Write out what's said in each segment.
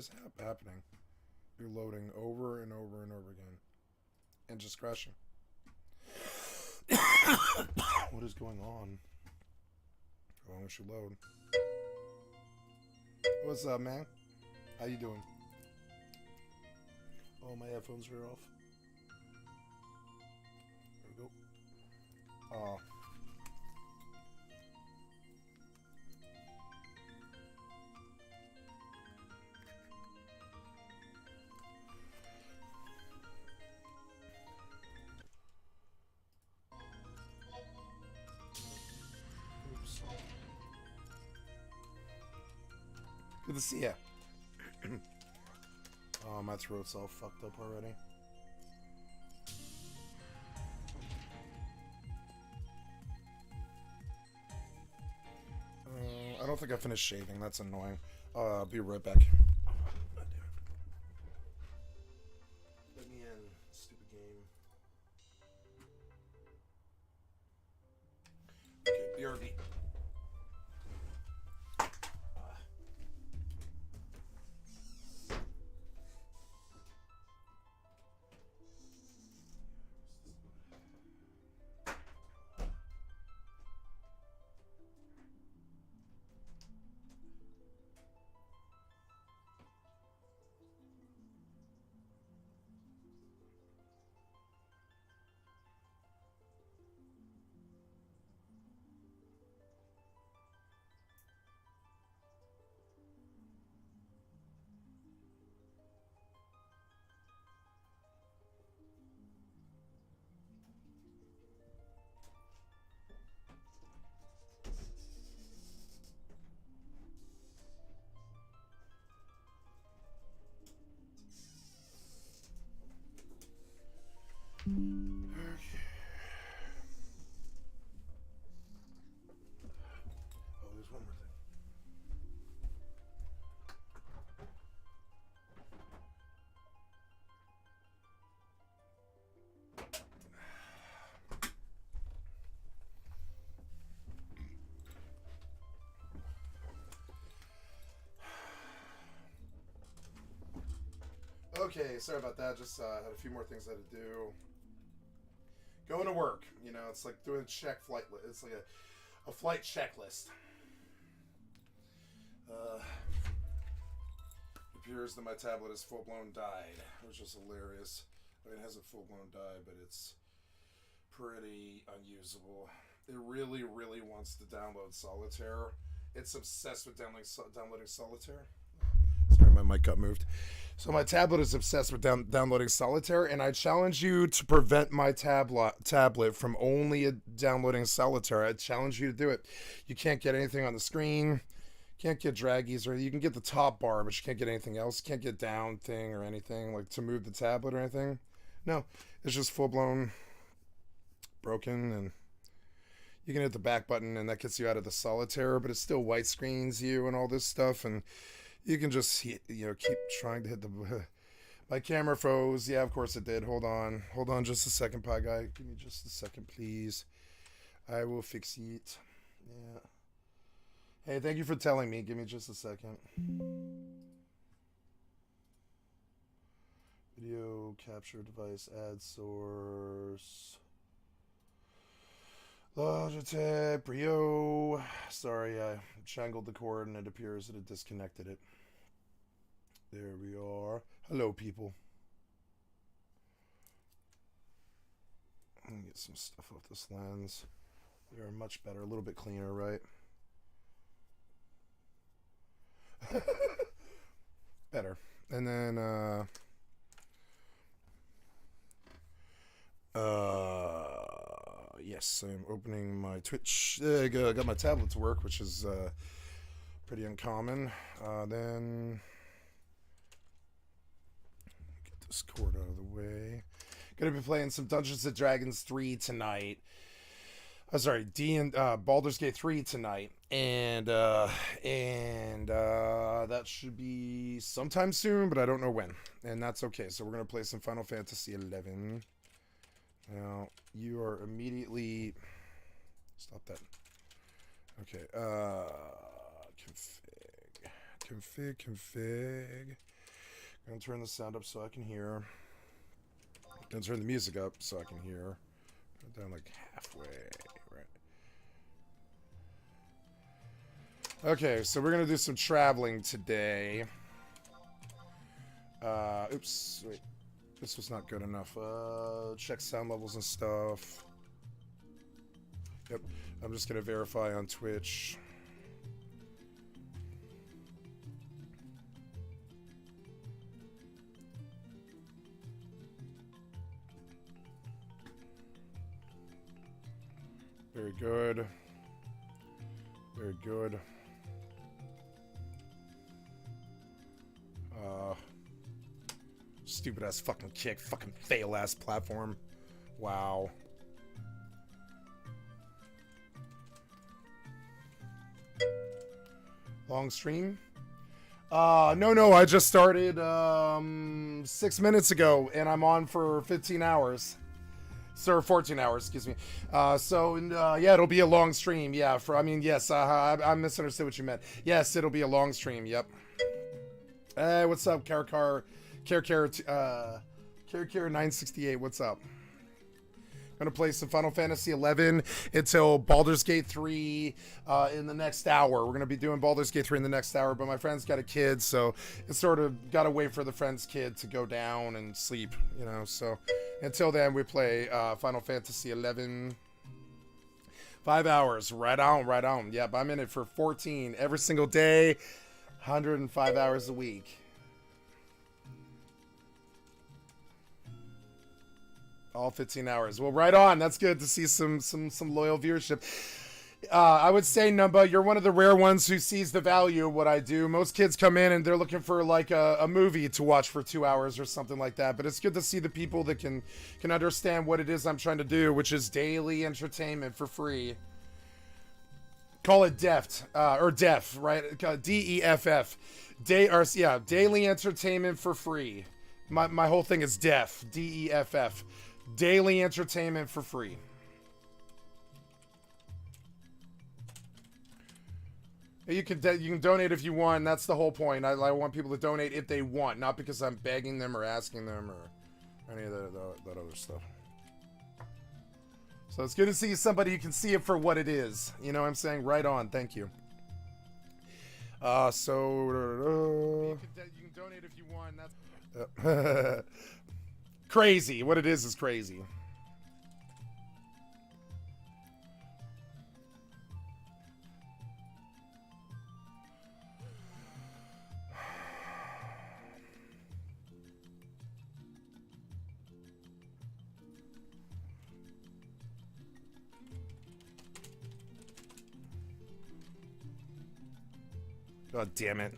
is happening? You're loading over and over and over again. And just crashing. What is going on? How long should load? What's up, man? How you doing? Oh, my headphones are off. There we go. Oh. Oops. Good to see ya. Oh, my throat's all fucked up already. I don't think I finished shaving. That's annoying. I'll be right back. Let me in, stupid game. Okay, BRB. Oh, there's one more thing. Okay, sorry about that. Just had a few more things I had to do. Going to work, you know, it's like doing a check flight. It's like a flight checklist. It appears that my tablet is full blown died, which is hilarious. I mean, it hasn't full blown died, but it's pretty unusable. It really, really wants to download Solitaire. It's obsessed with downloading Solitaire. Sorry, my mic got moved. So my tablet is obsessed with downloading Solitaire, and I challenge you to prevent my tablet from only downloading Solitaire. I challenge you to do it. You can't get anything on the screen. Can't get draggies, or you can get the top bar, but you can't get anything else. You can't get down thing or anything, like to move the tablet or anything. No, it's just full-blown broken, and you can hit the back button, and that gets you out of the Solitaire, but it still white screens you and all this stuff, and you can just, you know, keep trying to hit the... My camera froze. Yeah, of course it did. Hold on just a second, Pie Guy. Give me just a second, please. I will fix it. Yeah. Hey, thank you for telling me. Give me just a second. Video capture device, add source. Logitech, Brio. Sorry, I jangled the cord and it appears that it disconnected it. There we are. Hello, people. Let me get some stuff off this lens. They are much better, a little bit cleaner, right? Better. And then, yes, I'm opening my Twitch. I got my tablet to work, which is pretty uncommon. Then get this cord out of the way. Gonna be playing some Dungeons and Dragons 3 tonight. Sorry, Baldur's Gate 3 tonight, and that should be sometime soon, but I don't know when, and that's okay. So we're gonna play some Final Fantasy 11. Now you are immediately stop that. Okay, Config. Gonna turn the sound up so I can hear. Gonna turn the music up so I can hear. Down like halfway, right? Okay, so we're gonna do some traveling today. Oops, wait. This was not good enough. Check sound levels and stuff. Yep, I'm just gonna verify on Twitch. Very good. Very good. Stupid ass fucking kick, fucking fail ass platform. Wow. Long stream? No, I just started 6 minutes ago and I'm on for 15 hours. Sir, 14 hours, excuse me. Yeah, it'll be a long stream. Yeah, yes, I misunderstood what you meant. Yes, it'll be a long stream. Yep. Hey, what's up, Care 968? What's up? Gonna play some Final Fantasy 11 until Baldur's Gate 3 in the next hour. We're gonna be doing Baldur's Gate 3 in the next hour, but my friend's got a kid, so it's sort of gotta wait for the friend's kid to go down and sleep, you know. So until then, we play Final Fantasy 11. 5 hours, right on. Yep, I'm in it for 14 every single day, 105 hours a week. All 15 hours. Well, right on. That's good to see some loyal viewership. I would say, Numba, you're one of the rare ones who sees the value of what I do. Most kids come in and they're looking for like a movie to watch for 2 hours or something like that. But it's good to see the people that can understand what it is I'm trying to do, which is daily entertainment for free. Call it DEF, or DEF, right? DEFF. Daily entertainment for free. My whole thing is DEF, DEFF. Daily entertainment for free. You can donate if you want. That's the whole point. I want people to donate if they want, not because I'm begging them or asking them or any of that other stuff. So it's good to see somebody who can see it for what it is. You know what I'm saying? Right on. Thank you. You can donate if you want. That's crazy. What it is crazy. God damn it.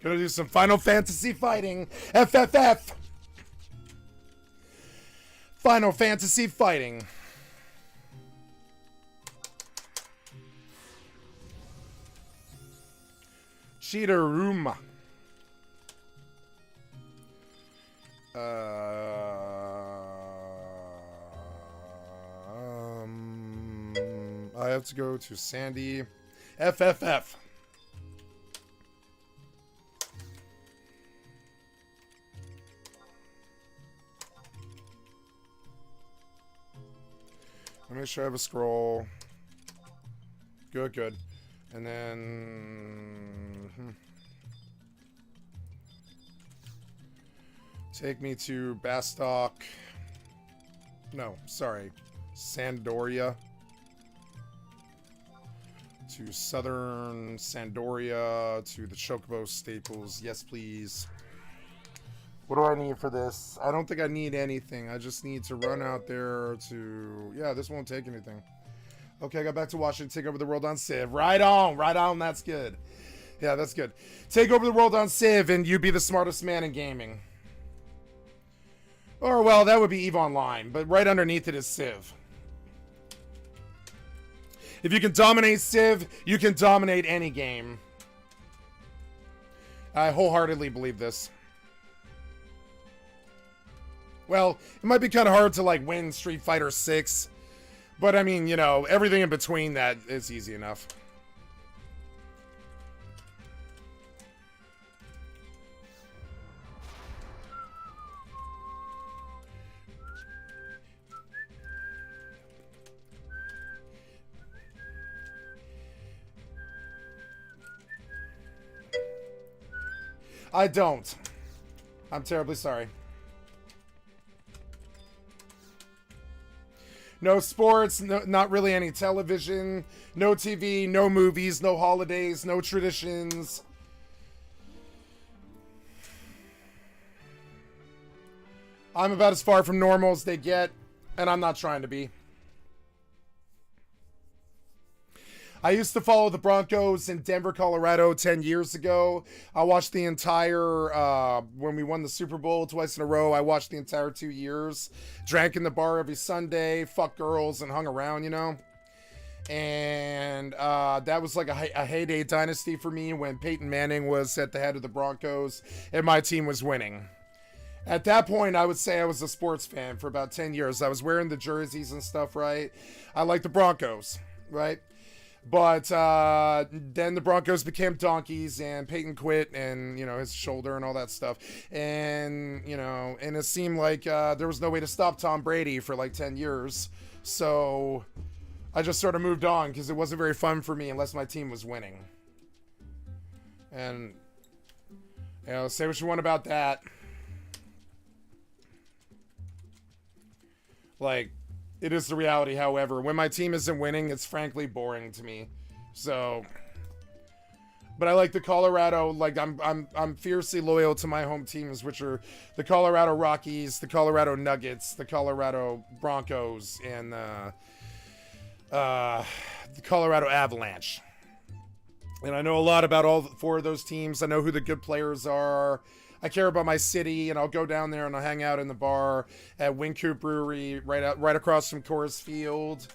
Gonna do some Final Fantasy fighting. FFF. Final Fantasy fighting. Cheateruma. I have to go to Sandy. FFF. Let me make sure I have a scroll. Good, good. And then... Take me to Bastock. No, sorry. Sandoria. To Southern Sandoria. To the Chocobo Staples. Yes, please. What do I need for this? I don't think I need anything. I just need to run out there to... Yeah, this won't take anything. Okay, I got back to Washington. Take over the world on Civ. Right on. Right on. That's good. Yeah, that's good. Take over the world on Civ and you be the smartest man in gaming. Or, well, that would be EVE Online. But right underneath it is Civ. If you can dominate Civ, you can dominate any game. I wholeheartedly believe this. Well, it might be kind of hard to, like, win Street Fighter 6. But, I mean, you know, everything in between that is easy enough. I don't. I'm terribly sorry. No sports, no, not really any television, no TV, no movies, no holidays, no traditions. I'm about as far from normal as they get, and I'm not trying to be. I used to follow the Broncos in Denver, Colorado 10 years ago. I watched the entire, when we won the Super Bowl twice in a row, I watched the entire 2 years. Drank in the bar every Sunday, fucked girls, and hung around, you know. And that was like a heyday dynasty for me when Peyton Manning was at the head of the Broncos and my team was winning. At that point, I would say I was a sports fan for about 10 years. I was wearing the jerseys and stuff, right? I liked the Broncos, right? But then the Broncos became donkeys and Peyton quit and, you know, his shoulder and all that stuff. And, you know, and it seemed like there was no way to stop Tom Brady for like 10 years. So I just sort of moved on because it wasn't very fun for me unless my team was winning. And, you know, say what you want about that. Like, it is the reality, however. When my team isn't winning, it's frankly boring to me. So, but I like the Colorado, like I'm fiercely loyal to my home teams, which are the Colorado Rockies, the Colorado Nuggets, the Colorado Broncos, and the Colorado Avalanche. And I know a lot about all four of those teams. I know who the good players are. I care about my city, and I'll go down there and I'll hang out in the bar at Wynkoop Brewery right across from Coors Field.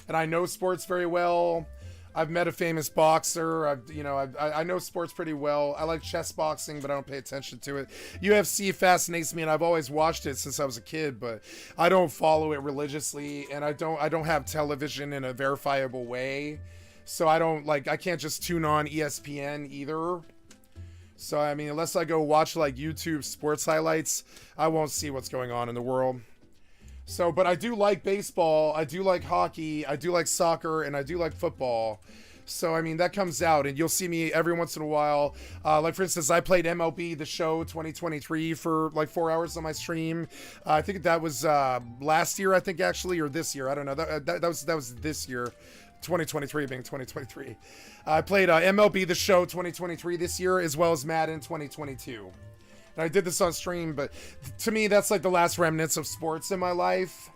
And I know sports very well. I've met a famous boxer. I know sports pretty well. I like chess boxing, but I don't pay attention to it. UFC fascinates me, and I've always watched it since I was a kid, but I don't follow it religiously, and I don't have television in a verifiable way. So I can't just tune on ESPN either. So, I mean, unless I go watch, like, YouTube sports highlights, I won't see what's going on in the world. So, but I do like baseball, I do like hockey, I do like soccer, and I do like football. So, I mean, that comes out, and you'll see me every once in a while. Like, for instance, I played MLB The Show 2023 for, like, 4 hours on my stream. I think that was last year, I think, actually, or this year. I don't know. That was this year. 2023 being 2023. I played MLB The Show 2023 this year, as well as Madden 2022. And I did this on stream, but to me, that's like the last remnants of sports in my life.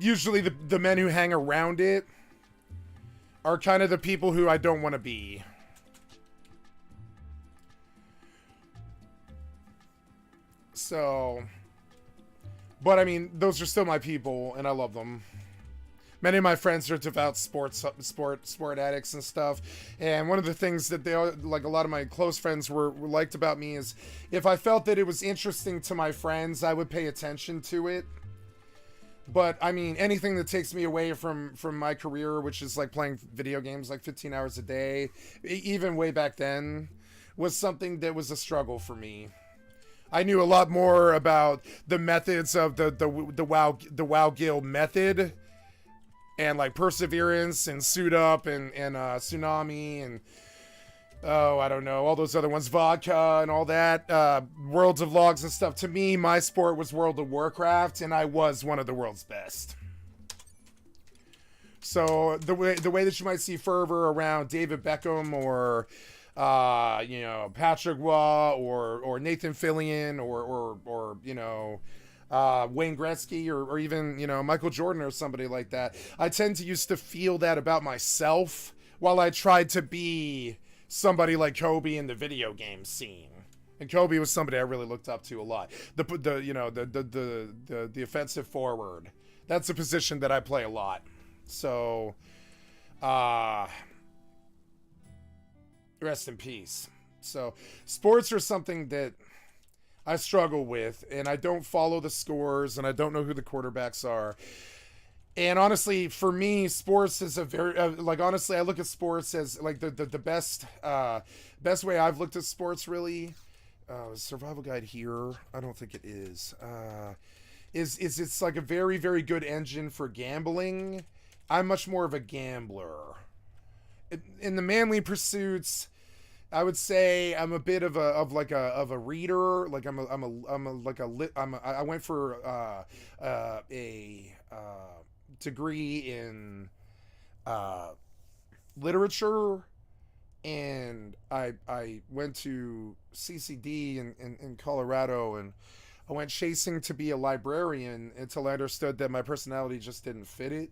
Usually the men who hang around it are kind of the people who I don't want to be. So, but I mean, those are still my people, and I love them. Many of my friends are devout sport addicts and stuff. And one of the things that they, like a lot of my close friends were liked about me is if I felt that it was interesting to my friends, I would pay attention to it. But I mean, anything that takes me away from my career, which is like playing video games like 15 hours a day, even way back then, was something that was a struggle for me. I knew a lot more about the methods of the WoW guild method, and like perseverance and suit up and tsunami and oh, I don't know, all those other ones, vodka and all that, Worlds of Logs and stuff. To me, my sport was World of Warcraft, and I was one of the world's best. So the way that you might see fervor around David Beckham or Patrick Waugh or Nathan Fillion or Wayne Gretzky or even Michael Jordan or somebody like that, I tend to used to feel that about myself while I tried to be somebody like Kobe in the video game scene. And Kobe was somebody I really looked up to a lot. The offensive forward. That's a position that I play a lot. So, rest in peace. So, sports are something that I struggle with, and I don't follow the scores, and I don't know who the quarterbacks are. And honestly, for me, sports is a very honestly, I look at sports as like the best way I've looked at sports. Really, survival guide here. I don't think it is. It's like a very, very good engine for gambling. I'm much more of a gambler. In the manly pursuits, I would say I'm a bit of a reader. Like I went for a degree in literature, and I went to CCD in Colorado, and I went chasing to be a librarian until I understood that my personality just didn't fit it.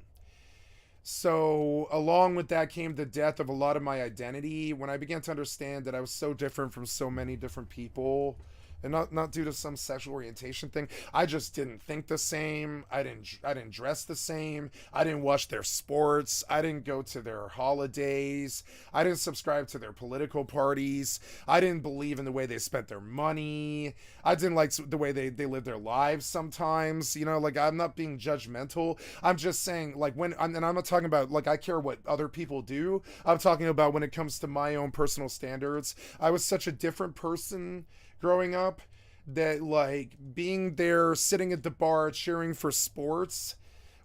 So along with that came the death of a lot of my identity when I began to understand that I was so different from so many different people, and not due to some sexual orientation thing. I just didn't think the same. I didn't dress the same. I didn't watch their sports. I didn't go to their holidays. I didn't subscribe to their political parties. I didn't believe in the way they spent their money. I didn't like the way they lived their lives sometimes. Like, I'm not being judgmental. I'm just saying, like, and I'm not talking about, like, I care what other people do. I'm talking about when it comes to my own personal standards. I was such a different person growing up that, like, being there sitting at the bar cheering for sports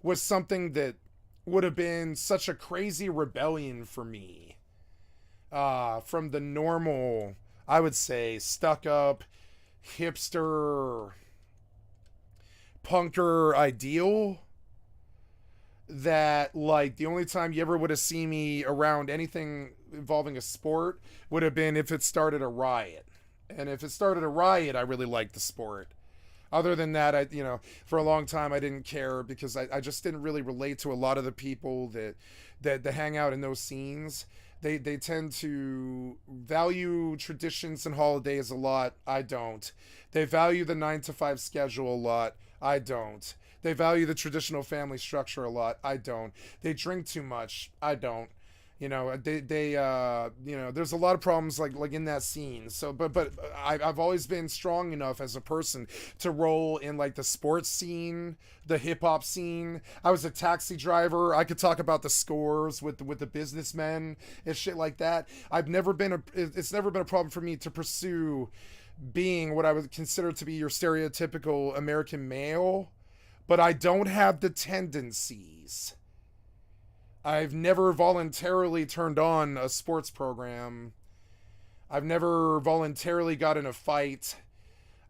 was something that would have been such a crazy rebellion for me, from the normal, I would say, stuck up hipster punker ideal, that, like, the only time you ever would have seen me around anything involving a sport would have been if it started a riot. And if it started a riot, I really liked the sport. Other than that, for a long time I didn't care, because I just didn't really relate to a lot of the people that hang out in those scenes. They tend to value traditions and holidays a lot. I don't. They value the 9-to-5 schedule a lot. I don't. They value the traditional family structure a lot. I don't. They drink too much. I don't. There's a lot of problems like in that scene. So, but I've always been strong enough as a person to roll in, like, the sports scene, the hip hop scene. I was a taxi driver. I could talk about the scores with the businessmen and shit like that. It's never been a problem for me to pursue being what I would consider to be your stereotypical American male, but I don't have the tendencies. I've never voluntarily turned on a sports program. I've never voluntarily got in a fight.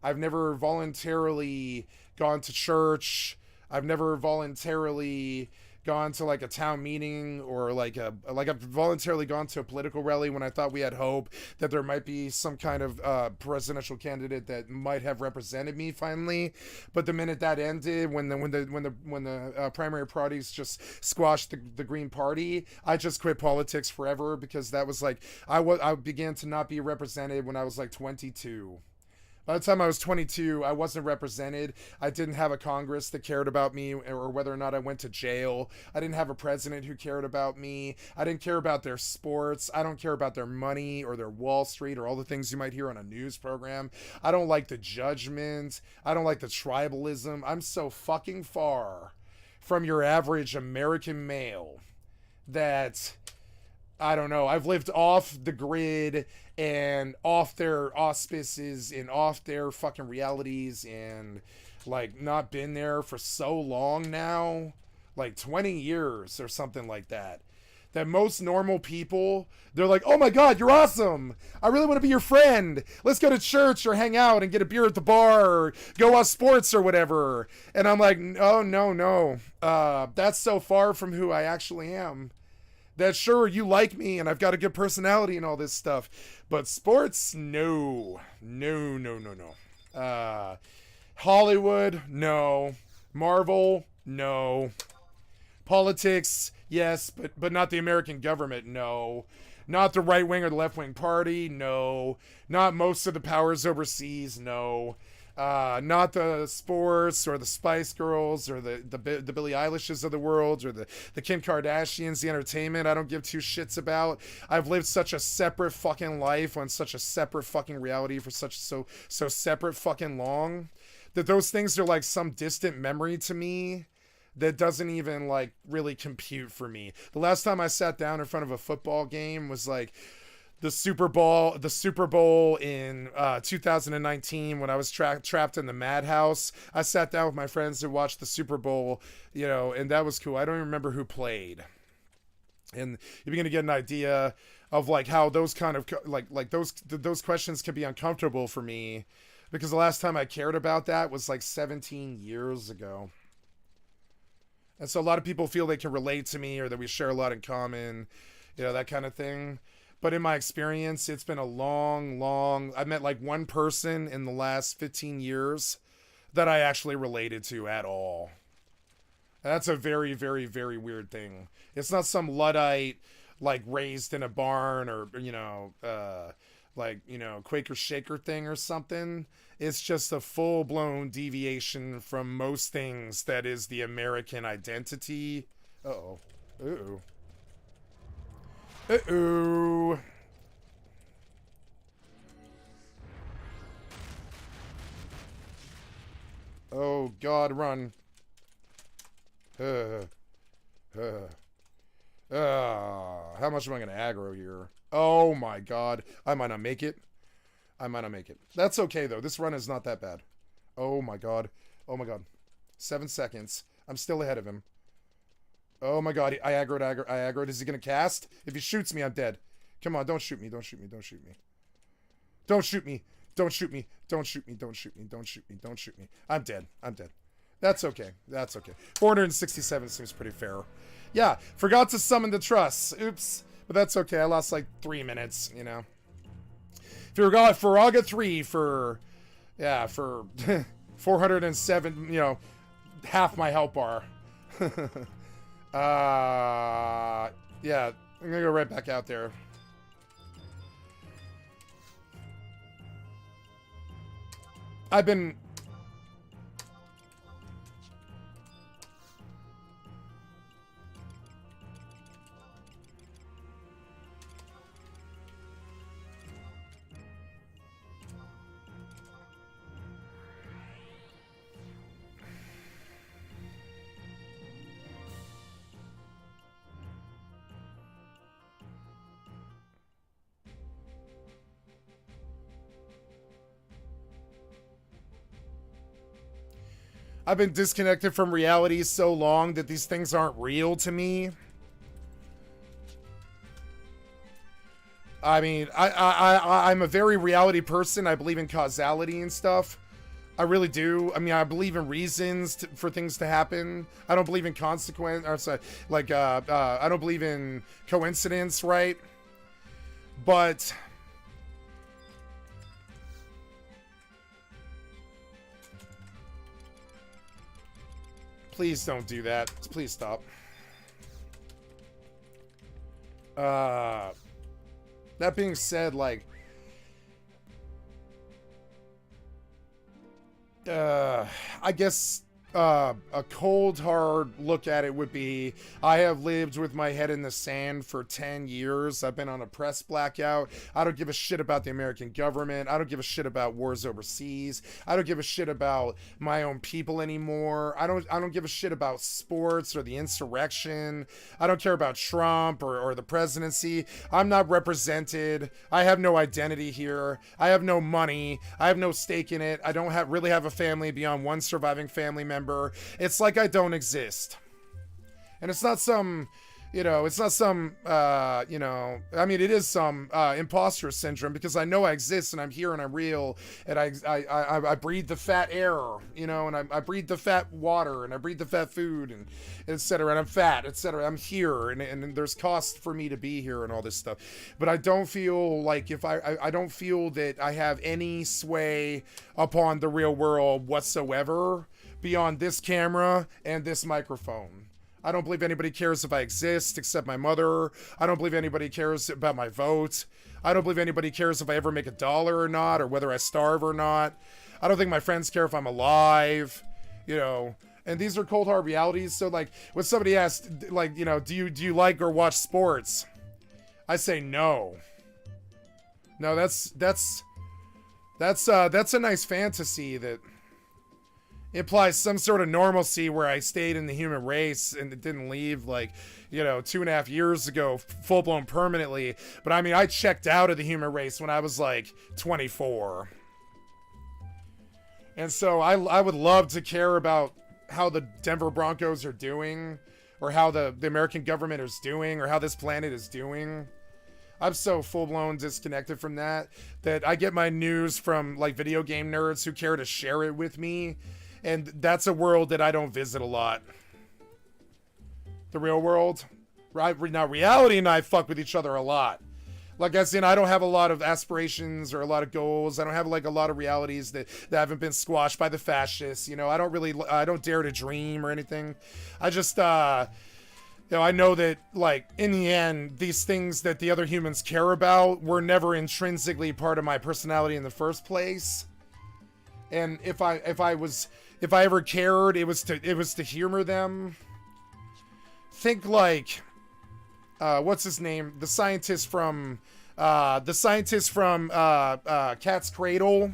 I've never voluntarily gone to church. I've never voluntarily gone to, like, a town meeting, or I've voluntarily gone to a political rally when I thought we had hope that there might be some kind of presidential candidate that might have represented me finally. But the minute that ended, when the primary parties just squashed the Green Party, I just quit politics forever, because that was like I began to not be represented when I was like 22. By the time I was 22, I wasn't represented. I didn't have a Congress that cared about me, or whether or not I went to jail. I didn't have a president who cared about me. I didn't care about their sports. I don't care about their money or their Wall Street or all the things you might hear on a news program. I don't like the judgment. I don't like the tribalism. I'm so fucking far from your average American male that I don't know. I've lived off the grid and off their auspices and off their fucking realities and like not been there for so long now, like 20 years or something like that. That most normal people, they're like, oh my God, you're awesome. I really want to be your friend. Let's go to church or hang out and get a beer at the bar or go watch sports or whatever. And I'm like, oh, no, no. That's so far from who I actually am. That sure, you like me and I've got a good personality and all this stuff. But sports, no. No, no, no, no. Hollywood, no. Marvel, no. Politics, yes, but not the American government, no. Not the right wing or the left wing party, no. Not most of the powers overseas, no. Not the sports or the Spice Girls or the Billie Eilishes of the world or the Kim Kardashians, the entertainment I don't give two shits about. I've lived such a separate fucking life on such a separate fucking reality for so separate fucking long that those things are like some distant memory to me that doesn't even like really compute for me. The last time I sat down in front of a football game was like the Super Bowl in 2019 when I was trapped in the madhouse. I sat down with my friends to watch the Super Bowl, you know, and that was cool. I don't even remember who played. And you're going to get an idea of like how those kind of like those questions can be uncomfortable for me because the last time I cared about that was like 17 years ago. And so a lot of people feel they can relate to me or that we share a lot in common, you know, that kind of thing. But in my experience, it's been a long, I've met like one person in the last 15 years that I actually related to at all. And that's a very, very, very weird thing. It's not some Luddite, like raised in a barn or, you know, like, you know, Quaker Shaker thing or something. It's just a full-blown deviation from most things that is the American identity. Uh-oh. Uh-oh. Uh-oh. Oh, God, run. How much am I going to aggro here? Oh, my God. I might not make it. I might not make it. That's okay, though. This run is not that bad. Oh, my God. Oh, my God. 7 seconds. I'm still ahead of him. Oh, my God. I aggroed. Is he going to cast? If he shoots me, I'm dead. Come on. Don't shoot me. Don't shoot me. Don't shoot me. Don't shoot me. Don't shoot me. Don't shoot me. Don't shoot me. Don't shoot me. Don't shoot me. I'm dead. I'm dead. That's okay. That's okay. 467 seems pretty fair. Yeah. Forgot to summon the truss. Oops. But that's okay. I lost like 3 minutes, you know. Firaga 3 for 407, you know, half my health bar. Yeah, I'm gonna go right back out there. I've been... I've been disconnected from reality so long that these things aren't real to me. I mean, I'm a very reality person. I believe in causality and stuff. I really do. I mean, I believe in reasons for things to happen. I don't believe in consequence. Or sorry, like, I don't believe in coincidence, right? But... please don't do that. Please stop. That being said, like... I guess a cold hard look at it would be, I have lived with my head in the sand for 10 years. I've been on a press blackout. I don't give a shit about the American government. I don't give a shit about wars overseas. I don't give a shit about my own people anymore. I don't give a shit about sports or the insurrection. I don't care about Trump or the presidency. I'm not represented. I have no identity here. I have no money. I have no stake in it. I don't really have a family beyond one surviving family member. It's like I don't exist. And it's not some, it's not some, I mean, it is some imposter syndrome, because I know I exist and I'm here and I'm real, and I breathe the fat air, and I breathe the fat water, and I breathe the fat food, and etc. And I'm fat, etc. I'm here, and there's cost for me to be here and all this stuff. But I don't feel like I don't feel that I have any sway upon the real world whatsoever beyond this camera and this microphone. I don't believe anybody cares if I exist except my mother. I don't believe anybody cares about my vote. I don't believe anybody cares if I ever make $1 or not, or whether I starve or not. I don't think my friends care if I'm alive, And these are cold hard realities. So like when somebody asks, like, do you like or watch sports? I say no. No, that's a nice fantasy that implies some sort of normalcy where I stayed in the human race and it didn't leave 2.5 years ago full blown permanently. But I mean, I checked out of the human race when I was like 24. And so I would love to care about how the Denver Broncos are doing, or how the American government is doing, or how this planet is doing. I'm so full-blown disconnected from that I get my news from like video game nerds who care to share it with me. And that's a world that I don't visit a lot. The real world. Right now, reality and I fuck with each other a lot. Like I said, I don't have a lot of aspirations or a lot of goals. I don't have like a lot of realities that haven't been squashed by the fascists. I don't dare to dream or anything. I just, I know that, like, in the end, these things that the other humans care about were never intrinsically part of my personality in the first place. And if I ever cared, it was to humor them. Think like, what's his name? The scientist from Cat's Cradle.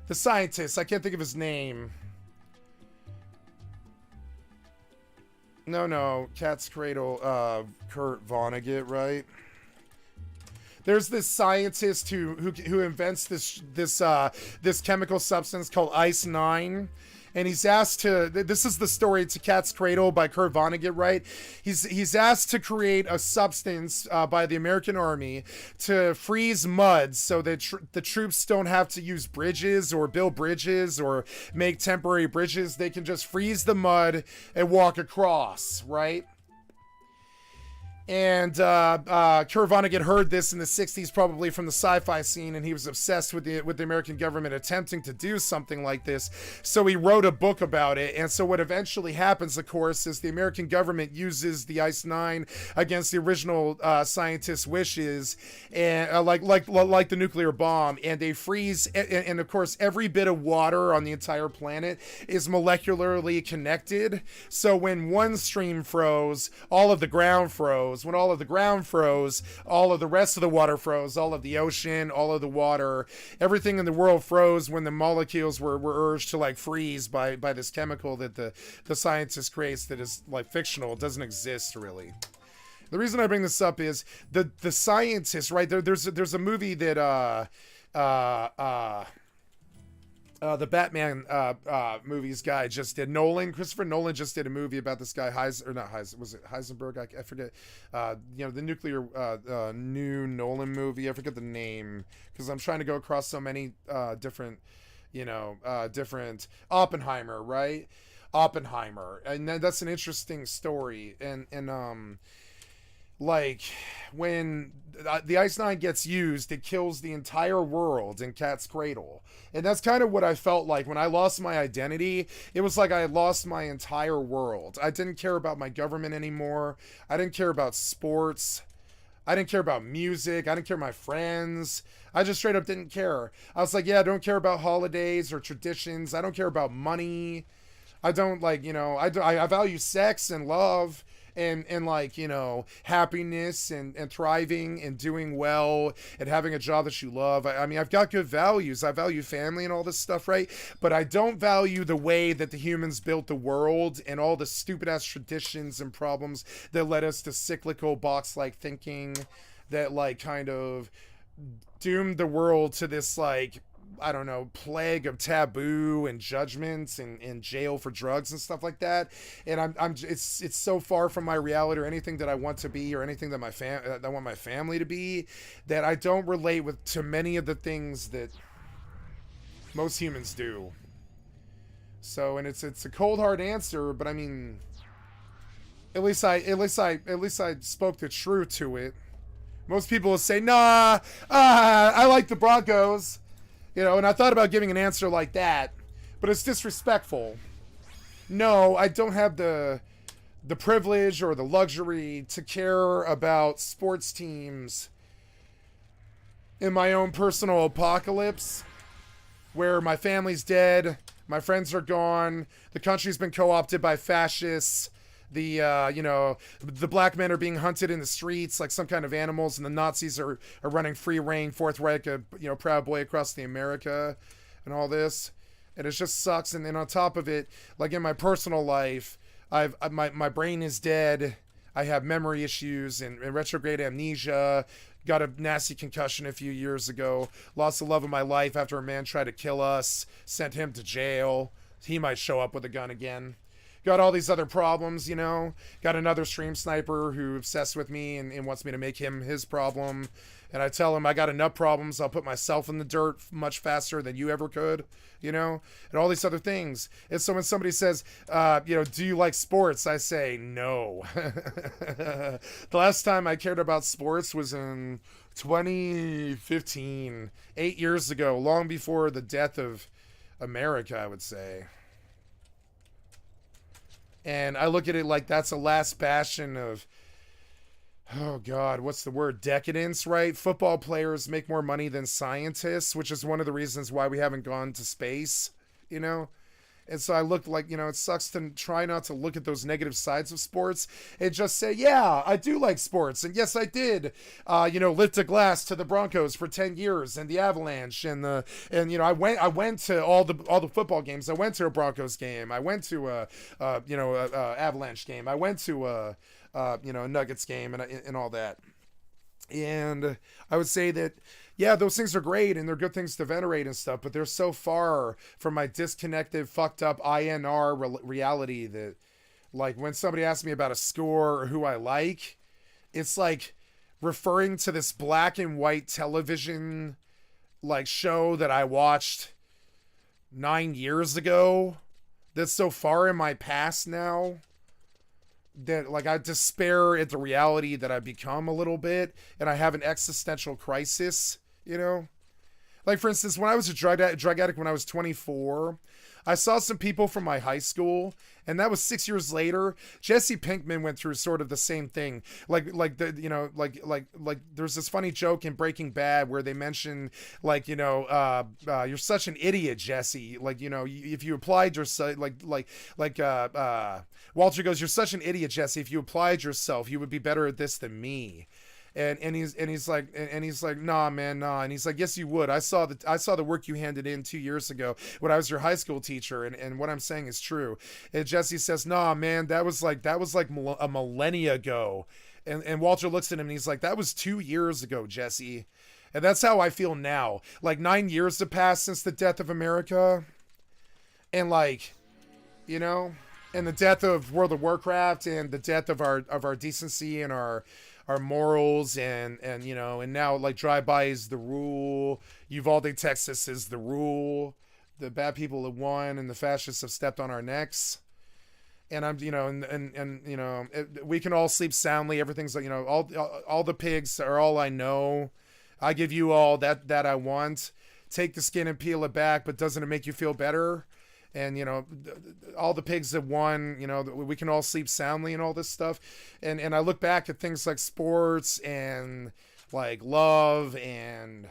The scientist, I can't think of his name. No, Cat's Cradle, Kurt Vonnegut, right? There's this scientist who invents this chemical substance called Ice-9, and he's asked to. This is the story to Cat's Cradle by Kurt Vonnegut, right? He's asked to create a substance by the American Army to freeze mud so that the troops don't have to use bridges or build bridges or make temporary bridges. They can just freeze the mud and walk across, right? And Kurt Vonnegut heard this in the 60s, probably from the sci-fi scene, and he was obsessed with the American government attempting to do something like this. So he wrote a book about it. And so what eventually happens, of course, is the American government uses the Ice-9 against the original scientist's wishes, and like the nuclear bomb, and they freeze. And of course, every bit of water on the entire planet is molecularly connected. So when one stream froze, all of the ground froze. When all of the ground froze, all of the rest of the water froze, all of the ocean, all of the water, everything in the world froze when the molecules were urged to like freeze by this chemical that the scientist creates that is like fictional. It doesn't exist really. The reason I bring this up is the scientist, right? There's a movie that the Batman movies guy just did. Christopher Nolan just did a movie about this guy was it Heisenberg? I forget. The nuclear new Nolan movie. I forget the name because I'm trying to go across so many different Oppenheimer, right? Oppenheimer, and that's an interesting story. And like when the Ice-9 gets used, it kills the entire world in Cat's Cradle. And that's kind of what I felt like when I lost my identity. It was like I had lost my entire world. I didn't care about my government anymore. I didn't care about sports. I didn't care about music. I didn't care my friends. I just straight up didn't care. I was like, yeah, I don't care about holidays or traditions. I don't care about money. I don't like, I value sex and love and like, happiness and thriving and doing well and having a job that you love. I mean, I've got good values. I value family and all this stuff, right? But I don't value the way that the humans built the world and all the stupid ass traditions and problems that led us to cyclical box like thinking that like kind of doomed the world to this like I don't know, plague of taboo and judgments and jail for drugs and stuff like that. And it's so far from my reality or anything that I want to be or anything that I want my family to be that I don't relate with to many of the things that most humans do. So, and it's a cold hard answer, but I mean, at least I spoke the truth to it. Most people will say, nah, I like the Broncos. And I thought about giving an answer like that, but it's disrespectful. No, I don't have the privilege or the luxury to care about sports teams in my own personal apocalypse where my family's dead, my friends are gone, the country's been co-opted by fascists, the black men are being hunted in the streets like some kind of animals, and the Nazis are running free reign, Fourth Reich, Proud Boy across the America, and all this, and it just sucks. And then on top of it, like in my personal life, my brain is dead. I have memory issues and retrograde amnesia. Got a nasty concussion a few years ago. Lost the love of my life after a man tried to kill us. Sent him to jail. He might show up with a gun again. Got all these other problems, Got another stream sniper who obsessed with me and wants me to make him his problem. And I tell him I got enough problems. I'll put myself in the dirt much faster than you ever could, and all these other things. And so when somebody says, do you like sports? I say, no. The last time I cared about sports was in 2015, 8 years ago, long before the death of America, I would say. And I look at it like that's the last bastion of, oh God, what's the word? Decadence, right? Football players make more money than scientists, which is one of the reasons why we haven't gone to space, And so I look like, it sucks to try not to look at those negative sides of sports and just say, yeah, I do like sports. And yes, I did, lift a glass to the Broncos for 10 years and the Avalanche I went to all the football games. I went to a Broncos game. I went to a Avalanche game. I went to a Nuggets game and all that. And I would say that, yeah, those things are great and they're good things to venerate and stuff, but they're so far from my disconnected, fucked up INR reality that, like, when somebody asks me about a score or who I like, it's like referring to this black and white television, like, show that I watched 9 years ago that's so far in my past now that, like, I despair at the reality that I've become a little bit, and I have an existential crisis, Like, for instance, when I was a drug addict when I was 24, I saw some people from my high school, and that was 6 years later. Jesse Pinkman went through sort of the same thing. Like there's this funny joke in Breaking Bad where they mention, like, you're such an idiot, Jesse. Like, if you applied yourself, Walter goes, you're such an idiot, Jesse. If you applied yourself, you would be better at this than me. And he's like, nah, man, nah. And he's like, yes, you would. I saw the work you handed in 2 years ago when I was your high school teacher. And what I'm saying is true. And Jesse says, nah, man, that was like a millennia ago. And Walter looks at him and he's like, that was 2 years ago, Jesse. And that's how I feel now. Like 9 years have passed since the death of America. And like, and the death of World of Warcraft and the death of our decency and our morals and now, like, drive-by is the rule. Uvalde, Texas is the rule. The bad people have won and the fascists have stepped on our necks. And I'm, we can all sleep soundly. Everything's like, all the pigs are all I know. I give you all that I want. Take the skin and peel it back, but doesn't it make you feel better? and all the pigs have won. We can all sleep soundly and all this stuff. And I look back at things like sports and like love and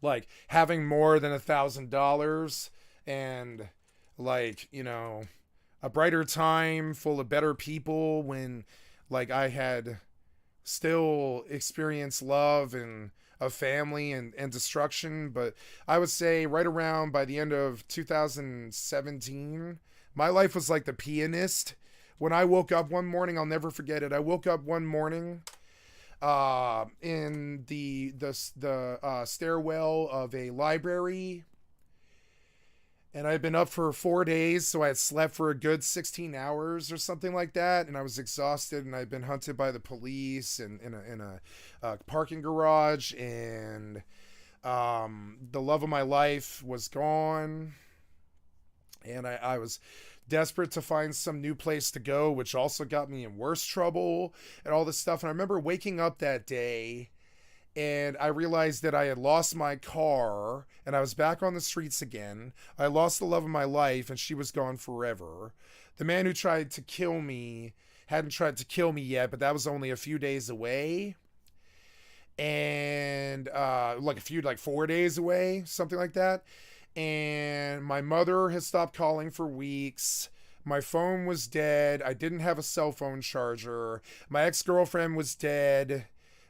like having more than $1,000 and like a brighter time full of better people when like I had still experienced love and a family and destruction. But I would say right around by the end of 2017, my life was like the pianist. When I woke up one morning, I'll never forget it. I woke up one morning in the stairwell of a library, and I had been up for 4 days, so I had slept for a good 16 hours or something like that, and I was exhausted, and I'd been hunted by the police and in a parking garage, and the love of my life was gone, and I was desperate to find some new place to go, which also got me in worse trouble and all this stuff. And I remember waking up that day and I realized that I had lost my car and I was back on the streets again. I lost the love of my life and she was gone forever. The man who tried to kill me hadn't tried to kill me yet, but that was only a few days away. And like 4 days away, something like that. And my mother has stopped calling for weeks. My phone was dead. I didn't have a cell phone charger. My ex-girlfriend was dead.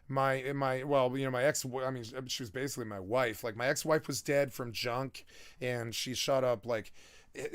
My ex, I mean, she was basically my wife. Like, my ex-wife was dead from junk, and she shot up like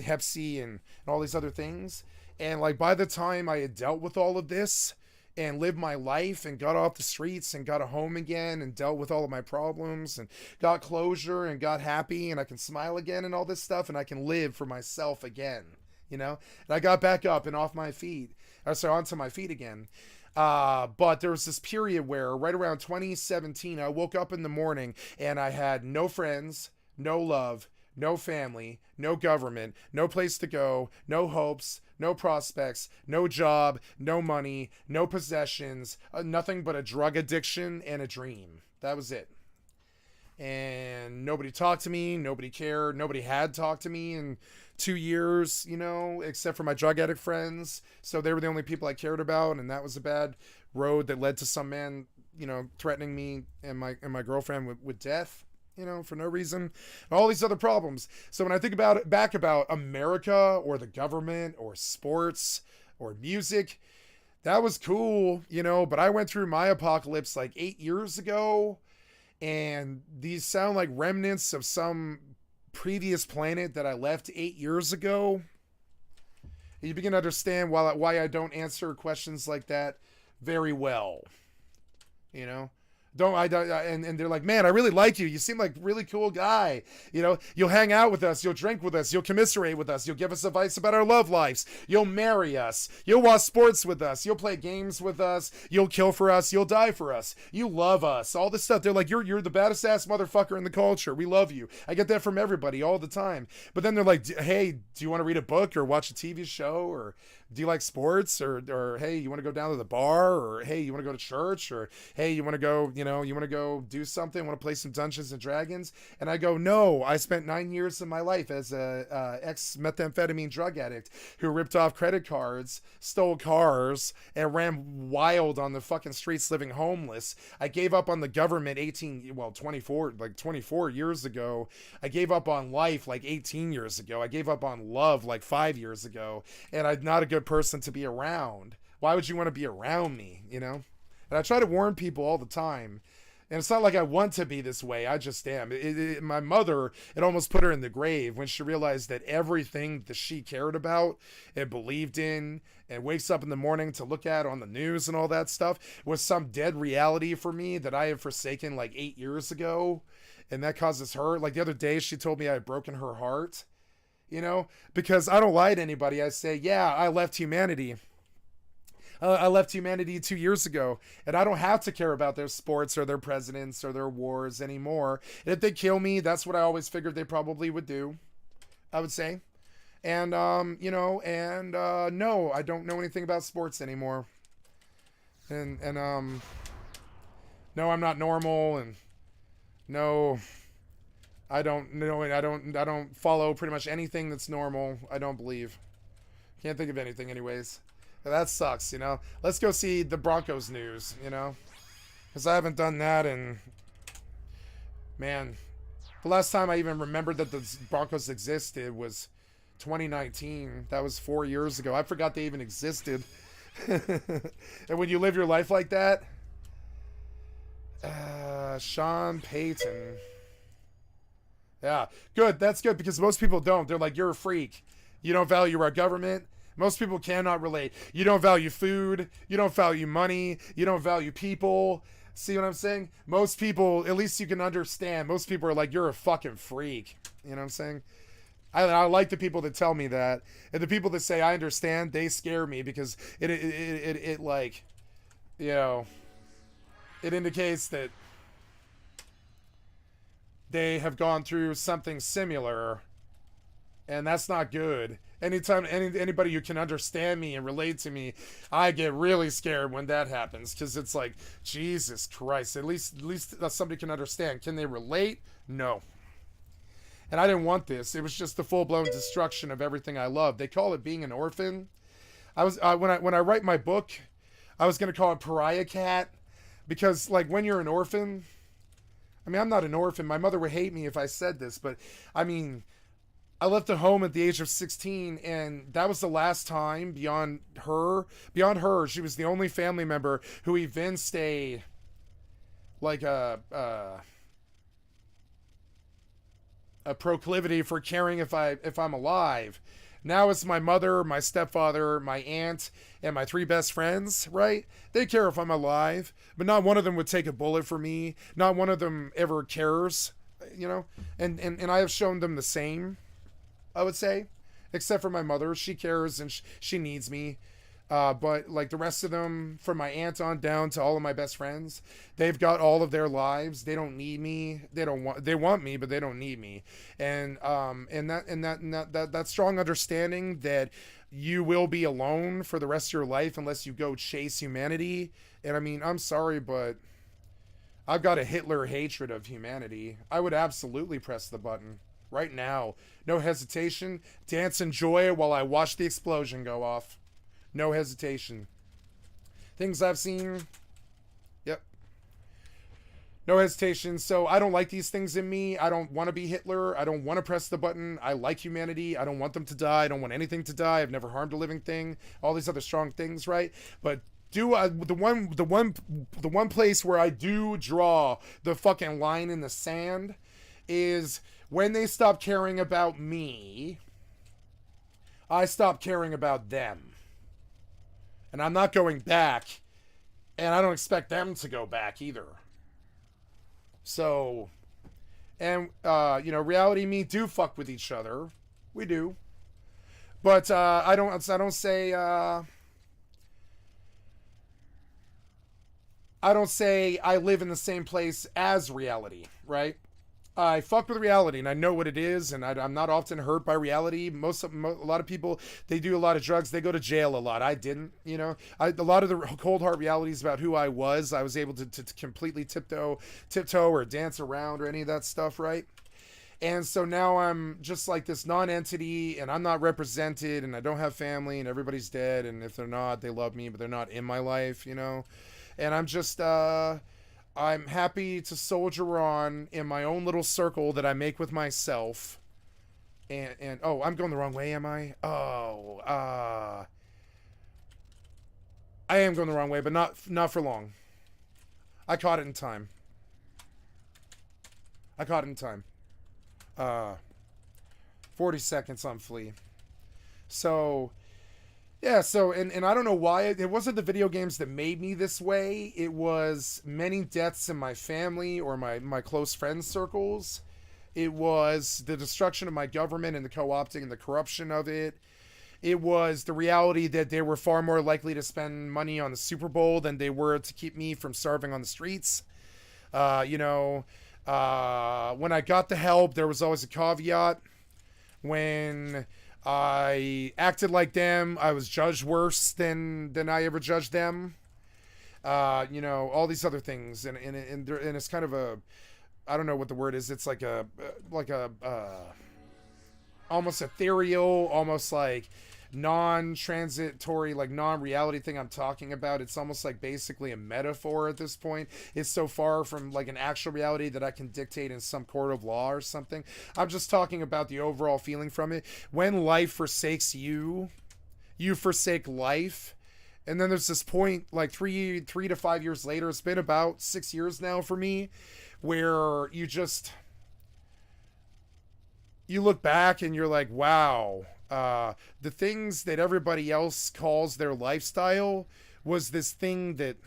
Hep C and all these other things. And like by the time I had dealt with all of this and lived my life and got off the streets and got a home again and dealt with all of my problems and got closure and got happy and I can smile again and all this stuff and I can live for myself again, and I got back up and off my feet, onto my feet again. But there was this period where right around 2017, I woke up in the morning and I had no friends, no love, no family, no government, no place to go, no hopes, no prospects, no job, no money, no possessions, nothing but a drug addiction and a dream. That was it. And nobody talked to me, nobody cared, nobody had talked to me in 2 years, except for my drug addict friends. So they were the only people I cared about, and that was a bad road that led to some man, threatening me and my girlfriend with death. For no reason, and all these other problems. So when I think back about America or the government or sports or music, that was cool, but I went through my apocalypse like 8 years ago, and these sound like remnants of some previous planet that I left 8 years ago. You begin to understand why I don't answer questions like that very well, and they're like, man, I really like you. You seem like a really cool guy. You'll hang out with us. You'll drink with us. You'll commiserate with us. You'll give us advice about our love lives. You'll marry us. You'll watch sports with us. You'll play games with us. You'll kill for us. You'll die for us. You love us. All this stuff. They're like, you're the baddest ass motherfucker in the culture. We love you. I get that from everybody all the time. But then they're like, hey, do you want to read a book or watch a TV show, or do you like sports, or hey, you want to go down to the bar, or hey, you want to go to church, or hey, you want to go, you want to go do something, want to play some Dungeons and Dragons? And I go, no, I spent 9 years of my life as a ex-methamphetamine drug addict who ripped off credit cards, stole cars, and ran wild on the fucking streets living homeless. I gave up on the government 24 years ago. I gave up on life like 18 years ago. I gave up on love like 5 years ago. And I'm not a good person to be around. Why would you want to be around me, And I try to warn people all the time. And it's not like I want to be this way. I just am. My mother, it almost put her in the grave when she realized that everything that she cared about and believed in and wakes up in the morning to look at on the news and all that stuff was some dead reality for me that I had forsaken like 8 years ago. And that causes her. Like the other day, she told me I had broken her heart. Because I don't lie to anybody. I say, yeah, I left humanity. I left humanity 2 years ago, and I don't have to care about their sports or their presidents or their wars anymore. And if they kill me, that's what I always figured they probably would do, I would say. And, no, I don't know anything about sports anymore. And no, I'm not normal, and no, I don't know. I don't follow pretty much anything that's normal. I don't believe. Can't think of anything, anyways. That sucks, you know. Let's go see the Broncos news, you know, because I haven't done that in, man, the last time I even remembered that the Broncos existed was 2019. That was 4 years ago. I forgot they even existed. And when you live your life like that, Sean Payton. Yeah, good. That's good because most people don't. They're like, you're a freak. You don't value our government. Most people cannot relate. You don't value food. You don't value money. You don't value people. See what I'm saying? Most people, at least you can understand. Most people are like, you're a fucking freak. You know what I'm saying? I like the people that tell me that. And the people that say, I understand, they scare me because it like, you know, it indicates that they have gone through something similar. And that's not good. Anytime anybody who can understand me and relate to me, I get really scared when that happens because it's like, Jesus Christ. At least somebody can understand. Can they relate? No. And I didn't want this. It was just the full-blown destruction of everything I love. They call it being an orphan. When I write my book, I was gonna call it Pariah Cat because like when you're an orphan, I mean I'm not an orphan. My mother would hate me if I said this, but I mean. I left the home at the age of 16, and that was the last time beyond her, she was the only family member who evinced a proclivity for caring if I'm alive. Now it's my mother, my stepfather, my aunt, and my 3 best friends, right? They care if I'm alive, but not one of them would take a bullet for me. Not one of them ever cares, you know? And I have shown them the same. I would say, except for my mother. She cares and she needs me. But like the rest of them, from my aunt on down to all of my best friends, they've got all of their lives. They don't need me. They want me, but they don't need me. And that strong understanding that you will be alone for the rest of your life unless you go chase humanity. And I mean, I'm sorry, but I've got a Hitler hatred of humanity. I would absolutely press the button. Right now. No hesitation. Dance and joy while I watch the explosion go off. No hesitation. Things I've seen. Yep. No hesitation. So I don't like these things in me. I don't want to be Hitler. I don't want to press the button. I like humanity. I don't want them to die. I don't want anything to die. I've never harmed a living thing. All these other strong things, right? But the one place where I do draw the fucking line in the sand is when they stop caring about me, I stop caring about them. And I'm not going back, and I don't expect them to go back either. So, and, you know, reality and me do fuck with each other. We do. But, I don't say I live in the same place as reality, right? I fuck with reality and I know what it is, and I'm not often hurt by reality. A lot of people, they do a lot of drugs, they go to jail a lot. I didn't, you know. A lot of the cold hard realities about who I was able to completely tiptoe or dance around or any of that stuff, right? And so now I'm just like this non-entity, and I'm not represented, and I don't have family, and everybody's dead, and if they're not, they love me, but they're not in my life, you know. And I'm just I'm happy to soldier on in my own little circle that I make with myself. And oh, I'm going the wrong way, am I? Oh, I am going the wrong way, but not for long. I caught it in time. 40 seconds on Flea. So, yeah, so, and I don't know why, it wasn't the video games that made me this way. It was many deaths in my family or my close friends circles. It was the destruction of my government and the co-opting and the corruption of it. It was the reality that they were far more likely to spend money on the Super Bowl than they were to keep me from starving on the streets. You know, when I got the help, there was always a caveat. When I acted like them, I was judged worse than I ever judged them. You know, all these other things, and it's kind of I don't know what the word is. It's like a almost ethereal, almost like non-transitory, like non-reality thing I'm talking about. It's almost like basically a metaphor at this point. It's so far from like an actual reality that I can dictate in some court of law or something. I'm just talking about the overall feeling from it. When life forsakes you, you forsake life. And then there's this point, like three to 5 years later, it's been about 6 years now for me, where you look back and you're like, wow, the things that everybody else calls their lifestyle was this thing that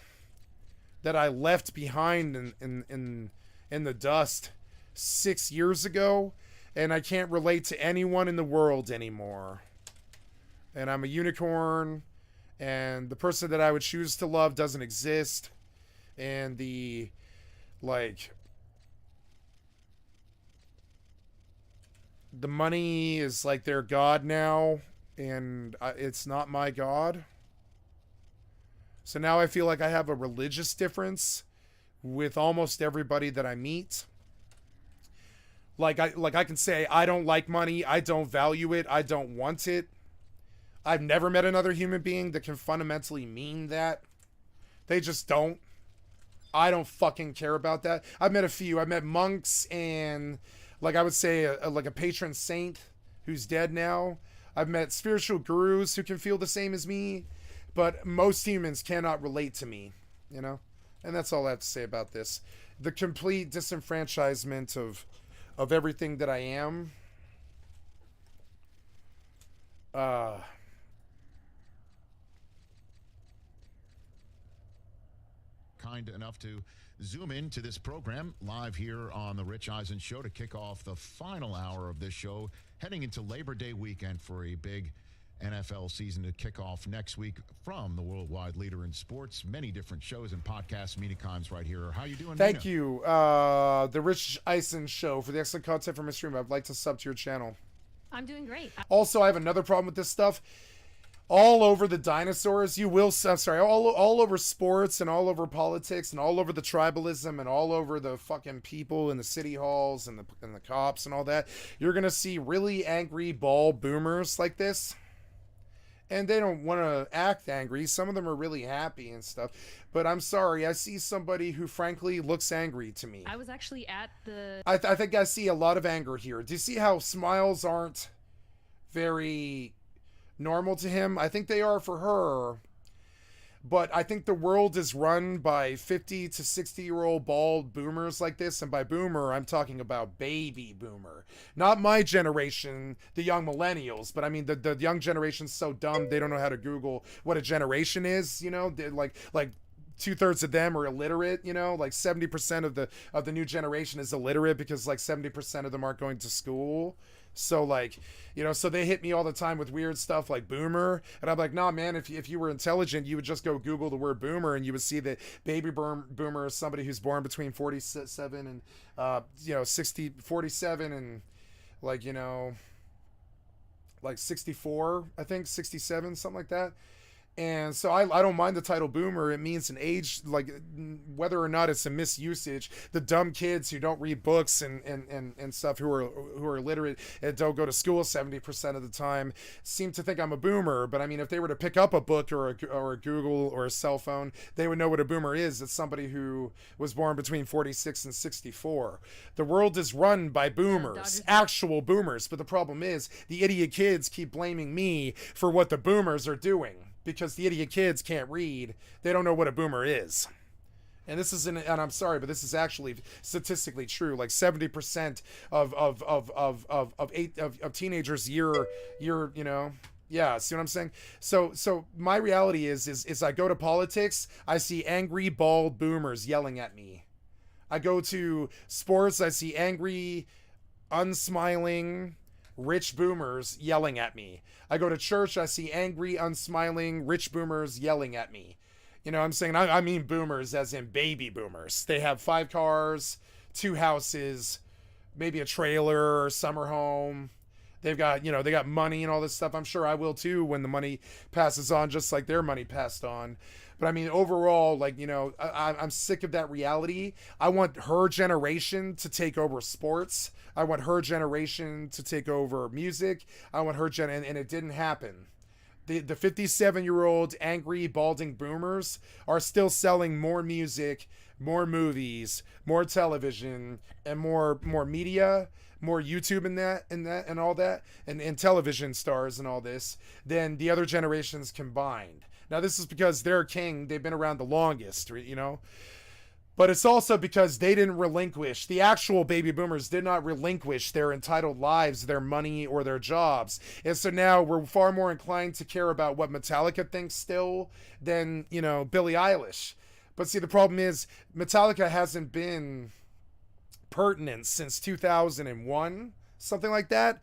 I left behind in the dust 6 years ago, and I can't relate to anyone in the world anymore. And I'm a unicorn, and the person that I would choose to love doesn't exist, and the money is like their god now, and it's not my god. So now I feel like I have a religious difference with almost everybody that I meet. Like I can say I don't like money, I don't value it, I don't want it. I've never met another human being that can fundamentally mean that. They just don't. I don't fucking care about that. I've met a few. I've met monks and, like I would say, like a patron saint who's dead now. I've met spiritual gurus who can feel the same as me, but most humans cannot relate to me, you know? And that's all I have to say about this. The complete disenfranchisement of everything that I am. Kind enough to zoom into this program live here on the Rich Eisen Show to kick off the final hour of this show, heading into Labor Day weekend for a big NFL season to kick off next week from the worldwide leader in sports. Many different shows and podcasts, Minicoms right here. How you doing, Thank Mina? you. The Rich Eisen Show, for the excellent content from my stream. I'd like to sub to your channel. I'm doing great. Also, I have another problem with this stuff. All over the dinosaurs, all over sports and all over politics and all over the tribalism and all over the fucking people in the city halls and the cops and all that, you're going to see really angry bald boomers like this. And they don't want to act angry. Some of them are really happy and stuff. But I'm sorry, I see somebody who frankly looks angry to me. I was actually at the... I think I see a lot of anger here. Do you see how smiles aren't very normal to him? I think they are for her, but I think the world is run by 50 to 60-year-old bald boomers like this, and by boomer I'm talking about baby boomer, not my generation, the young millennials, but I mean the young generation's so dumb they don't know how to Google what a generation is, you know. They're like 2/3 of them are illiterate, you know, like 70% of the new generation is illiterate because like 70% of them aren't going to school. So like, you know, so they hit me all the time with weird stuff like boomer, and I'm like, nah, man, if you were intelligent, you would just go Google the word boomer and you would see that baby boomer is somebody who's born between 47 and 47 and like, you know, like 64, I think 67, something like that. And so I don't mind the title boomer. It means an age, like whether or not it's a misusage. The dumb kids who don't read books and stuff, who are illiterate and don't go to school 70% of the time, seem to think I'm a boomer. But I mean, if they were to pick up a book or a Google or a cell phone, they would know what a boomer is. It's somebody who was born between 46 and 64. The world is run by boomers, actual boomers. But the problem is the idiot kids keep blaming me for what the boomers are doing. Because the idiot kids can't read, they don't know what a boomer is. And this is and I'm sorry, but this is actually statistically true. Like 70% of teenagers year, you know. Yeah, see what I'm saying? So my reality is I go to politics, I see angry bald boomers yelling at me. I go to sports, I see angry, unsmiling, rich boomers yelling at me. I go to church, I see angry, unsmiling, rich boomers yelling at me. You know what I'm saying? I mean boomers as in baby boomers. They have 5 cars, 2 houses, maybe a trailer or summer home. They've got, they got money and all this stuff. I'm sure I will too when the money passes on, just like their money passed on. But I mean, overall, like, I'm sick of that reality. I want her generation to take over sports. I want her generation to take over music. I want and it didn't happen. The 57-year-old angry balding boomers are still selling more music, more movies, more television, and more media, more YouTube and all that, and television stars and all this than the other generations combined. Now, this is because they're king. They've been around the longest, But it's also because they didn't relinquish. The actual baby boomers did not relinquish their entitled lives, their money, or their jobs. And so now we're far more inclined to care about what Metallica thinks still than, Billie Eilish. But see, the problem is Metallica hasn't been pertinent since 2001, something like that.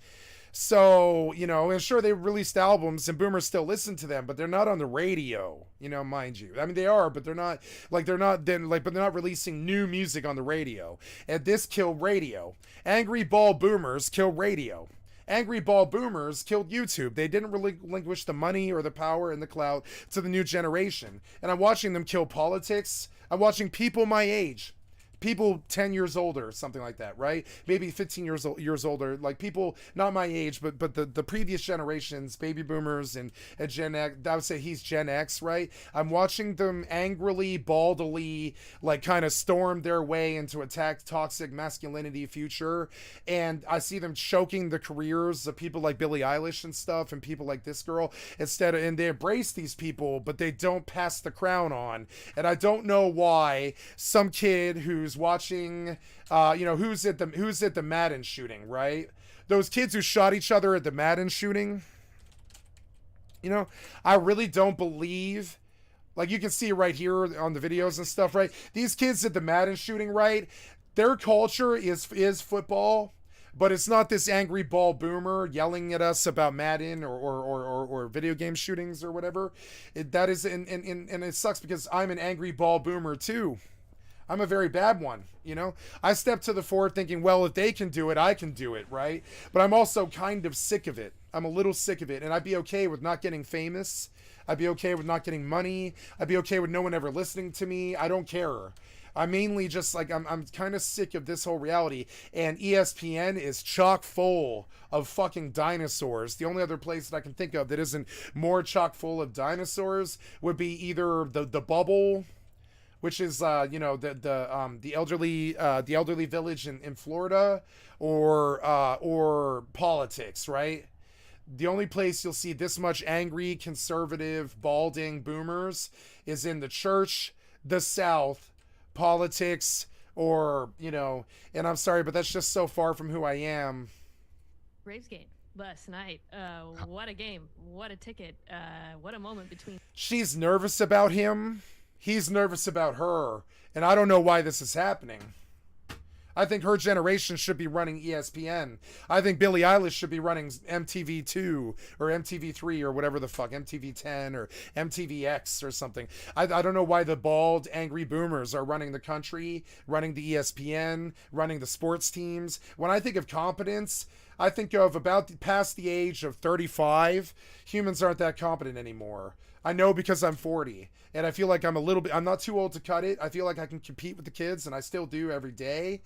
So, and sure, they released albums and boomers still listen to them, but they're not on the radio, mind you. I mean, they are, but they're not releasing new music on the radio. And this killed radio. Angry bald boomers killed radio. Angry bald boomers killed YouTube. They didn't relinquish the money or the power and the clout to the new generation. And I'm watching them kill politics. I'm watching people my age. People 10 years older, something like that, right? Maybe 15 years older, like people not my age, but the previous generations, baby boomers and Gen X. I would say he's Gen X, right? I'm watching them angrily, baldly, like kind of storm their way into a toxic masculinity future, and I see them choking the careers of people like Billie Eilish and stuff, and people like this girl and they embrace these people, but they don't pass the crown on, and I don't know why some kid who's watching who's at the Madden shooting, right? Those kids who shot each other at the Madden shooting, I really don't believe, like you can see right here on the videos and stuff, right? These kids at the Madden shooting, right? Their culture is football, but it's not this angry bald boomer yelling at us about Madden or video game shootings or whatever. And it sucks because I'm an angry bald boomer too. I'm a very bad one, I stepped to the fore thinking, well, if they can do it, I can do it, right? But I'm also kind of sick of it. I'm a little sick of it, and I'd be okay with not getting famous. I'd be okay with not getting money. I'd be okay with no one ever listening to me. I don't care. I'm mainly just like, I'm kind of sick of this whole reality, and ESPN is chock full of fucking dinosaurs. The only other place that I can think of that isn't more chock full of dinosaurs would be either the bubble, which is the elderly village in Florida, or politics, right? The only place you'll see this much angry, conservative, balding boomers is in the church, the South, politics, or and I'm sorry, but that's just so far from who I am. Braves game last night. What a game! What a ticket! What a moment between. She's nervous about him. He's nervous about her, and I don't know why this is happening. I think her generation should be running ESPN. I think Billie Eilish should be running MTV2 or MTV3 or whatever the fuck, MTV10 or MTVX or something. I don't know why the bald, angry boomers are running the country, running the ESPN, running the sports teams. When I think of competence, I think of past the age of 35, humans aren't that competent anymore. I know because I'm 40, and I feel like I'm not too old to cut it. I feel like I can compete with the kids, and I still do every day,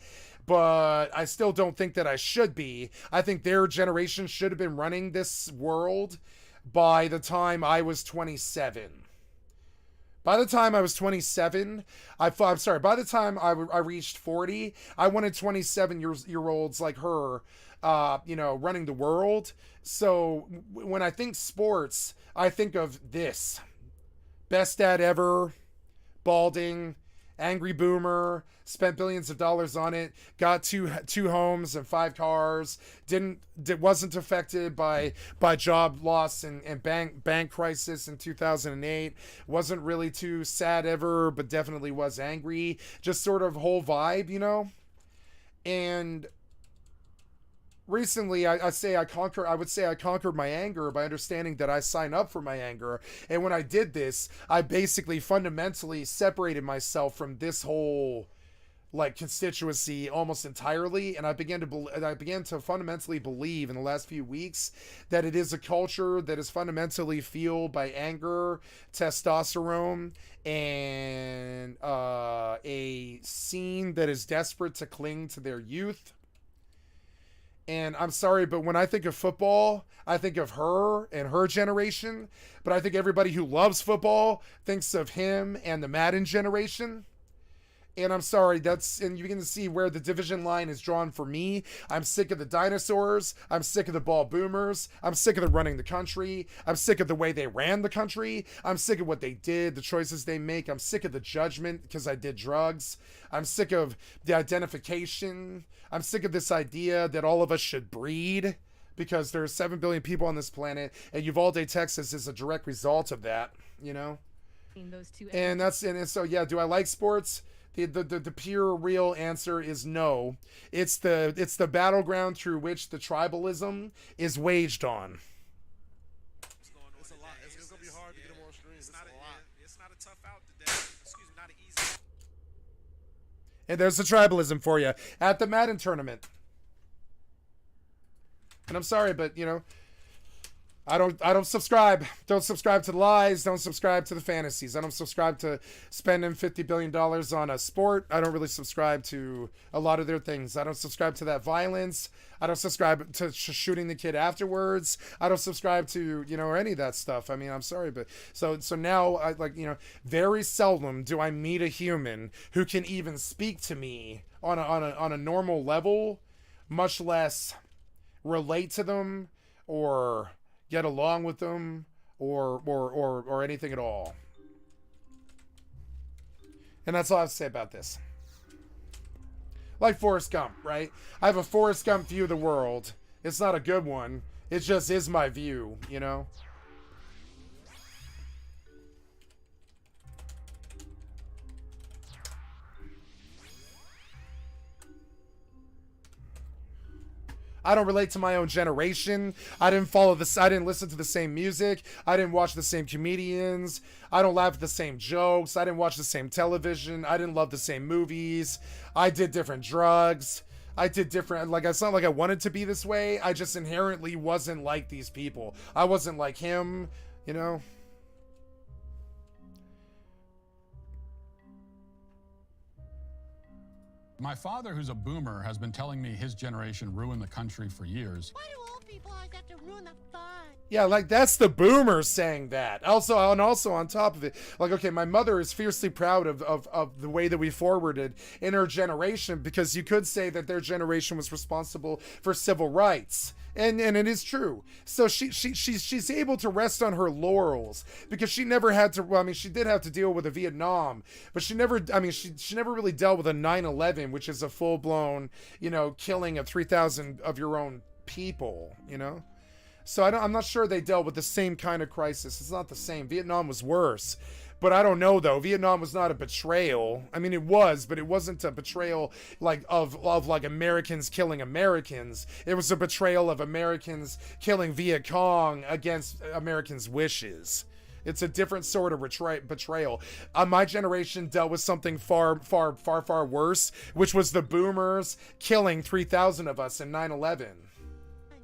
but I still don't think that I should be. I think their generation should have been running this world by the time I was 27. By the time I was 27, by the time I reached 40, I wanted 27-year-olds like her, running the world. So when I think sports, I think of this. Best dad ever, balding, angry boomer, spent billions of dollars on it, got two homes and 5 cars, wasn't affected by job loss and bank crisis in 2008, wasn't really too sad ever, but definitely was angry, just sort of whole vibe, and recently, I would say I conquered my anger by understanding that I sign up for my anger. And when I did this, I basically fundamentally separated myself from this whole, like constituency almost entirely, and I began to fundamentally believe in the last few weeks that it is a culture that is fundamentally fueled by anger, testosterone, and a scene that is desperate to cling to their youth. And I'm sorry, but when I think of football, I think of her and her generation, but I think everybody who loves football thinks of him and the Madden generation. And I'm sorry, and you can see where the division line is drawn for me. I'm sick of the dinosaurs. I'm sick of the ball boomers. I'm sick of the running the country. I'm sick of the way they ran the country. I'm sick of what they did, the choices they make. I'm sick of the judgment because I did drugs. I'm sick of the identification. I'm sick of this idea that all of us should breed because there are 7 billion people on this planet, and Uvalde, Texas is a direct result of that, you know? Those two and so, yeah, do I like sports? The pure real answer is no. It's the battleground through which the tribalism is waged on. It's a lot. It's gonna be hard to get them on streams. It's a lot. It's not a tough out today. Excuse me, not an easy. And there's the tribalism for you at the Madden tournament. And I'm sorry, but you know, I don't subscribe. Don't subscribe to the lies. Don't subscribe to the fantasies. I don't subscribe to spending $50 billion on a sport. I don't really subscribe to a lot of their things. I don't subscribe to that violence. I don't subscribe to shooting the kid afterwards. I don't subscribe to, you know, or any of that stuff. I mean, I'm sorry, but so now I like, you know, very seldom do I meet a human who can even speak to me on a normal level, much less relate to them or get along with them or anything at all. And that's all I have to say about this. Like Forrest Gump, right? I have a Forrest Gump view of the world. It's not a good one. It just is my view, you know? I don't relate to my own generation. I didn't follow this. I didn't listen to the same music. I didn't watch the same comedians. I don't laugh at the same jokes. I didn't watch the same television. I didn't love the same movies. I did different drugs. I did different, like, it's not like I wanted to be this way. I just inherently wasn't like these people. I wasn't like him, you know? My father, who's a boomer, has been telling me his generation ruined the country for years. Why do old people always have to ruin the fun? Yeah, like, that's the boomers saying that. Also on top of it, like, okay, my mother is fiercely proud of the way that we forwarded in her generation, because you could say that their generation was responsible for civil rights. And it is true. So she's able to rest on her laurels because she never had to. Well, I mean, she did have to deal with a Vietnam, but she never. I mean, she never really dealt with a 9/11, which is a full blown, you know, killing of 3,000 of your own people. You know, so I'm not sure they dealt with the same kind of crisis. It's not the same. Vietnam was worse. But I don't know, though. Vietnam was not a betrayal. I mean, it was, but it wasn't a betrayal like of like Americans killing Americans. It was a betrayal of Americans killing Viet Cong against Americans' wishes. It's a different sort of betrayal. My generation dealt with something far worse, which was the boomers killing 3,000 of us in 9/11.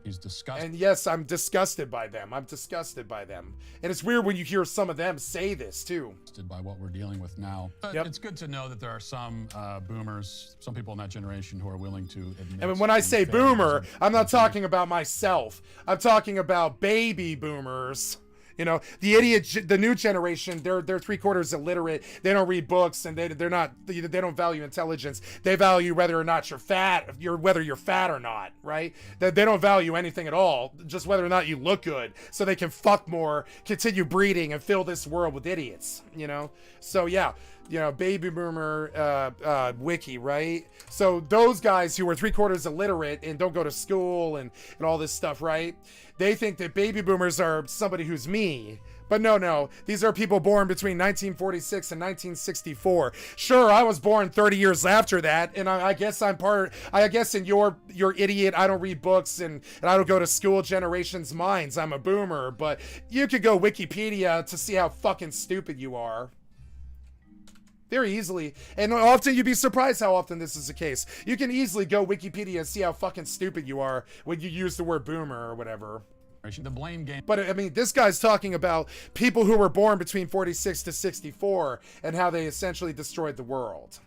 He's disgusted. And yes, I'm disgusted by them. I'm disgusted by them. And it's weird when you hear some of them say this, too. By what we're dealing with now. But Yep. It's good to know that there are some boomers, some people in that generation who are willing to admit. And when I say failures boomer, and- I'm not talking about myself. I'm talking about baby boomers. You know, the idiot, the new generation, they're 3/4 illiterate. They don't read books, and they don't value intelligence. They value whether or not you're fat, whether you're fat or not, right? They don't value anything at all, just whether or not you look good, so they can fuck more, continue breeding, and fill this world with idiots. You know, so yeah. You know, baby boomer wiki, right? So those guys who are 3/4 illiterate and don't go to school and all this stuff, right? They think that baby boomers are somebody who's me. But no, these are people born between 1946 and 1964. Sure, I was born 30 years after that, and I guess I guess in your idiot, I don't read books and I don't go to school generation's minds, I'm a boomer. But you could go Wikipedia to see how fucking stupid you are. Very easily. And often you'd be surprised how often this is the case. You can easily go Wikipedia and see how fucking stupid you are when you use the word boomer or whatever. The blame game But I mean, this guy's talking about people who were born between 46 to 64 and how they essentially destroyed the world.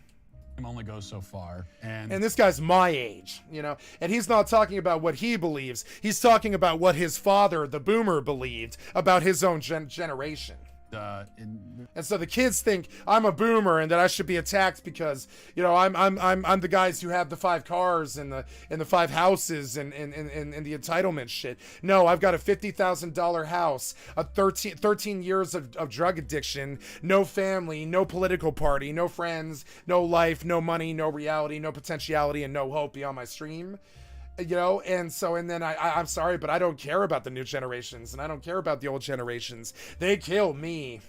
only goes so far. And this guy's my age, you know, and he's not talking about what he believes. He's talking about what his father, the boomer, believed about his own generation. And so the kids think I'm a boomer and that I should be attacked because, you know, I'm the guys who have the 5 cars and the 5 houses and the entitlement shit. No, I've got a $50,000 house, a 13 years of drug addiction, no family, no political party, no friends, no life, no money, no reality, no potentiality, and no hope beyond my stream. You know, and then I'm sorry, but I don't care about the new generations, and I don't care about the old generations. They kill me.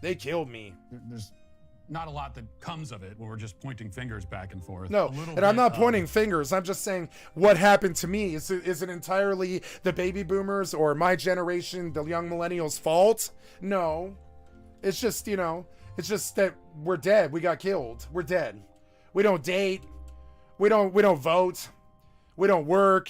They killed me. There's not a lot that comes of it. Where we're just pointing fingers back and forth. No, and I'm not pointing fingers. I'm just saying what happened to me. Is it entirely the baby boomers or my generation, the young millennials' fault? No, it's just, you know, it's just that we're dead. We got killed. We're dead. We don't date. We don't vote. We don't work.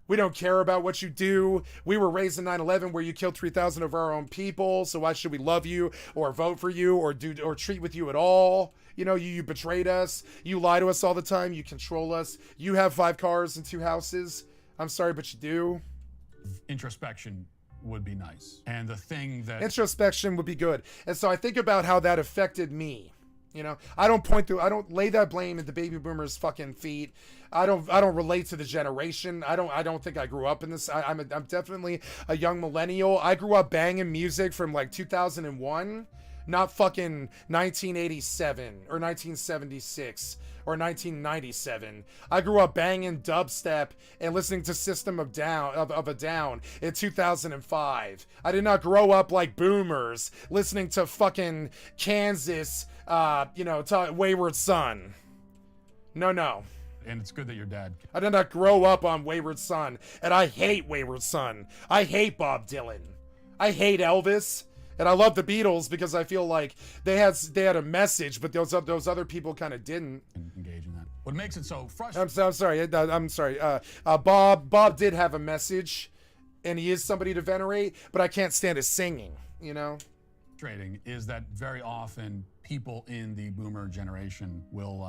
We don't care about what you do. We were raised in 9/11 where you killed 3,000 of our own people. So why should we love you or vote for you or treat with you at all? You know, you betrayed us. You lie to us all the time. You control us. You have 5 cars and 2 houses. I'm sorry, but you do. Introspection would be nice. And the thing that... Introspection would be good. And so I think about how that affected me. You know, I don't lay that blame at the baby boomers' fucking feet. I don't relate to the generation. I don't think I grew up in this. I'm definitely a young millennial. I grew up banging music from like 2001, not fucking 1987 or 1976 or 1997. I grew up banging dubstep and listening to System of a Down in 2005. I did not grow up like boomers listening to fucking Kansas, you know, Wayward Son. No. And it's good that your dad... I did not grow up on Wayward Son, and I hate Wayward Son. I hate Bob Dylan. I hate Elvis. And I love the Beatles because I feel like they had a message, but those other people kind of didn't engage in that. What makes it so frustrating? I'm sorry. Bob did have a message, and he is somebody to venerate, but I can't stand his singing. You know. Frustrating is that very often people in the boomer generation will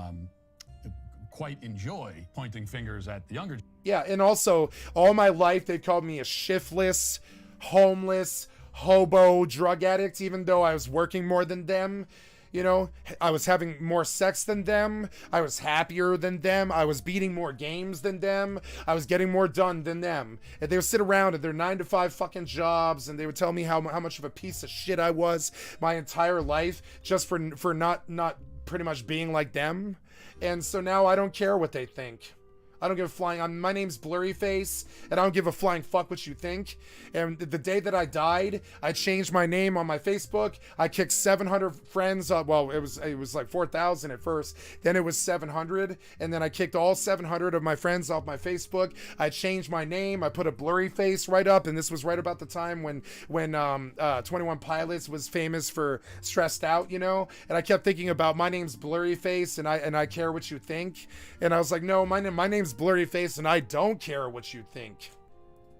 quite enjoy pointing fingers at the younger. Yeah, and also all my life they called me a shiftless, homeless, hobo drug addict, even though I was working more than them. You know, I was having more sex than them. I was happier than them. I was beating more games than them. I was getting more done than them. And they would sit around at their 9-to-5 fucking jobs, and they would tell me how much of a piece of shit I was my entire life just for not pretty much being like them. And so now I don't care what they think. I don't give a flying... my name's Blurryface, and I don't give a flying fuck what you think. And the day that I died, I changed my name on my Facebook. I kicked 700 friends. Well, it was like 4,000 at first. Then it was 700, and then I kicked all 700 of my friends off my Facebook. I changed my name. I put a Blurryface right up, and this was right about the time when 21 Pilots was famous for Stressed Out, you know. And I kept thinking about my name's Blurryface, and I care what you think. And I was like, no, my name's Blurryface, and I don't care what you think.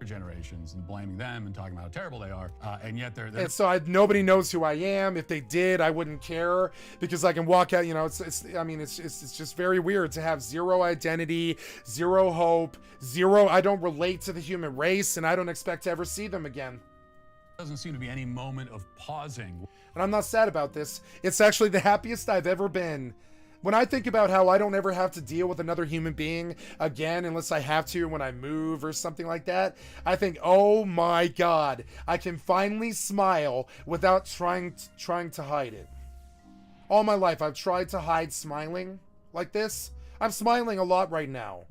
Generations and blaming them and talking about how terrible they are, and yet they're and so nobody knows who I am. If they did, I wouldn't care because I can walk out. You know, it's just very weird to have zero identity, zero hope, zero. I don't relate to the human race, and I don't expect to ever see them again. Doesn't seem to be any moment of pausing. And I'm not sad about this. It's actually the happiest I've ever been. When I think about how I don't ever have to deal with another human being again unless I have to when I move or something like that, I think, oh my God, I can finally smile without trying to hide it. All my life, I've tried to hide smiling like this. I'm smiling a lot right now,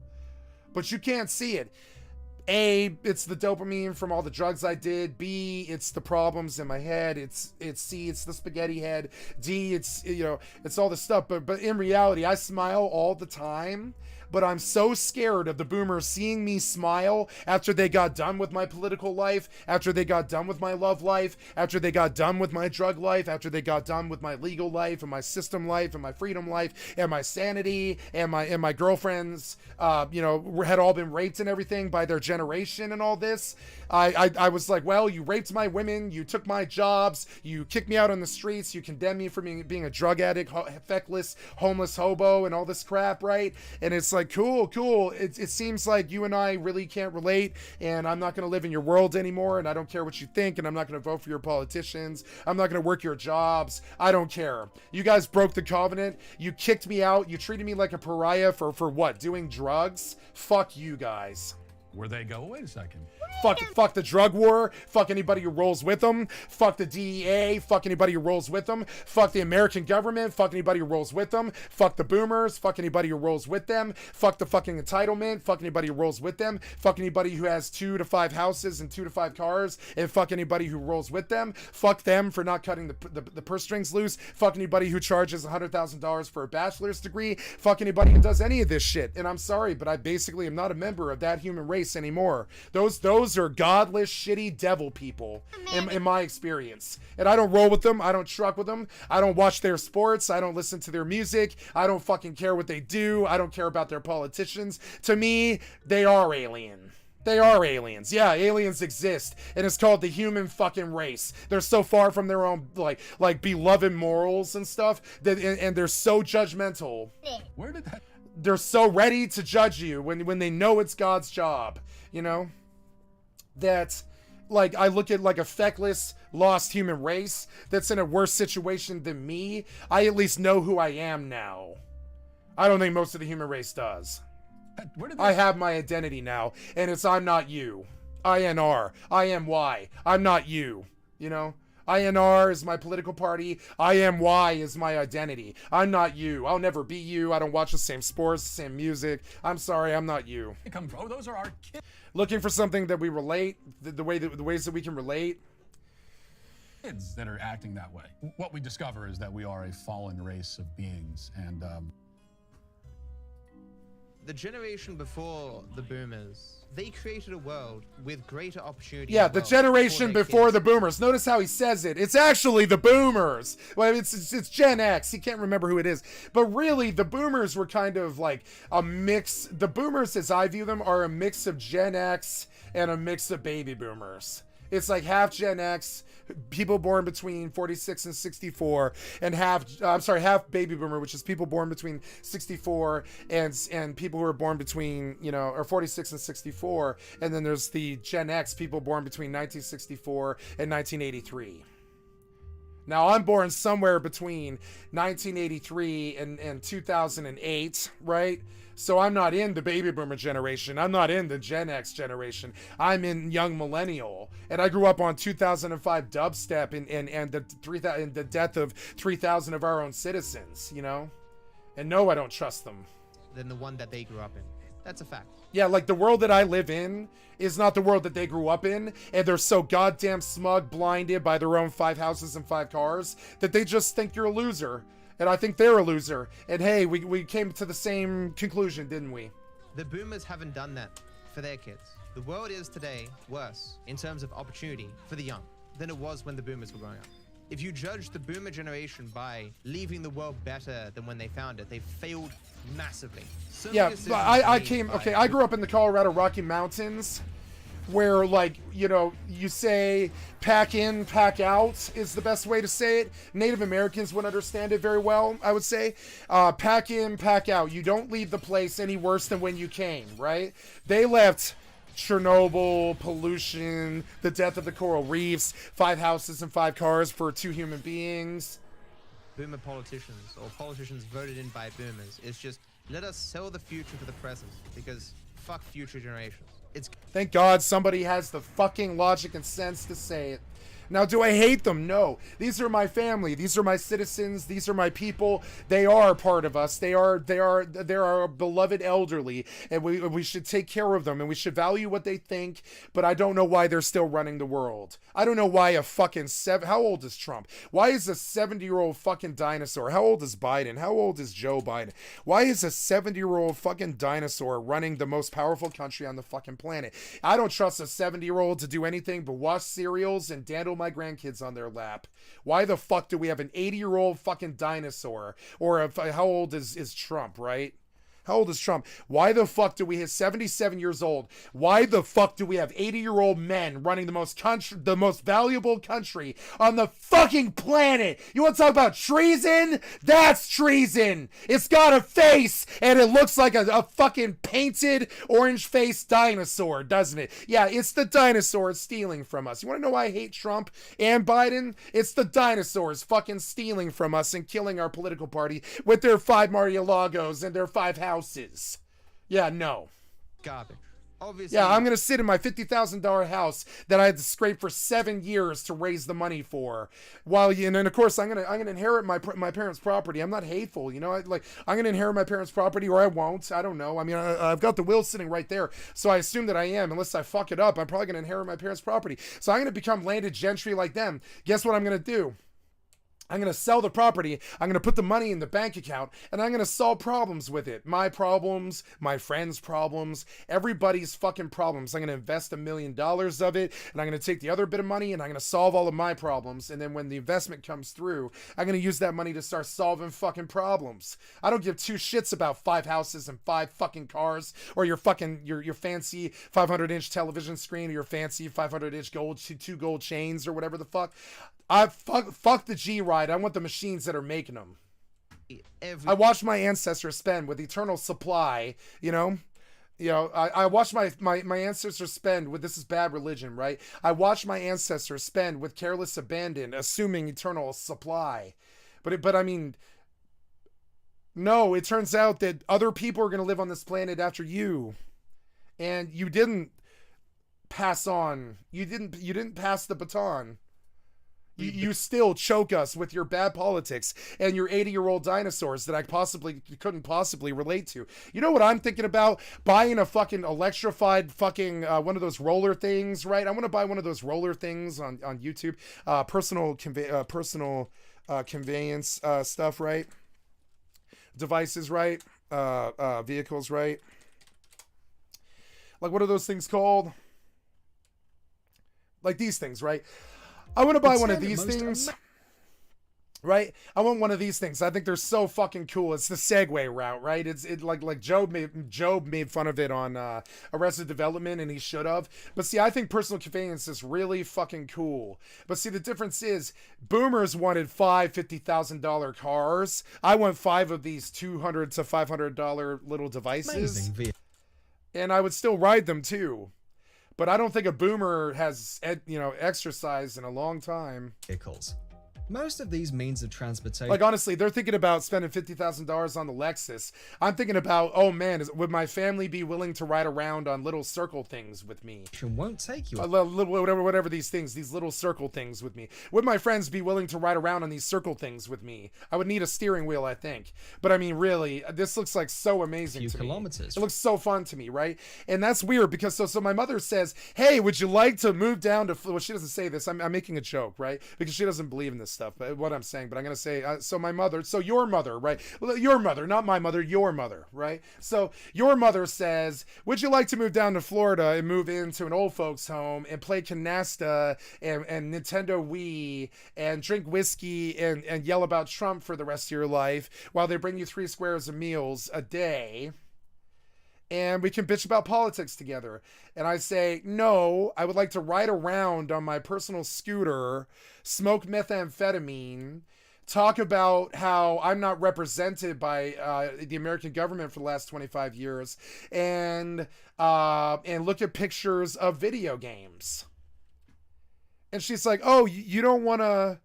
but you can't see it. A, it's the dopamine from all the drugs I did. B, it's the problems in my head. It's C, it's the spaghetti head. D, it's, you know, it's all the stuff. But in reality, I smile all the time. but I'm so scared of the boomers seeing me smile after they got done with my political life, after they got done with my love life, after they got done with my drug life, after they got done with my legal life and my system life and my freedom life and my sanity and my girlfriends, had all been raped and everything by their generation and all this. I was like, well, you raped my women, you took my jobs, you kicked me out on the streets, you condemned me for being a drug addict, feckless, homeless hobo, and all this crap, right? And it's like, cool. It seems like you and I really can't relate, and I'm not going to live in your world anymore, and I don't care what you think, and I'm not going to vote for your politicians. I'm not going to work your jobs. I don't care. You guys broke the covenant. You kicked me out. You treated me like a pariah for what? Doing drugs? Fuck you guys. Where they go? Wait a second. Fuck the drug war. Fuck anybody who rolls with them. Fuck the DEA. Fuck anybody who rolls with them. Fuck the American government. Fuck anybody who rolls with them. Fuck the boomers. Fuck anybody who rolls with them. Fuck the fucking entitlement. Fuck anybody who rolls with them. Fuck anybody who has 2 to 5 houses and 2 to 5 cars. And fuck anybody who rolls with them. Fuck them for not cutting the purse strings loose. Fuck anybody who charges $100,000 for a bachelor's degree. Fuck anybody who does any of this shit. And I'm sorry, but I basically am not a member of that human race anymore. Those are godless, shitty devil people in my experience. And I don't roll with them. I don't truck with them. I don't watch their sports. I don't listen to their music. I don't fucking care what they do. I don't care about their politicians. To me, they are alien. They are aliens. Yeah, aliens exist. And it's called the human fucking race. They're so far from their own, like beloved morals and stuff, that, and they're so judgmental. Where did that... They're so ready to judge you when they know it's God's job, that, like, I look at like a feckless, lost human race that's in a worse situation than me. I at least know who I am now. I don't think most of the human race does. I have my identity now, and it's I'm not you. INR. I am Y. I'm not you. INR is my political party. IMY is my identity. I'm not you. I'll never be you. I don't watch the same sports, the same music. I'm sorry, I'm not you. Oh, those are our kids. Looking for something that we relate, the ways that we can relate. Kids that are acting that way. What we discover is that we are a fallen race of beings, and the generation before the boomers, they created a world with greater opportunity. Yeah, the generation before the boomers. Notice how he says it. It's actually the boomers. Well, it's Gen X. He can't remember who it is. But really, the boomers were kind of like a mix. The boomers, as I view them, are a mix of Gen X and a mix of baby boomers. It's like half Gen X, people born between 46 and 64, and half baby boomer, which is people born between 64 and people who are born between, or 46 and 64. And then there's the Gen X, people born between 1964 and 1983. Now, I'm born somewhere between 1983 and 2008, right? So I'm not in the baby boomer generation. I'm not in the Gen X generation. I'm in young millennial. And I grew up on 2005 dubstep and the death of 3,000 of our own citizens, And no, I don't trust them. Than the one that they grew up in. That's a fact. Yeah, like the world that I live in is not the world that they grew up in. And they're so goddamn smug, blinded by their own 5 houses and 5 cars that they just think you're a loser. And I think they're a loser. And hey, we came to the same conclusion, didn't we? The boomers haven't done that for their kids. The world is today worse in terms of opportunity for the young than it was when the boomers were growing up. If you judge the boomer generation by leaving the world better than when they found it, they failed massively. So yeah, I grew up in the Colorado Rocky Mountains, where, like, you say pack in, pack out is the best way to say it. Native Americans would understand it very well, I would say. Pack in, pack out. You don't leave the place any worse than when you came, right? They left Chernobyl, pollution, the death of the coral reefs, 5 houses and 5 cars for 2 human beings. Boomer politicians, or politicians voted in by boomers, is just, let us sell the future for the present, because fuck future generations. Thank God somebody has the fucking logic and sense to say it. Now, do I hate them? No. These are my family. These are my citizens. These are my people. They are part of us. They're our beloved elderly, and we should take care of them, and we should value what they think. But I don't know why they're still running the world. I don't know why a fucking how old is Trump? Why is a 70-year-old fucking dinosaur? How old is Biden? How old is Joe Biden? Why is a 70-year-old fucking dinosaur running the most powerful country on the fucking planet? I don't trust a 70-year-old to do anything but wash cereals and dandle my grandkids on their lap. Why the fuck do we have an 80-year-old fucking dinosaur? Or how old is Trump, right? How old is Trump? Why the fuck do we have 77 years old? Why the fuck do we have 80-year-old men running the most valuable country on the fucking planet? You want to talk about treason? That's treason. It's got a face and it looks like a fucking painted orange-faced dinosaur, doesn't it? Yeah, it's the dinosaurs stealing from us. You want to know why I hate Trump and Biden? It's the dinosaurs fucking stealing from us and killing our political party with their 5 Mar-a-Lagos and their 5 houses. Yeah, no. Garbage. Obviously. Yeah, I'm gonna sit in my $50,000 house that I had to scrape for 7 years to raise the money for. And of course I'm gonna inherit my parents' property. I'm not hateful, you know. I'm gonna inherit my parents' property, or I won't. I don't know. I mean, I've got the will sitting right there, so I assume that I am. Unless I fuck it up, I'm probably gonna inherit my parents' property. So I'm gonna become landed gentry like them. Guess what I'm gonna do? I'm going to sell the property, I'm going to put the money in the bank account, and I'm going to solve problems with it. My problems, my friends' problems, everybody's fucking problems. I'm going to invest $1 million of it, and I'm going to take the other bit of money, and I'm going to solve all of my problems. And then when the investment comes through, I'm going to use that money to start solving fucking problems. I don't give 2 shits about 5 houses and 5 fucking cars, or your fucking, your fancy 500-inch television screen, or your fancy 500-inch gold, 2 gold chains, or whatever the fuck. Fuck the G-Ride. I want the machines that are making them. I watched my ancestors spend with eternal supply, you know. I watched my ancestors spend with, this is bad religion, right? I watched my ancestors spend with careless abandon, assuming eternal supply. But I mean, no, it turns out that other people are going to live on this planet after you. And you didn't pass on. You didn't pass the baton. You still choke us with your bad politics and your 80-year-old dinosaurs that I couldn't possibly relate to. You know what I'm thinking about? Buying a fucking electrified fucking one of those roller things, right? I want to buy one of those roller things on YouTube. Personal conveyance stuff, right? Devices, right? Vehicles, right? Like, what are those things called? Like these things, right? I want to buy one of these things, right? I want one of these things. I think they're so fucking cool. It's the Segway route, right? It's like Job made fun of it on Arrested Development, and he should have. But see, I think personal conveyance is really fucking cool. But see, the difference is boomers wanted 5 $50,000 cars. I want 5 of these $200 to $500 little devices. Amazing. And I would still ride them too. But I don't think a boomer has, exercised in a long time. Vehicles. Most of these means of transportation. Like, honestly, they're thinking about spending $50,000 on the Lexus. I'm thinking about, oh man, would my family be willing to ride around on little circle things with me? Won't take you. Whatever these things, these little circle things with me. Would my friends be willing to ride around on these circle things with me? I would need a steering wheel, I think. But I mean, really, this looks like so amazing to me. It looks so fun to me, right? And that's weird because so my mother says, hey, would you like to move down to, well, she doesn't say this. I'm making a joke, right? Because she doesn't believe in this stuff, but what I'm saying, but I'm going to say, so your mother, right? Your mother, not my mother, your mother, right? So your mother says, would you like to move down to Florida and move into an old folks home and play canasta and Nintendo Wii and drink whiskey and yell about Trump for the rest of your life while they bring you 3 squares of meals a day? And we can bitch about politics together. And I say, no, I would like to ride around on my personal scooter, smoke methamphetamine, talk about how I'm not represented by the American government for the last 25 years, and look at pictures of video games. And she's like, oh, you don't want to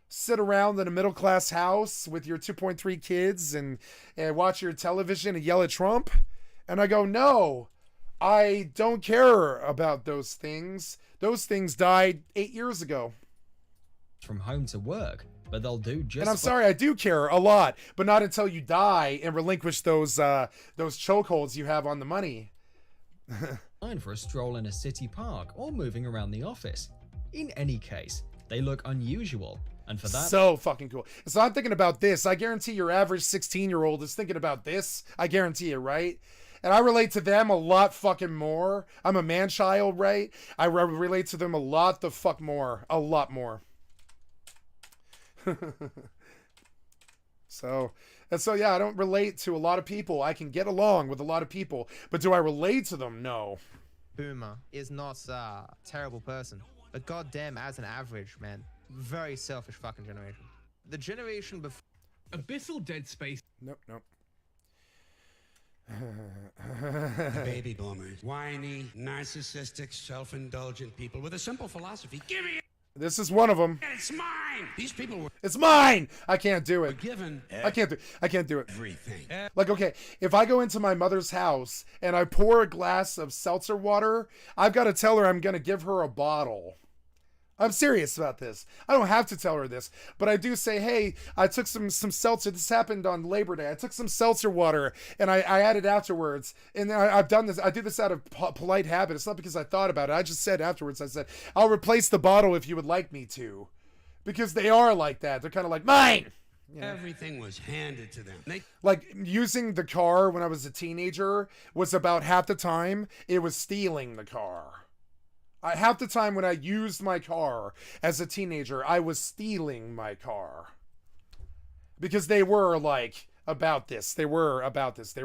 sit around in a middle-class house with your 2.3 kids and watch your television and yell at Trump? And I go, no, I don't care about those things. Those things died 8 years ago. from home to work, but they'll do just. And I'm sorry, I do care a lot, but not until you die and relinquish those chokeholds you have on the money. fine for a stroll in a city park or moving around the office. In any case, they look unusual, and for that, so fucking cool. So I'm thinking about this. I guarantee your average 16-year-old is thinking about this. I guarantee it, right? And I relate to them a lot fucking more. I'm a man-child, right? I relate to them a lot the fuck more. A lot more. So yeah, I don't relate to a lot of people. I can get along with a lot of people, but do I relate to them? No. Boomer is not a terrible person, but goddamn, as an average, man, very selfish fucking generation. The generation before Abyssal Dead Space. Nope. The baby boomers, whiny, narcissistic, self-indulgent people with a simple philosophy. Give me it. This is one of them. It's mine. These people were It's mine. I can't do it. given I can't do it. everything. Like, okay, if I go into my mother's house and I pour a glass of seltzer water, I've got to tell her I'm going to give her a bottle. I'm serious about this. I don't have to tell her this, but I do say, hey, I took some seltzer. This happened on Labor Day. I took some seltzer water and I added afterwards. And I've done this. I do this out of polite habit. It's not because I thought about it. I just said afterwards, I said, I'll replace the bottle if you would like me to. Because they are like that. They're kind of like, mine! You know? Everything was handed to them. Like, using the car when I was a teenager was about half the time it was stealing the car. Half the time when I used my car as a teenager, I was stealing my car. Because they were like about this. They were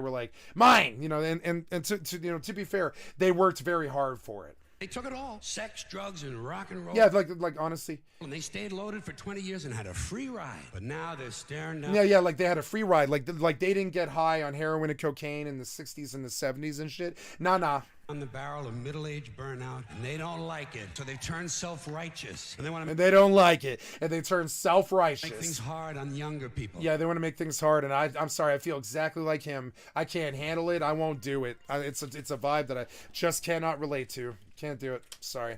like, mine, you know, and to be fair, they worked very hard for it. They took it all. Sex, drugs, and rock and roll. Yeah, like honestly. And they stayed loaded for 20 years and had a free ride. But now they're staring down. Yeah, like they had a free ride. Like they didn't get high on heroin and cocaine in the 60s and the 70s and shit. Nah. On the barrel of middle-aged burnout, and they don't like it, so they've turned self-righteous, and they want to. And they don't like it, and they turn self-righteous. Make things hard on younger people. Yeah, they want to make things hard, and I'm sorry, I feel exactly like him. I can't handle it. I won't do it. It's a vibe that I just cannot relate to. Can't do it. Sorry.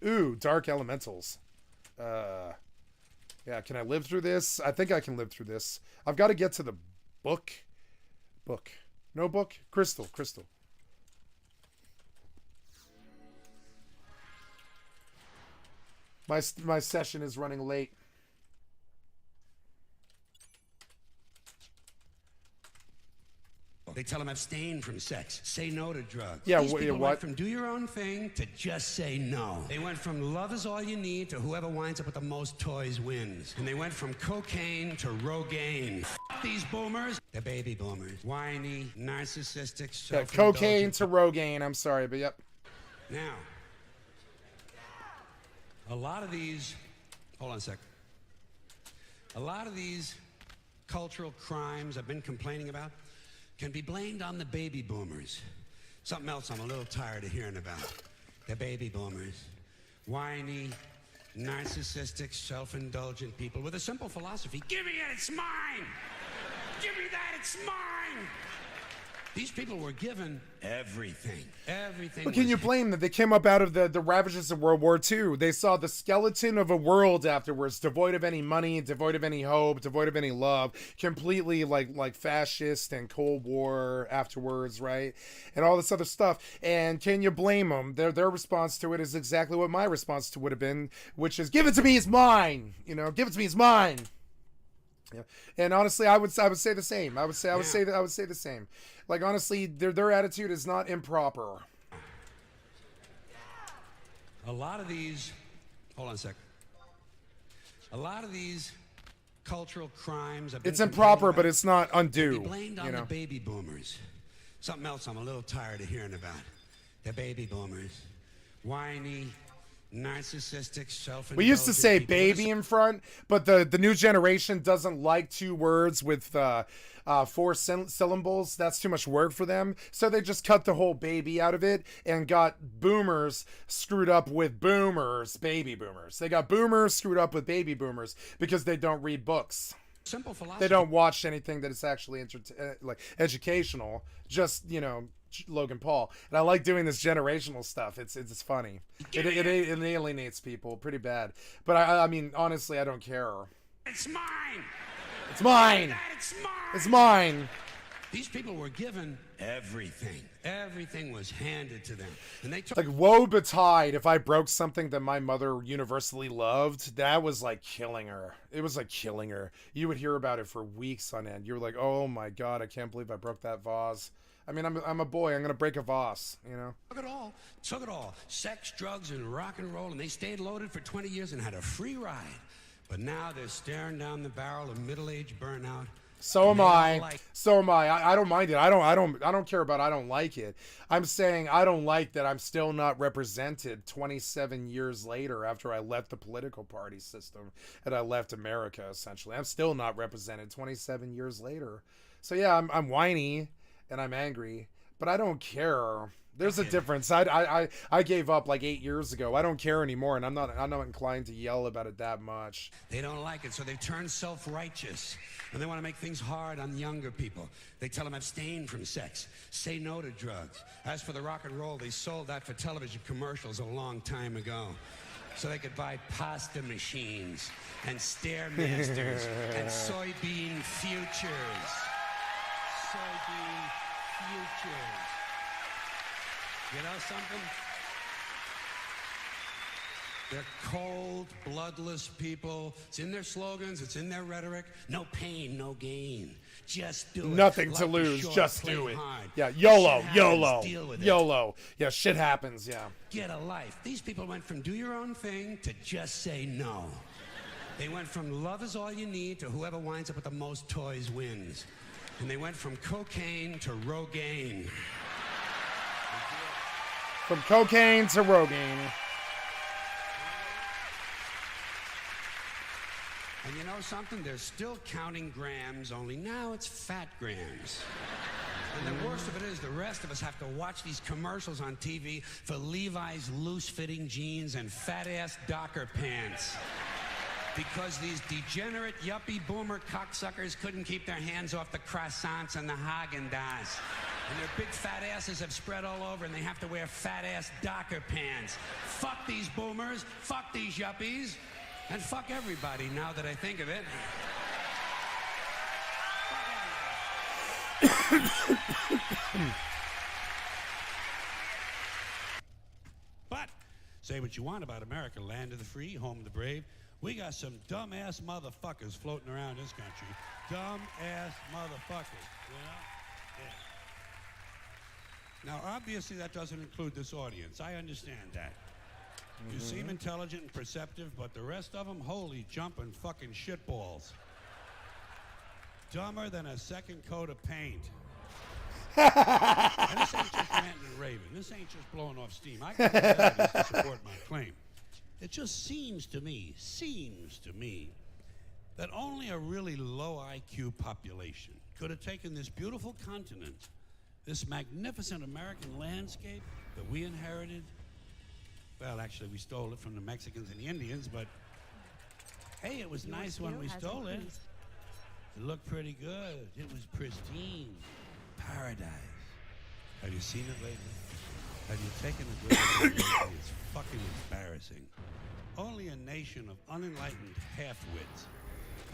Ooh, Dark Elementals. Yeah, can I live through this? I think I can live through this. I've got to get to the book. No book? Crystal. My session is running late. They tell them abstain from sex, say no to drugs. Yeah, These people what? went from do your own thing to just say no. They went from love is all you need to whoever winds up with the most toys wins. And they went from cocaine to Rogaine. F these boomers. They're baby boomers. Whiny, narcissistic, Yeah, cocaine to Rogaine. I'm sorry, but yep. Now, a lot of these, hold on a sec. A lot of these cultural crimes I've been complaining about can be blamed on the baby boomers. Something else I'm a little tired of hearing about. The baby boomers. Whiny, narcissistic, self-indulgent people with a simple philosophy. Give me it, it's mine! Give me that, it's mine! These people were given everything. Everything. But can you blame them? They came up out of the ravages of World War II. They saw the skeleton of a world afterwards, devoid of any money, devoid of any hope, devoid of any love, completely like fascist and Cold War afterwards, right? And all this other stuff. And can you blame them? Their response to it is exactly what my response to would have been, which is, give it to me, it's mine. You know, give it to me, it's mine. Yeah. And honestly, I would say the same. I would say the same. Like, honestly, their attitude is not improper. A lot of these, hold on a sec. A lot of these cultural crimes. It's improper, but it's not undue. Blamed on the baby boomers. Something else I'm a little tired of hearing about. The baby boomers, whiny, narcissistic, self-indulgent. We used to say baby in front, but the new generation doesn't like 2 words with 4 syllables. That's too much work for them. So they just cut the whole baby out of it and got boomers screwed up with boomers, baby boomers. They got boomers screwed up with baby boomers because they don't read books. Simple philosophy. They don't watch anything that is actually like educational. Just, Logan Paul, and I like doing this generational stuff. It's funny. It alienates people pretty bad. But I mean, honestly, I don't care. It's mine. It's mine. It's mine. It's mine. These people were given everything. Everything was handed to them. And they took Like, woe betide if I broke something that my mother universally loved. That was like killing her. It was like killing her. You would hear about it for weeks on end. You were like, oh my God, I can't believe I broke that vase. I mean, I'm a boy. I'm going to break a vase, you know? Took it all. Took it all. Sex, drugs, and rock and roll. And they stayed loaded for 20 years and had a free ride. But now they're staring down the barrel of middle-age burnout. So am I. So am I. I don't mind it. I don't care about I don't like it. I'm saying I don't like that I'm still not represented 27 years later after I left the political party system and I left America, essentially. I'm still not represented 27 years later. So yeah, I'm whiny and I'm angry, but I don't care. There's a difference. I gave up like 8 years ago. I don't care anymore, and I'm not inclined to yell about it that much. They don't like it, so they've turned self-righteous, and they want to make things hard on younger people. They tell them abstain from sex, say no to drugs. As for the rock and roll, they sold that for television commercials a long time ago, so they could buy pasta machines and Stairmasters and soybean futures. Soybean futures. You know something? They're cold, bloodless people. It's in their slogans. It's in their rhetoric. No pain, no gain. Just do it. Nothing to lose. Just do it. Yeah, YOLO, YOLO, YOLO. Yeah, shit happens, yeah. Get a life. These people went from do your own thing to just say no. They went from love is all you need to whoever winds up with the most toys wins. And they went from cocaine to Rogaine. From cocaine to Rogaine. And you know something? They're still counting grams, only now it's fat grams. And the worst of it is the rest of us have to watch these commercials on TV for Levi's loose-fitting jeans and fat-ass Docker pants. Because these degenerate yuppie boomer cocksuckers couldn't keep their hands off the croissants and the Haagen-Dazs. And their big fat asses have spread all over and they have to wear fat-ass Docker pants. Fuck these boomers, fuck these yuppies, and fuck everybody now that I think of it. But say what you want about America, land of the free, home of the brave. We got some dumbass motherfuckers floating around this country. Dumbass motherfuckers, you know? Yeah. Now, obviously, that doesn't include this audience. I understand that. You seem intelligent and perceptive, but the rest of them, holy jumping fucking shitballs. Dumber than a second coat of paint. And this ain't just ranting and raving. This ain't just blowing off steam. I got evidence to support my claim. It just seems to me, that only a really low IQ population could have taken this beautiful continent, this magnificent American landscape that we inherited. Well, actually, we stole it from the Mexicans and the Indians, but hey, it was nice when we stole it. It looked pretty good. It was pristine. Paradise. Have you seen it lately? Have you taken a good look? It's fucking embarrassing. Only a nation of unenlightened half-wits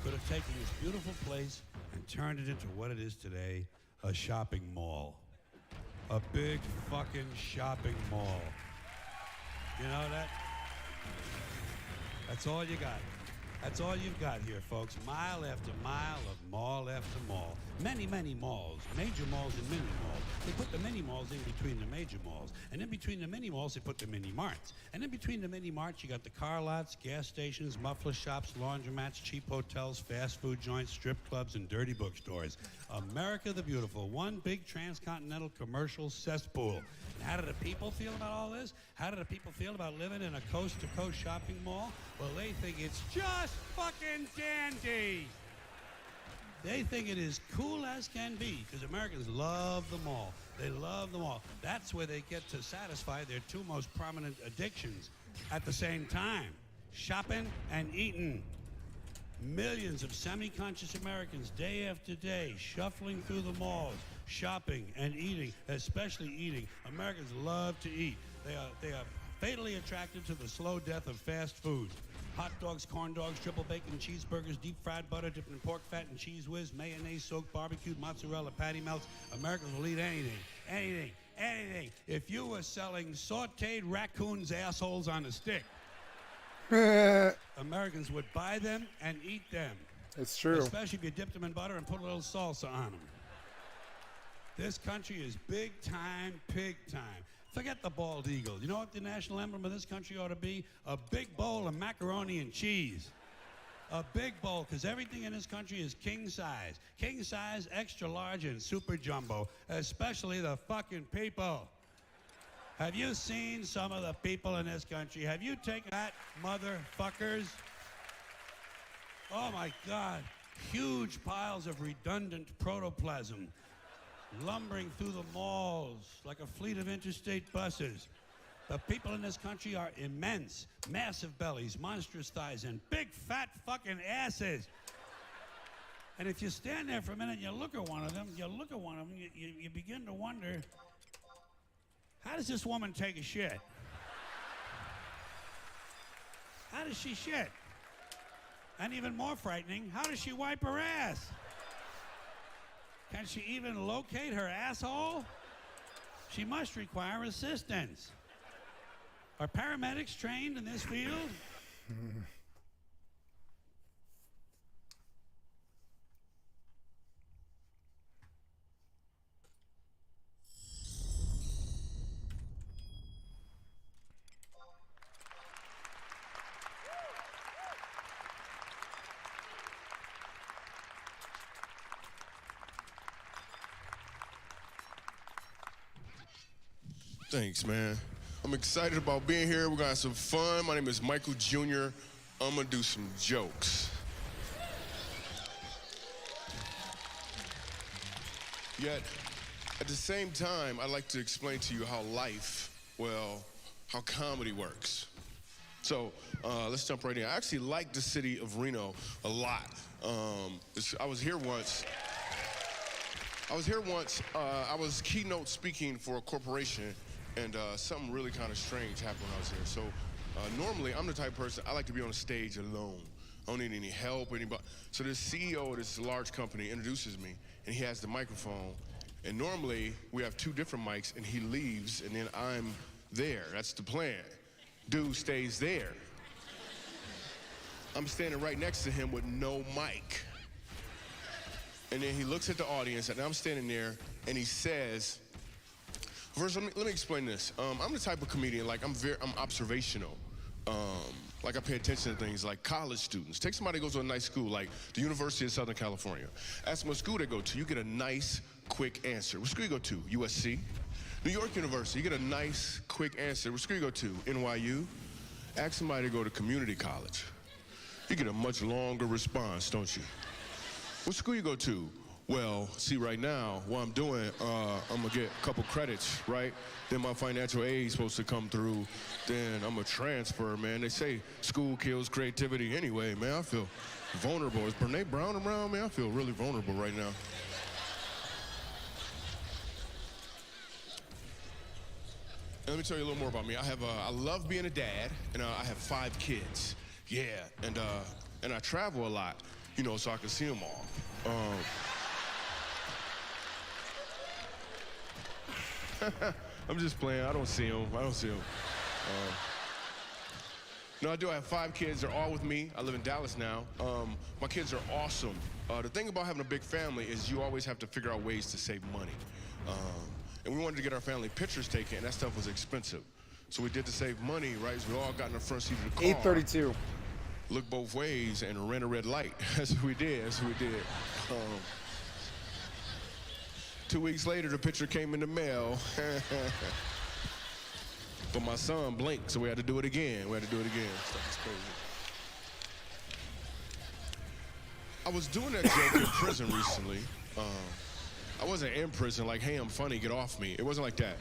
could have taken this beautiful place and turned it into what it is today, a shopping mall. A big fucking shopping mall. You know that? That's all you got. That's all you've got here, folks. Mile after mile of mall after mall. Many, many malls. Major malls and mini malls. They put the mini malls in between the major malls. And in between the mini malls, they put the mini marts. And in between the mini marts, you got the car lots, gas stations, muffler shops, laundromats, cheap hotels, fast food joints, strip clubs, and dirty bookstores. America the Beautiful. One big transcontinental commercial cesspool. And how do the people feel about all this? How do the people feel about living in a coast-to-coast shopping mall? Well, they think it's just fucking dandy. They think it is cool as can be because Americans love the mall. They love the mall. That's where they get to satisfy their two most prominent addictions at the same time, shopping and eating. Millions of semi-conscious Americans day after day shuffling through the malls, shopping, and eating, especially eating. Americans love to eat. They are fatally attracted to the slow death of fast food. Hot dogs, corn dogs, triple bacon cheeseburgers, deep fried butter dipped in pork fat and cheese whiz, mayonnaise soaked barbecued mozzarella patty melts. Americans will eat anything. If you were selling sauteed raccoons' assholes on a stick, Americans would buy them and eat them. It's true. Especially if you dipped them in butter and put a little salsa on them. This country is big time, pig time. Forget the bald eagle. You know what the national emblem of this country ought to be? A big bowl of macaroni and cheese. A big bowl, because everything in this country is king size. King size, extra large, and super jumbo. Especially the fucking people. Have you seen some of the people in this country? Have you taken that, motherfuckers? Oh my God. Huge piles of redundant protoplasm lumbering through the malls like a fleet of interstate buses. The people in this country are immense, massive bellies, monstrous thighs, and big fat fucking asses. And if you stand there for a minute and you look at one of them, you begin to wonder, how does this woman take a shit? How does she shit? And even more frightening, how does she wipe her ass? Can she even locate her asshole? She must require assistance. Are paramedics trained in this field? Thanks, man. I'm excited about being here. We're gonna have some fun. My name is Michael Jr. I'm gonna do some jokes. Yet, at the same time, I'd like to explain to you how how comedy works. So, let's jump right in. I actually like the city of Reno a lot. I was here once. I was keynote speaking for a corporation, and something really kind of strange happened when I was here. So normally, I'm the type of person, I like to be on the stage alone. I don't need any help, anybody. So this CEO of this large company introduces me, and he has the microphone. And normally, we have two different mics, and he leaves, and then I'm there. That's the plan. Dude stays there. I'm standing right next to him with no mic. And then he looks at the audience, and I'm standing there, and he says, first, let me explain this. I'm the type of comedian, like I'm observational. Like I pay attention to things like college students. Take somebody who goes to a nice school, like the University of Southern California. Ask them what school they go to, you get a nice, quick answer. What school you go to? USC? New York University, you get a nice, quick answer. What school you go to? NYU? Ask somebody to go to community college. You get a much longer response, don't you? What school you go to? Well, see, right now, what I'm doing, I'm gonna get a couple credits, right? Then my financial aid's supposed to come through. Then I'm gonna transfer, man. They say school kills creativity anyway, man. I feel vulnerable. Is Brene Brown around, man? I feel really vulnerable right now. And let me tell you a little more about me. I love being a dad, and I have 5 kids. Yeah, and I travel a lot, you know, so I can see them all. I'm just playing. I don't see them. No, I do. I have 5 kids. They're all with me. I live in Dallas now. My kids are awesome. The thing about having a big family is you always have to figure out ways to save money. And we wanted to get our family pictures taken, and that stuff was expensive. So we did to save money, right? So we all got in the front seat of the car. 832. Look both ways and ran a red light. That's what we did. 2 weeks later, the picture came in the mail. But my son blinked, so we had to do it again. Stuff is crazy. I was doing that joke in prison recently. I wasn't in prison like, hey, I'm funny, get off me. It wasn't like that.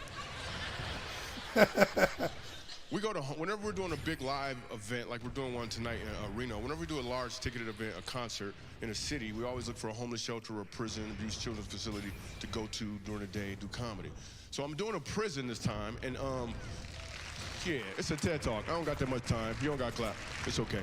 We go to, whenever we're doing a big live event, like we're doing one tonight in Reno, whenever we do a large ticketed event, a concert in a city, we always look for a homeless shelter or a prison, abuse children's facility to go to during the day and do comedy. So I'm doing a prison this time, and yeah, it's a TED Talk. I don't got that much time. You don't got clap. It's okay.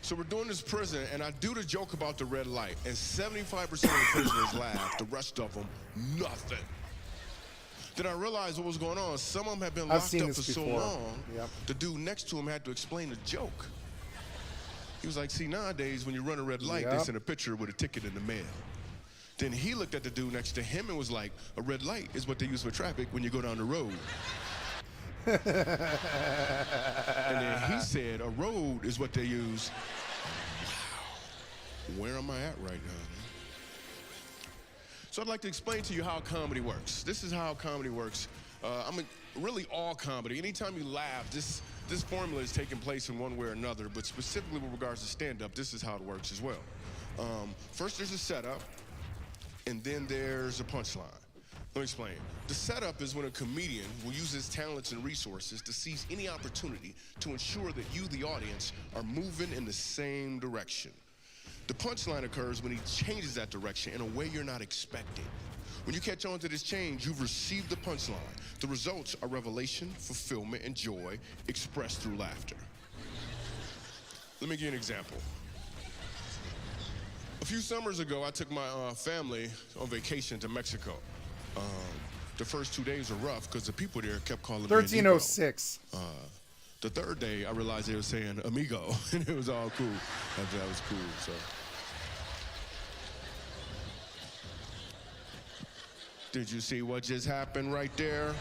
So we're doing this prison, and I do the joke about the red light, and 75% of the prisoners laugh, the rest of them, nothing. Then I realized what was going on. Some of them had been locked up for so long, the dude next to him had to explain the joke. He was like, see, nowadays, when you run a red light, they send a picture with a ticket in the mail. Then he looked at the dude next to him and was like, a red light is what they use for traffic when you go down the road. And then he said, a road is what they use. Wow, where am I at right now? So I'd like to explain to you how comedy works. This is how comedy works. Really all comedy. Anytime you laugh, this formula is taking place in one way or another, but specifically with regards to stand-up, this is how it works as well. First there's a setup, and then there's a punchline. Let me explain. The setup is when a comedian will use his talents and resources to seize any opportunity to ensure that you, the audience, are moving in the same direction. The punchline occurs when he changes that direction in a way you're not expecting. When you catch on to this change, you've received the punchline. The results are revelation, fulfillment, and joy expressed through laughter. Let me give you an example. A few summers ago, I took my family on vacation to Mexico. The first 2 days were rough because the people there kept calling me 1306. The third day, I realized they were saying amigo, and it was all cool. That was cool, so. Did you see what just happened right there?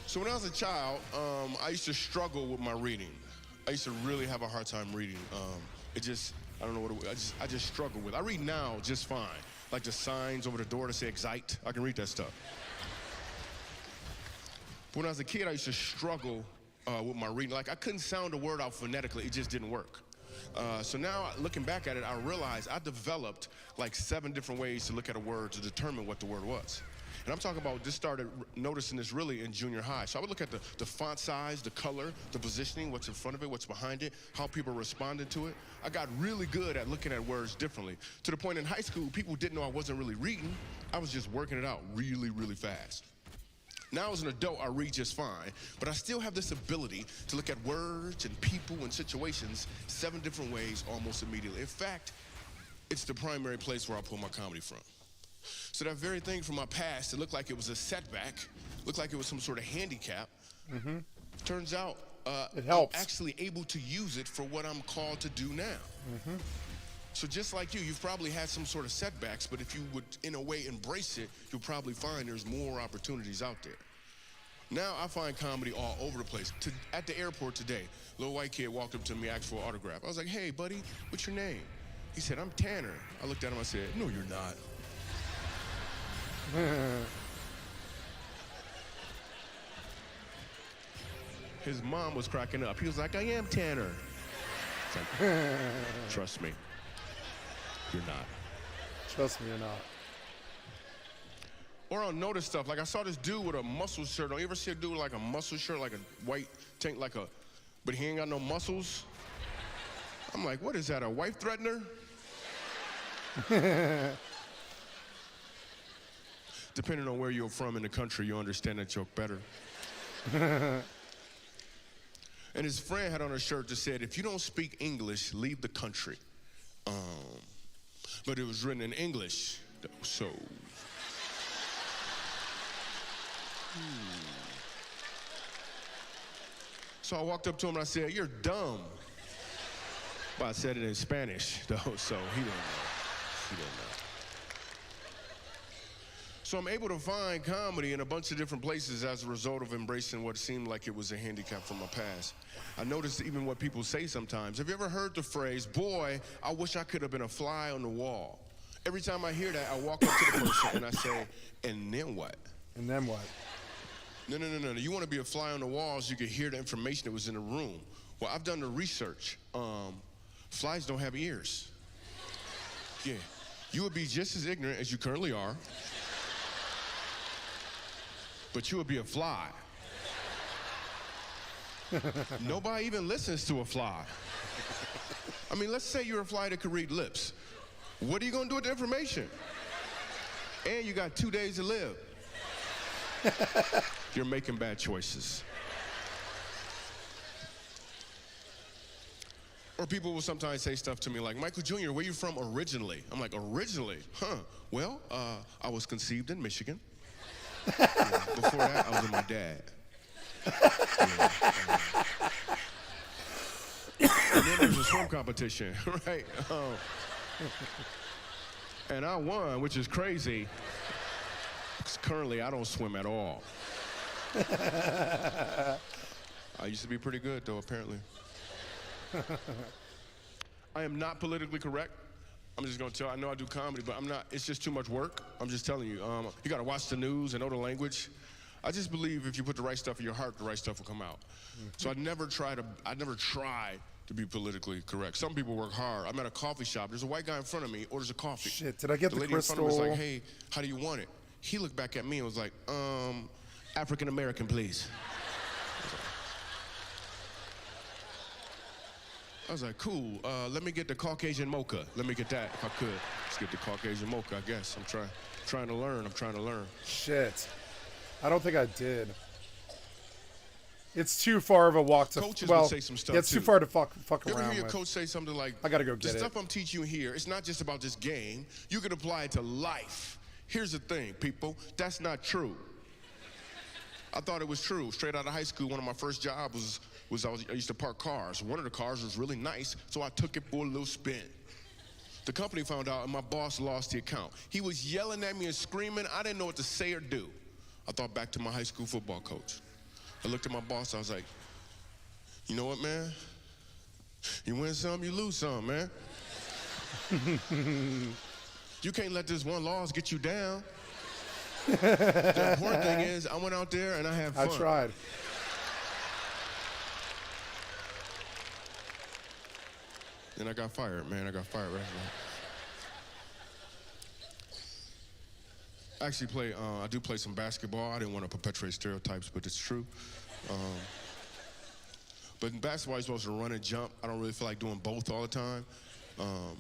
So when I was a child, I used to struggle with my reading. I used to really have a hard time reading. I don't know what it was. I just struggle with it. I read now just fine. Like the signs over the door that say excite, I can read that stuff. But when I was a kid, I used to struggle with my reading. Like I couldn't sound a word out phonetically, it just didn't work. So now, looking back at it, I realized I developed like 7 different ways to look at a word to determine what the word was. And I'm talking about, just started noticing this really in junior high. So I would look at the font size, the color, the positioning, what's in front of it, what's behind it, how people responded to it. I got really good at looking at words differently. To the point in high school, people didn't know I wasn't really reading. I was just working it out really, really fast. Now as an adult, I read just fine, but I still have this ability to look at words and people and situations 7 different ways almost immediately. In fact, it's the primary place where I pull my comedy from. So that very thing from my past, it looked like it was a setback, looked like it was some sort of handicap. Turns out, it helps. I'm actually able to use it for what I'm called to do now. So just like you've probably had some sort of setbacks, but if you would, in a way, embrace it, you'll probably find there's more opportunities out there. Now I find comedy all over the place. At the airport today, a little white kid walked up to me, asked for an autograph. I was like, hey, buddy, what's your name? He said, I'm Tanner. I looked at him, I said, no, you're not. His mom was cracking up. He was like, I am Tanner. It's like, trust me, you're not. Trust me, you're not. Or I'll notice stuff, like I saw this dude with a muscle shirt on. You ever see a dude with like a muscle shirt, like a white tank, but he ain't got no muscles? I'm like, what is that, a wife threatener? Depending on where you're from in the country, you understand that joke better. And his friend had on a shirt that said, if you don't speak English, leave the country. But it was written in English, so. So I walked up to him and I said, you're dumb. But I said it in Spanish, though, so he didn't know. He didn't know. So I'm able to find comedy in a bunch of different places as a result of embracing what seemed like it was a handicap from my past. I noticed even what people say sometimes. Have you ever heard the phrase, boy, I wish I could have been a fly on the wall? Every time I hear that, I walk up to the person and I say, and then what? And then what? No. You want to be a fly on the wall so you can hear the information that was in the room. Well, I've done the research. Flies don't have ears. Yeah. You would be just as ignorant as you currently are, but you would be a fly. Nobody even listens to a fly. I mean, let's say you're a fly that could read lips. What are you gonna do with the information? And you got 2 days to live. You're making bad choices. Or people will sometimes say stuff to me like, Michael Jr., where you from originally? I'm like, originally? Huh. Well, I was conceived in Michigan. Before that, I was with my dad. And then there's a swim competition, right? And I won, which is crazy. 'Cause currently, I don't swim at all. I used to be pretty good, though, apparently. I am not politically correct. I'm just gonna tell. I know I do comedy, but I'm not. It's just too much work. I'm just telling you. You gotta watch the news and know the language. I just believe if you put the right stuff in your heart, the right stuff will come out. So I never try to be politically correct. Some people work hard. I'm at a coffee shop. There's a white guy in front of me, orders a coffee. Shit, did I get the lady crystal? in front of me was like, hey, how do you want it? He looked back at me and was like, African American, please. I was like, cool, let me get the Caucasian mocha. Let me get that, if I could. Let's get the Caucasian mocha, I guess. I'm trying to learn. Shit. I don't think I did. It's too far of a walk to... Coaches well, would say some stuff, yeah, it's too too. far to fuck You ever around hear your with. coach say something like, I gotta go get the it. stuff I'm teaching you here, it's not just about this game. You can apply it to life. Here's the thing, people. That's not true. I thought it was true. Straight out of high school, one of my first jobs I used to park cars. One of the cars was really nice, so I took it for a little spin. The company found out, and my boss lost the account. He was yelling at me and screaming. I didn't know what to say or do. I thought back to my high school football coach. I looked at my boss, I was like, you know what, man? You win some, you lose some, man. You can't let this one loss get you down. The important thing is, I went out there and I had fun. I tried. Then I got fired, man. I got fired right now. I actually I do play some basketball. I didn't want to perpetuate stereotypes, but it's true. But in basketball, you're supposed to run and jump. I don't really feel like doing both all the time.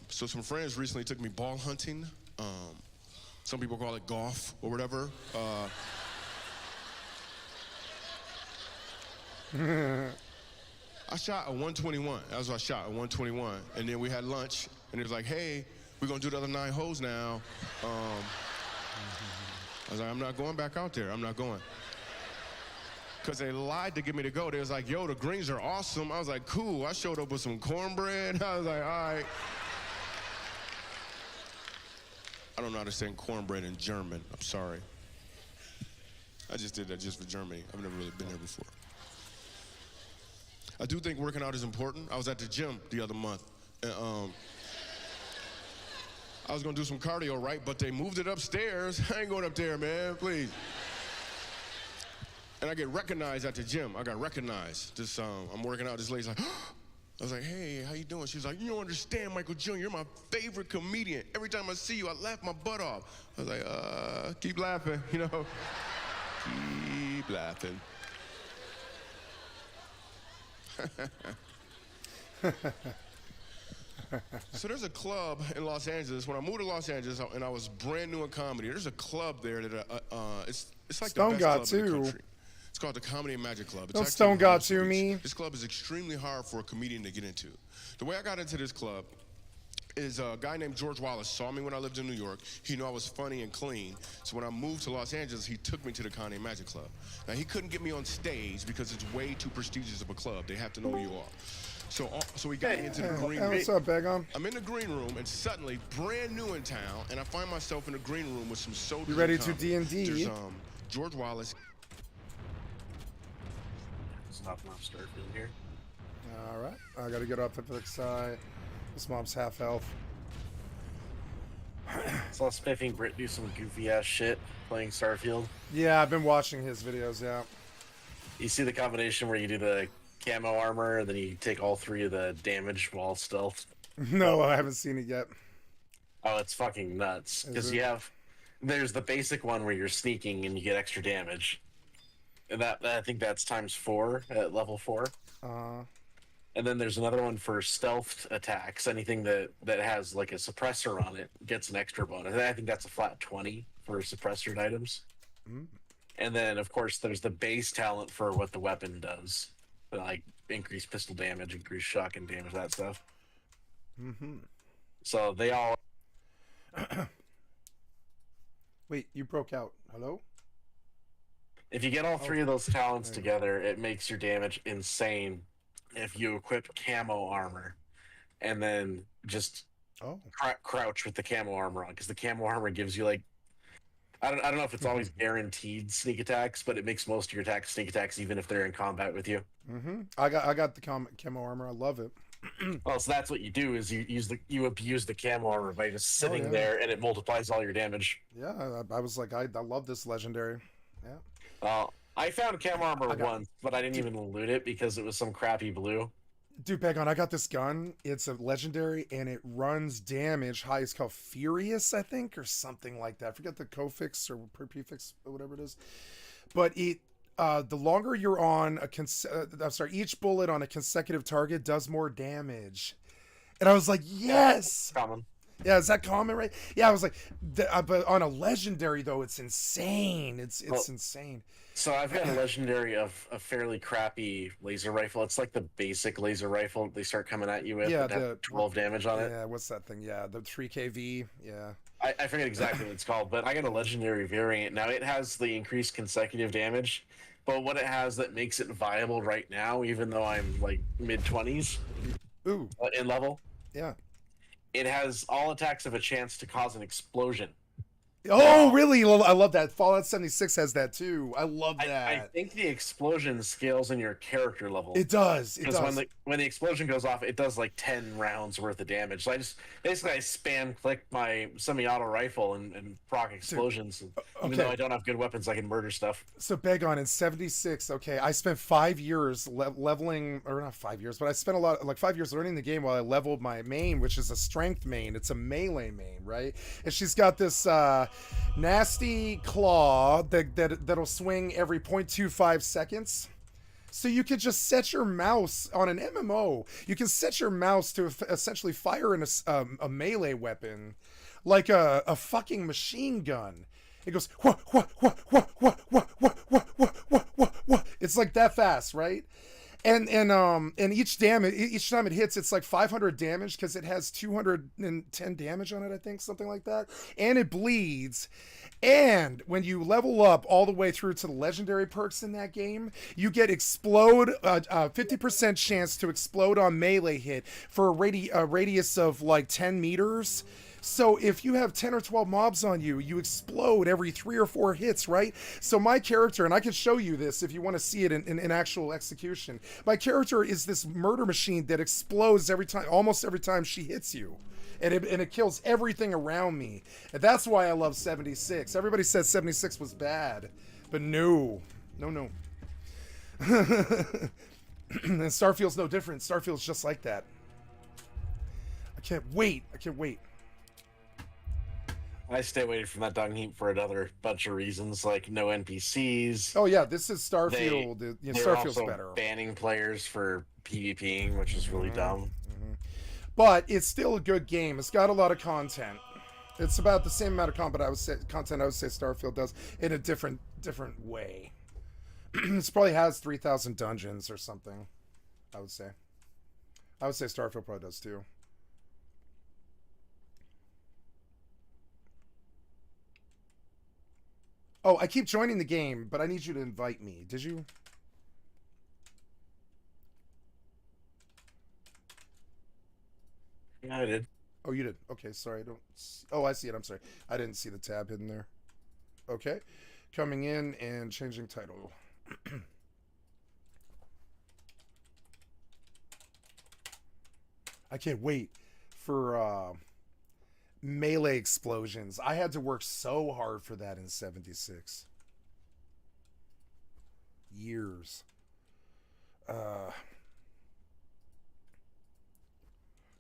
So some friends recently took me ball hunting. Some people call it golf or whatever. I shot a 121. That was what I shot, a 121. And then we had lunch, and it was like, hey, we're gonna do the other 9 holes now. I was like, I'm not going back out there. I'm not going. Because they lied to get me to go. They was like, yo, the greens are awesome. I was like, cool. I showed up with some cornbread. I was like, all right. I don't know how to say cornbread in German. I'm sorry. I just did that just for Germany. I've never really been there before. I do think working out is important. I was at the gym the other month. And, I was gonna do some cardio, right? But they moved it upstairs. I ain't going up there, man, please. And I get recognized at the gym. I got recognized. I'm working out, this lady's like, I was like, hey, how you doing? She was like, you don't understand, Michael Jr., you're my favorite comedian. Every time I see you, I laugh my butt off. I was like, keep laughing, you know? Keep laughing. So there's a club in Los Angeles. When I moved to Los Angeles and I was brand new in comedy, there's a club there that it's like Stone the got best club in the too. country. It's called the Comedy and Magic Club. It's Don't actually Stone in got Huntington to Beach. me. This club is extremely hard for a comedian to get into. The way I got into this club is a guy named George Wallace saw me when I lived in New York. He knew I was funny and clean. So when I moved to Los Angeles, he took me to the Comedy and Magic Club. Now, he couldn't get me on stage because it's way too prestigious of a club. They have to know who you are. So he got me into the green room. What's up, Bagon? I'm in the green room, and suddenly, brand new in town, and I find myself in the green room with some soldiers. You ready and to comedy. D&D? There's George Wallace. Stopping off Starfield here. All right. I got to get off FFXI. This mob's half health. Saw Spiffing Brit do some goofy ass shit playing Starfield. Yeah, I've been watching his videos, yeah. You see the combination where you do the camo armor, and then you take all 3 of the damage while stealth? No, I haven't seen it yet. Oh, it's fucking nuts. Because there's the basic one where you're sneaking and you get extra damage. And I think that's ×4 at level 4. And then there's another one for stealth attacks. Anything that has like a suppressor on it gets an extra bonus. And I think that's a flat 20 for suppressored items. And then, of course, there's the base talent for what the weapon does. Like increased pistol damage, increased shotgun damage, that stuff. So they all... Wait, you broke out. Hello? If you get all three of those talents together, it makes your damage insane if you equip camo armor and then just crouch with the camo armor on, because the camo armor gives you like I don't know if it's always guaranteed sneak attacks, but it makes most of your attacks sneak attacks even if they're in combat with you. I got the camo armor. I love it. Well, so that's what you do is you abuse the camo armor by just sitting there, and it multiplies all your damage. Yeah, I was like, I love this legendary. Yeah. I found camo armor once, but I didn't even loot it because it was some crappy blue. Dude, Bagon, I got this gun. It's a legendary, and it runs damage. High is called Furious, I think, or something like that. I forget the cofix or prefix or whatever it is. But it, the longer you're on each bullet on a consecutive target does more damage. And I was like, yes! Common. Yeah, is that common, right? Yeah, I was like, but on a legendary, though, it's insane. It's insane. So I've got a legendary of a fairly crappy laser rifle. It's like the basic laser rifle they start coming at you with. Yeah, the 12 damage on it. Yeah, what's that thing? Yeah, the 3KV. Yeah. I forget exactly what it's called, but I got a legendary variant. Now, it has the increased consecutive damage, but what it has that makes it viable right now, even though I'm like mid-20s in level, it has all attacks have a chance to cause an explosion. Oh, really? I love that. Fallout 76 has that too. I love that. I think the explosion scales in your character level. It does. It does. When the explosion goes off, it does like 10 rounds worth of damage. So I spam click my semi-auto rifle and proc explosions. Even though I don't have good weapons, I can murder stuff. So Bagon in 76. Okay, I spent 5 years leveling, or not 5 years, but I spent like 5 years learning the game while I leveled my main, which is a strength main. It's a melee main, right? And she's got this nasty claw that'll swing every 0.25 seconds. So you could just set your mouse on an MMO. You can set your mouse to essentially fire in a melee weapon, like a fucking machine gun. It goes what. It's like that fast, right? And each time it hits, it's like 500 damage because it has 210 damage on it, I think, something like that. And it bleeds. And when you level up all the way through to the legendary perks in that game, you get explode, 50% chance to explode on melee hit for a radius of like 10 meters. So if you have 10 or 12 mobs on you, you explode every 3 or 4 hits, right? So my character, and I can show you this if you want to see it in actual execution. My character is this murder machine that explodes almost every time she hits you. And it kills everything around me. And that's why I love 76. Everybody says 76 was bad. But no. And Starfield's no different. Starfield's just like that. I can't wait. I stay away from that dung heap for another bunch of reasons, like no NPCs. Oh yeah, this is Starfield. They're Starfield's also better. Banning players for PvPing, which is really dumb. But it's still a good game. It's got a lot of content. It's about the same amount of content I would say Starfield does in a different way. It probably has 3,000 dungeons or something. I would say Starfield probably does too. Oh, I keep joining the game, but I need you to invite me. Did you? Yeah, I did. Oh, you did. Okay, sorry. I see it. I'm sorry. I didn't see the tab hidden there. Okay. Coming in and changing title. I can't wait for melee explosions. I had to work so hard for that in 76. Years.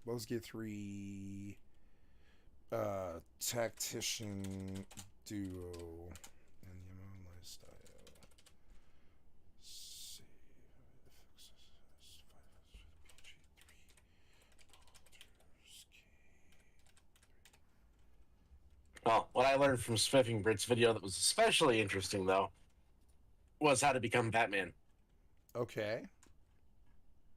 Bosgate 3. tactician duo and the MMO lifestyle. Well, what I learned from Spiffing Brit's video that was especially interesting, though, was how to become Batman. Okay.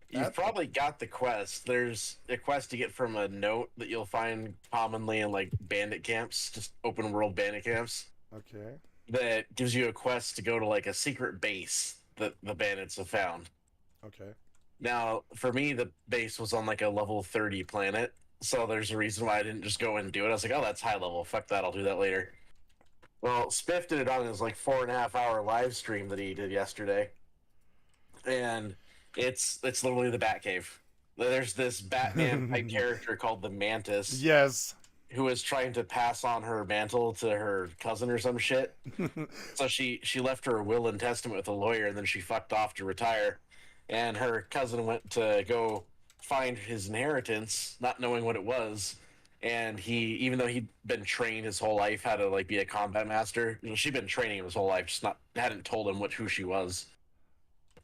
You've probably got the quest. There's a quest to get from a note that you'll find commonly in like bandit camps, just open world bandit camps. Okay. That gives you a quest to go to like a secret base that the bandits have found. Okay. Now, for me, the base was on like a level 30 planet, so there's a reason why I didn't just go and do it. I was like, oh, that's high level. Fuck that, I'll do that later. Well, Spiff did it on his like 4.5 hour live stream that he did yesterday. And it's literally the Batcave. There's this Batman type character called the Mantis. Yes. Who is trying to pass on her mantle to her cousin or some shit. So she left her will and testament with a lawyer, and then she fucked off to retire. And her cousin went to go find his inheritance, not knowing what it was. And even though he'd been trained his whole life how to like be a combat master, she'd been training him his whole life, just hadn't told him who she was.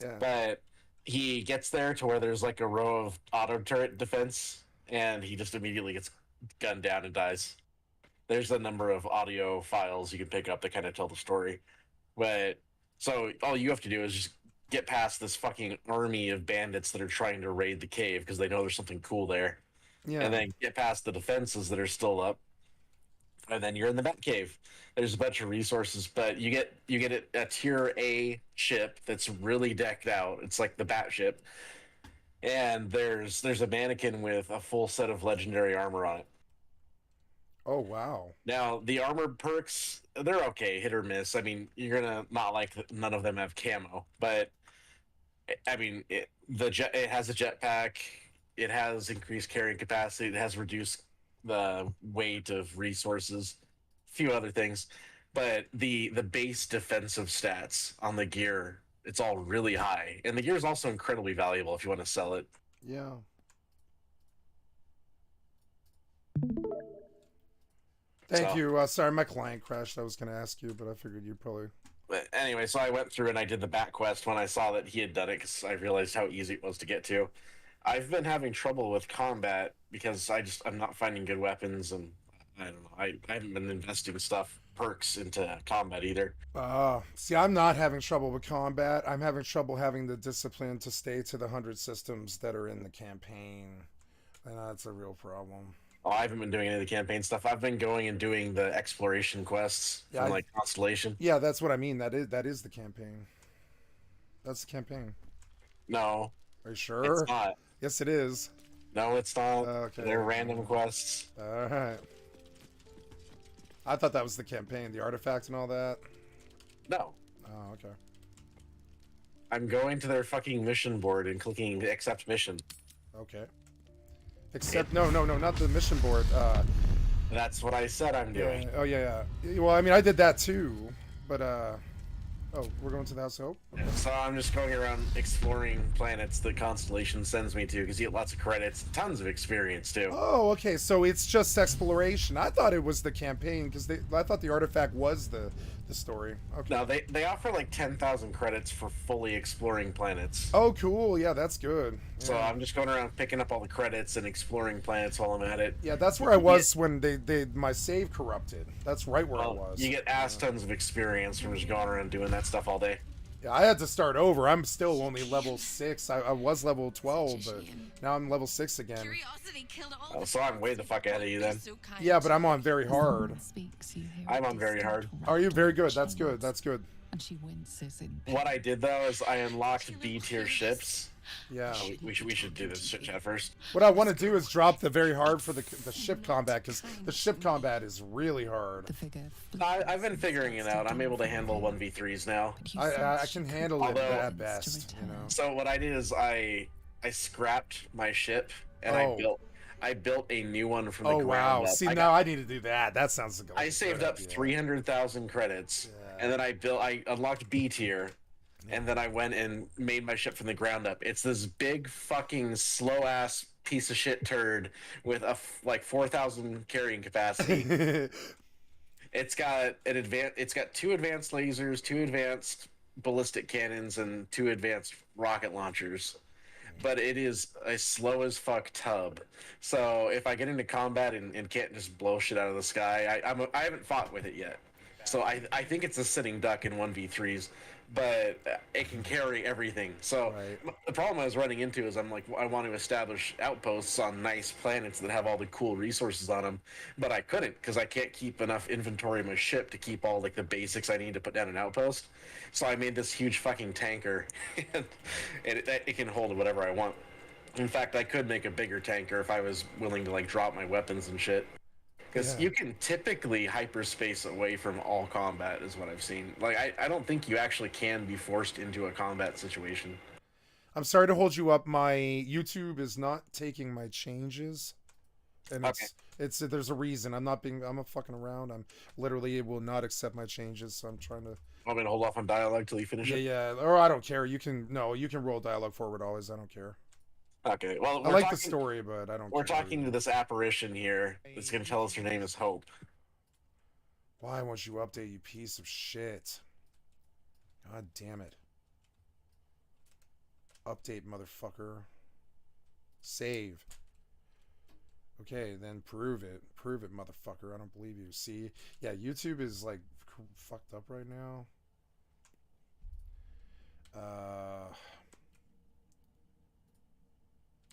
Yeah. But he gets there to where there's like a row of auto turret defense, and he just immediately gets gunned down and dies. There's a number of audio files you can pick up that kind of tell the story. But so all you have to do is just get past this fucking army of bandits that are trying to raid the cave because they know there's something cool there. Yeah. And then get past the defenses that are still up. And then you're in the Batcave. There's a bunch of resources, but you get a tier A ship that's really decked out. It's like the Bat ship. And there's a mannequin with a full set of legendary armor on it. Oh, wow. Now, the armor perks, they're okay, hit or miss. I mean, you're going to not like none of them have camo. But, I mean, it has a jetpack. It has increased carrying capacity. It has reduced the weight of resources. A few other things. But the base defensive stats on the gear, it's all really high. And the gear is also incredibly valuable if you want to sell it. Yeah. Thank you. Sorry, my client crashed. I was going to ask you, but I figured you'd probably... But anyway, so I went through and I did the Bat quest when I saw that he had done it because I realized how easy it was to get to. I've been having trouble with combat because I'm not finding good weapons, and I don't know. I haven't been investing perks into combat either. See, I'm not having trouble with combat. I'm having trouble having the discipline to stay to the 100 systems that are in the campaign. And that's a real problem. Oh, I haven't been doing any of the campaign stuff. I've been going and doing the exploration quests from like Constellation. Yeah, that's what I mean. That is the campaign. That's the campaign. No. Are you sure? It's not. Yes, it is. No, it's not. Okay. They're random quests. All right. I thought that was the campaign, the artifact and all that. No. Oh, okay. I'm going to their fucking mission board and clicking accept mission. Okay. Except no, not the mission board. That's what I said I'm doing. Yeah. Oh yeah. Well, I mean, I did that too, but oh, we're going to the House of Hope. Okay. So I'm just going around exploring planets that Constellation sends me to because you get lots of credits, tons of experience too. Oh, okay. So it's just exploration. I thought it was the campaign because I thought the artifact was the story. Okay. No, they offer like 10,000 credits for fully exploring planets. Oh, cool. Yeah, that's good. Yeah. So I'm just going around picking up all the credits and exploring planets while I'm at it. Yeah, that's where I was when my save corrupted. That's right where I was. You get ass tons of experience from just going around doing that stuff all day. Yeah, I had to start over. I'm still only level 6. I was level 12, but now I'm level 6 again. Oh, so I'm way the fuck out of you then. Yeah, but I'm on very hard. I'm on very hard. Are you? Very good. That's good. That's good. What I did though is I unlocked B tier ships. Yeah. We should do this chat first. What I want to do is drop the very hard for the ship combat because the ship combat is really hard. I've been figuring it out. I'm able to handle 1v3s now. I can handle it at best. You know. So what I did is I scrapped my ship and I built a new one from the ground up. Oh wow! See, now I need to do that. That sounds like I saved up 300,000 credits, and then I unlocked B tier. And then I went and made my ship from the ground up. It's this big fucking slow ass piece of shit turd with like 4,000 carrying capacity. It's got two advanced lasers, 2 advanced ballistic cannons, and 2 advanced rocket launchers. But it is a slow as fuck tub. So if I get into combat and can't just blow shit out of the sky, I haven't fought with it yet. So I think it's a sitting duck in 1v3s, but it can carry everything. So the problem I was running into is I'm like, I want to establish outposts on nice planets that have all the cool resources on them, but I couldn't because I can't keep enough inventory of my ship to keep all like the basics I need to put down an outpost. So I made this huge fucking tanker, and it can hold whatever I want. In fact, I could make a bigger tanker if I was willing to like drop my weapons and shit. Because you can typically hyperspace away from all combat, is what I've seen. Like, I don't think you actually can be forced into a combat situation. I'm sorry to hold you up. My YouTube is not taking my changes, and it's there's a reason. I'm not fucking around. I'm literally, it will not accept my changes. So I'm trying to. Want me to hold off on dialogue till you finish it? Yeah. Or I don't care. You can roll dialogue forward always. I don't care. Okay, well, I like the story, but I don't. We're talking to this apparition here that's going to tell us her name is Hope. Why won't you update, you piece of shit? God damn it. Update, motherfucker. Save. Okay, then prove it. Prove it, motherfucker. I don't believe you. See? Yeah, YouTube is, like, fucked up right now.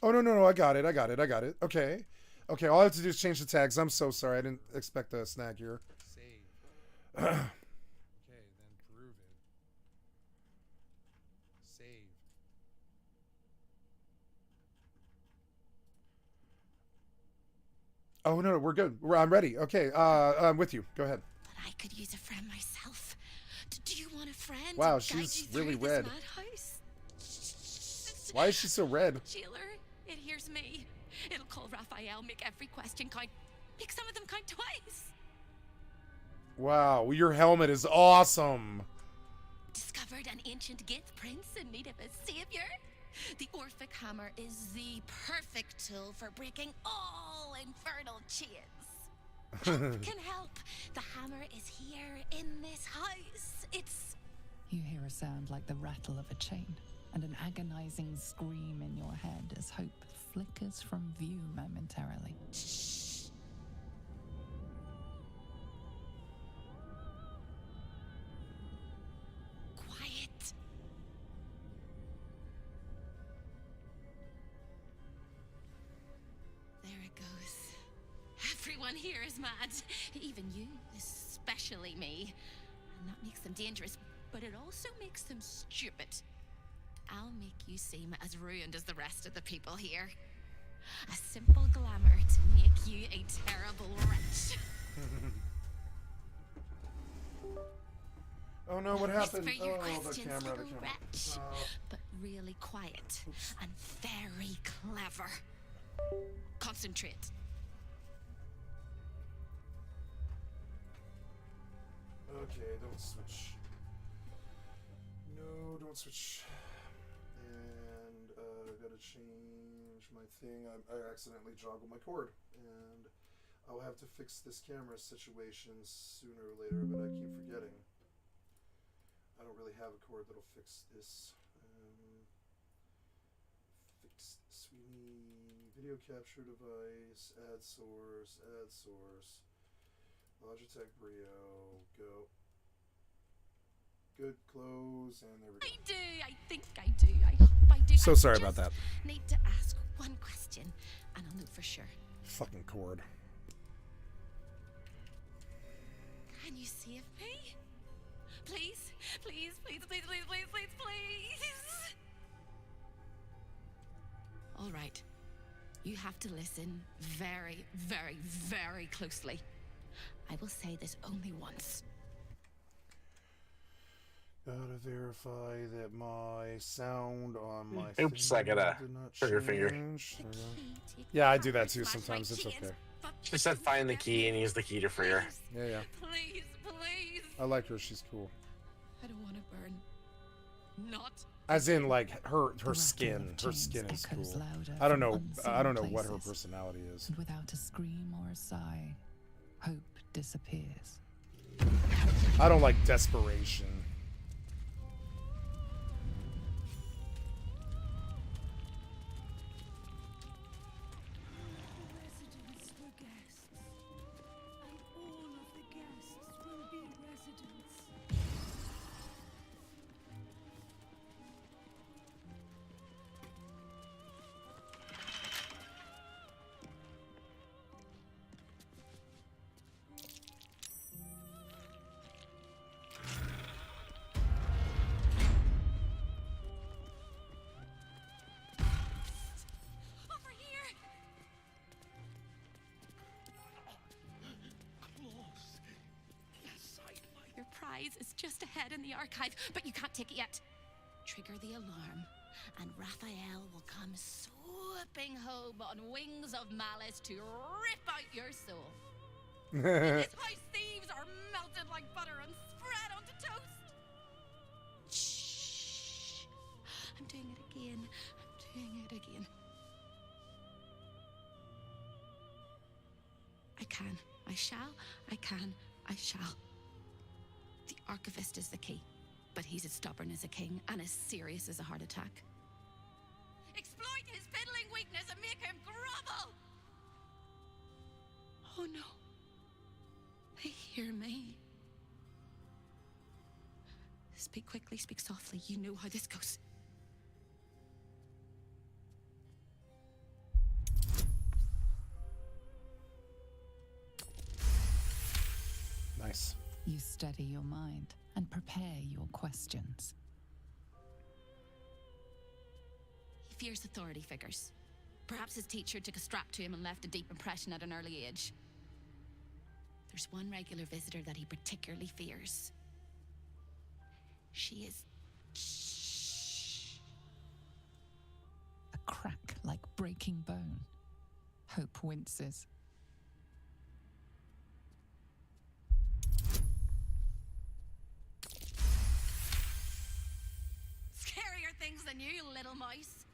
Oh, no, I got it. Okay. Okay, all I have to do is change the tags. I'm so sorry. I didn't expect a snag here. Save. Okay, then prove it. Save. Oh, no, we're good. I'm ready. Okay, I'm with you. Go ahead. But I could use a friend myself. Do you want a friend? Wow, she's really red. Why is she so red? Jailer, it hears me. It'll call Raphael, make every question count. Make some of them count twice. Wow, your helmet is awesome. Discovered an ancient Gith prince in need of a savior. The Orphic hammer is the perfect tool for breaking all infernal chains. Help can help. The hammer is here in this house. It's... You hear a sound like the rattle of a chain, and an agonizing scream in your head as hope flickers from view momentarily. Shh. Quiet. There it goes. Everyone here is mad. Even you, especially me. And that makes them dangerous, but it also makes them stupid. I'll make you seem as ruined as the rest of the people here. A simple glamour to make you a terrible wretch. Oh no, what happened? Whisper your Oh, the questions, camera, little wretch. But really quiet and very clever. Concentrate. Okay, don't switch. No, don't switch. And I gotta change my thing. I accidentally joggled my cord, and I'll have to fix this camera situation sooner or later, but I keep forgetting. I don't really have a cord that'll fix this. Fix this. We need video capture device, add source, Logitech Brio, go. Good, close, and there we go. I do, I think I do, I hope I do. So sorry about that. Need to ask one question, and I'll know for sure. Fucking cord. Can you save me? Please, please, please, please, please, please, please, please. All right. You have to listen very, very, very closely. I will say this only once. Gotta verify that my sound on my Oops, I gotta trigger finger. Yeah, I do that too sometimes. It's okay. She said find the key and use the key to free her. Yeah. Please, please. I like her. She's cool. I don't want to burn. Not. As in, like, her skin. Her skin is cool. I don't know what her personality is. And without a scream or a sigh, hope disappears. I don't like desperation. Is just ahead in the archive, but you can't take it yet. Trigger the alarm, and Raphael will come swooping home on wings of malice to rip out your soul. And his house thieves are melted like butter and spread onto toast. Shh. I'm doing it again. I'm doing it again. I can. I shall. I can. I shall. The Archivist is the key, but he's as stubborn as a king and as serious as a heart attack. Exploit his fiddling weakness and make him grovel! Oh no. They hear me. Speak quickly, speak softly. You know how this goes. Nice. You steady your mind and prepare your questions. He fears authority figures. Perhaps his teacher took a strap to him and left a deep impression at an early age. There's one regular visitor that he particularly fears. She is... Shh. A crack like breaking bone. Hope winces. Scarier things than you, little mouse.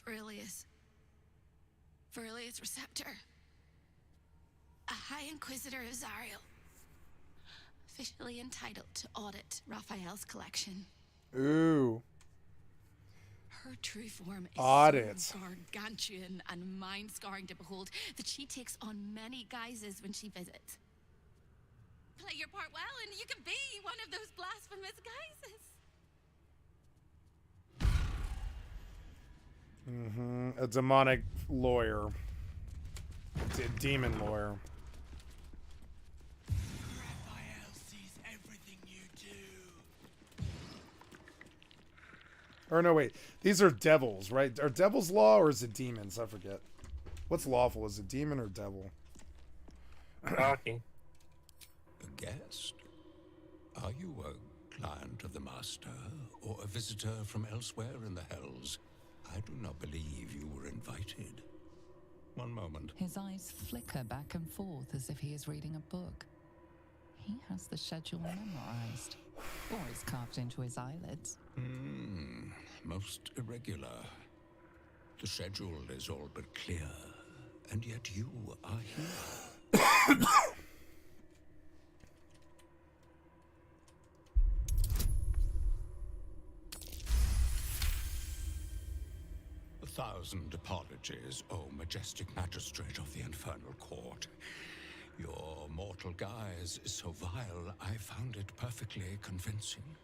Verilius Receptor. A High Inquisitor of Zariel. Officially entitled to audit Raphael's collection. Ooh. Her true form is Audit. so gargantuan and mind-scarring to behold that she takes on many guises when she visits. Play your part well and you can be one of those blasphemous guises. A demonic lawyer. Demon lawyer. Raphael sees everything you do. Or no, wait. These are devils, right? Are devils law or is it demons? I forget. What's lawful? Is it demon or devil? Talking. A guest? Are you a client of the Master or a visitor from elsewhere in the Hells? I do not believe you were invited. One moment. His eyes flicker back and forth as if he is reading a book. He has the schedule memorized. Or it's carved into his eyelids. Most irregular. The schedule is all but clear, and yet you are here. 1,000 apologies, O majestic magistrate of the Infernal Court. Your mortal guise is so vile, I found it perfectly convincing.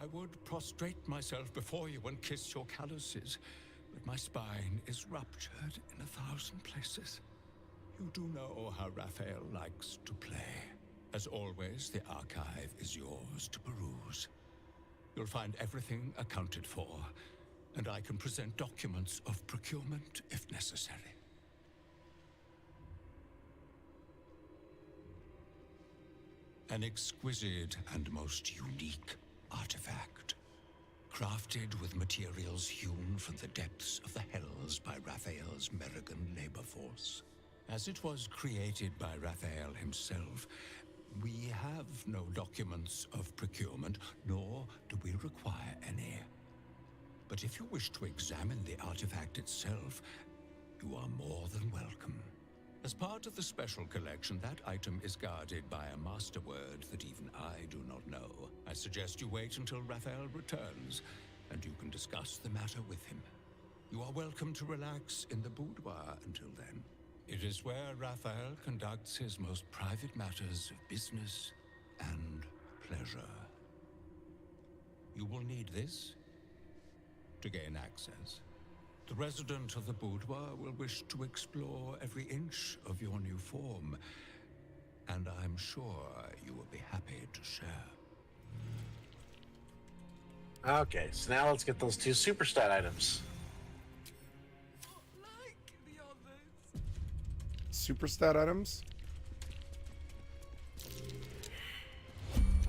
I would prostrate myself before you and kiss your calluses, but my spine is ruptured in 1,000 places. You do know how Raphael likes to play. As always, the archive is yours to peruse. You'll find everything accounted for, and I can present documents of procurement if necessary. An exquisite and most unique artifact, crafted with materials hewn from the depths of the Hells by Raphael's Merrigan labor force. As it was created by Raphael himself, We have no documents of procurement, nor do we require any. But if you wish to examine the artifact itself, you are more than welcome. As part of the special collection, that item is guarded by a master word that even I do not know. I suggest you wait until Raphael returns, and you can discuss the matter with him. You are welcome to relax in the boudoir until then. It is where Raphael conducts his most private matters of business and pleasure. You will need this to gain access. The resident of the boudoir will wish to explore every inch of your new form, and I'm sure you will be happy to share. Okay, so now let's get those 2 super stat items. Super stat items?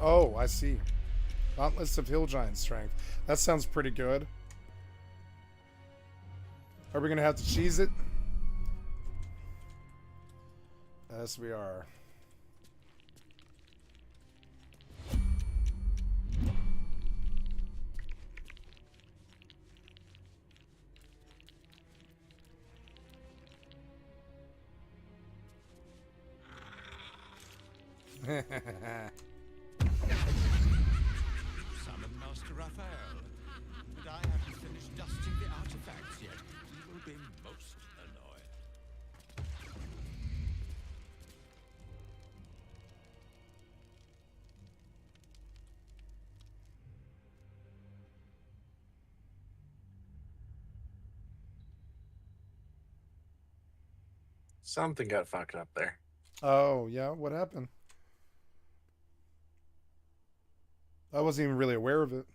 Oh, I see. Gauntlets of Hill Giant Strength. That sounds pretty good. Are we gonna have to cheese it? Yes, we are. Summon Master Raphael, but I haven't finished dusting the artifacts yet. He will be most annoyed. Something got fucked up there. Oh, yeah? What happened? I wasn't even really aware of it.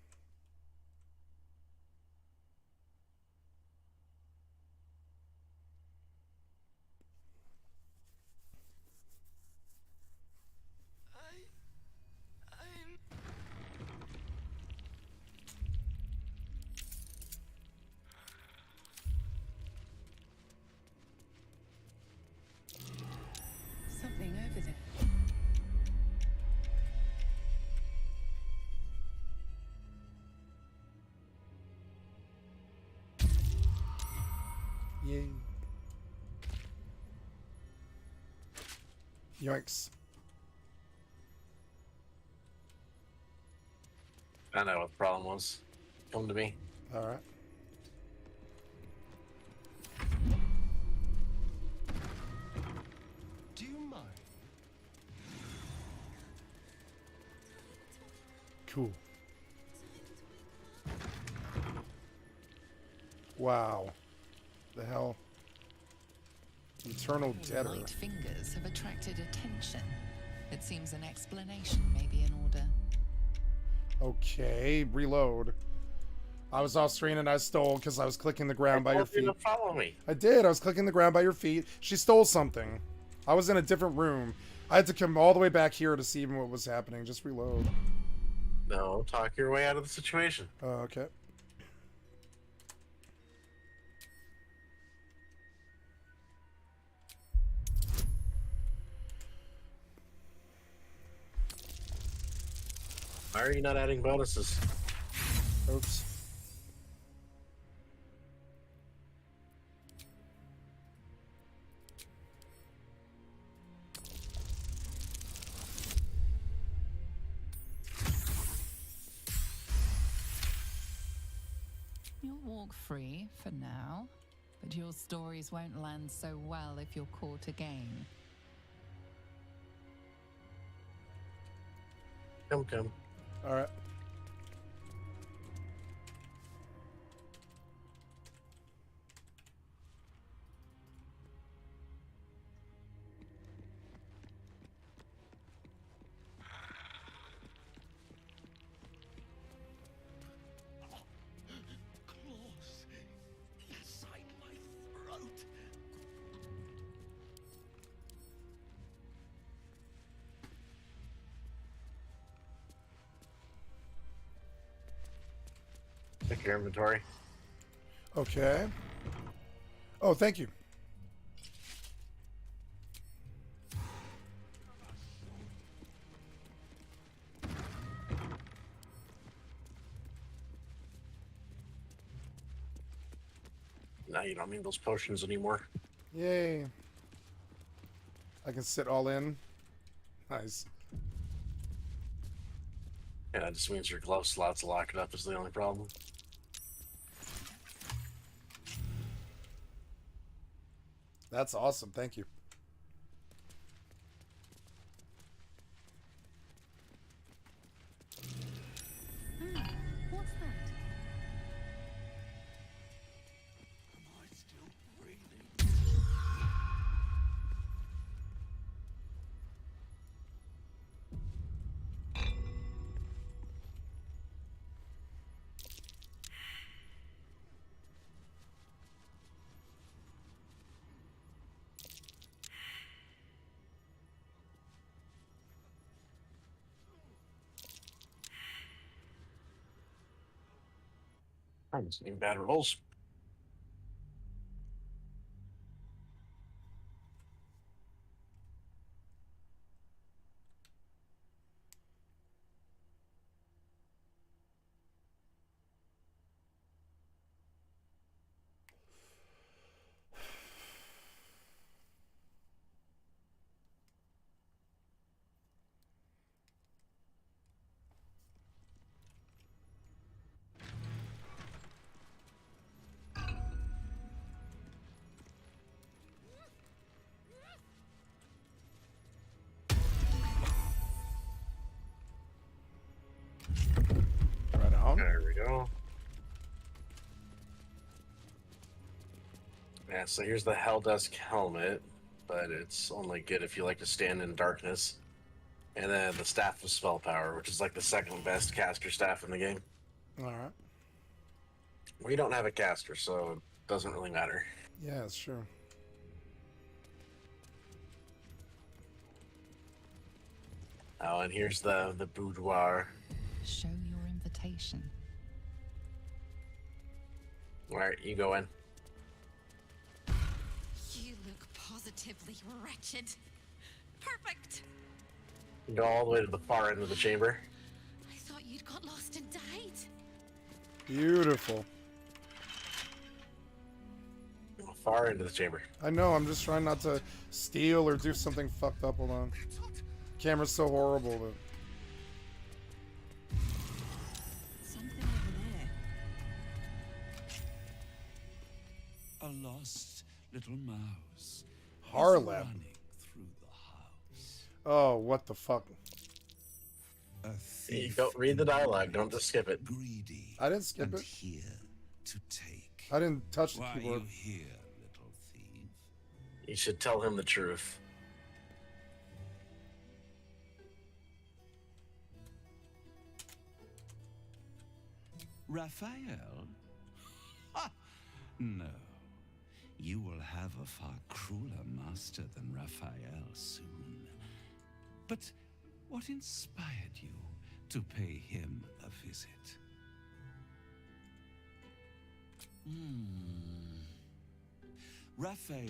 Something over there. Yay. Yikes. I know what the problem was. Come to me. Alright. Do you mind? Cool. Wow. The hell? Eternal Debtor. Light fingers have attracted attention. It seems an explanation may be in order. Okay, reload. I was off screen and I stole because I was clicking the ground by your feet. To follow me. I did. I was clicking the ground by your feet. She stole something. I was in a different room. I had to come all the way back here to see even what was happening. Just reload. No, talk your way out of the situation. Okay. Why are you not adding bonuses? Oops. You'll walk free for now, but your stories won't land so well if you're caught again. Come. All right. Claws inside my throat. Check your inventory. Okay. Oh, thank you. Now you don't need those potions anymore. Yay. I can sit all in. Nice. Yeah, it just means your glove slots locked up is the only problem. That's awesome. Thank you. What's that? I'm seeing bad rolls. Right on. There we go. Yeah, so here's the Helldusk helmet, but it's only good if you like to stand in darkness. And then the Staff of Spell Power, which is like the second best caster staff in the game. Alright. We don't have a caster, so it doesn't really matter. Yeah, it's true. Oh, and here's the boudoir. Show your invitation. Alright, you go in. You look positively wretched. Perfect. You go all the way to the far end of the chamber. I thought you'd got lost and died. Beautiful. Far end of the chamber. I know, I'm just trying not to steal or do something fucked up. Hold on. Camera's so horrible that... Something over there. A lost little mouse. Harlem. Running through the house. Oh, what the fuck? A You thief go read the dialogue, don't just skip it. greedy. I didn't skip and it. Here to take. I didn't touch the Why keyboard. you here, little thief? You should tell him the truth. Raphael? Ha! No. You will have a far crueler master than Raphael soon. But what inspired you to pay him a visit? Raphael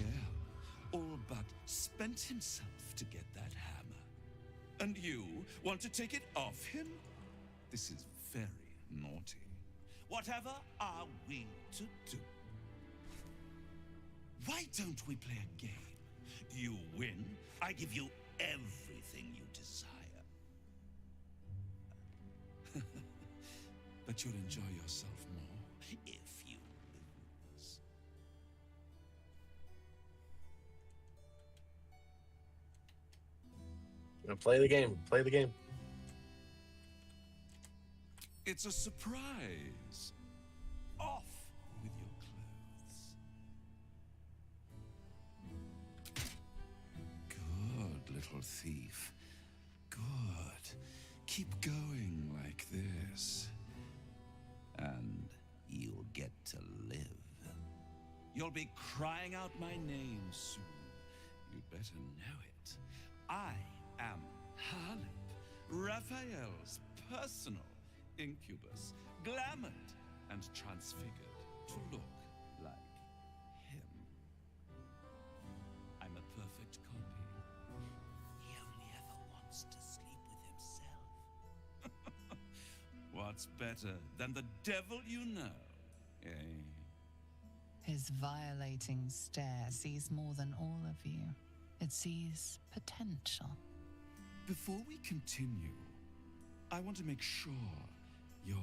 all but spent himself to get that hammer. And you want to take it off him? This is very naughty. Whatever are we to do? Why don't we play a game? You win, I give you everything you desire. But you'll enjoy yourself more if you lose. Now play the game. Play the game. It's a surprise. Off with your clothes. Good little thief. Good. Keep going like this. And you'll get to live. You'll be crying out my name soon. You'd better know it. I am Harlip, Raphael's personal incubus, glamored and transfigured to look like him. I'm a perfect copy. He only ever wants to sleep with himself. What's better than the devil you know, eh? His violating stare sees more than all of you. It sees potential. Before we continue, I want to make sure you're...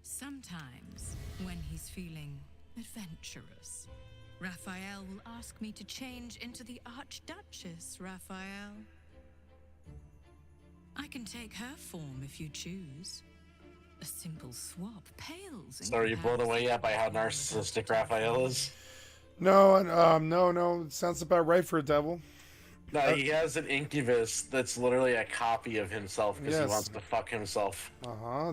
Sometimes, when he's feeling adventurous, Raphael will ask me to change into the Archduchess, Raphael. I can take her form if you choose. A simple swap pales in So are you blown away yet by how narcissistic Raphael is? No, no. It sounds about right for a devil. No, he has an incubus that's literally a copy of himself because he wants to fuck himself.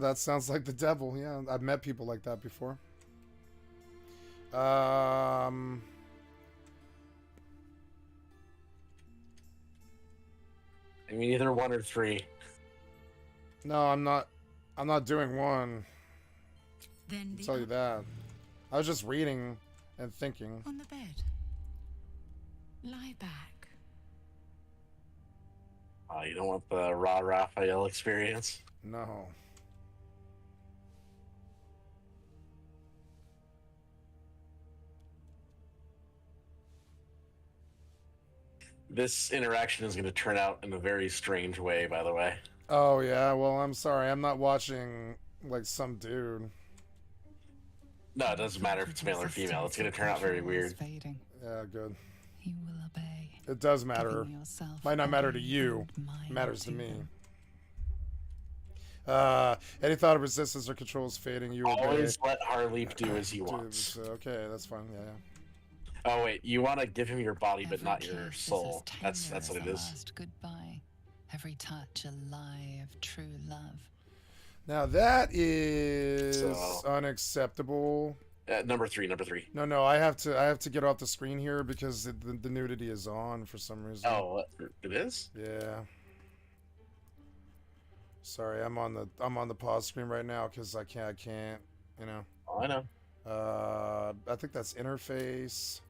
That sounds like the devil. Yeah, I've met people like that before. I mean, either 1 or 3. No, I'm not doing 1. Then I'll tell you that. I was just reading and thinking. On the bed. Lie back. You don't want the raw Raphael experience? No. This interaction is going to turn out in a very strange way, by the way. Oh, yeah. Well, I'm sorry. I'm not watching, like, some dude. No, it doesn't matter if it's male or female. It's going to turn out very weird. Yeah, good. He will obey. It does matter. Might not matter to you. It matters to me. Any thought of resistance or control is fading. You always let Harleap do as he wants. Okay, that's fine. Yeah. Oh wait, you want to give him your body, but not your soul. That's what it is. Last goodbye. Every touch a lie of true love. Now that is unacceptable. Number three. No, I have to get off the screen here because the nudity is on for some reason. Oh, it is? Yeah. Sorry, I'm on the pause screen right now because I can't, you know. Oh, I know. I think that's interface.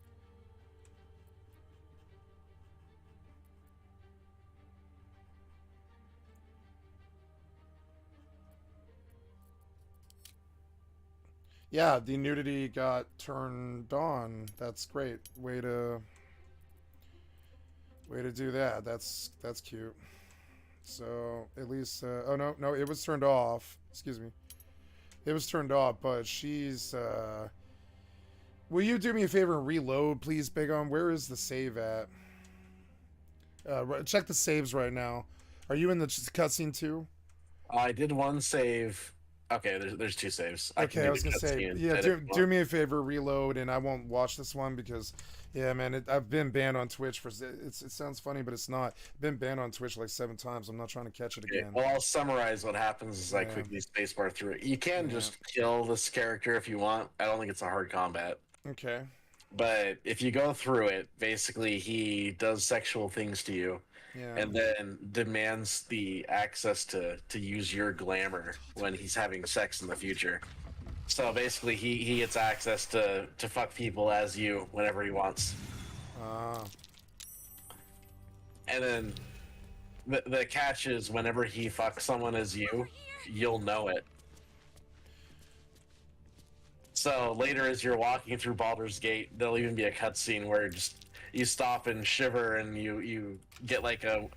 Yeah, the nudity got turned on. That's great. Way to do that. That's cute. So at least oh no, it was turned off. Excuse me. It was turned off, but she's will you do me a favor and reload, please, Big On? Where is the save at? Check the saves right now. Are you in the cutscene too? I did one save. Okay, there's 2 saves. Okay, I was gonna say, yeah, do me a favor, reload, and I won't watch this one because, yeah, man, I've been banned on Twitch for it sounds funny, but it's not. I've been banned on Twitch like 7 times. I'm not trying to catch it again. Well, I'll summarize what happens as I quickly spacebar through it. You can just kill this character if you want. I don't think it's a hard combat. Okay. But if you go through it, basically he does sexual things to you. Yeah. And then demands the access to use your glamour when he's having sex in the future. So basically, he gets access to fuck people as you whenever he wants. And then the catch is whenever he fucks someone as you, you'll know it. So later, as you're walking through Baldur's Gate, there'll even be a cutscene where you stop and shiver and you get like a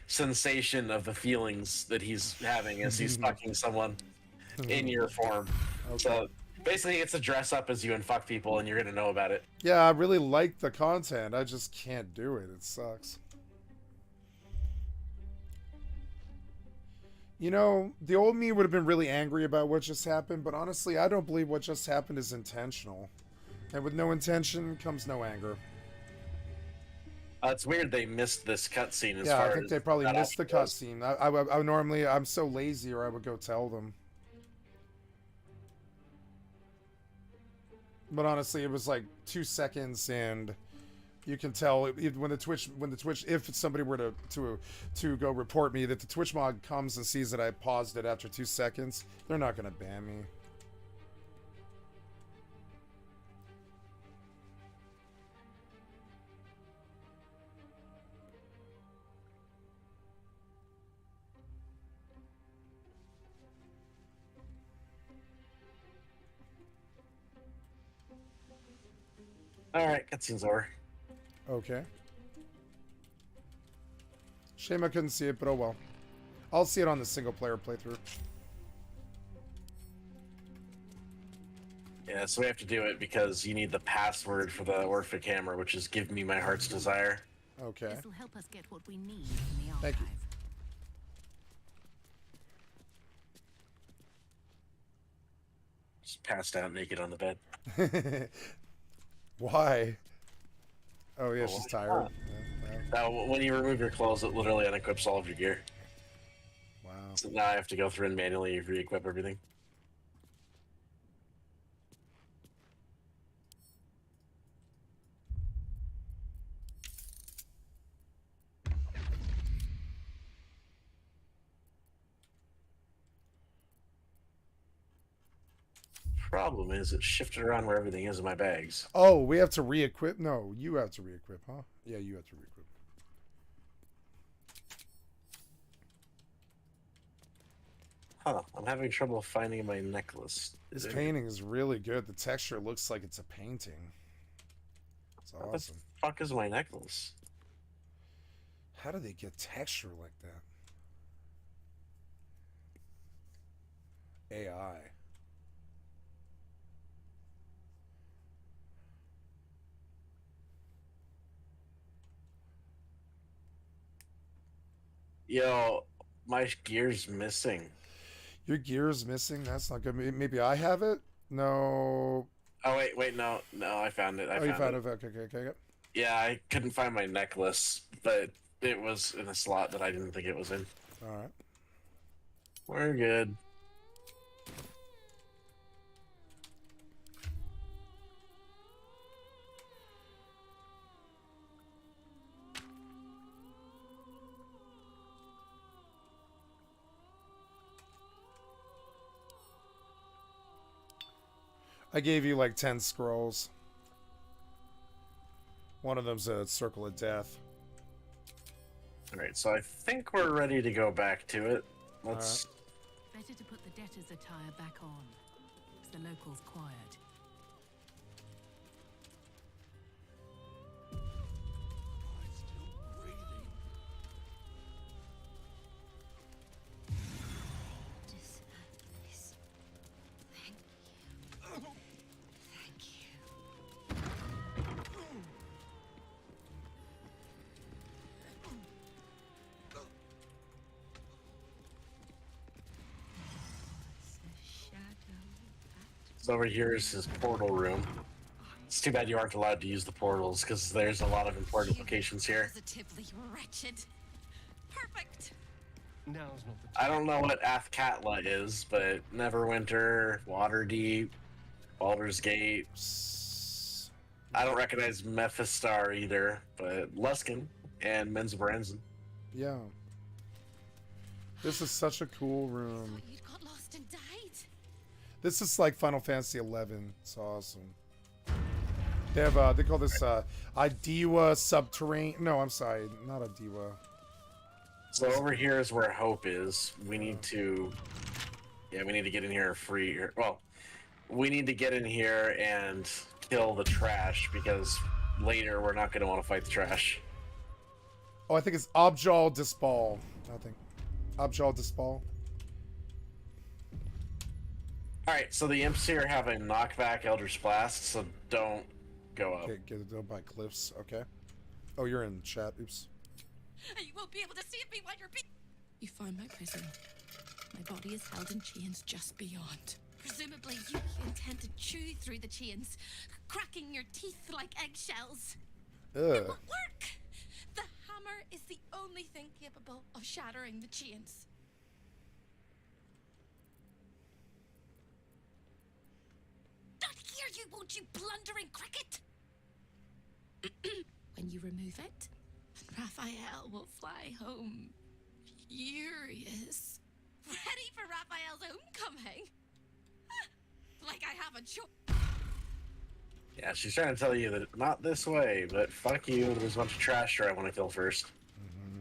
sensation of the feelings that he's having as he's fucking someone in your form. Okay. So basically it's to dress up as you and fuck people and you're gonna know about it. Yeah, I really like the content. I just can't do it. It sucks. You know, the old me would have been really angry about what just happened, but honestly, I don't believe what just happened is intentional. And with no intention comes no anger. It's weird they missed this cutscene. Yeah, I think they probably missed the cutscene. I normally, I'm so lazy, or I would go tell them. But honestly, it was like 2 seconds, and you can tell when the Twitch, if somebody were to go report me, that the Twitch mod comes and sees that I paused it after 2 seconds, they're not gonna ban me. Alright, cutscene's over. Okay. Shame I couldn't see it, but oh well. I'll see it on the single player playthrough. Yeah, so we have to do it because you need the password for the Orphic Hammer, which is give me my heart's desire. Okay. This will help us get what we need in the archive. Thank you. Just passed out naked on the bed. Why? Oh yeah, she's tired. When you remove your clothes, it literally unequips all of your gear. Wow. So now I have to go through and manually re-equip everything. Problem is, it's shifted around where everything is in my bags. Oh, we have to re-equip? No, you have to re-equip, huh? Yeah, you have to re-equip. Huh, I'm having trouble finding my necklace. This painting is really good. The texture looks like it's a painting. It's awesome. What the fuck is my necklace? How do they get texture like that? AI. Yo, my gear's missing. Your gear's missing? That's not good. Maybe I have it? No. Oh, wait, no, I found it. You found it. Okay. Yeah, I couldn't find my necklace, but it was in a slot that I didn't think it was in. Alright. We're good. I gave you like 10 scrolls. One of them's a Circle of Death. Alright, so I think we're ready to go back to it. Let's... Better to put the debtor's attire back on. The locals quiet. So over here is his portal room. It's too bad you aren't allowed to use the portals, because there's a lot of important locations here. Positively wretched. Perfect. Now's not the time. I don't know what Athkatla is, but Neverwinter, Waterdeep, Baldur's Gate. I don't recognize Mephistar either, but Luskin and Menzoberranzan. Yeah. This is such a cool room. You'd got lost and died. This is like Final Fantasy 11. It's awesome. They have they call this Adiwa subterranean. No, I'm sorry, not Adiwa. So over here is where Hope is. We need to, we need to get in here free. Well, we need to get in here and kill the trash because later we're not going to want to fight the trash. Oh, I think it's Objal Dispal. I think Objal Dispal. Alright, so the imps here have a knockback Eldritch Blast, so don't go up. Okay, get it done by cliffs. Okay. Oh, you're in chat. Oops. You won't be able to see me while you're You find my prison. My body is held in chains just beyond. Presumably, you intend to chew through the chains, cracking your teeth like eggshells. Ugh. It will work! The hammer is the only thing capable of shattering the chains. Not here, you won't, you blundering cricket! When you remove it, Raphael will fly home, furious, ready for Raphael's homecoming. Like I have a choice. Yeah, she's trying to tell you that not this way, but fuck you, there's a bunch of trash here I want to kill first. Mm-hmm.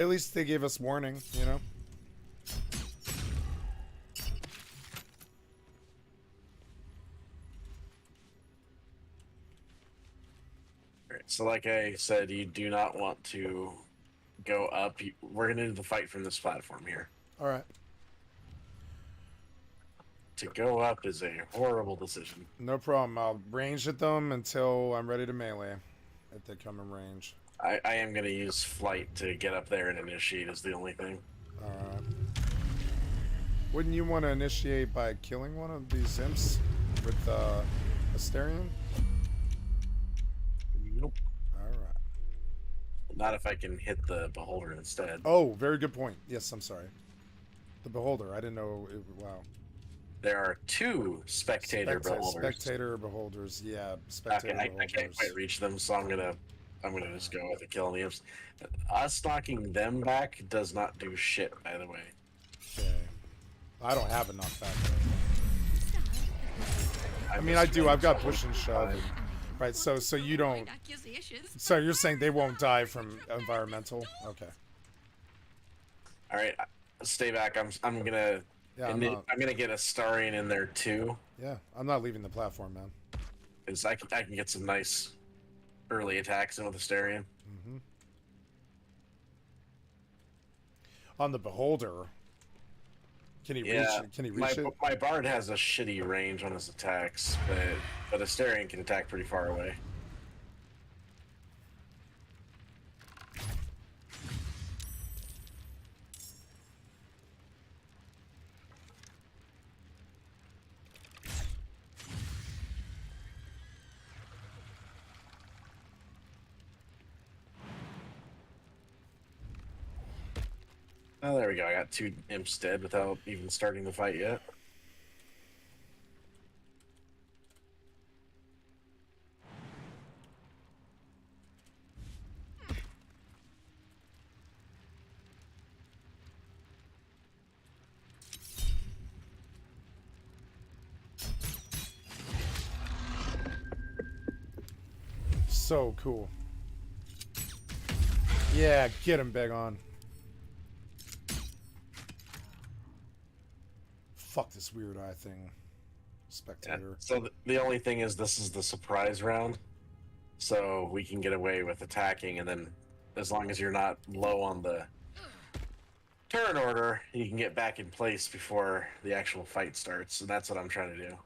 At least they gave us warning, you know? Alright, so like I said, you do not want to go up. We're going to do the fight from this platform here. All right. To go up is a horrible decision. No problem. I'll range at them until I'm ready to melee. If they come in range. I am going to use flight to get up there and initiate is the only thing. Alright. Wouldn't you want to initiate by killing one of these imps with Asterion? Nope. Alright. Not if I can hit the beholder instead. Oh, very good point. Yes, I'm sorry. The beholder. I didn't know. Wow. There are 2 spectator beholders. Spectator beholders. Yeah, spectator okay, beholders. I can't quite reach them, so I'm gonna just go with the killing the imps. Us knocking them back does not do shit, by the way. Okay. I don't have enough back there. I mean, I do. I've got push and shove. And, right. So you don't. So you're saying they won't die from environmental? Okay. All right, stay back. I'm gonna. Yeah, I'm gonna get a Starian in there too. Yeah, I'm not leaving the platform, man. Because I can get some nice early attacks in with the Starian. Mm-hmm. On the beholder, can he reach it? Can he reach it? My bard has a shitty range on his attacks, but a Starian can attack pretty far away. Oh, there we go. I got 2 imps dead without even starting the fight yet. So cool. Yeah, get him, Begon. Fuck this weird eye thing. Spectator. Yeah. So the only thing is this is the surprise round. So we can get away with attacking, and then as long as you're not low on the turn order, you can get back in place before the actual fight starts. And that's what I'm trying to do.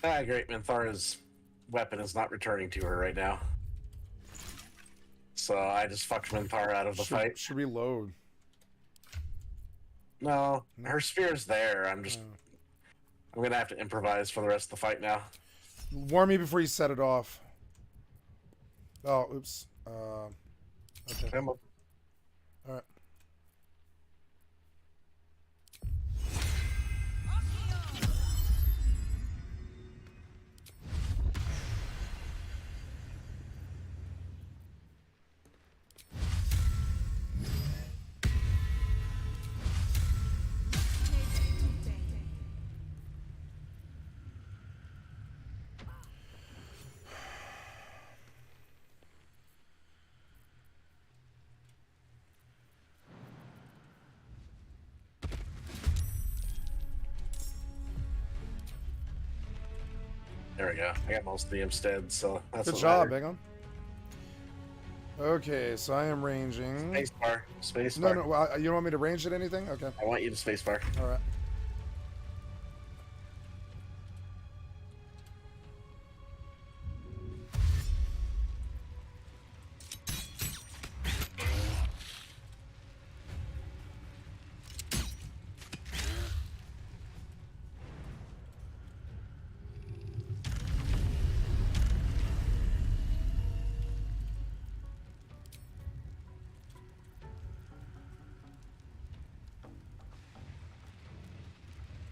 Ah, great. Minthara's weapon is not returning to her right now. So I just fucked Minthara out of the fight. Should reload. No, her spear's there. I'm gonna have to improvise for the rest of the fight now. Warn me before you set it off. Oh, oops. Okay. All right. There we go. I got most of the imps dead, so that's good job, Begon. Okay, so I am ranging. Spacebar. Spacebar. No, you don't want me to range at anything? Okay. I want you to spacebar. All right.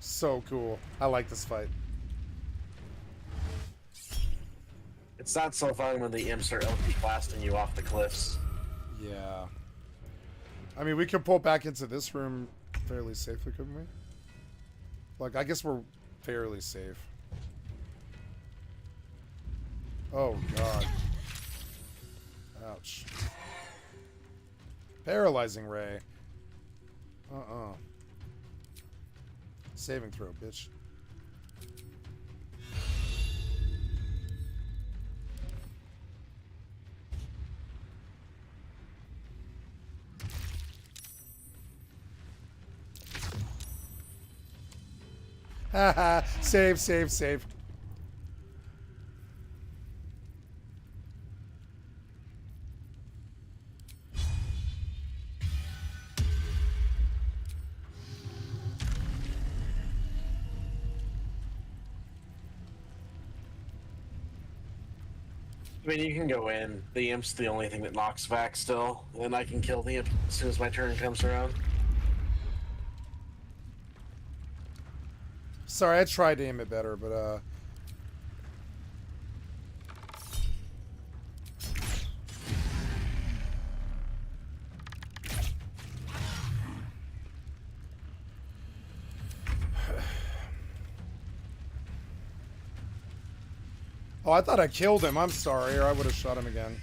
So cool. I like this fight. It's not so fun when the imps are LP blasting you off the cliffs. Yeah. I mean, we could pull back into this room fairly safely, couldn't we? Like, I guess we're fairly safe. Oh, God. Ouch. Paralyzing ray. Saving throw, bitch. Haha, save, save, save. I mean, you can go in. The imp's the only thing that knocks back still, and I can kill the imp as soon as my turn comes around. Sorry, I tried to aim it better, but oh, I thought I killed him. I'm sorry, or I would have shot him again.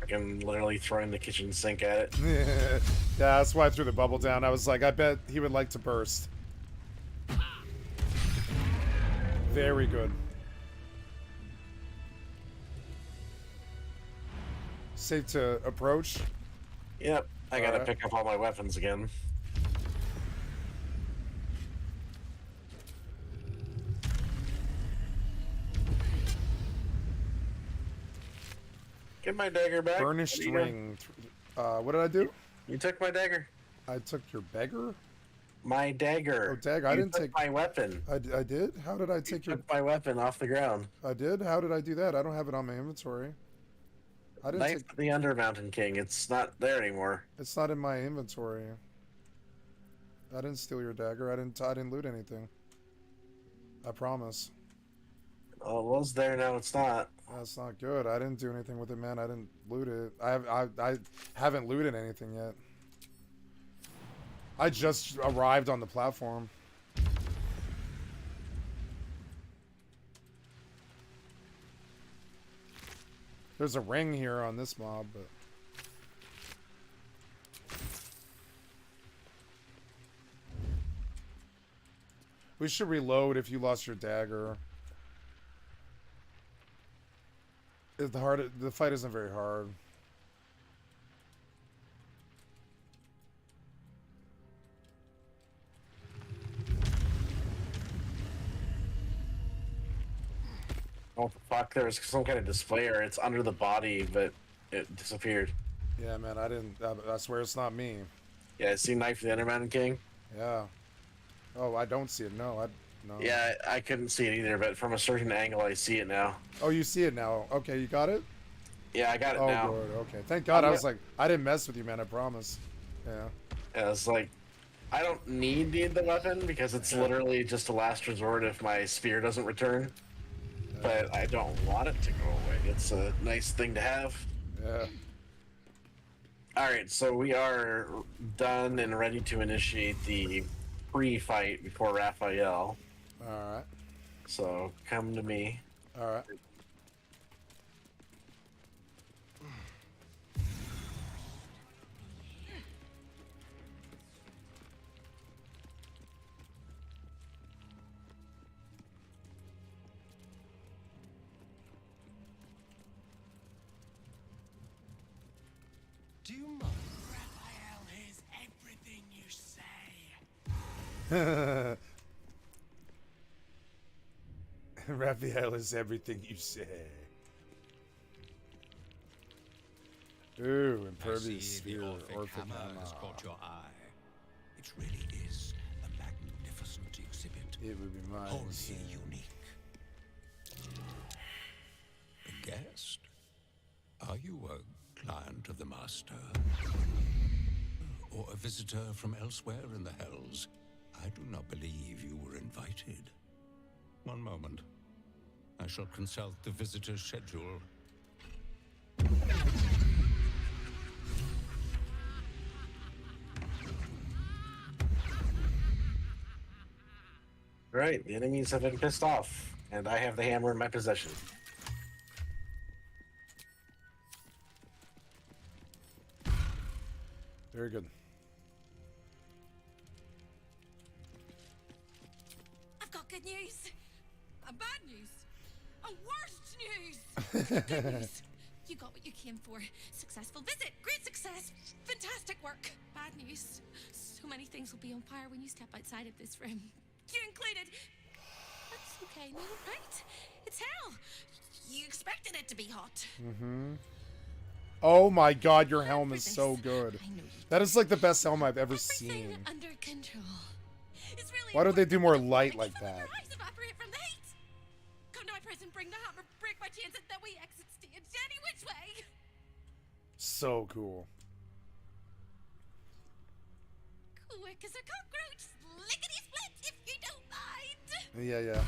I'm literally throwing the kitchen sink at it. Yeah, that's why I threw the bubble down. I was like, I bet he would like to burst. Very good. Safe to approach? Yep, I gotta pick up all my weapons again. Get my dagger back. Burnished ring. What did I do? You took my dagger. I took your beggar? My dagger. Oh, dagger. I didn't took take my weapon. I did? How did I take you took my weapon off the ground? I did? How did I do that? I don't have it on my inventory. I didn't Knife of the Undermountain King. It's not there anymore. It's not in my inventory. I didn't steal your dagger. I didn't loot anything. I promise. Oh, it was there, now it's not. That's not good. I didn't do anything with it, man. I didn't loot it. I haven't looted anything yet. I just arrived on the platform. There's a ring here on this mob, but we should reload if you lost your dagger. The fight isn't very hard. Oh fuck! There was some kind of display, or it's under the body, but it disappeared. Yeah, man. I swear it's not me. Yeah, see Knife of the Undermountain King. Yeah. Oh, I don't see it. No, no. Yeah, I couldn't see it either, but from a certain angle, I see it now. Oh, you see it now. Okay, you got it? Yeah, I got it now. Oh, good. Okay. Thank God. I was like, I didn't mess with you, man. I promise. Yeah. Yeah, it's like, I don't need the weapon because it's literally just a last resort if my spear doesn't return. But I don't want it to go away. It's a nice thing to have. Yeah. Alright, so we are done and ready to initiate the pre-fight before Raphael. Alright. So come to me. Alright. Do you mind? Raphael is everything you say. Raphael is everything you say. Ooh, impervious sphere, orphic hammer. Has caught your eye. It really is a magnificent exhibit. It would be mine. Wholly unique. A guest? Are you a client of the master? Or a visitor from elsewhere in the hells? I do not believe you were invited. One moment. I shall consult the visitor's schedule. Right, the enemies have been pissed off, and I have the hammer in my possession. Very good. I've got good news. And bad news. And worst news. Good news. You got what you came for. Successful visit. Great success. Fantastic work. Bad news. So many things will be on fire when you step outside of this room. You included. That's okay, no, right? It's hell. You expected it to be hot. Mm-hmm. Oh my god, your helm is so good. That is like the best helm I've ever seen. Under control. It's really Why don't they do more light like that? eyes evaporate from the heat. Come to my prison, bring the hammer, break my chains, and then we exit stage any which way. So cool. Quick as a cockroach, lickety split if you don't mind. Yeah, yeah.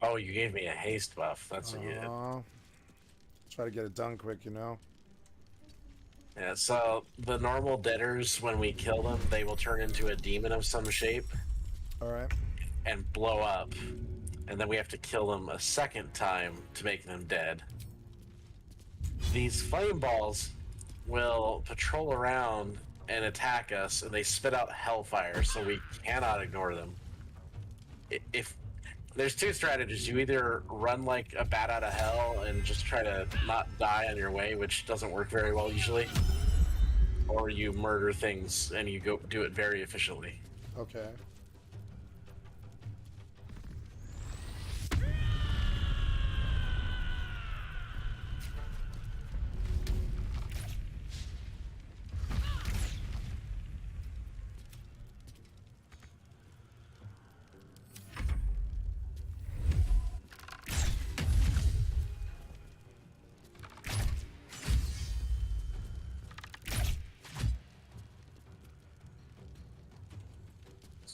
Oh, you gave me a haste buff. That's what you did. Try to get it done quick, you know? Yeah, so the normal deaders, when we kill them, they will turn into a demon of some shape. Alright. And blow up. And then we have to kill them a second time to make them dead. These flame balls will patrol around and attack us, and they spit out hellfire, so we cannot ignore them. If there's two strategies. You either run like a bat out of hell and just try to not die on your way, which doesn't work very well usually, or you murder things and you go do it very efficiently. Okay.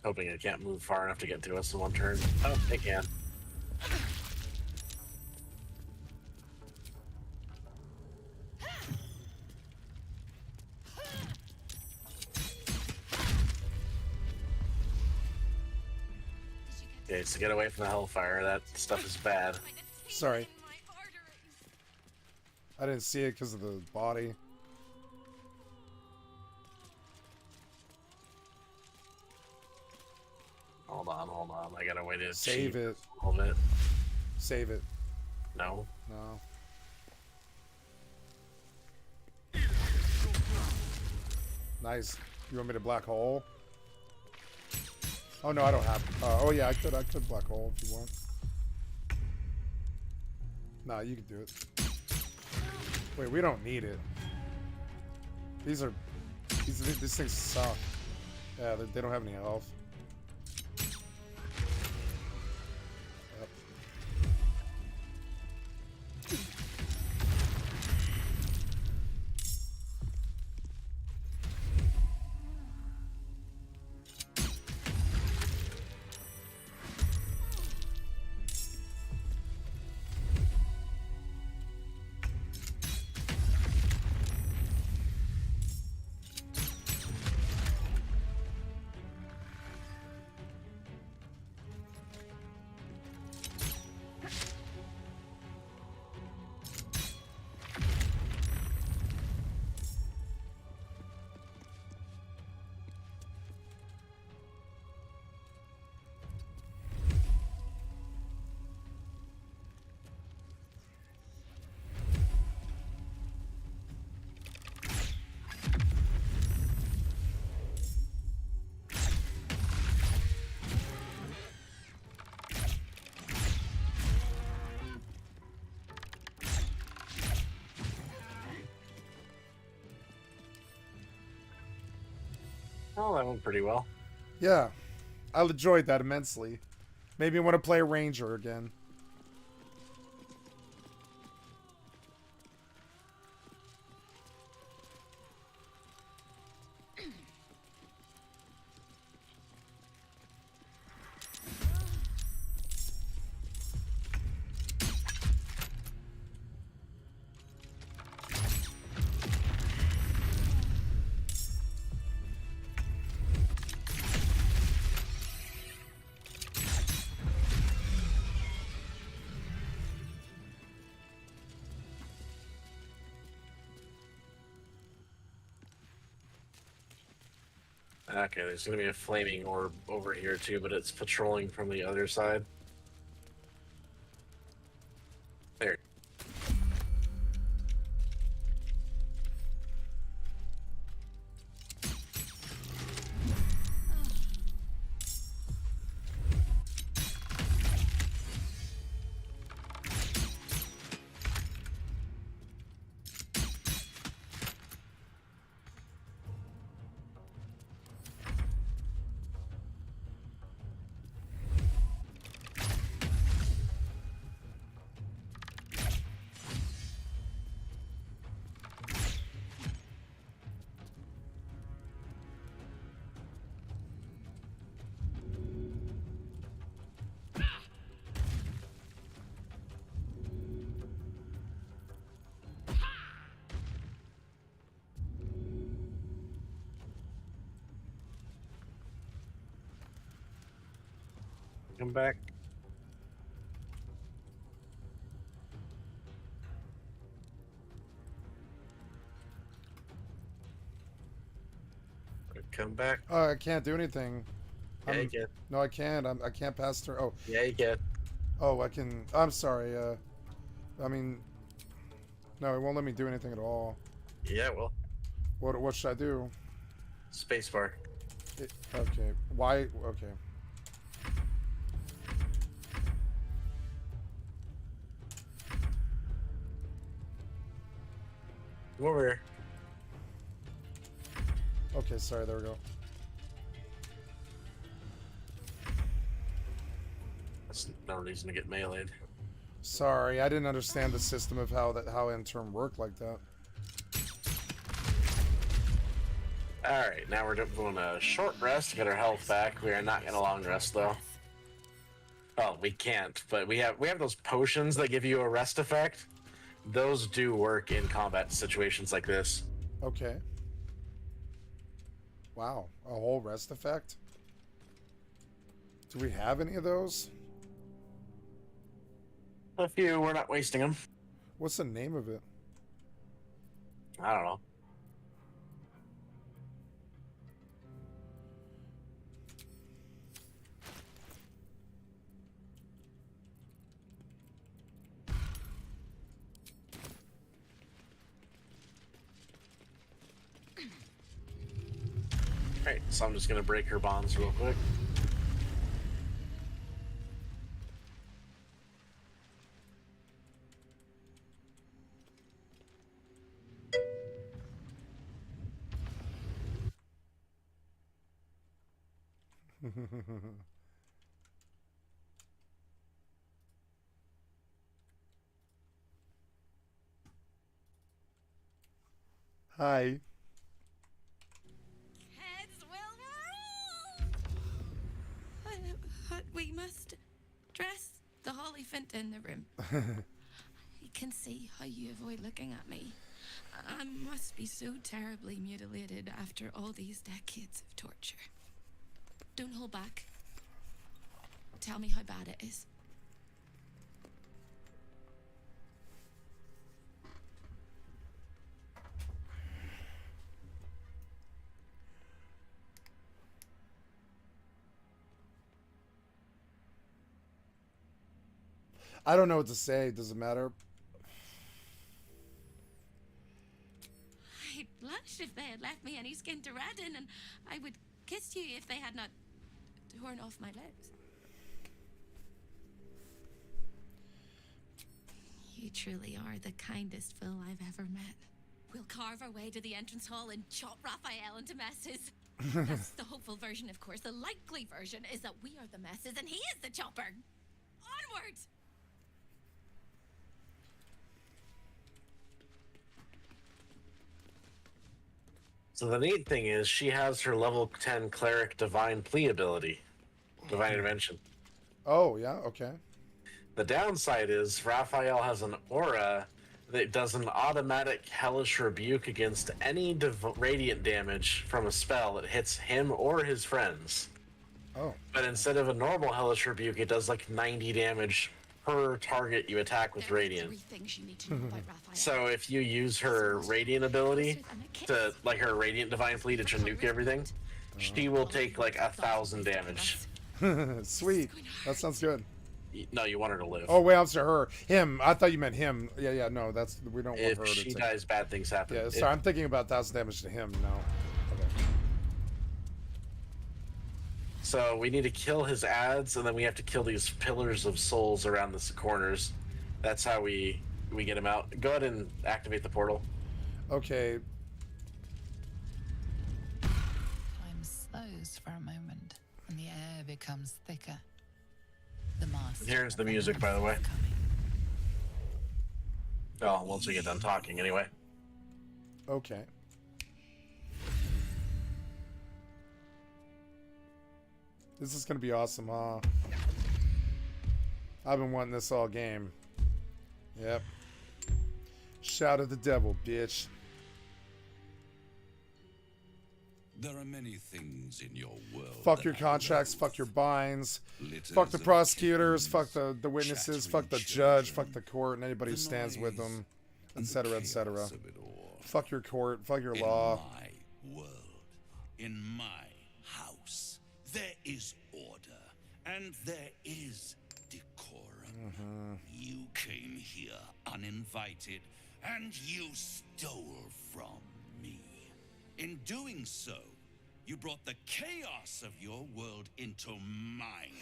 Hoping it can't move far enough to get to us in one turn. Oh, it can. Okay, so get away from the hellfire. That stuff is bad. Sorry. I didn't see it because of the body. Hold on. I gotta wait to Save it. Hold it. Save it. No. No. Nice. You want me to black hole? Oh no, I don't have. Oh yeah, I could black hole if you want. Nah, you can do it. Wait, we don't need it. These things suck. Yeah, they don't have any health. Yep. Oh, that went pretty well. Yeah, I enjoyed that immensely. Maybe I want to play a ranger again. Okay, there's gonna be a flaming orb over here too, but it's patrolling from the other side. There. Come back. Come back. Oh, I can't do anything. Yeah, you can. No, I can't. I can't pass through. Oh. Yeah, you can. Oh, I can. I'm sorry. I mean, no, it won't let me do anything at all. Yeah, well. What should I do? Spacebar. Okay. Why? Okay. Come over here. Okay, sorry. There we go. That's no reason to get meleeed. Sorry, I didn't understand the system of how intern worked like that. Alright, now we're doing a short rest to get our health back. We are not going to long rest though. Oh, we can't, but we have those potions that give you a rest effect. Those do work in combat situations like this. Okay. Wow, a whole rest effect? Do we have any of those? A few, we're not wasting them. What's the name of it? I don't know. Alright, so I'm just gonna break her bonds real quick. Hi. Heads will roll. But we must dress the Hollyphant in the room. I can see how you avoid looking at me. I must be so terribly mutilated after all these decades of torture. Don't hold back. Tell me how bad it is. I don't know what to say. Does it matter? I'd blush if they had left me any skin to rat in, and I would kiss you if they had not torn off my lips. You truly are the kindest fool I've ever met. We'll carve our way to the entrance hall and chop Raphael into messes. That's the hopeful version, of course. The likely version is that we are the messes and he is the chopper. Onward! So the neat thing is she has her level 10 cleric divine plea ability. Divine intervention. Oh, yeah, okay. The downside is Raphael has an aura that does an automatic hellish rebuke against any radiant damage from a spell that hits him or his friends. Oh. But instead of a normal hellish rebuke, it does like 90 damage per target you attack with radiant. So if you use her radiant ability to, like her radiant divine fleet to nuke everything, she will take like 1,000 damage. Sweet. That sounds good. No, you want her to live. Oh, wait, I'm sorry, her. Him. I thought you meant him. Yeah, no, that's, we don't want If her to she take. dies, bad things happen. Yeah, sorry, I'm thinking about 1,000 damage to him. No. Okay. So we need to kill his ads, and then we have to kill these pillars of souls around the corners. That's how we get him out. Go ahead and activate the portal. Okay. Time slows for a moment, and the air becomes thicker. The master. Here's the music, by the way. Oh, once we get done talking, anyway. Okay. This is gonna be awesome, huh? I've been wanting this all game. Yep. Shout at the devil, bitch. There are many things in your world. Fuck your contracts, fuck your binds, fuck the prosecutors, fuck the witnesses, fuck the judge, fuck the court, and anybody who stands with them, etc., etc. Fuck your court, fuck your law. In my world, in my house, there is order, and there is decorum. You came here uninvited, and you stole from me. In doing so, you brought the chaos of your world into mine.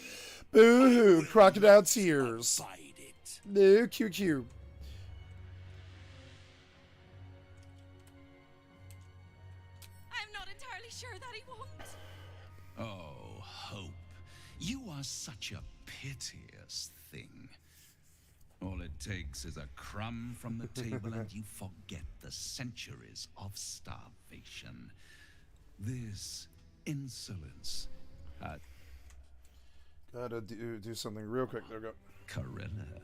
Boo-hoo, crocodile tears. No, QQ. I'm not entirely sure that he won't. Oh, Hope, you are such a piteous thing. All it takes is a crumb from the table and you forget the centuries of starvation. This insolence. Gotta do something real quick. There we go. Corella,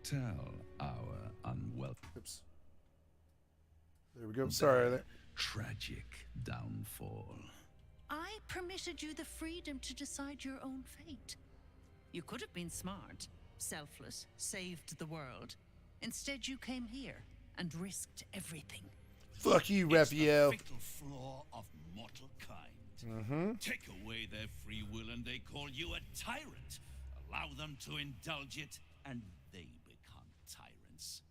tell our unwelcome. Oops. There we go. Sorry. Tragic downfall. I permitted you the freedom to decide your own fate. You could have been smart, selfless, saved the world. Instead, you came here and risked everything. Fuck you, Raphael. It's the fatal flaw of mortal kind. Take away their free will and they call you a tyrant. Allow them to indulge it and they become tyrants.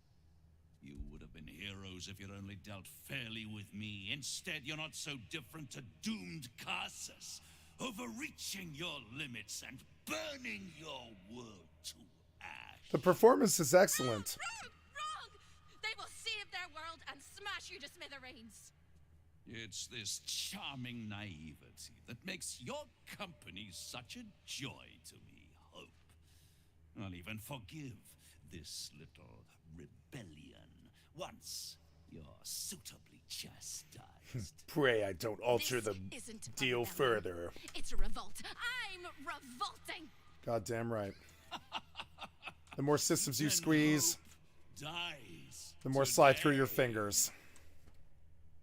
You would have been heroes if you'd only dealt fairly with me. Instead, you're not so different to doomed Carsus, overreaching your limits and burning your world to ash. The performance is excellent. Wrong! They will save their world and smash you to smithereens. It's this charming naivety that makes your company such a joy to me, Hope. I'll even forgive this little rebellion once you're suitably chastised. Pray I don't alter the isn't a deal rebellion. further. It's a revolt. I'm revolting. Goddamn right. The more systems you squeeze, the more slide through your fingers.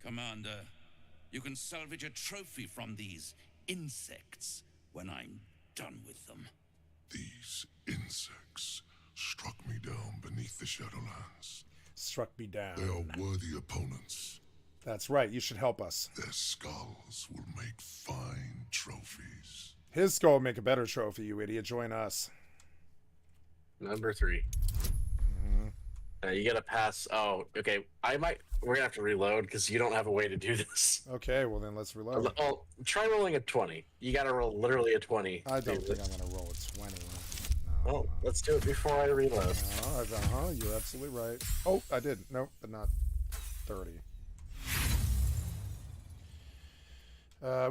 Commander, you can salvage a trophy from these insects when I'm done with them. These insects struck me down beneath the Shadowlands. Struck me down. They are worthy opponents. That's right, you should help us. Their skulls will make fine trophies. His skull will make a better trophy, you idiot. Join us. Number 3. You gotta pass. Oh, okay. We're gonna have to reload because you don't have a way to do this. Okay, well then let's reload. Oh, try rolling a 20. You gotta roll literally a 20. I don't think I'm gonna roll a 20. Oh, let's do it before I reload. You're absolutely right. Oh, I did. Nope, but not 30.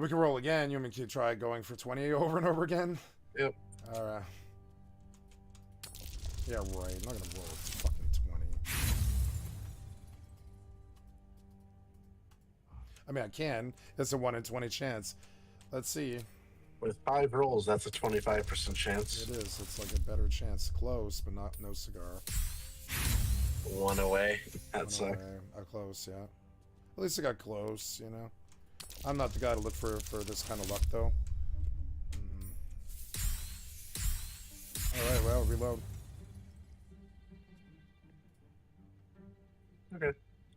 We can roll again. You want me to try going for 20 over and over again? Yep. Alright. Yeah, right. I'm not gonna roll a fucking 20. I mean, I can. It's a 1 in 20 chance. Let's see. With 5 rolls, that's a 25% chance. It is. It's like a better chance. Close, but no cigar. 1 away. That sucks. Close, yeah. At least I got close, you know. I'm not the guy to look for this kind of luck, though. Alright, well, reload. Okay.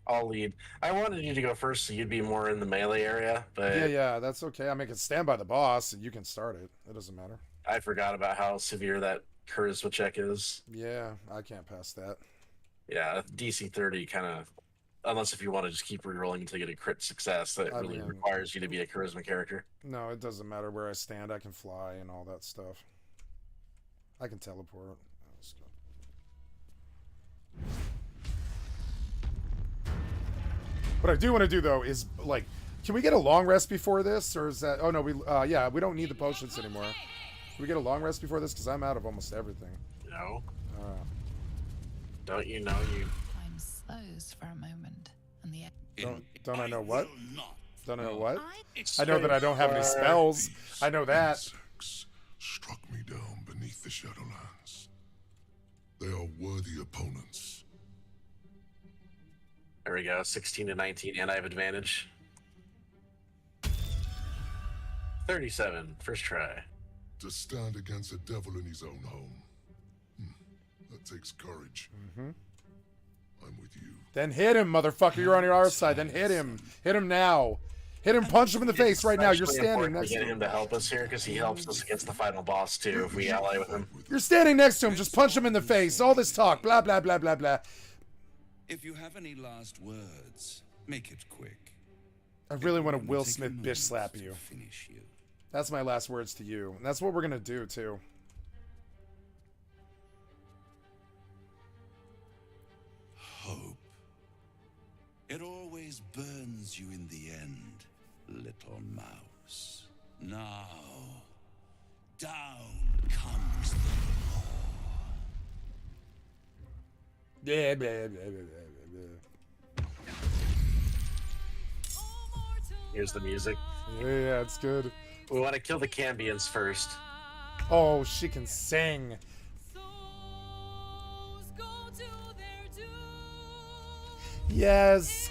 I'll lead. I wanted you to go first so you'd be more in the melee area, but... Yeah, that's okay. I mean, I can stand by the boss, and you can start it. It doesn't matter. I forgot about how severe that charisma check is. Yeah, I can't pass that. Yeah, DC 30 kind of... Unless if you want to just keep rerolling until you get a crit success, that really requires you to be a charisma character. No, it doesn't matter where I stand. I can fly and all that stuff. I can teleport. Let's go. What I do want to do, though, is, like, can we get a long rest before this? Or is that... Oh, no, yeah, we don't need the potions anymore. Can we get a long rest before this? Because I'm out of almost everything. No. Don't you know you... Time slows for a moment, and the... Don't I know what? Don't I know what? I know that I don't have any spells. I know that. Insects struck me down beneath the Shadowlands. They are worthy opponents. There we go, 16 to 19, and I have advantage. 37, first try. To stand against a devil in his own home. That takes courage. I'm with you. Then hit him, motherfucker. You're on our side. Then hit him. Hit him now. Hit him, punch him in the face right now. You're standing next to him. Get him to help us here because he helps us against the final boss too if we ally with him. You're standing next to him. Just punch him in the face. All this talk. Blah, blah, blah, blah, blah. If you have any last words, make it quick. I really want to Will Smith bitch slap you. That's my last words to you. And that's what we're going to do, too. Hope. It always burns you in the end, little mouse. Now, down comes the law. Yeah, blah, blah, blah, blah. Here's the music. Yeah, it's good. We want to kill the Cambions first. Oh, she can sing. Yes.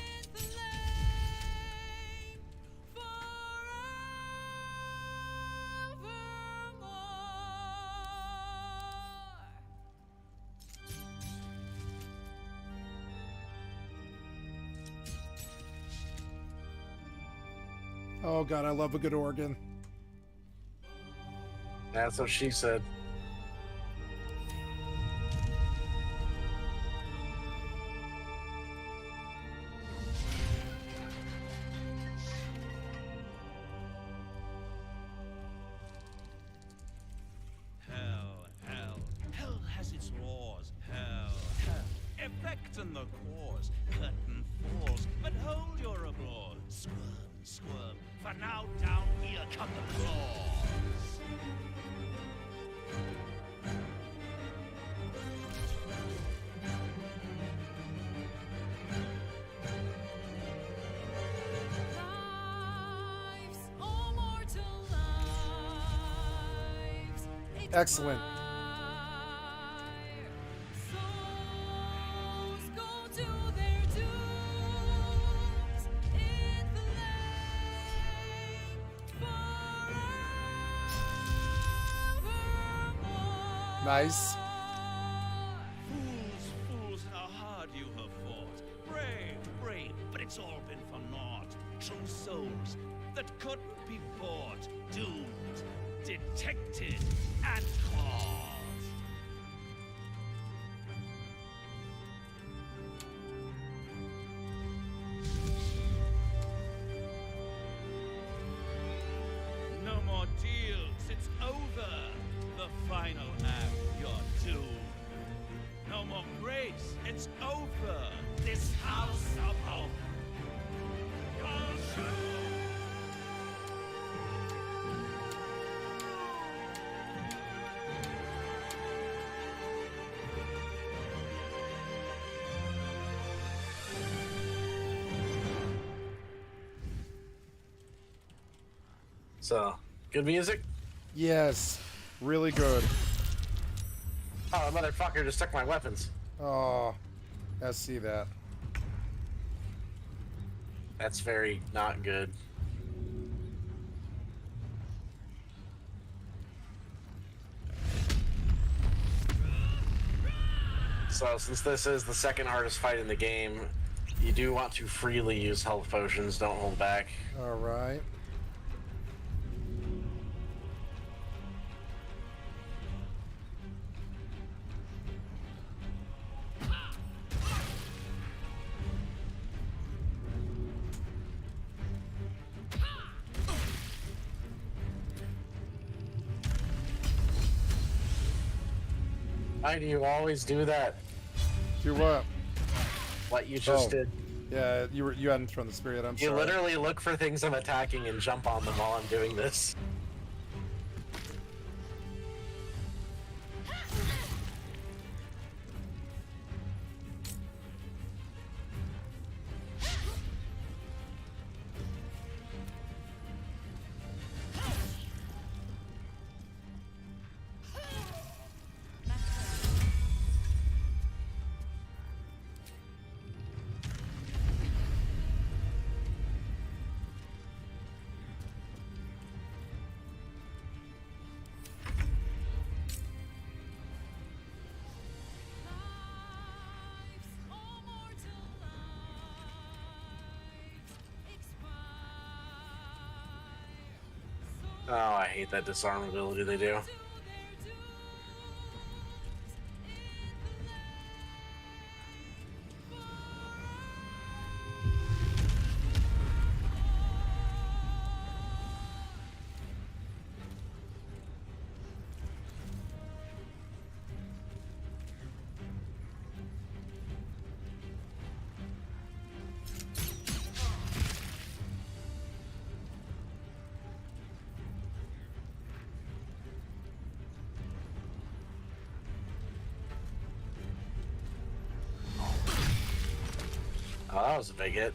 Oh God, I love a good organ. That's what she said. Hell has its laws. Hell. Effect and the cause. Curtain falls, but hold your applause. Scrub. For now, down here come the claws. Excellent. Nice. Fools, how hard you have fought. Brave, but it's all been for naught. True souls that couldn't be bought. Doomed, detected, and caught. No more deals, it's over. The final act, you're doomed. No more grace, it's over. This house of hope, you're doomed. So, good music? Yes. Really good. Oh, the motherfucker just took my weapons. Oh, I see that. That's very not good. So, since this is the second hardest fight in the game, you do want to freely use health potions, don't hold back. Alright. Why do you always do that? Do what? What you just did. Yeah, you hadn't thrown the spear yet. I'm You sorry. literally look for things I'm attacking and jump on them while I'm doing this. Oh, I hate that disarm ability they do. Oh, that was a big hit.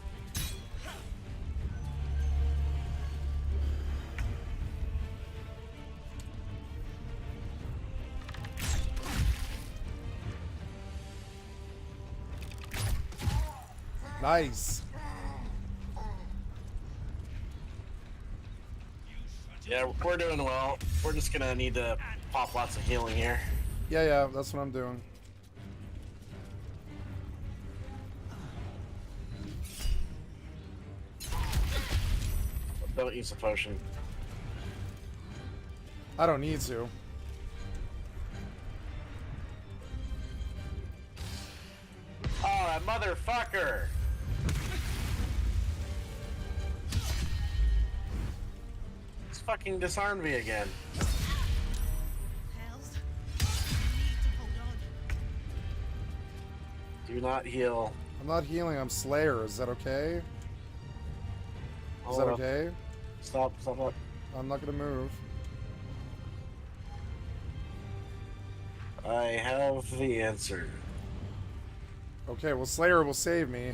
Nice. Yeah, we're doing well. We're just gonna need to pop lots of healing here. Yeah, that's what I'm doing. Don't use a potion. I don't need to. Oh, that motherfucker! It's fucking disarmed me again. Do not heal. I'm not healing, I'm Slayer. Is that okay? Is that okay? Stop. I'm not gonna move. I have the answer. Okay, well, Slayer will save me.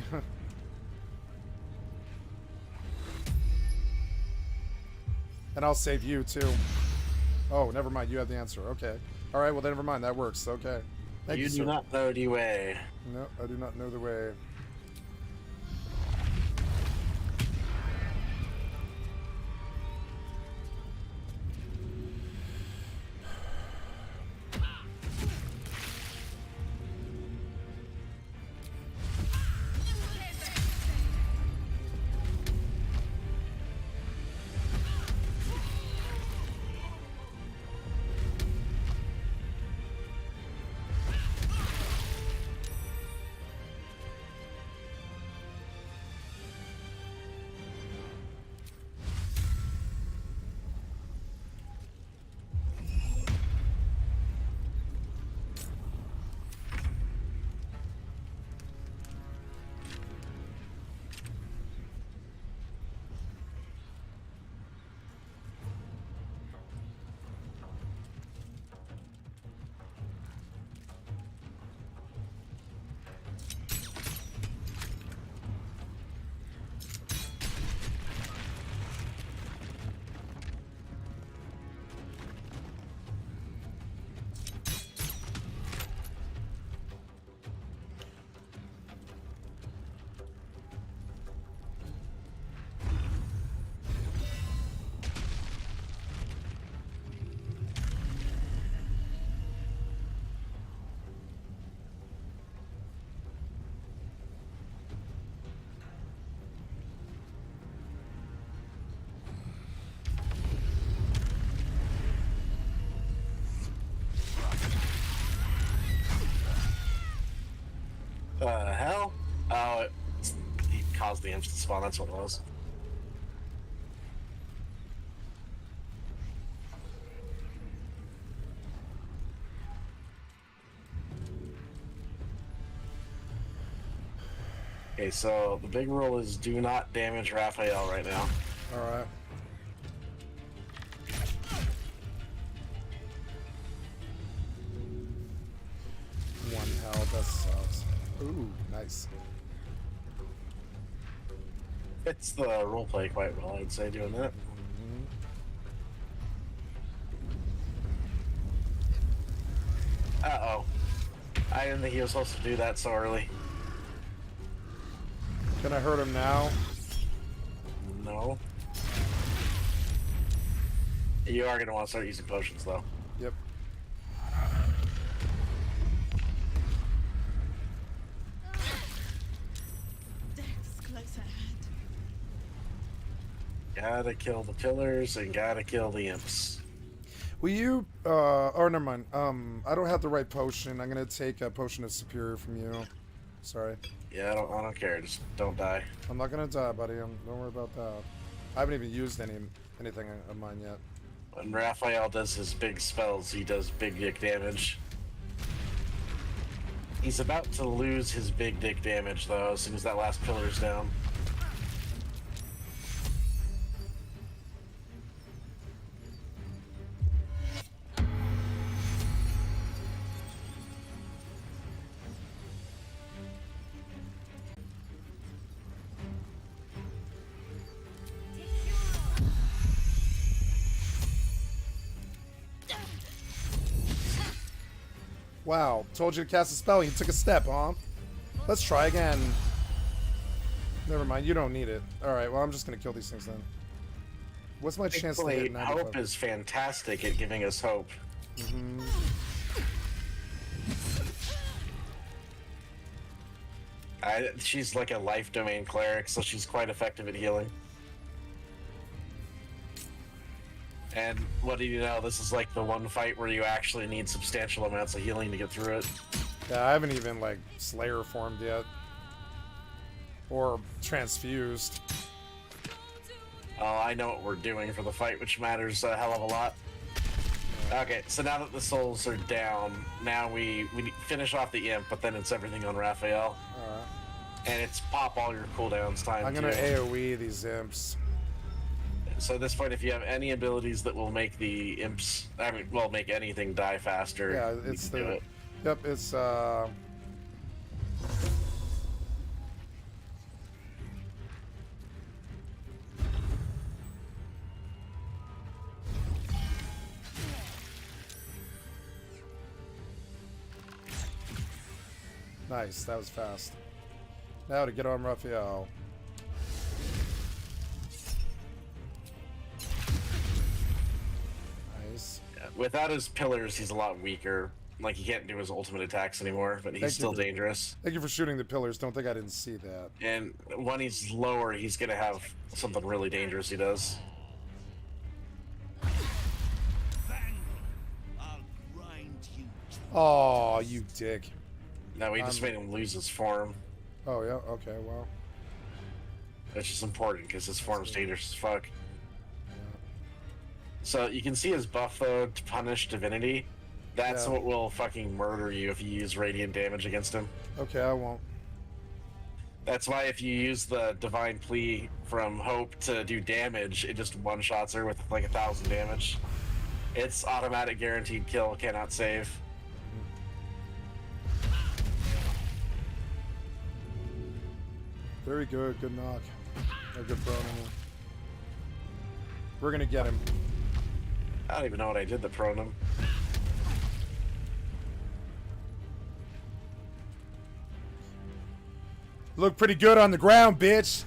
And I'll save you, too. Oh, never mind. You have the answer. Okay. All right, well, then never mind. That works. Okay. Thank you, You do sir. not know the way. No, I do not know the way. Hell? Oh, he caused the imps to spawn, that's what it was. Okay, so the big rule is do not damage Raphael right now. Alright. One health, that sucks. Ooh, nice. Fits the roleplay quite well, I'd say, doing that. Uh-oh. I didn't think he was supposed to do that so early. Can I hurt him now? No. You are going to want to start using potions, though. Yep. Gotta kill the pillars and gotta kill the imps. Will you, oh, never mind. I don't have the right potion. I'm gonna take a potion of superior from you. Sorry. Yeah, I don't care. Just don't die. I'm not gonna die, buddy. Don't worry about that. I haven't even used anything of mine yet. When Raphael does his big spells, he does big dick damage. He's about to lose his big dick damage, though, as soon as that last pillar's down. Wow, told you to cast a spell, you took a step, huh? Let's try again. Never mind, you don't need it. Alright, well, I'm just gonna kill these things then. What's my chance to hit 95? Hope is fantastic at giving us hope. Mm-hmm. She's like a life domain cleric, so she's quite effective at healing. And what do you know? This is like the one fight where you actually need substantial amounts of healing to get through it. Yeah, I haven't even, like, Slayer formed yet. Or transfused. Oh, I know what we're doing for the fight, which matters a hell of a lot. Okay, so now that the souls are down, now we finish off the imp, but then it's everything on Raphael. And it's pop all your cooldowns time. I'm gonna AoE these imps. So at this point, if you have any abilities that will make the imps, well, make anything die faster, Yeah, it's you can do it. Yep, it's nice, that was fast. Now to get on Raphael. Nice. Yeah, without his pillars, he's a lot weaker. Like, he can't do his ultimate attacks anymore, but he's still dangerous. Thank you for shooting the pillars. Don't think I didn't see that. And when he's lower, he's gonna have something really dangerous he does. Oh, you dick. No, we just made him lose his form. Oh, yeah? Okay, well. Which is important, because his form's dangerous as fuck. So, you can see his buff, though, to punish divinity. That's what will fucking murder you if you use radiant damage against him. Okay, I won't. That's why if you use the divine plea from Hope to do damage, it just one-shots her with like 1,000 damage. It's automatic guaranteed kill, cannot save. Very good, good knock. A good throw. We're gonna get him. I don't even know what I did to prone him. Look pretty good on the ground, bitch.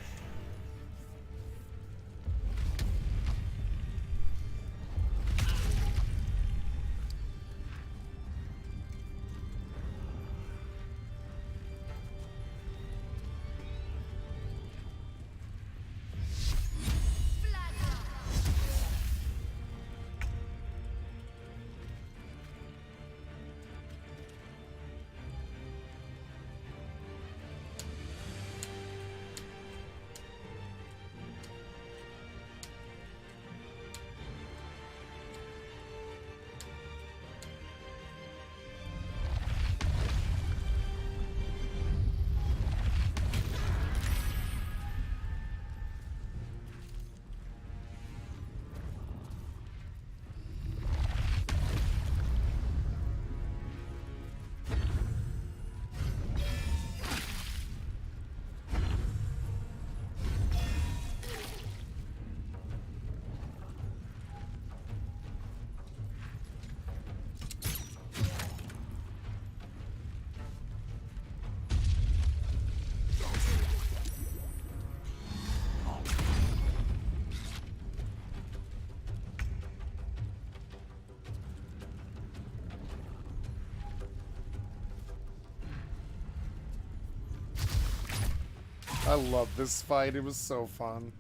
I love this fight. It was so fun.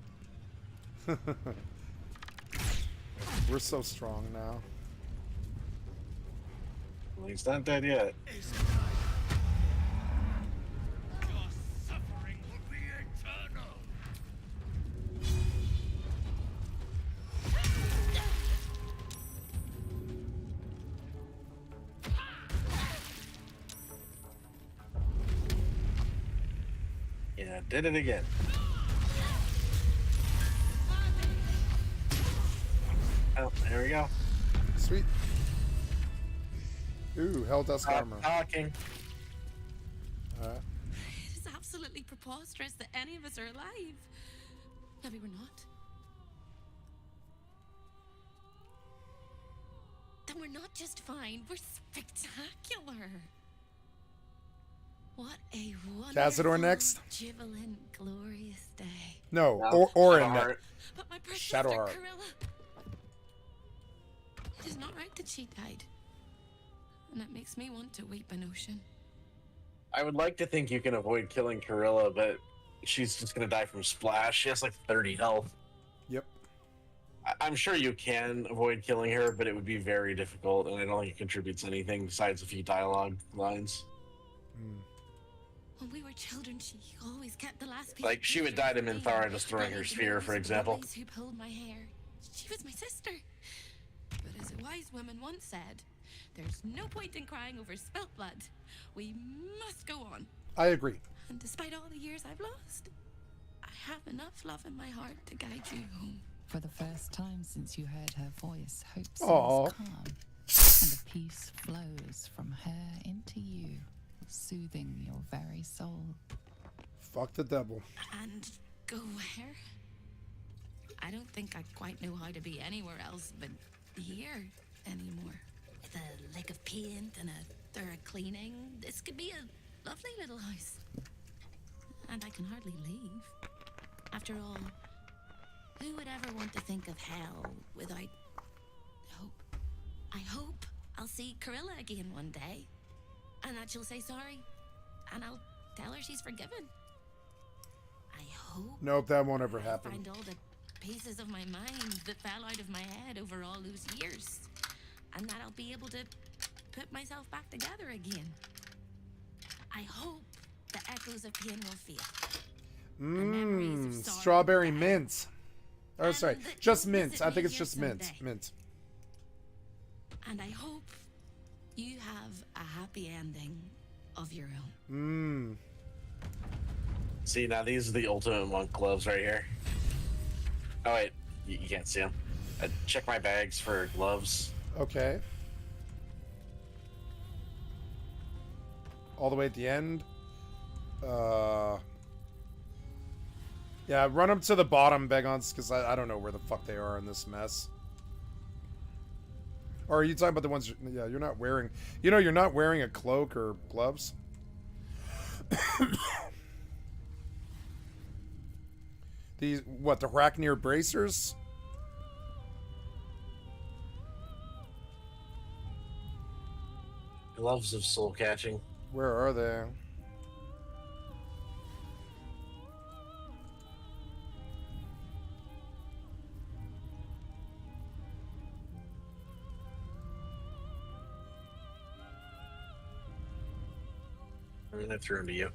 We're so strong now. Well, he's not dead yet. Yeah, did it again. Oh, there we go. Sweet. Ooh, hell dusk armor. Talking. It is absolutely preposterous that any of us are alive. Maybe we're not. Then we're not just fine, we're spectacular. What a Cazador wonderful, next? jubilant, glorious day. No, or in But my precious Shadowheart. Corilla. It is not right that she died. And that makes me want to weep an ocean. I would like to think you can avoid killing Corilla, but she's just gonna die from splash. She has like 30 health. Yep. I'm sure you can avoid killing her, but it would be very difficult, and I don't think it contributes anything besides a few dialogue lines. When we were children, she always kept the last piece. Like, she would die to Minthara just throwing her spear, for example. Who pulled my hair. She was my sister. But as a wise woman once said, there's no point in crying over spilt blood. We must go on. I agree. And despite all the years I've lost, I have enough love in my heart to guide you home. For the first time since you heard her voice, hope Aw. seems calm, and a peace flows from her into you, soothing your very soul. Fuck the devil. And go where? I don't think I quite know how to be anywhere else but here anymore. With a lick of paint and a thorough cleaning, this could be a lovely little house. And I can hardly leave. After all, who would ever want to think of hell without hope? I hope I'll see Corilla again one day, and that she'll say sorry, and I'll tell her she's forgiven. I hope Nope, that won't ever I happen. find all the pieces of my mind that fell out of my head over all those years, and that I'll be able to put myself back together again. I hope the echoes of pain will fade. Strawberry mint. Oh, sorry, just mint. I think it's just mint. Mint. And I hope you have a happy ending of your own. See, now these are the ultimate monk gloves right here. Oh wait, you can't see them. Check my bags for gloves. Okay. All the way at the end. Yeah, run them to the bottom, Begons, because I don't know where the fuck they are in this mess. Or are you talking about the ones? Yeah, you're not wearing. You know, you're not wearing a cloak or gloves. These what? The Hacknir bracers? Gloves of soul catching. Where are they? I threw them to you.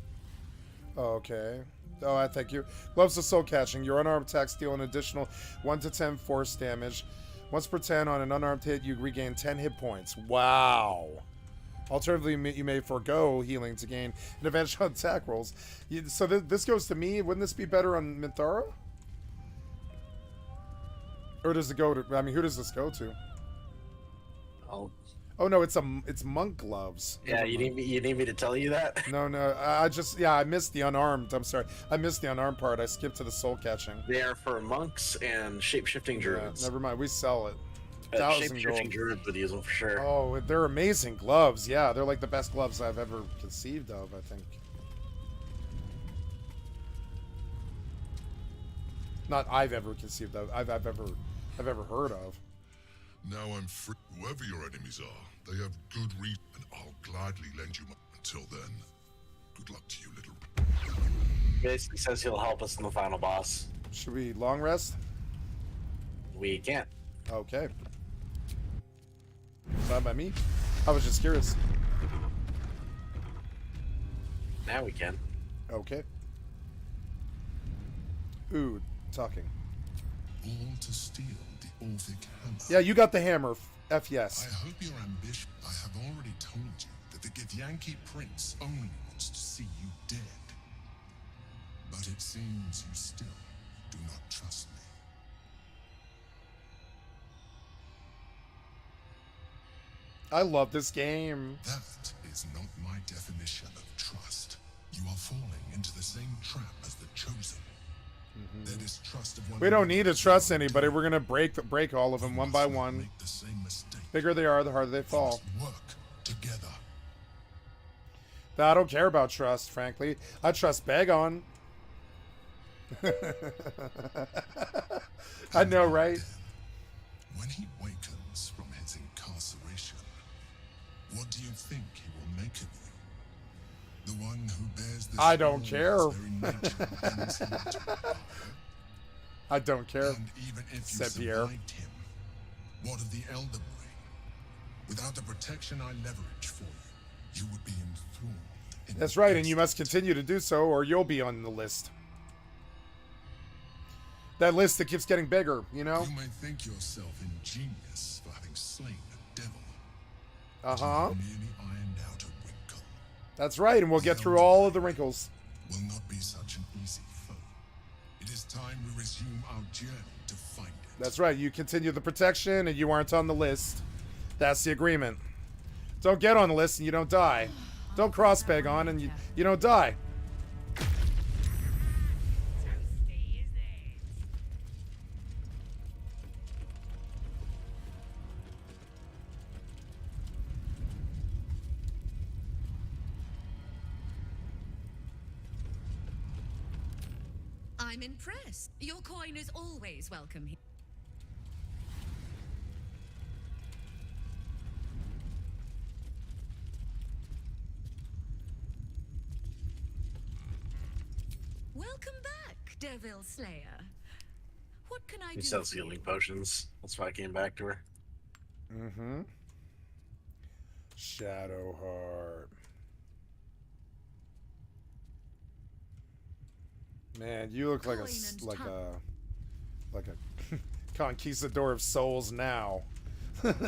Oh, okay. Oh, I thank you. Gloves of soul catching. Your unarmed attacks deal an additional 1 to 10 force damage. Once per 10 on an unarmed hit, you regain 10 hit points. Wow. Alternatively, you may forego healing to gain an advantage on attack rolls. So this goes to me. Wouldn't this be better on Minthara? Or does it go to... I mean, who does this go to? Oh no, it's monk gloves. Yeah, you need me to tell you that? No, I missed the unarmed. I'm sorry, I missed the unarmed part. I skipped to the soul catching. They are for monks and shape-shifting druids. Never mind, we sell it. 1,000 Shape-shifting gold. druids would use them for sure. Oh, they're amazing gloves. Yeah, they're like the best gloves I've ever conceived of, I think. Not I've ever conceived of. I've ever heard of. Now I'm free. Whoever your enemies are, they have good reason, and I'll gladly lend you money. Until then, good luck to you, little. Basically says he'll help us in the final boss. Should we long rest? We can't. Okay. Fine by me. I was just curious. Now we can. Okay. Ooh, talking. All to steal the Orphic hammer. Yeah, you got the hammer. F yes. I hope your ambition. I have already told you that the Githyanki prince only wants to see you dead. But it seems you still do not trust me. I love this game. That is not my definition of trust. You are falling into the same trap as the chosen. That is trust of one. We don't need to trust anybody. We're gonna break all of them one by one. The same mistake. Bigger they are, the harder they fall. Work together. I don't care about trust, frankly. I trust Bagon. I know, right? When he wakens from his incarceration, what do you think he will make of you? The one who bears the I don't care. care. I don't care. And even if you said Pierre. survived him, what of the Elder Ring? Without the protection I leverage for you, you would be enthralled. That's right, and you must continue to do so, or you'll be on the list. That list that keeps getting bigger, you know? You may think yourself ingenious for having slain a devil. Uh-huh. But you merely ironed out a wrinkle. That's right, and we'll get through all of the wrinkles. Will not be such an easy foe. It is time we resume our journey to to find it. That's right. You continue the protection, and you aren't on the list. That's the agreement. Don't get on the list, and you don't die. Don't cross-peg on, and you don't die. I'm impressed. Your coin is always welcome here. Welcome back, Devil Slayer. What can I He do? sells healing potions. That's why I came back to her. Mm-hmm. Shadowheart. Man, you look like a conquistador of souls now. Alright,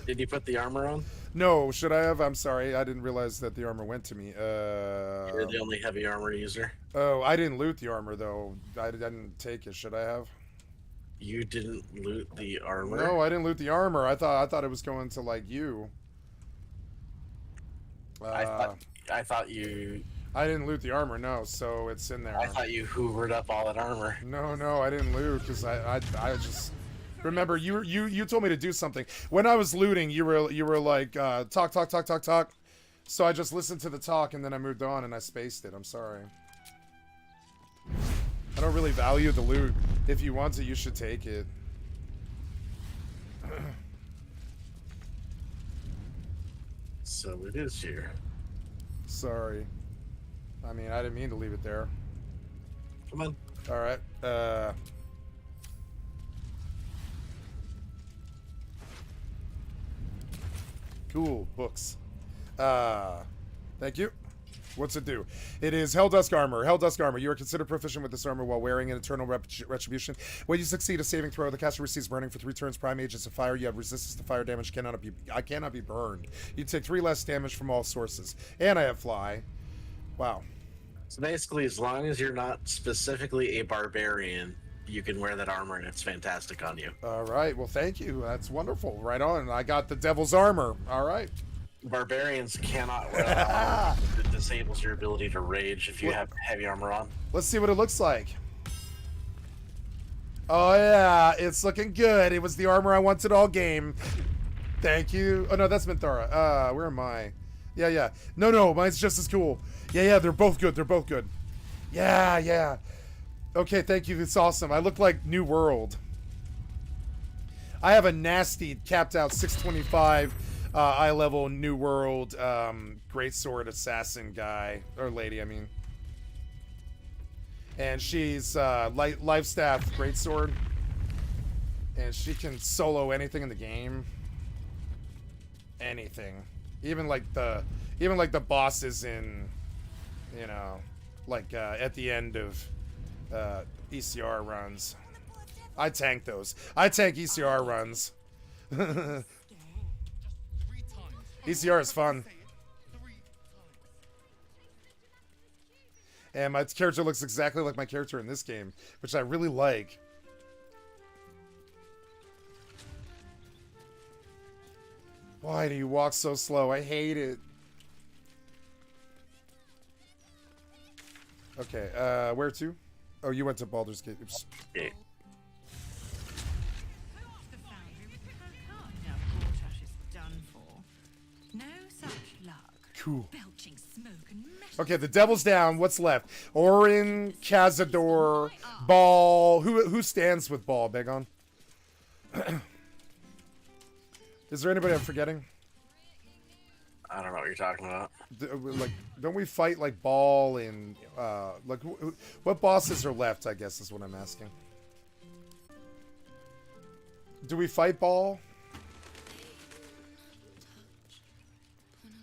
did you put the armor on? No, should I have? I'm sorry, I didn't realize that the armor went to me. You're the only heavy armor user. Oh, I didn't loot the armor though. I didn't take it. Should I have? You didn't loot the armor? No, I didn't loot the armor. I thought it was going to like you. I thought you. I didn't loot the armor, no, so it's in there. I thought you hoovered up all that armor. No, I didn't loot because I just remember you told me to do something. When I was looting, you were like talk. So I just listened to the talk and then I moved on and I spaced it. I'm sorry. I don't really value the loot. If you want to, you should take it. So it is here. Sorry. I mean, I didn't mean to leave it there. Come on. All right. Cool. Books. Thank you. What's it do? It is Helldusk Armor. Helldusk Armor. You are considered proficient with this armor while wearing an Eternal Retribution. When you succeed a saving throw, the caster receives burning for 3 turns. Prime agents of fire. You have resistance to fire damage. I cannot be burned. You take 3 less damage from all sources. And I have fly. Wow. So basically, as long as you're not specifically a barbarian, you can wear that armor and it's fantastic on you. All right. Well, thank you. That's wonderful. Right on. I got the devil's armor. All right. Barbarians cannot wear that armor. It disables your ability to rage if you have heavy armor on. Let's see what it looks like. Oh, yeah. It's looking good. It was the armor I wanted all game. Thank you. Oh, no, that's Minthara. Where am I? Yeah. No. Mine's just as cool. Yeah. They're both good. Yeah. Okay, thank you. It's awesome. I look like New World. I have a nasty capped out 625 eye level New World greatsword assassin guy or lady, I mean. And she's life staff greatsword, and she can solo anything in the game. Anything, even like the bosses in, you know, like at the end of ECR runs. I tank those. I tank ECR runs. ECR is fun. And my character looks exactly like my character in this game, which I really like. Why do you walk so slow? I hate it. Okay, where to? Oh, you went to Baldur's Gate. Oops. Yeah. Cool. Okay, the devil's down. What's left? Orin, Cazador, Ball. Who stands with Ball, Begon? Is there anybody I'm forgetting? I don't know what you're talking about. Like, don't we fight like Ball and like what bosses are left? I guess is what I'm asking. Do we fight Ball?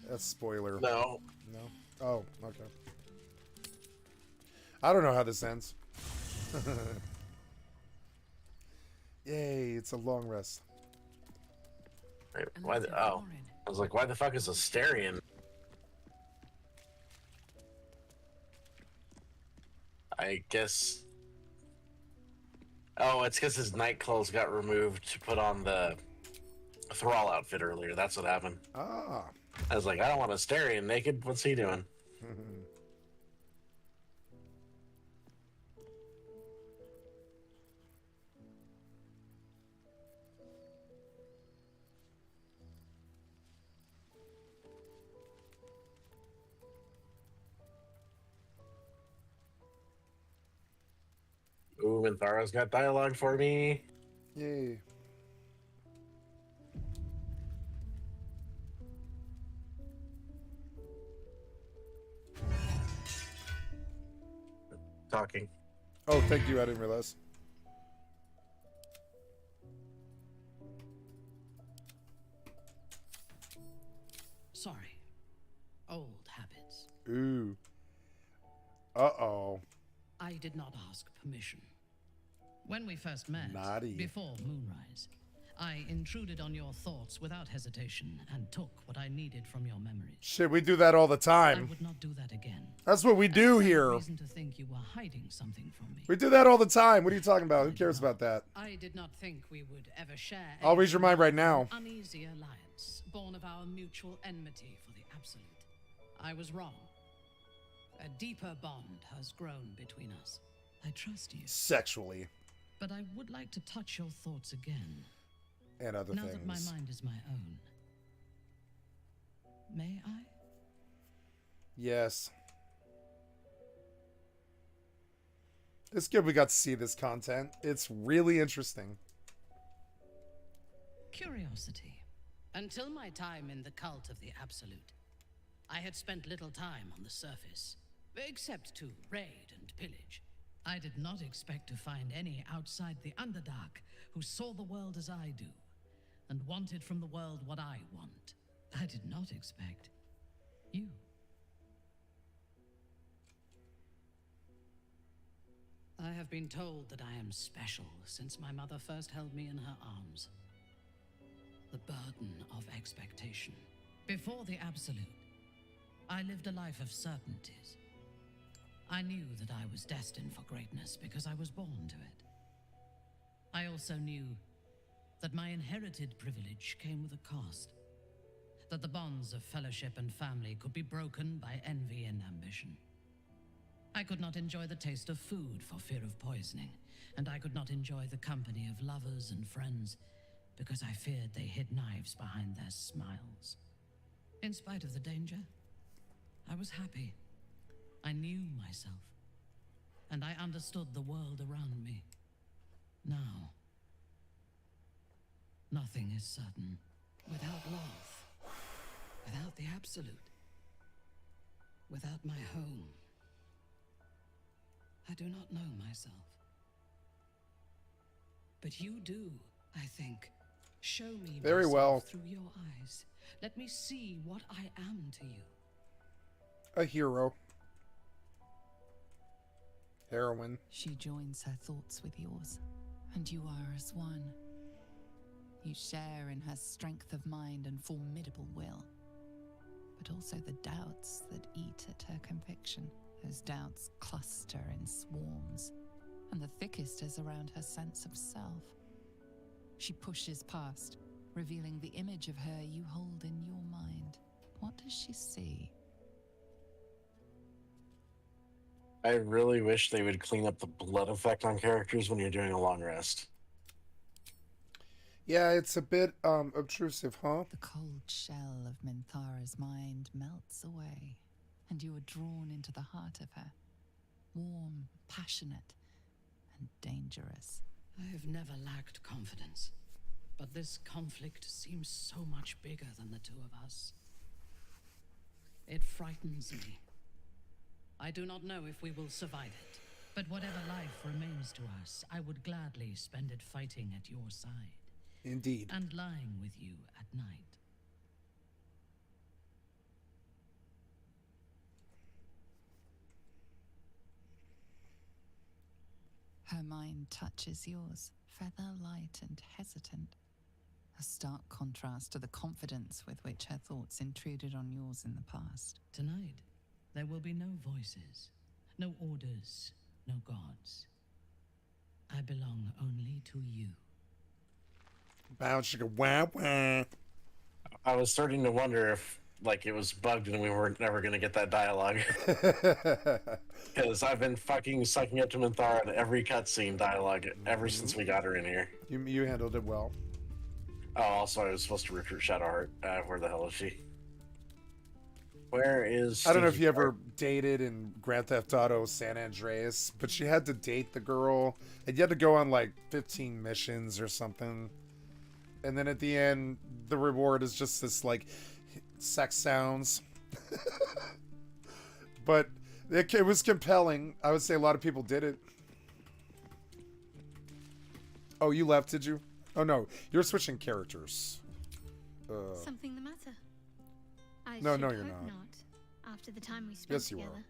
That's spoiler. No. Oh, okay. I don't know how this ends. Yay! It's a long rest. Wait, why the, oh. I was like, why the fuck is Asterion? I guess Oh, it's because his night clothes got removed to put on the Thrall outfit earlier. That's what happened. Ah. I was like, I don't want to stare at him naked. What's he doing? Ooh, Mintharo's got dialogue for me. Yay. Talking. Oh, thank you. I didn't realize. Sorry. Old habits. Ooh. Uh-oh. I did not ask permission. When we first met, Naughty. before Moonrise, I intruded on your thoughts without hesitation and took what I needed from your memories. Shit, we do that all the I time. would not do that again. That's what we do And I had here. reason to think you were hiding something from me. We do that all the time. What are you talking about? Who cares about that? I did not think we would ever share. I'll read your mind right now. An uneasy alliance, born of our mutual enmity for the Absolute. I was wrong. A deeper bond has grown between us. I trust you. Sexually. But I would like to touch your thoughts again. And other now things. that my mind is my own. May I? Yes. It's good we got to see this content. It's really interesting. Curiosity. Until my time in the cult of the Absolute, I had spent little time on the surface, except to raid and pillage. I did not expect to find any outside the Underdark who saw the world as I do, and wanted from the world what I want. I did not expect you. I have been told that I am special since my mother first held me in her arms. The burden of expectation. Before the Absolute, I lived a life of certainties. I knew that I was destined for greatness because I was born to it. I also knew that my inherited privilege came with a cost. That the bonds of fellowship and family could be broken by envy and ambition. I could not enjoy the taste of food for fear of poisoning, and I could not enjoy the company of lovers and friends because I feared they hid knives behind their smiles. In spite of the danger, I was happy. I knew myself, and I understood the world around me. Now, nothing is certain. Without love, without the Absolute, without my home, I do not know myself. But you do, I think. Show me Very myself well. through your eyes. Let me see what I am to you. A hero. Heroine. She joins her thoughts with yours, and you are as one. You share in her strength of mind and formidable will, but also the doubts that eat at her conviction. Those doubts cluster in swarms, and the thickest is around her sense of self. She pushes past, revealing the image of her you hold in your mind. What does she see? I really wish they would clean up the blood effect on characters when you're doing a long rest. Yeah, it's a bit obtrusive, huh? The cold shell of Minthara's mind melts away, and you are drawn into the heart of her. Warm, passionate, and dangerous. I have never lacked confidence, but this conflict seems so much bigger than the two of us. It frightens me. I do not know if we will survive it, but whatever life remains to us, I would gladly spend it fighting at your side. Indeed. And lying with you at night. Her mind touches yours, feather light and hesitant. A stark contrast to the confidence with which her thoughts intruded on yours in the past. Tonight, there will be no voices, no orders, no gods. I belong only to you. Bounce, chicka, wah, wah. I was starting to wonder if like it was bugged and we were never going to get that dialogue. Because I've been fucking sucking up to Minthara in every cutscene dialogue ever since we got her in here. You handled it well. Oh, also I was supposed to recruit Shadowheart. Where the hell is she? Where is... I don't know if you ever dated in Grand Theft Auto San Andreas, but she had to date the girl, and you had to go on like 15 missions or something. And then at the end, the reward is just this like sex sounds. But it was compelling. I would say a lot of people did it. Oh, you left, did you? Oh no, you're switching characters. Something the matter? No, should you're hope not. After the time we spent Yes, you together. are.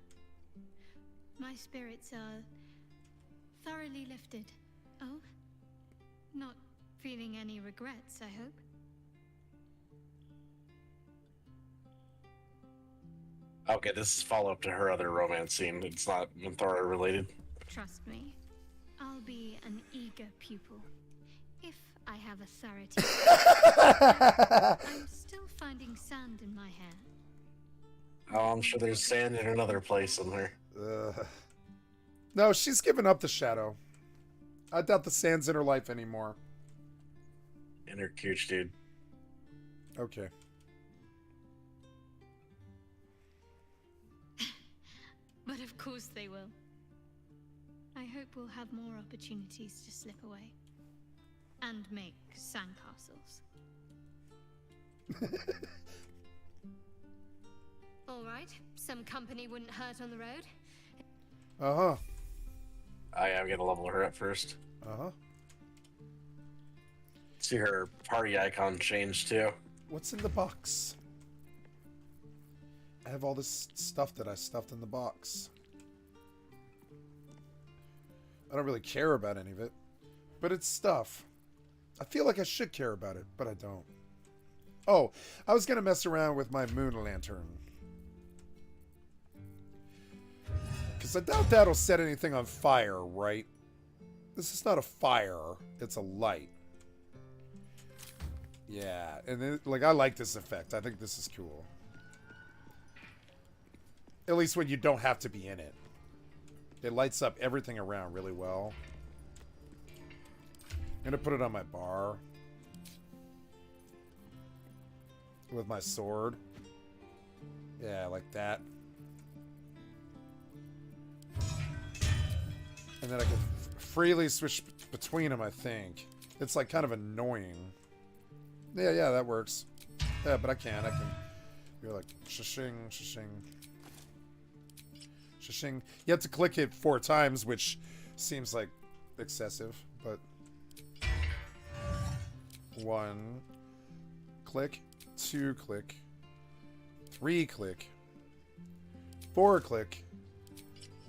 My spirits are thoroughly lifted. Oh? Not feeling any regrets, I hope? Okay, this is follow-up to her other romance scene. It's not Minthara related. Trust me, I'll be an eager pupil. If I have authority. I'm still finding sand in my hair. Oh, I'm sure there's sand in another place somewhere. No, she's given up the shadow. I doubt the sand's in her life anymore. In her cooch, dude. Okay. But of course they will. I hope we'll have more opportunities to slip away. And make sandcastles. All right, some company wouldn't hurt on the road. Uh-huh. I'm gonna level her up first. Uh-huh. See her party icon change too. What's in the box? I have all this stuff that I stuffed in the box. I don't really care about any of it, but it's stuff. I feel like I should care about it, but I don't. Oh, I was going to mess around with my moon lantern. Because I doubt that'll set anything on fire, right? This is not a fire, it's a light. Yeah, and then, like, I like this effect. I think this is cool. At least when you don't have to be in it. It lights up everything around really well. I'm gonna put it on my bar. With my sword. Yeah, like that. And then I can freely switch between them, I think. It's like kind of annoying. Yeah, that works. Yeah, but I can. You're like, shishing, shishing. Shishing. You have to click it 4 times, which seems like excessive, but 1 click, 2 click, 3 click, 4 click,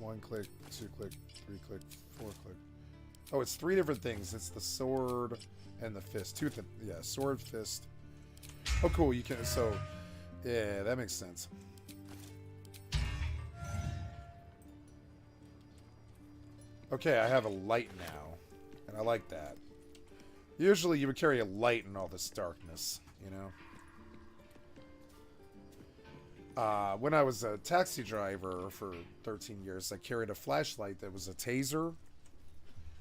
1 click, 2 click, 3 click, 4 click. Oh, it's 3 different things. It's the sword and the fist. Yeah, sword, fist. Oh, cool. You can. So, yeah, that makes sense. Okay, I have a light now, and I like that. Usually you would carry a light in all this darkness, you know? When I was a taxi driver for 13 years, I carried a flashlight that was a taser.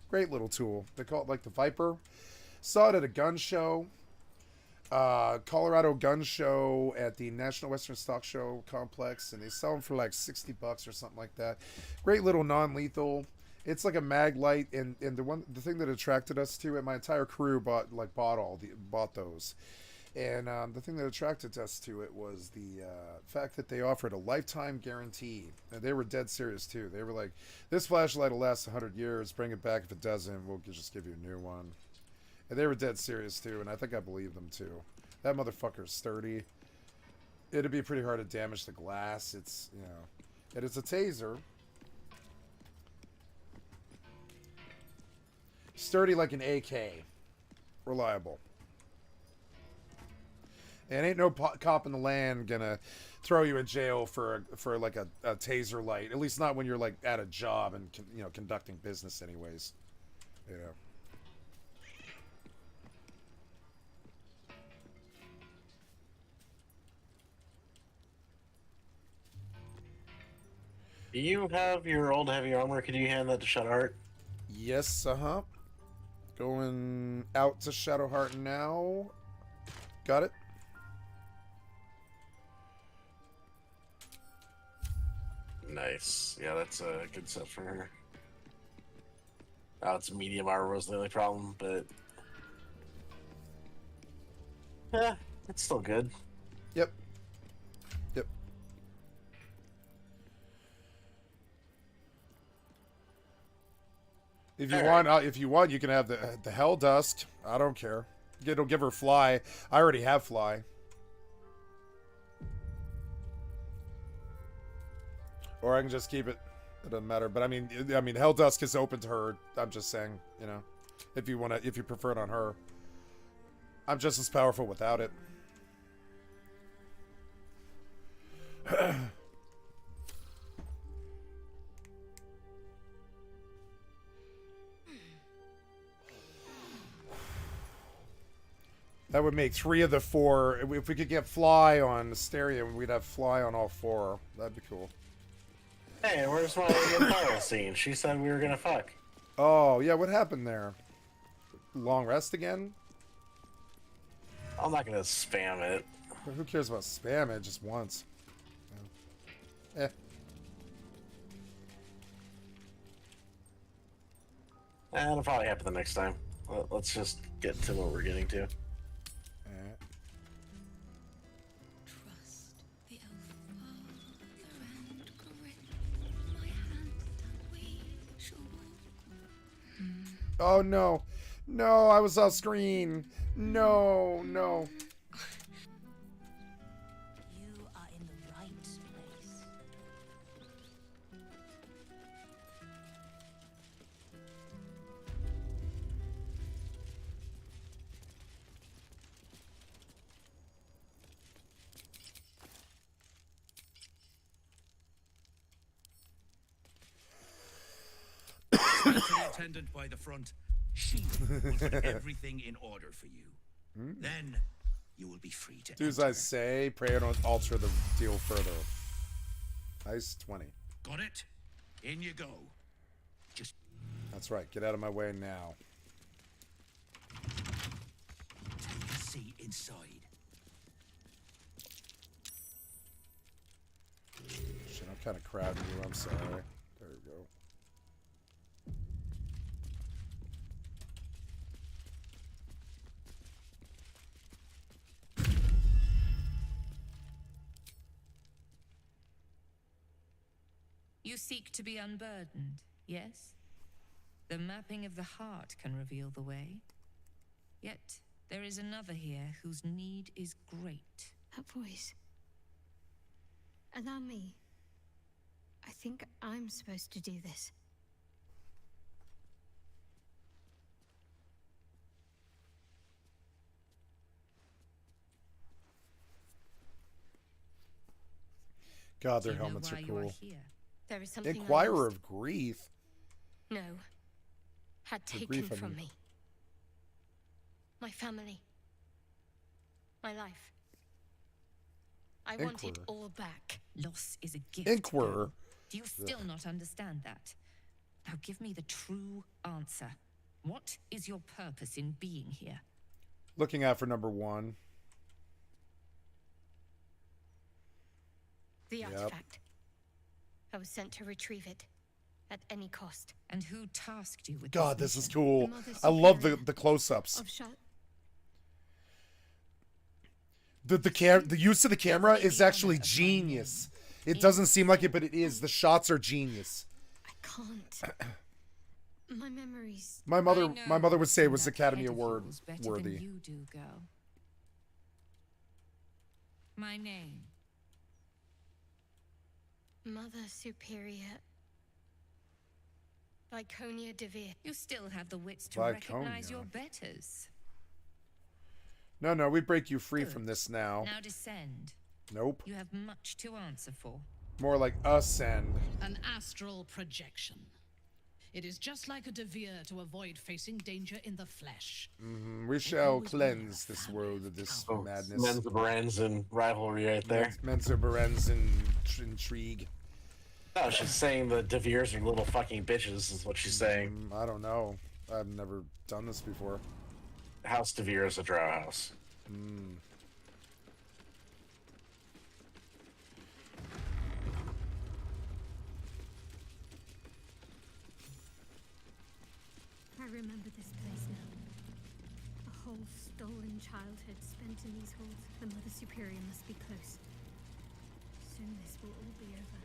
Great little tool. They call it like the Viper. Saw it at a gun show. Colorado gun show at the National Western Stock Show complex, and they sell them for like $60 or something like that. Great little non-lethal. It's like a mag light, and the thing that attracted us to it, my entire crew bought those, and the thing that attracted us to it was the fact that they offered a lifetime guarantee, and they were dead serious too. They were like, "This flashlight will last 100 years. Bring it back. If it doesn't, we'll just give you a new one." And they were dead serious too, and I think I believe them too. That motherfucker's sturdy. It'd be pretty hard to damage the glass. It's, you know, and it's a taser. Sturdy like an AK. Reliable. And ain't no cop in the land gonna throw you in jail for like a taser light. At least not when you're like at a job and conducting business anyways. You know. Do you have your old heavy armor? Could you hand that to Shadowheart? Yes, Going out to Shadowheart now. Got it. Nice. Yeah, that's a good set for her. Oh, it's medium armor was the only problem, but yeah, it's still good. Yep. Yep. If you want, you can have the Hell Dust. I don't care. It'll give her fly. I already have fly. Or I can just keep it. It doesn't matter. But I mean, Hell Dusk is open to her. I'm just saying, you know, if you prefer it on her. I'm just as powerful without it. That would make 3 of the 4. If we could get fly on Asterion, we'd have fly on all 4. That'd be cool. Hey, where's my Imperial scene? She said we were gonna fuck. Oh, yeah, what happened there? Long rest again? I'm not gonna spam it. Who cares about spam it just once? Eh. It'll probably happen the next time. Let's just get to what we're getting to. Oh no. No, I was off screen. No, no. You are in the right place. Speak to the attendant by the front. She will put everything in order for you. Then you will be free to Do as I say, pray I don't alter the deal further. Nice 20. Got it? In you go. Just That's right, get out of my way now. take a seat inside. Shit, I'm kind of crowding you, I'm sorry. There we go. You seek to be unburdened, yes? The mapping of the heart can reveal the way. Yet, there is another here whose need is great. That voice. Allow me. I think I'm supposed to do this. God, their Do you know helmets are why you are cool. here? There is something I Inquirer lost. of Grief. No. Had The taken grief, I from mean. me. My family. My life. I want it Inquirer. all back. Loss is a gift. Inquirer. girl. Do you still not understand that? Now give me the true answer. What is your purpose in being here? Looking out for number 1. The Yep. artifact. I was sent to retrieve it. At any cost. And who tasked you with God, this is mission? cool. The Mother I love Superior the close-ups. Of Shut. The use of the camera is actually genius. It doesn't seem like it, but it is. The shots are genius. I can't. My memories. My mother would say it was That Academy head of Award yours better worthy. Than you do, girl. My name. Mother Superior. Lyconia DeVere. You still have the wits to Lyconia. recognize your betters. No, we break you free from this now. Now descend. Nope. You have much to answer for. More like ascend. An astral projection. It is just like a Devere to avoid facing danger in the flesh. We shall cleanse this world of this madness. Menza Berenzin rivalry right there. Menza Berenzin intrigue. No, she's saying the Deveres are little fucking bitches, is what she's saying. I don't know. I've never done this before. House Devere is a drow house. I remember this place now. A whole stolen childhood spent in these halls. The Mother Superior must be close. Soon this will all be over.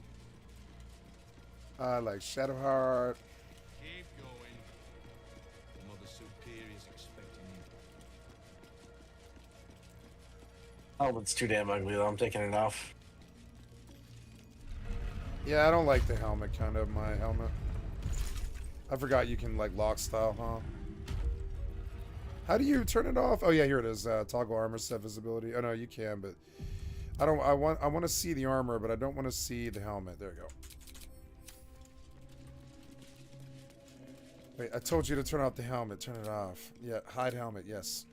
I like Shadowheart. Keep going. The Mother Superior's expecting you. Oh, it's too damn ugly though. I'm taking it off. Yeah, I don't like the helmet, kind of, my helmet. I forgot you can, like, lock style, huh? How do you turn it off? Oh, yeah, here it is. Toggle armor set visibility. Oh, no, you can, but... I want to see the armor, but I don't want to see the helmet. There you go. Wait, I told you to turn off the helmet. Turn it off. Yeah, hide helmet, yes.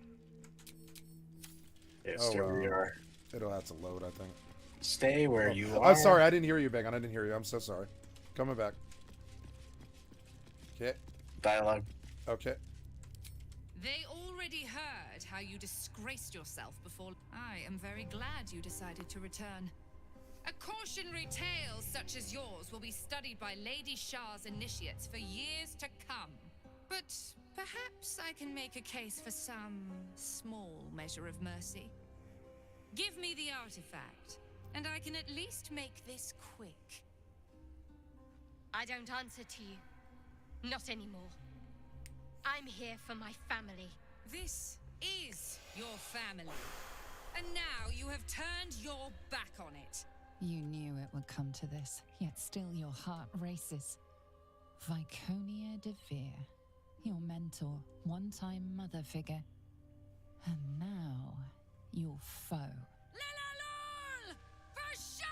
Yes, here we are. It'll have to load, I think. Stay where you are. I'm sorry, I didn't hear you, Bagon. I didn't hear you. I'm so sorry. Coming back. Okay. Dialogue. Okay. They already heard how you disgraced yourself before. I am very glad you decided to return. A cautionary tale such as yours will be studied by Lady Shah's initiates for years to come. But perhaps I can make a case for some small measure of mercy. Give me the artifact, and I can at least make this quick. I don't answer to you. Not anymore. I'm here for my family. This is your family. And now you have turned your back on it. You knew it would come to this, yet still your heart races. Viconia Devere, your mentor, one-time mother figure. And now, your foe. Lilalul! For Shah!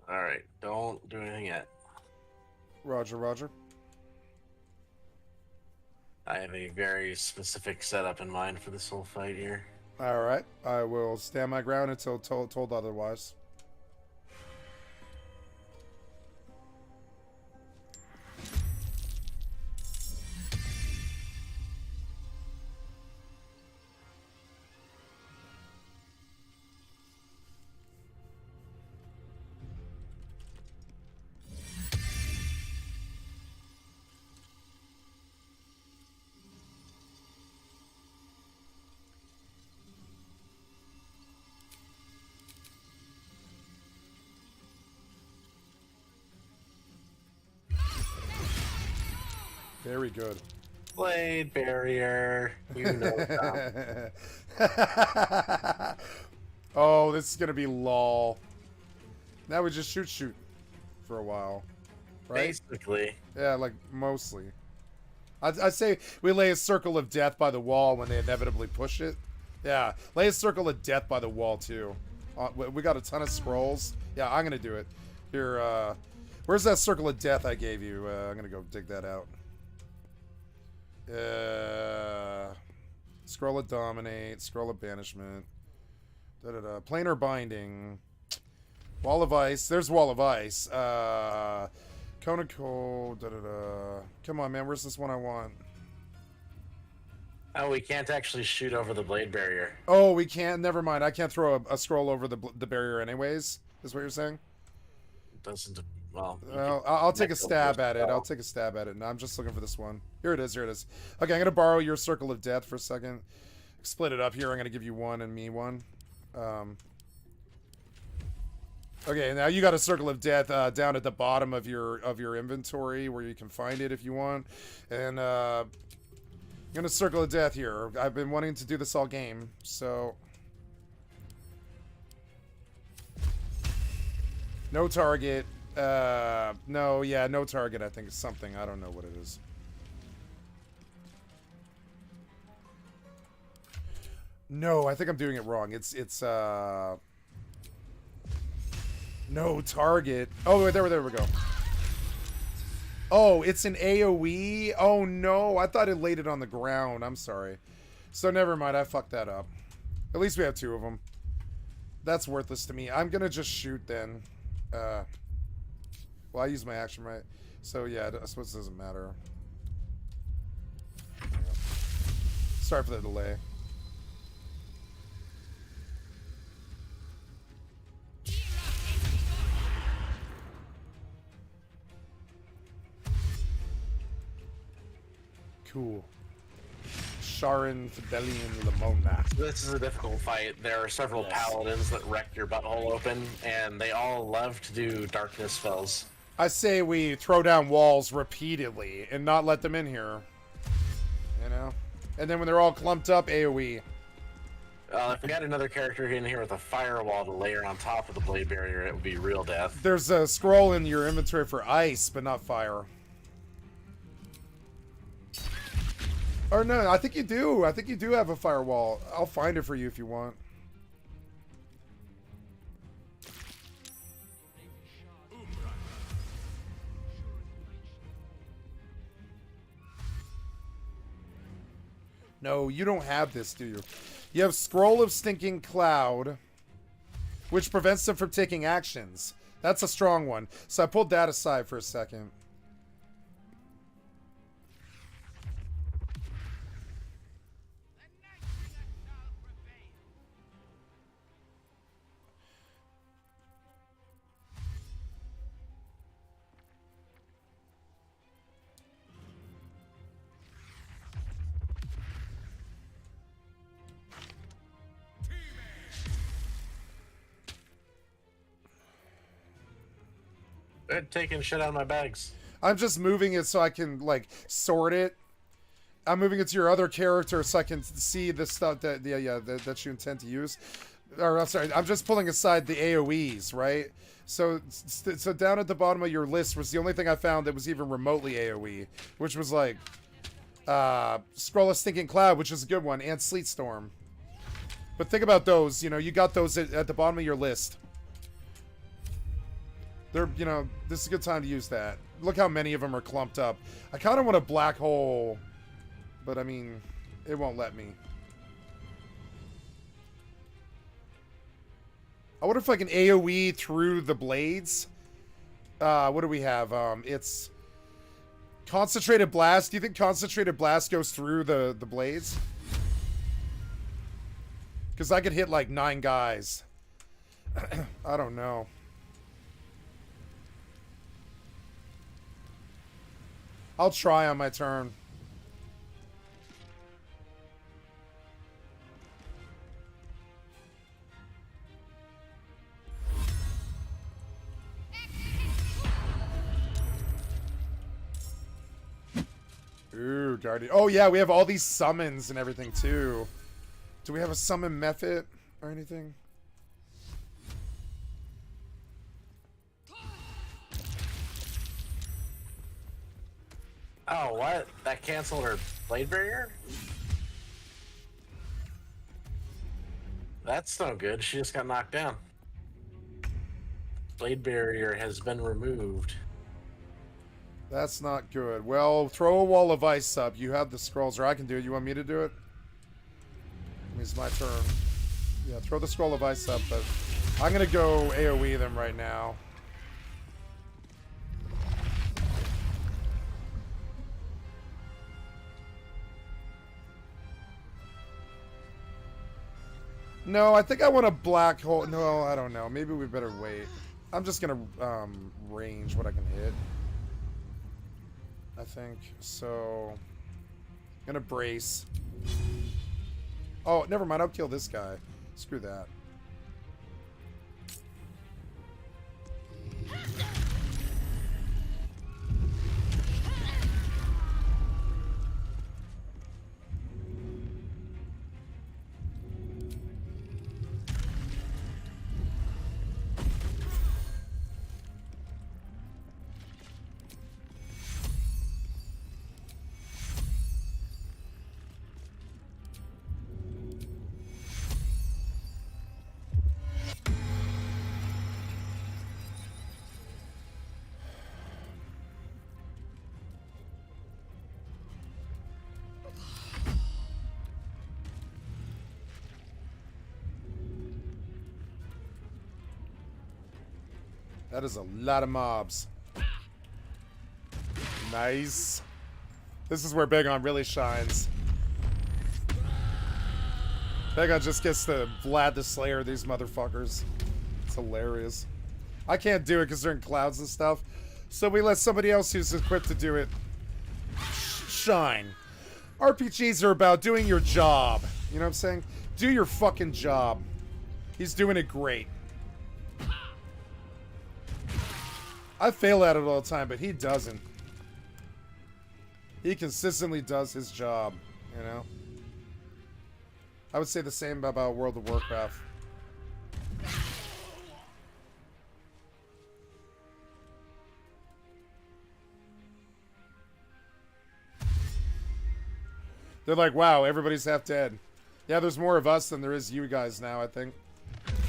Alright, don't do anything yet. Roger, roger. I have a very specific setup in mind for this whole fight here. Alright, I will stand my ground until told otherwise. Very good. Blade barrier. You know that. Oh, this is gonna be lol. Now we just shoot for a while, right? Basically. Yeah, like mostly. I'd say we lay a circle of death by the wall when they inevitably push it. Yeah, lay a circle of death by the wall too. We got a ton of scrolls. Yeah, I'm gonna do it. Here, where's that circle of death I gave you? I'm gonna go dig that out. Scroll of dominate, scroll of banishment, planar binding, wall of ice. There's wall of ice. Cone of cold. Come on, man. Where's this one I want? Oh, we can't actually shoot over the blade barrier. Oh, we can't. Never mind. I can't throw a scroll over the barrier, anyways. Is what you're saying? Doesn't. Well, I'll take a stab at it. I'll take a stab at it. No, I'm just looking for this one. Here it is. Here it is. Okay, I'm going to borrow your circle of death for a second. Split it up here. I'm going to give you one and me one. Okay, now you got a circle of death down at the bottom of your inventory where you can find it if you want. And I'm going to circle of death here. I've been wanting to do this all game, so... No target. No, yeah, no target, I think is something. I don't know what it is. No, I think I'm doing it wrong. It's no target. Oh, there we go. Oh, it's an AoE? Oh, no. I thought it laid it on the ground. I'm sorry. So, never mind. I fucked that up. At least we have 2 of them. That's worthless to me. I'm gonna just shoot, then. Well, I used my action, right? So, yeah, I suppose it doesn't matter. Sorry for the delay. Cool. Sharon, Fidelian, Lamona. This is a difficult fight. There are several paladins that wreck your butthole open, and they all love to do darkness spells. I say we throw down walls repeatedly and not let them in here. You know? And then when they're all clumped up, AoE. If we had another character in here with a firewall to layer on top of the blade barrier, it would be real death. There's a scroll in your inventory for ice, but not fire. Or no, I think you do. I think you do have a firewall. I'll find it for you if you want. No, you don't have this, do you? You have Scroll of Stinking Cloud, which prevents them from taking actions. That's a strong one. So I pulled that aside for a second. They're taking shit out of my bags. I'm just moving it so I can, like, sort it. I'm moving it to your other character so I can see the stuff that, that you intend to use. Or, I'm sorry, I'm just pulling aside the AoEs, right? So down at the bottom of your list was the only thing I found that was even remotely AoE, which was, like, Scroll of Stinking Cloud, which is a good one, and Sleet Storm. But think about those, you know, you got those at the bottom of your list. They're, you know, this is a good time to use that. Look how many of them are clumped up. I kind of want a black hole, but I mean, it won't let me. I wonder if I can AoE through the blades. What do we have? It's Concentrated Blast. Do you think Concentrated Blast goes through the blades? Because I could hit like 9 guys. I don't know. I'll try on my turn. Ooh, Guardian. Oh, yeah, we have all these summons and everything, too. Do we have a summon method or anything? Oh, what? That canceled her blade barrier? That's no good. She just got knocked down. Blade barrier has been removed. That's not good. Well, throw a wall of ice up. You have the scrolls, or I can do it. You want me to do it? It's my turn. Yeah, throw the scroll of ice up, but I'm going to go AoE them right now. No, I think I want a black hole. No, I don't know. Maybe we better wait. I'm just going to range what I can hit. I think. So, I'm going to brace. Oh, never mind. I'll kill this guy. Screw that. That is a lot of mobs. Nice. This is where Begon really shines. Begon just gets to Vlad the Slayer these motherfuckers. It's hilarious. I can't do it because they're in clouds and stuff. So we let somebody else who's equipped to do it shine. RPGs are about doing your job. You know what I'm saying? Do your fucking job. He's doing it great. I fail at it all the time, but he doesn't. He consistently does his job, you know? I would say the same about World of Warcraft. They're like, wow, everybody's half dead. Yeah, there's more of us than there is you guys now, I think.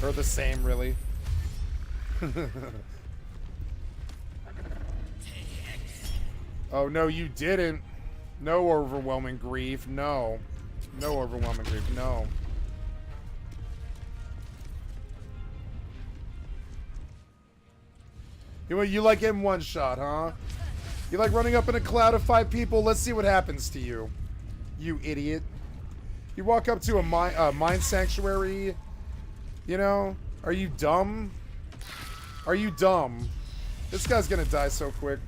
Or the same, really. Oh, no, you didn't. No overwhelming grief. No. No overwhelming grief. No. You like getting one shot, huh? You like running up in a cloud of 5 people? Let's see what happens to you. You idiot. You walk up to a mine sanctuary, you know? Are you dumb? Are you dumb? This guy's gonna die so quick.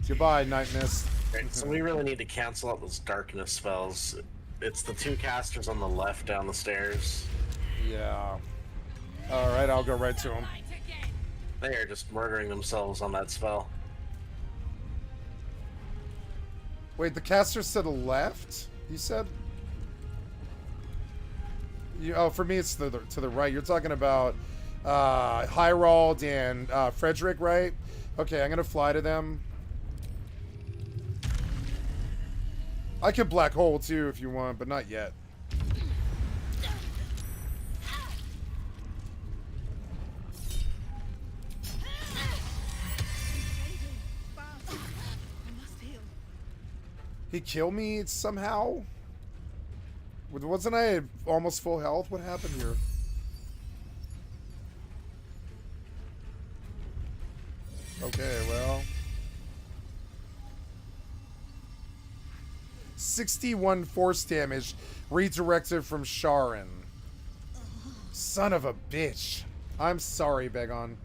Goodbye, Night Mist. Right, so we really need to cancel out those darkness spells. It's the 2 casters on the left down the stairs. Yeah. Alright, I'll go right to them. They are just murdering themselves on that spell. Wait, the casters to the left? You said? Oh, for me it's to the right. You're talking about Hyrald and Frederick, right? Okay, I'm gonna fly to them. I could black hole too if you want, but not yet. He killed me somehow? Wasn't I at almost full health? What happened here? Okay, well. 61 force damage redirected from Sharon. Son of a bitch. I'm sorry, Begon.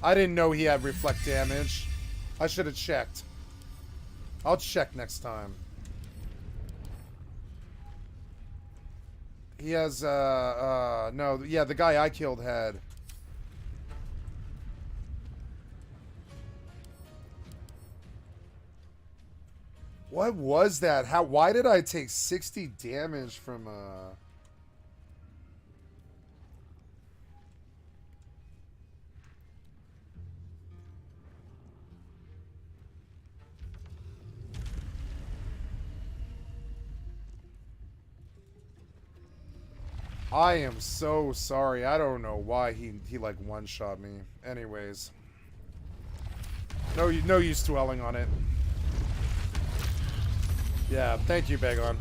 I didn't know he had reflect damage. I should have checked. I'll check next time. He has, no, yeah, the guy I killed had. What was that? Why did I take 60 damage from, I am so sorry. I don't know why he like one-shot me. Anyways. No use dwelling on it. Yeah, thank you, Begon.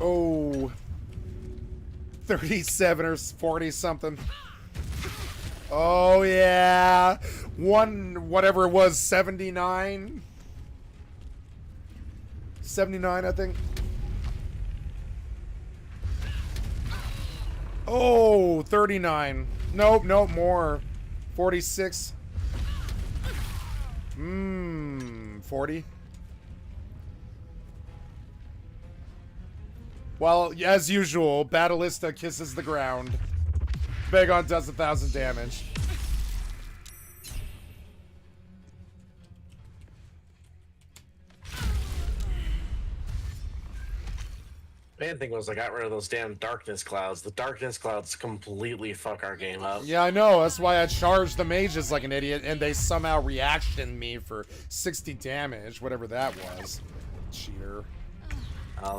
Oh, 37 or 40 something. Oh yeah, whatever it was, 79, I think. Oh, 39. Nope, more. 46. 40. Well, as usual, Battlista kisses the ground. Bagon does 1,000 damage. Main thing was I got rid of those damn darkness clouds. The darkness clouds completely fuck our game up. Yeah, I know. That's why I charged the mages like an idiot, and they somehow reactioned me for 60 damage, whatever that was. Cheater.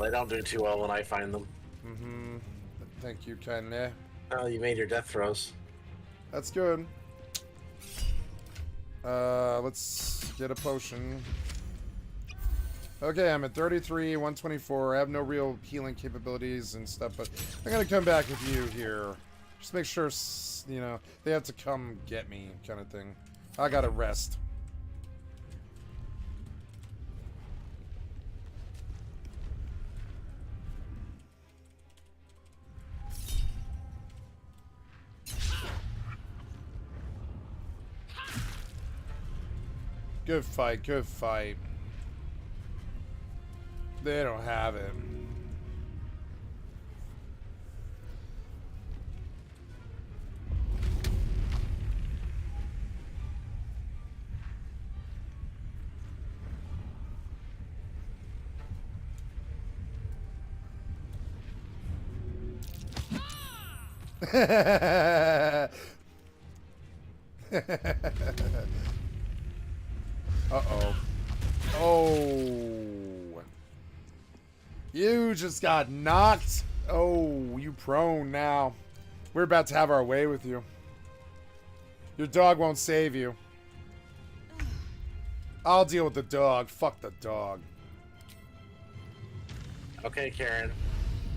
They don't do too well when I find them. Mm-hmm. Thank you, kindly. Oh, you made your death throws. That's good. Let's get a potion. Okay, I'm at 33, 124. I have no real healing capabilities and stuff, but I'm gonna come back with you here. Just make sure, you know, they have to come get me, kind of thing. I gotta rest. Good fight, good fight. They don't have it. Uh-oh. Oh. You just got knocked. Oh, you prone now. We're about to have our way with you. Your dog won't save you. I'll deal with the dog. Fuck the dog. Okay, Karen.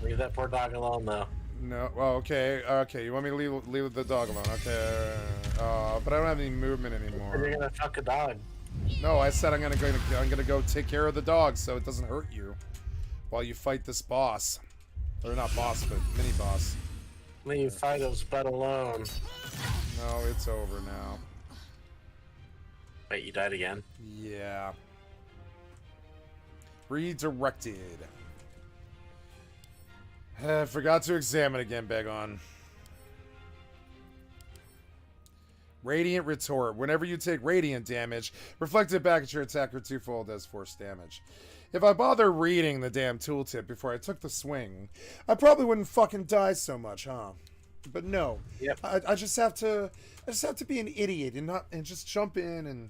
Leave that poor dog alone, though. No. Well, okay. Okay. You want me to leave the dog alone? Okay. But I don't have any movement anymore. You're gonna fuck a dog. No, I said I'm gonna go take care of the dog so it doesn't hurt you while you fight this boss. Or not boss, but mini boss. Leave Fido's butt alone. No, it's over now. Wait, you died again? Yeah. Redirected. Forgot to examine again, Bagon. Radiant Retort. Whenever you take radiant damage, reflect it back at your attacker twofold as force damage. If I bother reading the damn tooltip before I took the swing, I probably wouldn't fucking die so much, huh? But no. Yep. I just have to be an idiot and just jump in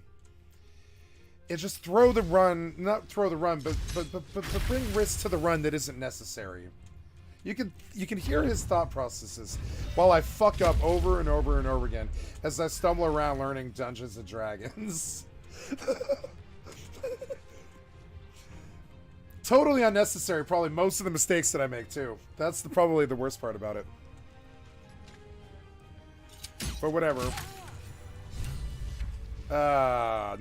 and just throw the run, not throw the run, but bring risk to the run that isn't necessary. You can hear his thought processes while I fuck up over and over and over again as I stumble around learning Dungeons and Dragons. Totally unnecessary, probably most of the mistakes that I make too. That's probably the worst part about it. But whatever.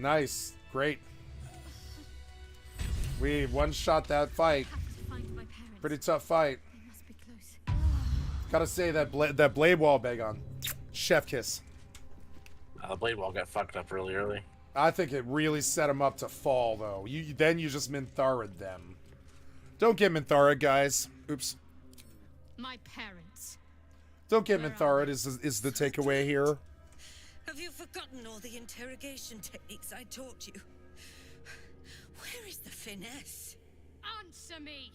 Nice. Great. We one-shot that fight. Pretty tough fight. Gotta say that blade wall, Bagon. Chef kiss. The blade wall got fucked up really early. I think it really set him up to fall, though. Then you just Minthara them. Don't get Minthara, guys. Oops. My parents. Don't get Minthara is the takeaway here. Have you forgotten all the interrogation techniques I taught you? Where is the finesse? Answer me!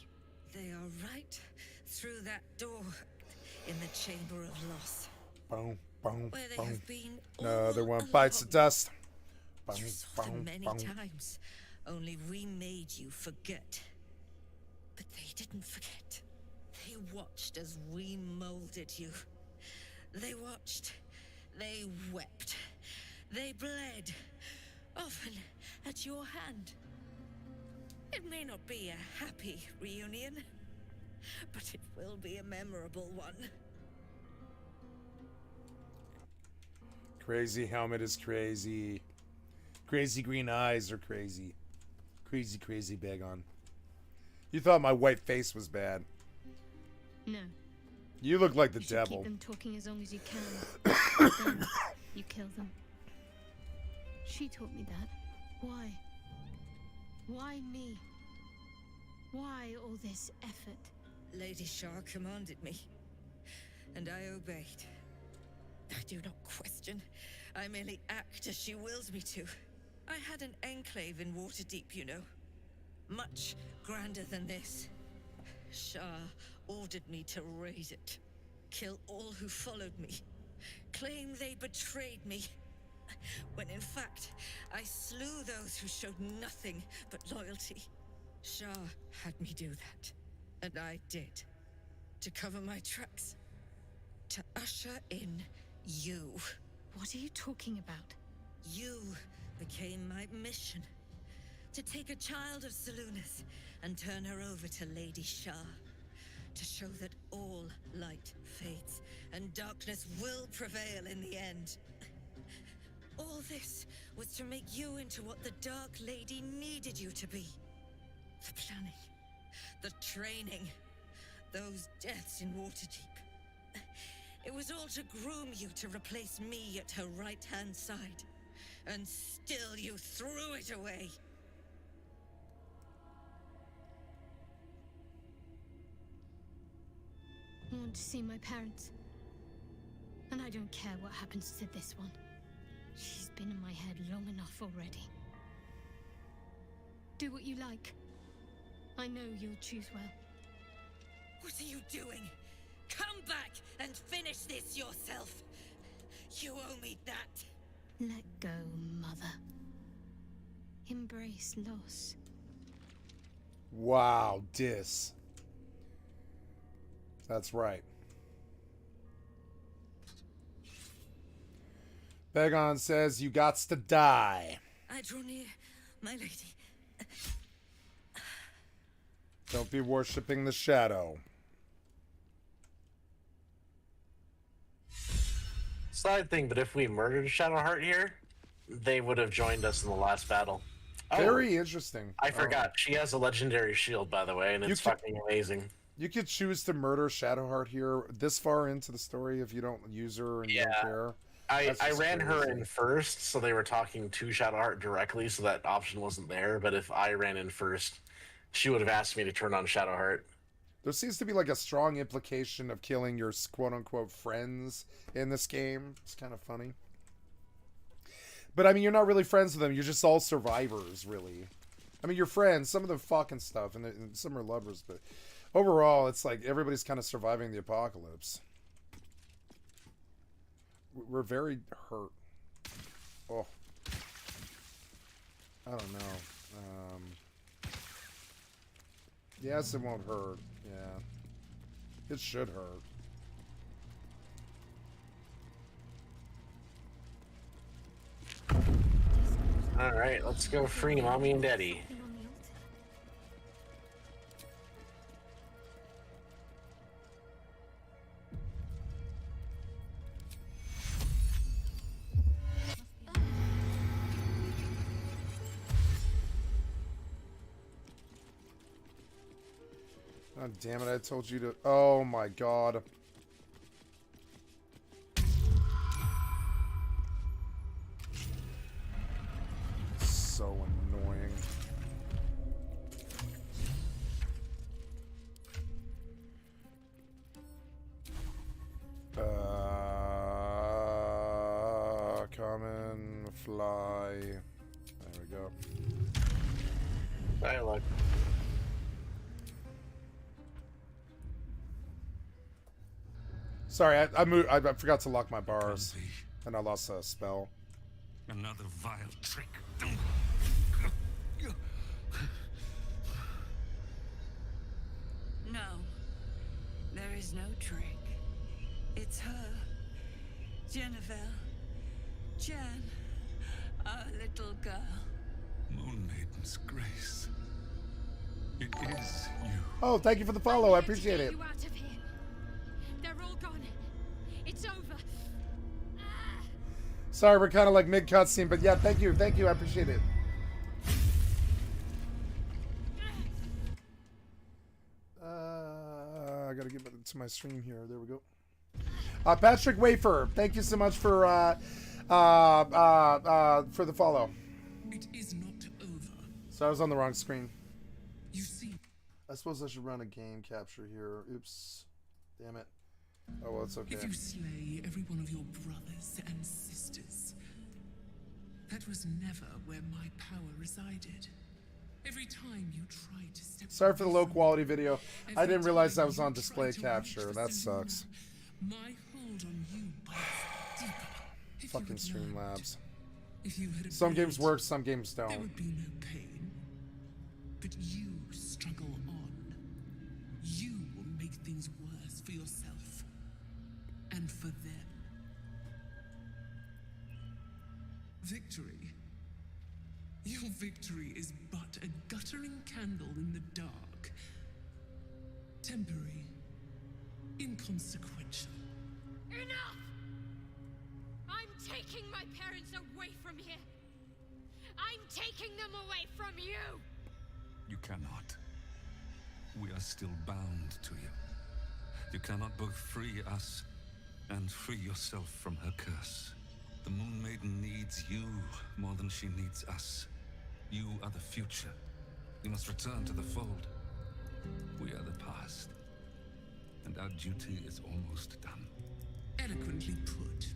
They are right through that door in the Chamber of Loss. Boom, boom, Where they boom. have been Another all one bites the along. dust. Boom, You saw them boom, many boom. times. Only we made you forget. But they didn't forget. They watched as we molded you. They watched. They wept. They bled. Often at your hand. It may not be a happy reunion, but it will be a memorable one. Crazy helmet is crazy. Crazy green eyes are crazy. Crazy, crazy Bagon. You thought my white face was bad. No. You look like the You should devil. keep them talking as long as you can. Then you kill them. She taught me that. Why? Why me? Why all this effort? Lady Shah commanded me, and I obeyed. I do not question. I merely act as she wills me to. I had an enclave in Waterdeep, you know. Much grander than this. Shah ordered me to raise it. Kill all who followed me. Claim they betrayed me. When in fact, I slew those who showed nothing but loyalty. Shah had me do that. And I did. To cover my tracks. To usher in you. What are you talking about? You became my mission. To take a child of Selûne's and turn her over to Lady Shah. To show that all light fades and darkness will prevail in the end. All this was to make you into what the Dark Lady needed you to be. The planning, the training, those deaths in Waterdeep. It was all to groom you to replace me at her right-hand side. And still you threw it away. I want to see my parents. And I don't care what happens to this one. She's been in my head long enough already. Do what you like. I know you'll choose well. What are you doing? Come back and finish this yourself. You owe me that. Let go, Mother. Embrace loss. Wow, dis. That's right. Begon says, you gots to die. I draw near, my lady. Don't be worshipping the shadow. Side thing, but if we murdered Shadowheart here, they would have joined us in the last battle. Very interesting. I forgot. She has a legendary shield, by the way, and it's fucking amazing. You could choose to murder Shadowheart here this far into the story if you don't use her and you don't care. I ran her in first, so they were talking to Shadowheart directly, so that option wasn't there. But if I ran in first, she would have asked me to turn on Shadowheart. There seems to be like a strong implication of killing your quote-unquote friends in this game. It's kind of funny. But I mean, you're not really friends with them. You're just all survivors, really. I mean, you're friends. Some of them fucking stuff, and some are lovers. But overall, it's like everybody's kind of surviving the apocalypse. We're very hurt. Oh. I don't know. Yes, it won't hurt. Yeah. It should hurt. Alright, let's go free Mommy and Daddy. Oh, damn it, I told you to... Oh, my God. So annoying. Common, fly. There we go. Dialogue. Sorry, I forgot to lock my bars, and I lost a spell. Another vile trick. No, there is no trick. It's her, Jennifer, Jan, our little girl. Moon Maiden's grace. It is you. Oh, thank you for the follow. I appreciate it. You out of here. They're all gone. It's over. Sorry, we're kind of like mid cutscene, but yeah, thank you, I appreciate it. I gotta get to my stream here. There we go. Patrick Wafer, thank you so much for the follow. It is not over. So I was on the wrong screen. You see, I suppose I should run a game capture here. Oops, damn it. Oh well, it's okay. If you slay everyone one of your brothers and sisters. That was never where my power resided. Every time you tried to step Sorry for the low quality video. I didn't realize that was on display capture. That sucks. my hold on you bites deeper. If Fucking you had learned, Streamlabs. if you had Some obeyed, games work, some games there don't. would be no pain. But you struggle on. You will make things worse for yourself and for them. Victory. Your victory is but a guttering candle in the dark. Temporary. Inconsequential. Enough! I'm taking my parents away from here. I'm taking them away from you. You cannot. We are still bound to you. You cannot both free us and free yourself from her curse. The Moon Maiden needs you more than she needs us. You are the future. You must return to the fold. We are the past. And our duty is almost done. Eloquently put.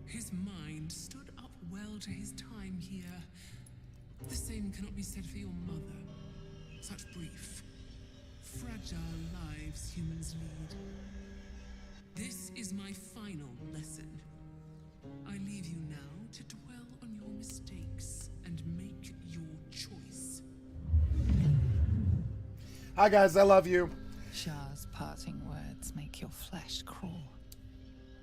His mind stood up well to his time here. The same cannot be said for your mother. Such brief, fragile lives humans lead. This is my final lesson. I leave you now to dwell on your mistakes and make your choice. Hi guys, I love you. Shah's parting words make your flesh crawl.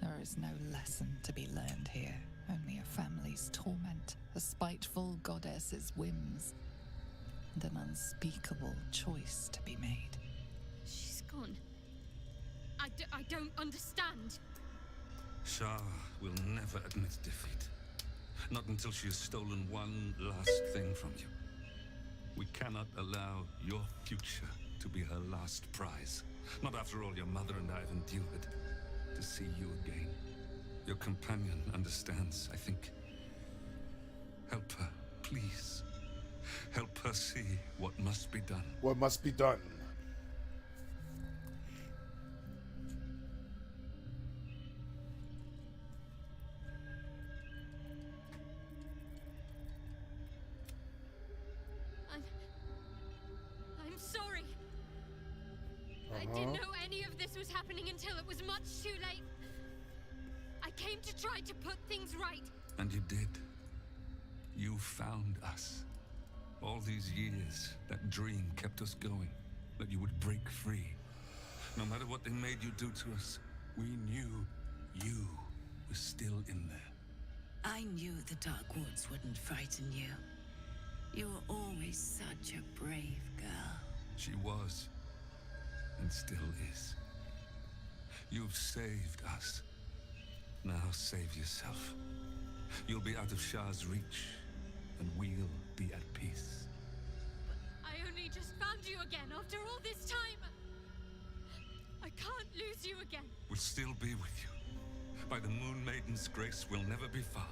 There is no lesson to be learned here, only a family's torment, a spiteful goddess's whims, and an unspeakable choice to be made. She's gone. I don't understand. Shah will never admit defeat. Not until she has stolen one last thing from you. We cannot allow your future to be her last prize. Not after all your mother and I have endured. To see you again. Your companion understands, I think. Help her, please. Help her see what must be done. What must be done? I'm sorry. I didn't know any of this was happening until it was much too late. I came to try to put things right. And you did. You found us. All these years, that dream kept us going. That you would break free. No matter what they made you do to us, we knew you were still in there. I knew the Dark Woods wouldn't frighten you. You were always such a brave girl. She was. And still is. You've saved us. Now save yourself. You'll be out of Shah's reach, and we'll be at peace. I only just found you again after all this time. I can't lose you again. We'll still be with you. By the Moon Maiden's grace, we'll never be far.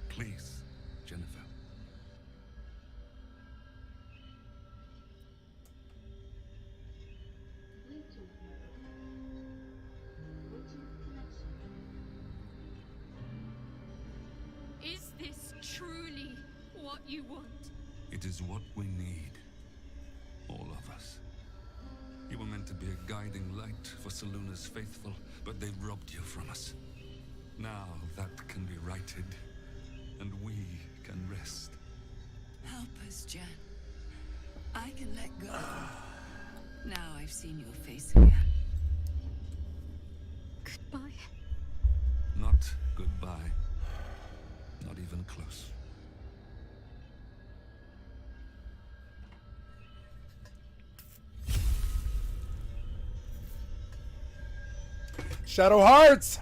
Please, Jennifer. Is this truly what you want? It is what we need. All of us. You were meant to be a guiding light for Seluna's faithful, but they robbed you from us. Now that can be righted, and we can rest. Help us, Jen. I can let go. Now I've seen your face again. Goodbye. Not goodbye. Not even close. Shadow Hearts!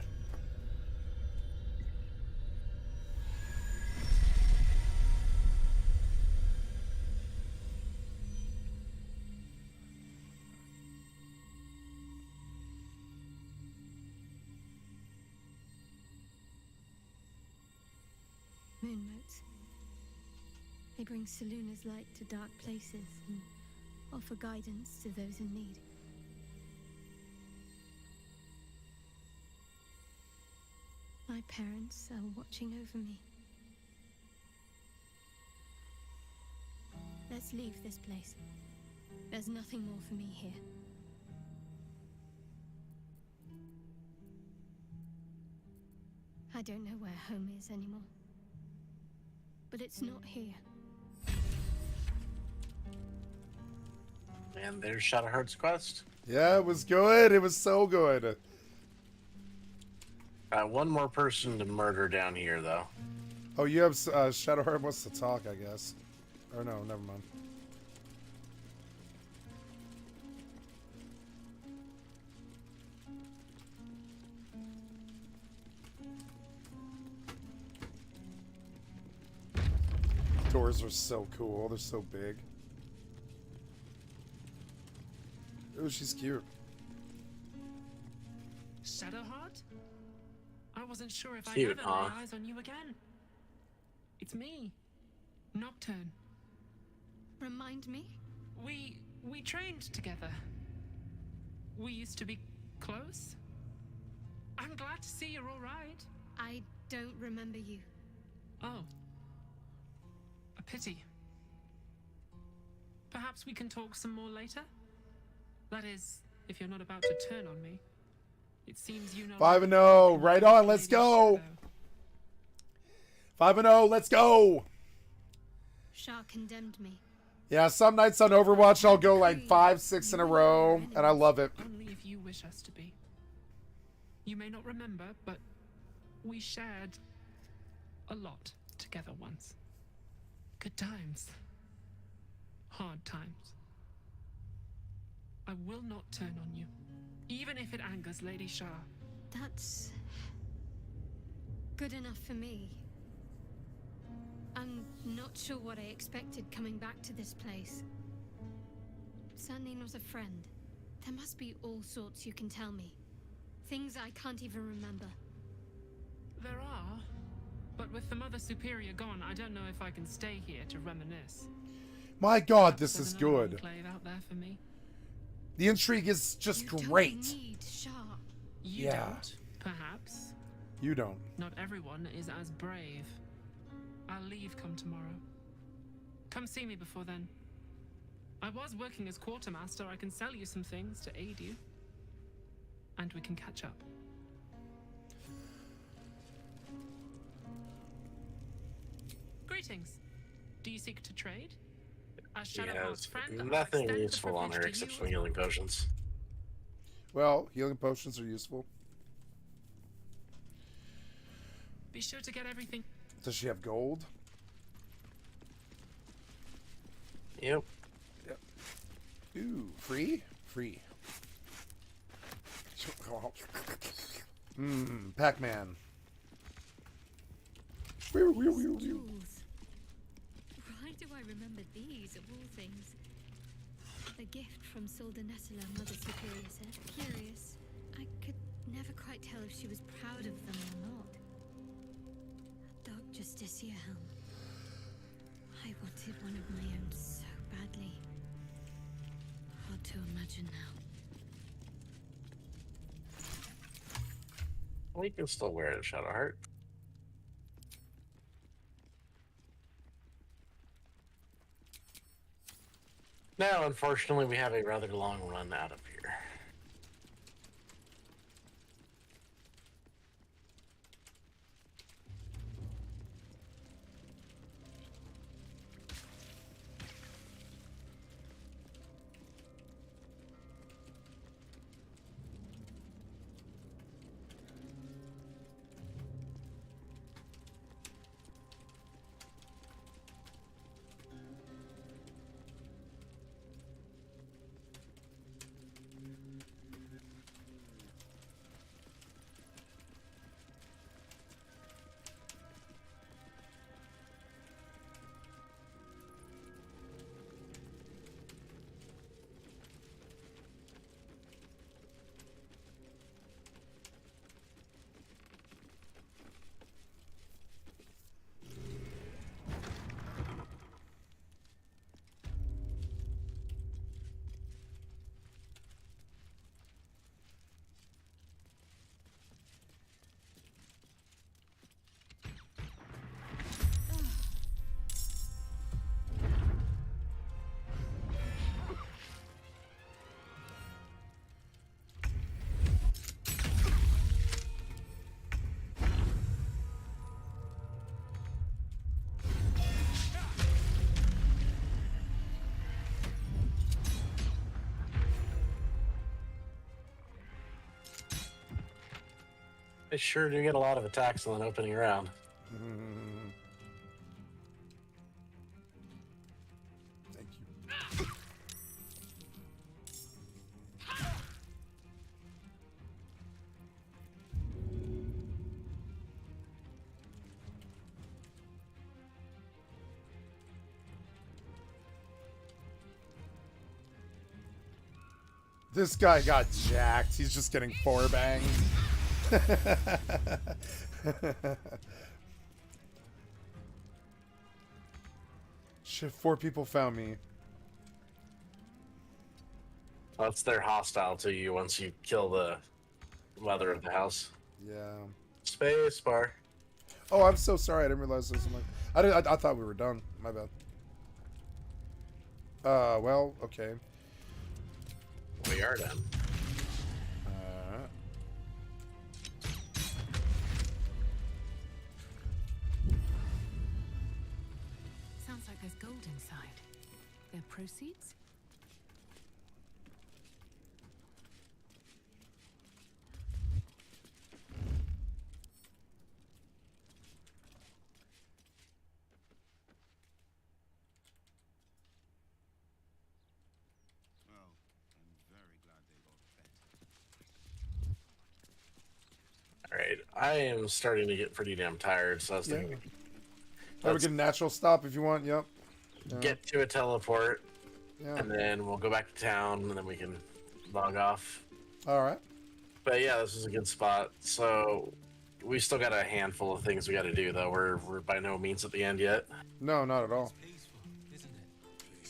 Moonmotes. They bring Seluna's light to dark places and offer guidance to those in need. My parents are watching over me. Let's leave this place. There's nothing more for me here. I don't know where home is anymore. But it's not here. And there's Shadowheart's quest. Yeah, it was good. It was so good. One more person to murder down here, though. Oh, you have Shadowheart wants to talk, I guess. Or no, never mind. Doors are so cool. They're so big. Oh, she's cute. Shadowheart? I wasn't sure if Cute, I'd ever lay eyes on you again. It's me, Nocturne. Remind me? We trained together. We used to be close. I'm glad to see you're all right. I don't remember you. Oh. A pity. Perhaps we can talk some more later? That is, if you're not about to turn on me. It seems you know 5-0, right on, let's go. 5-0, let's go. Shah condemned me. Yeah, some nights on Overwatch I'll go like 5, 6 in a row, and I love it. Only if you wish us to be. You may not remember, but we shared a lot together once. Good times. Hard times. I will not turn on you, even if it angers Lady Shah. That's good enough for me. I'm not sure what I expected coming back to this place. Certainly not a friend. There must be all sorts you can tell me. Things I can't even remember. There are, but with the Mother Superior gone, I don't know if I can stay here to reminisce. My God, this is good. Enclave out there for me. The intrigue is just great. Need Shah. You don't, perhaps. You don't. Not everyone is as brave. I'll leave come tomorrow. Come see me before then. I was working as quartermaster. I can sell you some things to aid you. And we can catch up. Greetings. Do you seek to trade? As She Shadowheart's has friend, nothing useful on her except for healing potions. Well, healing potions are useful. Be sure to get everything. Does she have gold? Yep. Yep. Ooh, free? Free. Pac-Man. Jewels. Why do I remember these of all things? A gift from Soldanessala, Mother Superior said. Curious. I could never quite tell if she was proud of them or not. A Dark Justicia helm. I wanted one of my own so badly. Hard to imagine now. We can still wear it, Shadowheart. Now, unfortunately, we have a rather long run out of here. They sure do get a lot of attacks on an opening round. Thank you. This guy got jacked. He's just getting 4-banged. Shit, 4 people found me. That's they're hostile to you once you kill the mother of the house. Yeah. Space bar. Oh, I'm so sorry. I didn't realize this. I thought we were done. My bad. Well, okay. We are done. Sounds like there's gold inside. Their proceeds? Well, I'm very glad they got fed. All right, I am starting to get pretty damn tired, so I was thinking. We get a natural stop if you want. Yep. Yeah. Get to a teleport, Yeah. and then we'll go back to town, and then we can log off. All right. But yeah, this is a good spot. So we still got a handful of things we got to do, though. We're by no means at the end yet. No, not at all.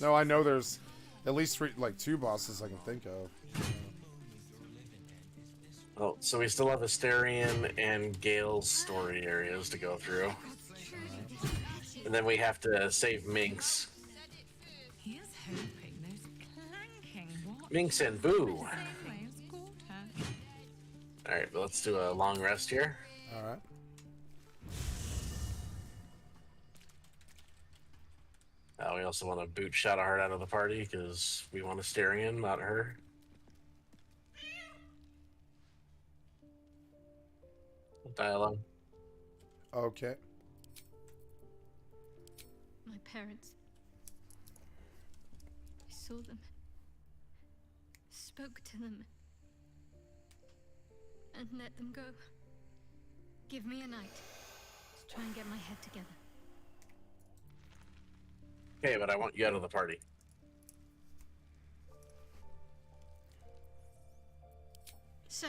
No, I know there's at least 2 bosses I can think of. Oh, so we still have Asterion and Gale's story areas to go through. And then we have to save Minx. Here's hoping those clanking Minx and Boo. Alright, but let's do a long rest here. Alright. We also want to boot Shadowheart out of the party because we want Asterion, not her. Dialogue. Okay. My parents. I saw them. Spoke to them. And let them go. Give me a night to try and get my head together. Okay, but I want you out of the party. So,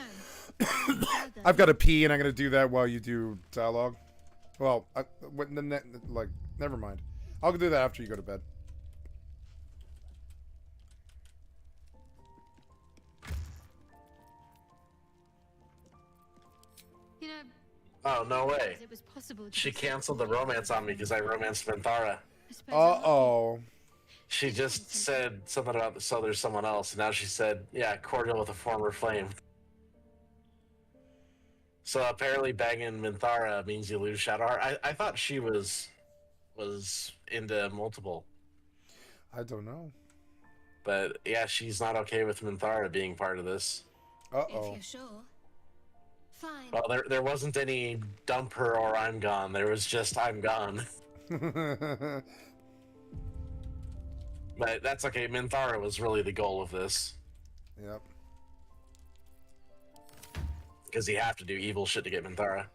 I've got to pee, and I'm gonna do that while you do dialogue. Well, never mind. I'll do that after you go to bed. you know, Oh, no way. it was possible to She be canceled the romance on me because I romanced Minthara. Uh-oh. She just said something about so there's someone else, and now she said, yeah, cordial with a former flame. So apparently banging Minthara means you lose Shadowheart. I thought she was into multiple. I don't know. But yeah, she's not okay with Minthara being part of this. Uh-oh. If you're sure. Fine. Well, there wasn't any dump her or I'm gone. There was just I'm gone. But that's okay. Minthara was really the goal of this. Yep. Because you have to do evil shit to get Minthara.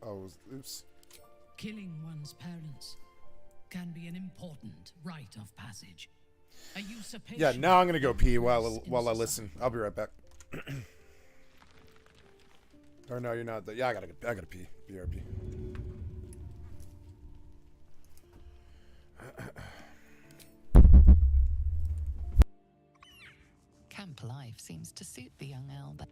Oh, oops. Killing one's parents can be an important rite of passage. A usurpation. Yeah, now I'm gonna go pee while I listen. I'll be right back. Or no, you're not. Yeah, I gotta pee. BRB. Camp life seems to suit the young Albert.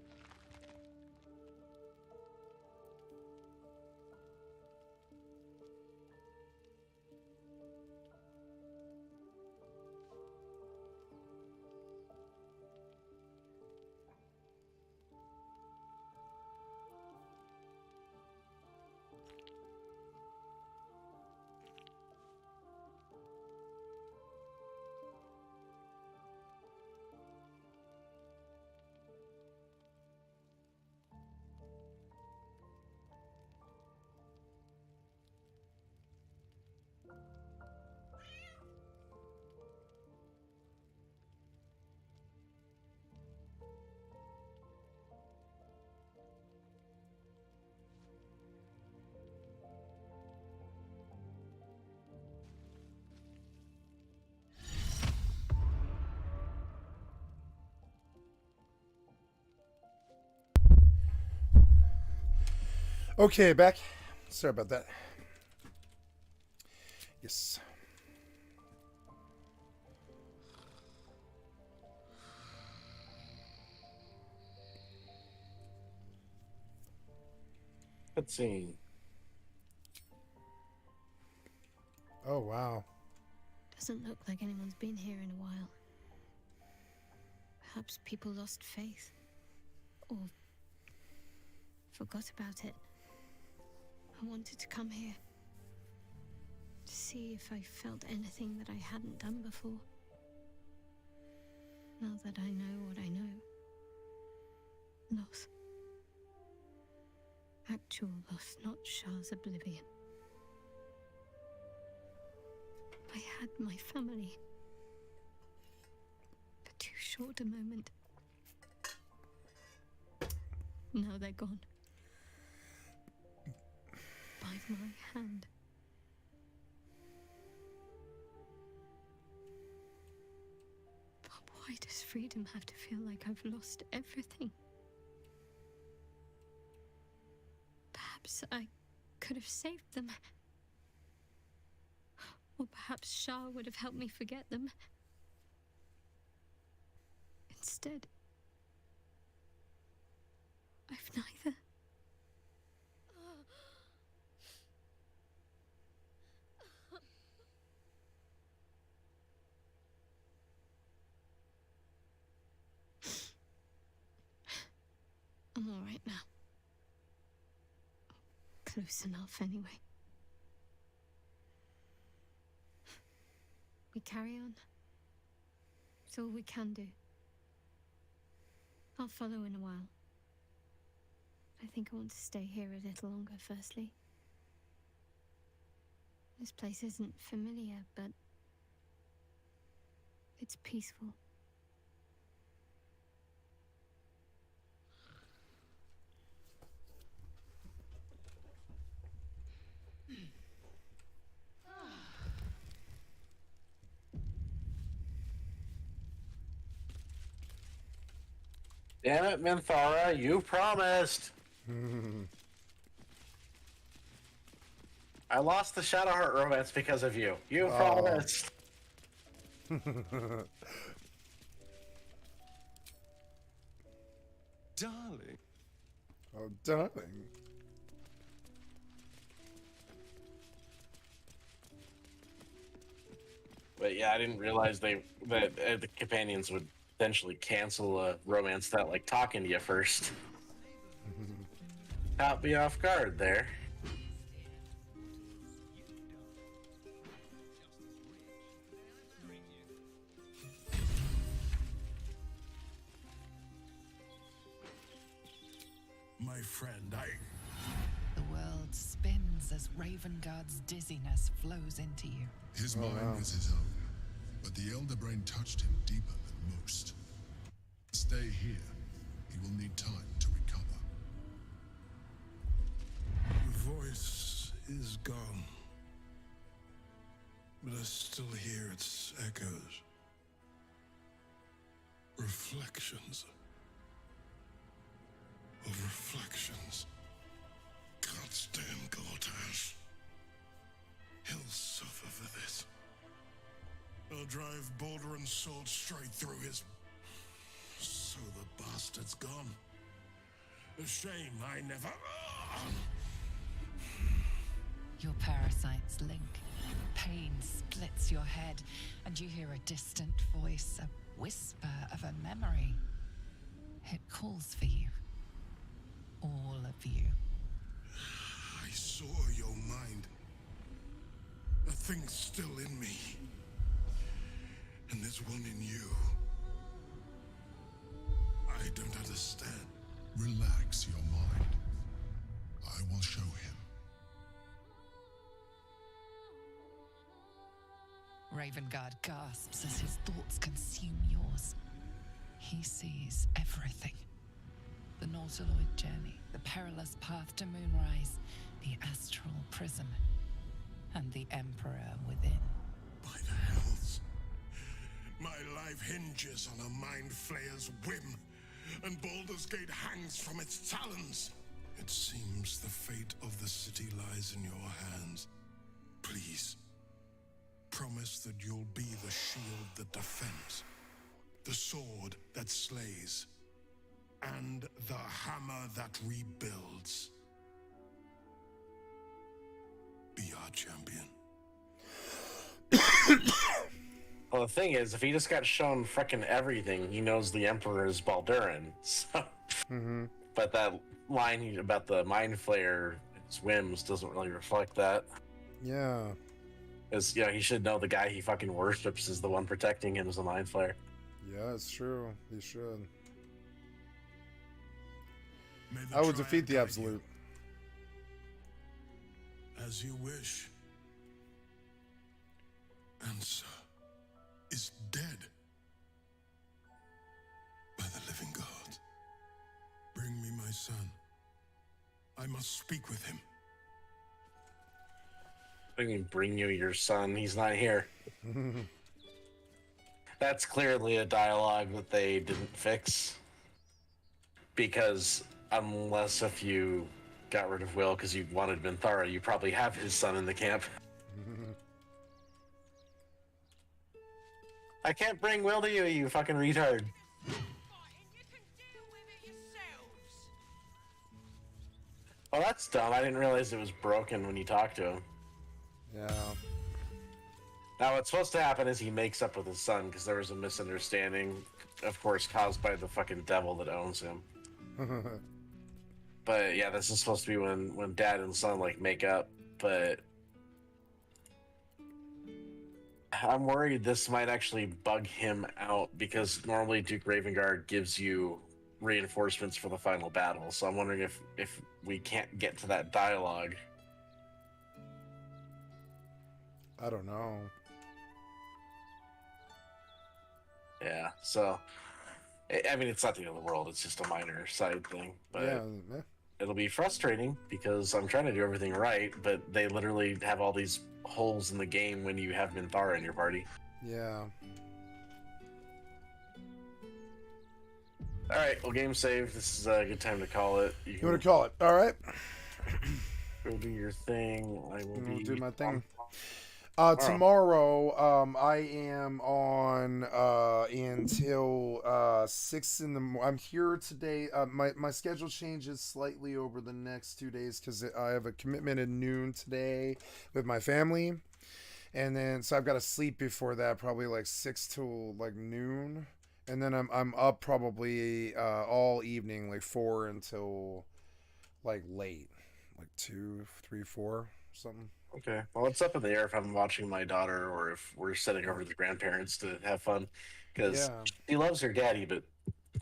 Okay, back. Sorry about that. Yes. Let's see. Oh, wow. Doesn't look like anyone's been here in a while. Perhaps people lost faith. Or forgot about it. I wanted to come here. To see if I felt anything that I hadn't done before. Now that I know what I know. Loss. Actual loss, not Shah's oblivion. I had my family. For too short a moment. Now they're gone. By my hand. But why does freedom have to feel like I've lost everything? Perhaps I could have saved them. Or perhaps Shah would have helped me forget them. Instead, I've neither. I'm all right now. Close enough, anyway. We carry on. It's all we can do. I'll follow in a while. I think I want to stay here a little longer, firstly. This place isn't familiar, but it's peaceful. Damn it, Minthara, you promised. I lost the Shadowheart romance because of you. You promised. Darling. Oh, darling. But yeah, I didn't realize that the companions would potentially cancel a romance that like talking to you first. Caught me off guard there. My friend, The world spins as Ravengard's dizziness flows into you. His mind was his own, but the Elder Brain touched him deeper than most. Stay here. He will need time to recover. The voice is gone, but I still hear its echoes. Reflections of reflections. God's damn Gortash. He'll suffer for this. I'll drive boulder and sword straight through his... So the bastard's gone. A shame I never... Your parasites link. Pain splits your head, and you hear a distant voice, a whisper of a memory. It calls for you. All of you. I saw your mind. A thing's still in me. And there's one in you. I don't understand. Relax your mind. I will show him. Ravengard gasps as his thoughts consume yours. He sees everything. The Nautiloid journey, the perilous path to Moonrise, the astral prison, and the Emperor within. By the hells. My life hinges on a mind flayer's whim, and Baldur's Gate hangs from its talons. It seems the fate of the city lies in your hands. Please, promise that you'll be the shield that defends, the sword that slays, and the hammer that rebuilds. Be our champion. Well, the thing is, if he just got shown frickin' everything, he knows the Emperor is Baldurin. So, but that line about the Mind Flayer, his whims, doesn't really reflect that. Yeah. Because, you know, he should know the guy he fucking worships is the one protecting him as a Mind Flayer. Yeah, it's true. He should. I would defeat the Absolute. As you wish. Answer is dead by the living God. Bring me my son. I must speak with him. I mean, bring you your son. He's not here. That's clearly a dialogue that they didn't fix. Because unless if you got rid of Will because you wanted Minthara, you probably have his son in the camp. I can't bring Will to you, you fucking retard. Oh, that's dumb. I didn't realize it was broken when you talked to him. Yeah. Now, what's supposed to happen is he makes up with his son because there was a misunderstanding, of course, caused by the fucking devil that owns him. But yeah, this is supposed to be when dad and son like make up, but I'm worried this might actually bug him out because normally Duke Ravengard gives you reinforcements for the final battle. So I'm wondering if we can't get to that dialogue. I don't know. Yeah, so I mean, it's not the end of the world. It's just a minor side thing, but Yeah. it'll be frustrating because I'm trying to do everything right, but they literally have all these holes in the game when you have Minthara in your party. Yeah. All right, well, game save. This is a good time to call it. You want to call it? All right. Go do your thing. I will do my thing. Tomorrow, I am on until 6 in the morning. I'm here today. My schedule changes slightly over the next 2 days because I have a commitment at noon today with my family, and then so I've got to sleep before that, probably like 6 till like noon, and then I'm up probably all evening, like 4 until like late, like 2, 3, 4, something. Okay. Well, it's up in the air if I'm watching my daughter or if we're sitting over the grandparents to have fun. Because she loves her daddy, but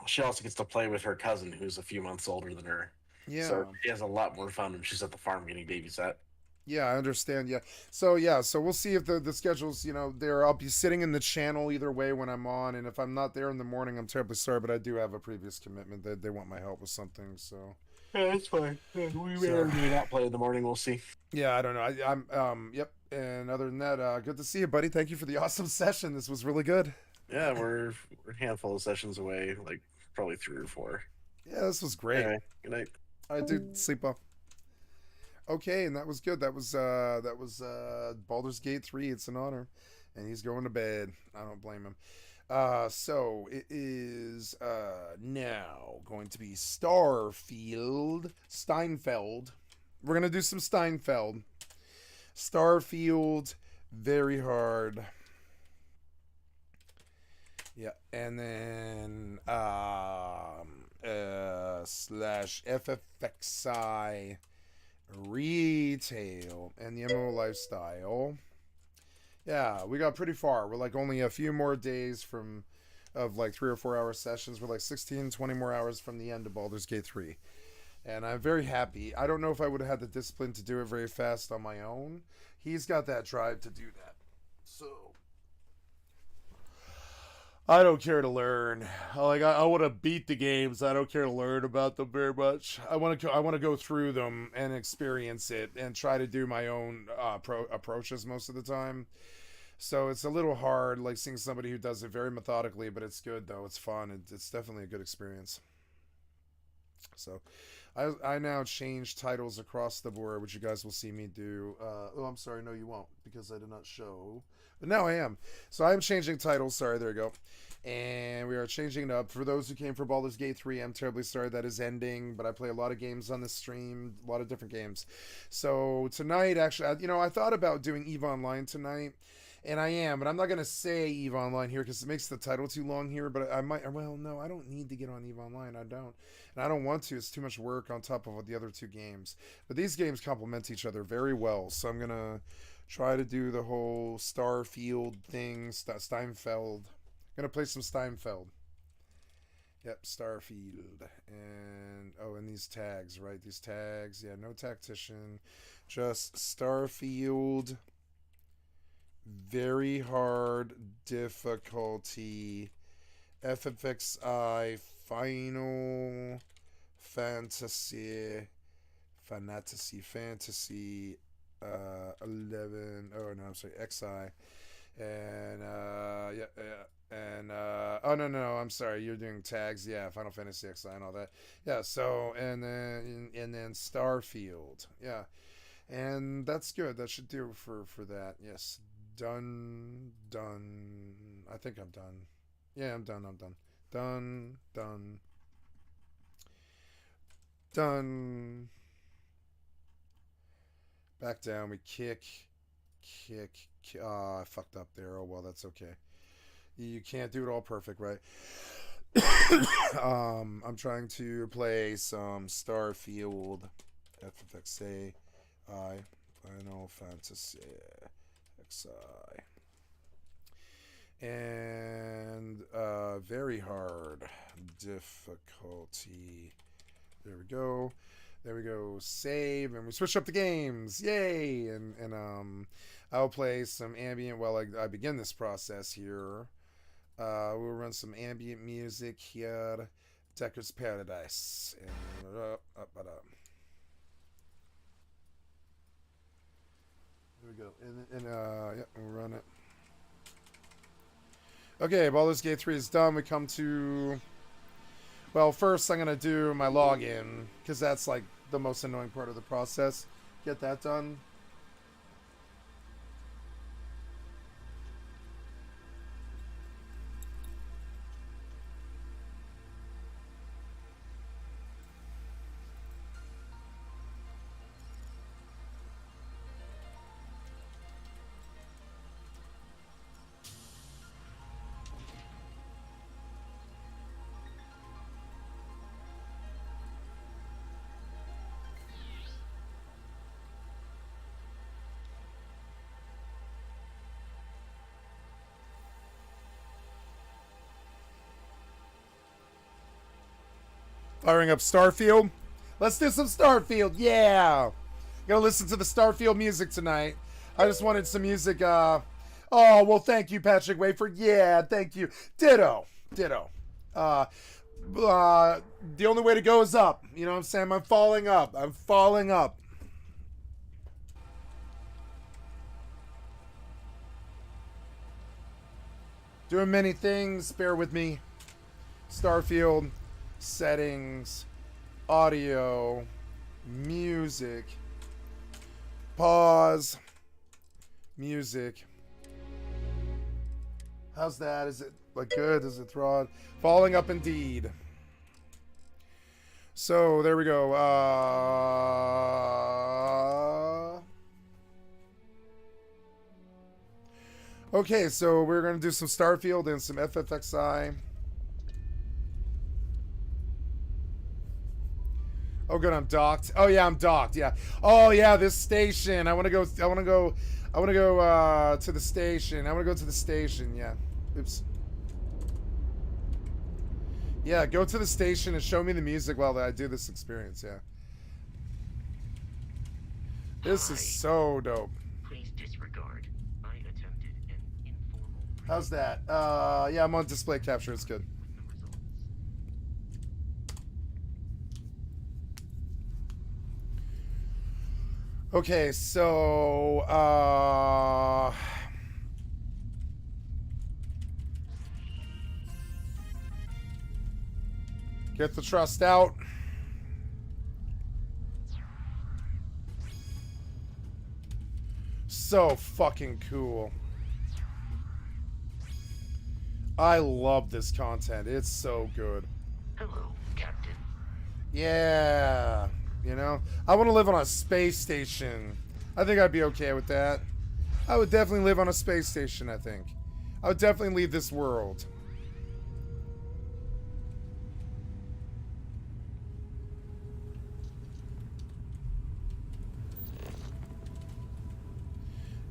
she also gets to play with her cousin who's a few months older than her. Yeah. So she has a lot more fun when she's at the farm getting babysat. Yeah, I understand. Yeah. So we'll see if the schedules, there. I'll be sitting in the channel either way when I'm on, and if I'm not there in the morning, I'm terribly sorry, but I do have a previous commitment that they want my help with something, so. Yeah, that's fine. Yeah, we may not play in the morning. We'll see. Yeah, I don't know. I'm yep. And other than that, good to see you, buddy. Thank you for the awesome session. This was really good. Yeah, we're a handful of sessions away, like probably 3 or 4. Yeah, this was great. Anyway, good night. I do sleep well. Okay, and that was good. That was Baldur's Gate 3. It's an honor, and he's going to bed. I don't blame him. So it is now going to be Steinfeld. We're gonna do some Steinfeld. Starfield, very hard. Yeah, and then slash FFXI retail and the MMO lifestyle. Yeah, we got pretty far. We're like only a few more days of like 3 or 4 hour sessions. We're like 16, 20 more hours from the end of Baldur's Gate 3. And I'm very happy. I don't know if I would have had the discipline to do it very fast on my own. He's got that drive to do that. So I don't care to learn. I want to beat the games. I don't care to learn about them very much. I want to go through them and experience it and try to do my own approaches most of the time. So it's a little hard, like seeing somebody who does it very methodically, but it's good though. It's fun. It's definitely a good experience. So I now change titles across the board, which you guys will see me do. Oh, I'm sorry. No, you won't, because I did not show. But now I am. So I'm changing titles. Sorry, there you go. And we are changing it up. For those who came for Baldur's Gate 3, I'm terribly sorry that is ending, but I play a lot of games on this stream, a lot of different games. So tonight, actually, you know, I thought about doing EVE Online tonight. And I am, but I'm not going to say EVE Online here because it makes the title too long here, but I might, well, no, I don't need to get on EVE Online, I don't. And I don't want to, it's too much work on top of the other two games. But these games complement each other very well, so I'm going to try to do the whole Starfield thing, Steinfeld. I'm going to play some Steinfeld. Yep, Starfield. And, oh, and these tags, right? These tags, yeah, no tactician, just Starfield. Very hard difficulty. FFXI Final Fantasy 11. Oh no, I'm sorry, XI. And oh no, I'm sorry, you're doing tags. Yeah, Final Fantasy XI and all that. Yeah, so and then Starfield. Yeah. And that's good. That should do for that. Yes. Done. I think I'm done. Yeah, I'm done. Done. Back down. We kick. I fucked up there. Oh, well, that's okay. You can't do it all perfect, right? I'm trying to play some Starfield, FFXI, Final Fantasy XI, and very hard difficulty. There we go. Save, and we switch up the games. Yay! And I'll play some ambient while I begin this process here. We'll run some ambient music here. Decker's Paradise. And there we go. And yeah, we'll run it. Okay, Baldur's Gate 3 is done. We come to... Well, first I'm going to do my login, because that's like the most annoying part of the process. Get that done. Firing up Starfield. Let's do some Starfield. Yeah. Gonna listen to the Starfield music tonight. I just wanted some music. Oh, well, thank you, Patrick Wafer. Yeah, thank you. Ditto. The only way to go is up. You know what I'm saying? I'm falling up. Doing many things. Bear with me. Starfield. Settings, audio, music, pause, music. How's that? Is it like good? Is it throb? Falling up indeed. So there we go. Okay, so we're gonna do some Starfield and some FFXI. Oh, good. I'm docked. Oh yeah, I'm docked. Yeah. Oh yeah, this station. I want to go to the station. Yeah. Oops. Yeah, go to the station and show me the music while I do this experience. Yeah. This is so dope. Please disregard. I attempted an informal. How's that? Yeah, I'm on display capture. It's good. Okay, so, get the trust out. so fucking cool. I love this content. It's so good. Hello, Captain. Yeah. You know? I want to live on a space station. I think I'd be okay with that. I would definitely live on a space station, I think. I would definitely leave this world.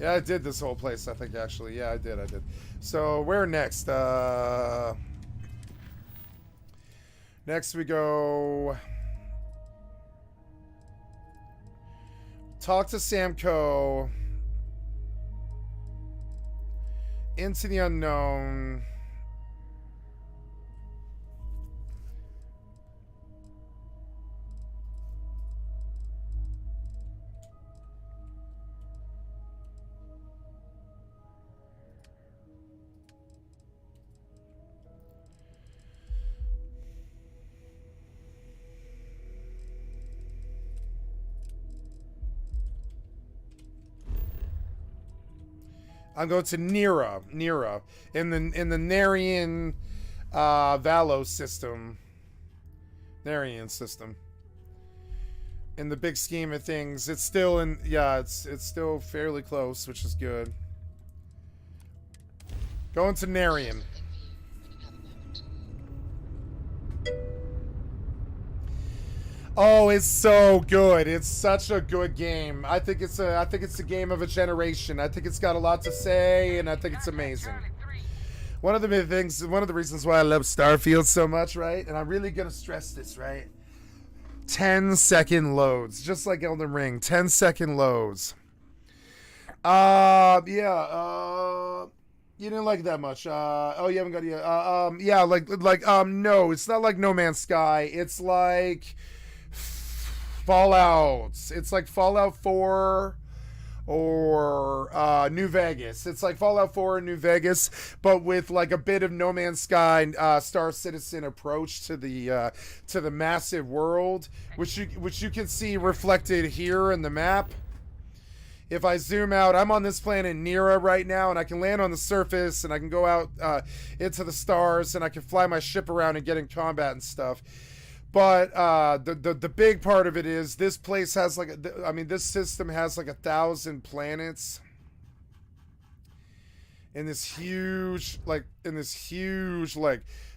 Yeah, I did this whole place, I think, actually. Yeah, I did. So, where next? Next we go... Talk to Samco. Into the unknown. I'm going to Nera in the Narian Valos system. Narian system. In the big scheme of things, it's still in, yeah, it's still fairly close, which is good. Going to Narian. Oh, it's so good. It's such a good game. I think it's a game of a generation. I think it's got a lot to say, and I think it's amazing. One of the reasons why I love Starfield so much, right? And I'm really gonna stress this, right? 10-second loads, just like Elden Ring. 10-second loads. Yeah. You didn't like it that much. Oh, you haven't got it. Yeah, no, it's not like No Man's Sky. It's like Fallout. It's like Fallout 4 or New Vegas. It's like Fallout 4 and New Vegas, but with like a bit of No Man's Sky, Star Citizen approach to the massive world, which you can see reflected here in the map. If I zoom out, I'm on this planet Nera right now, and I can land on the surface, and I can go out into the stars, and I can fly my ship around and get in combat and stuff. But the big part of it is this place has this system has like 1,000 planets in this huge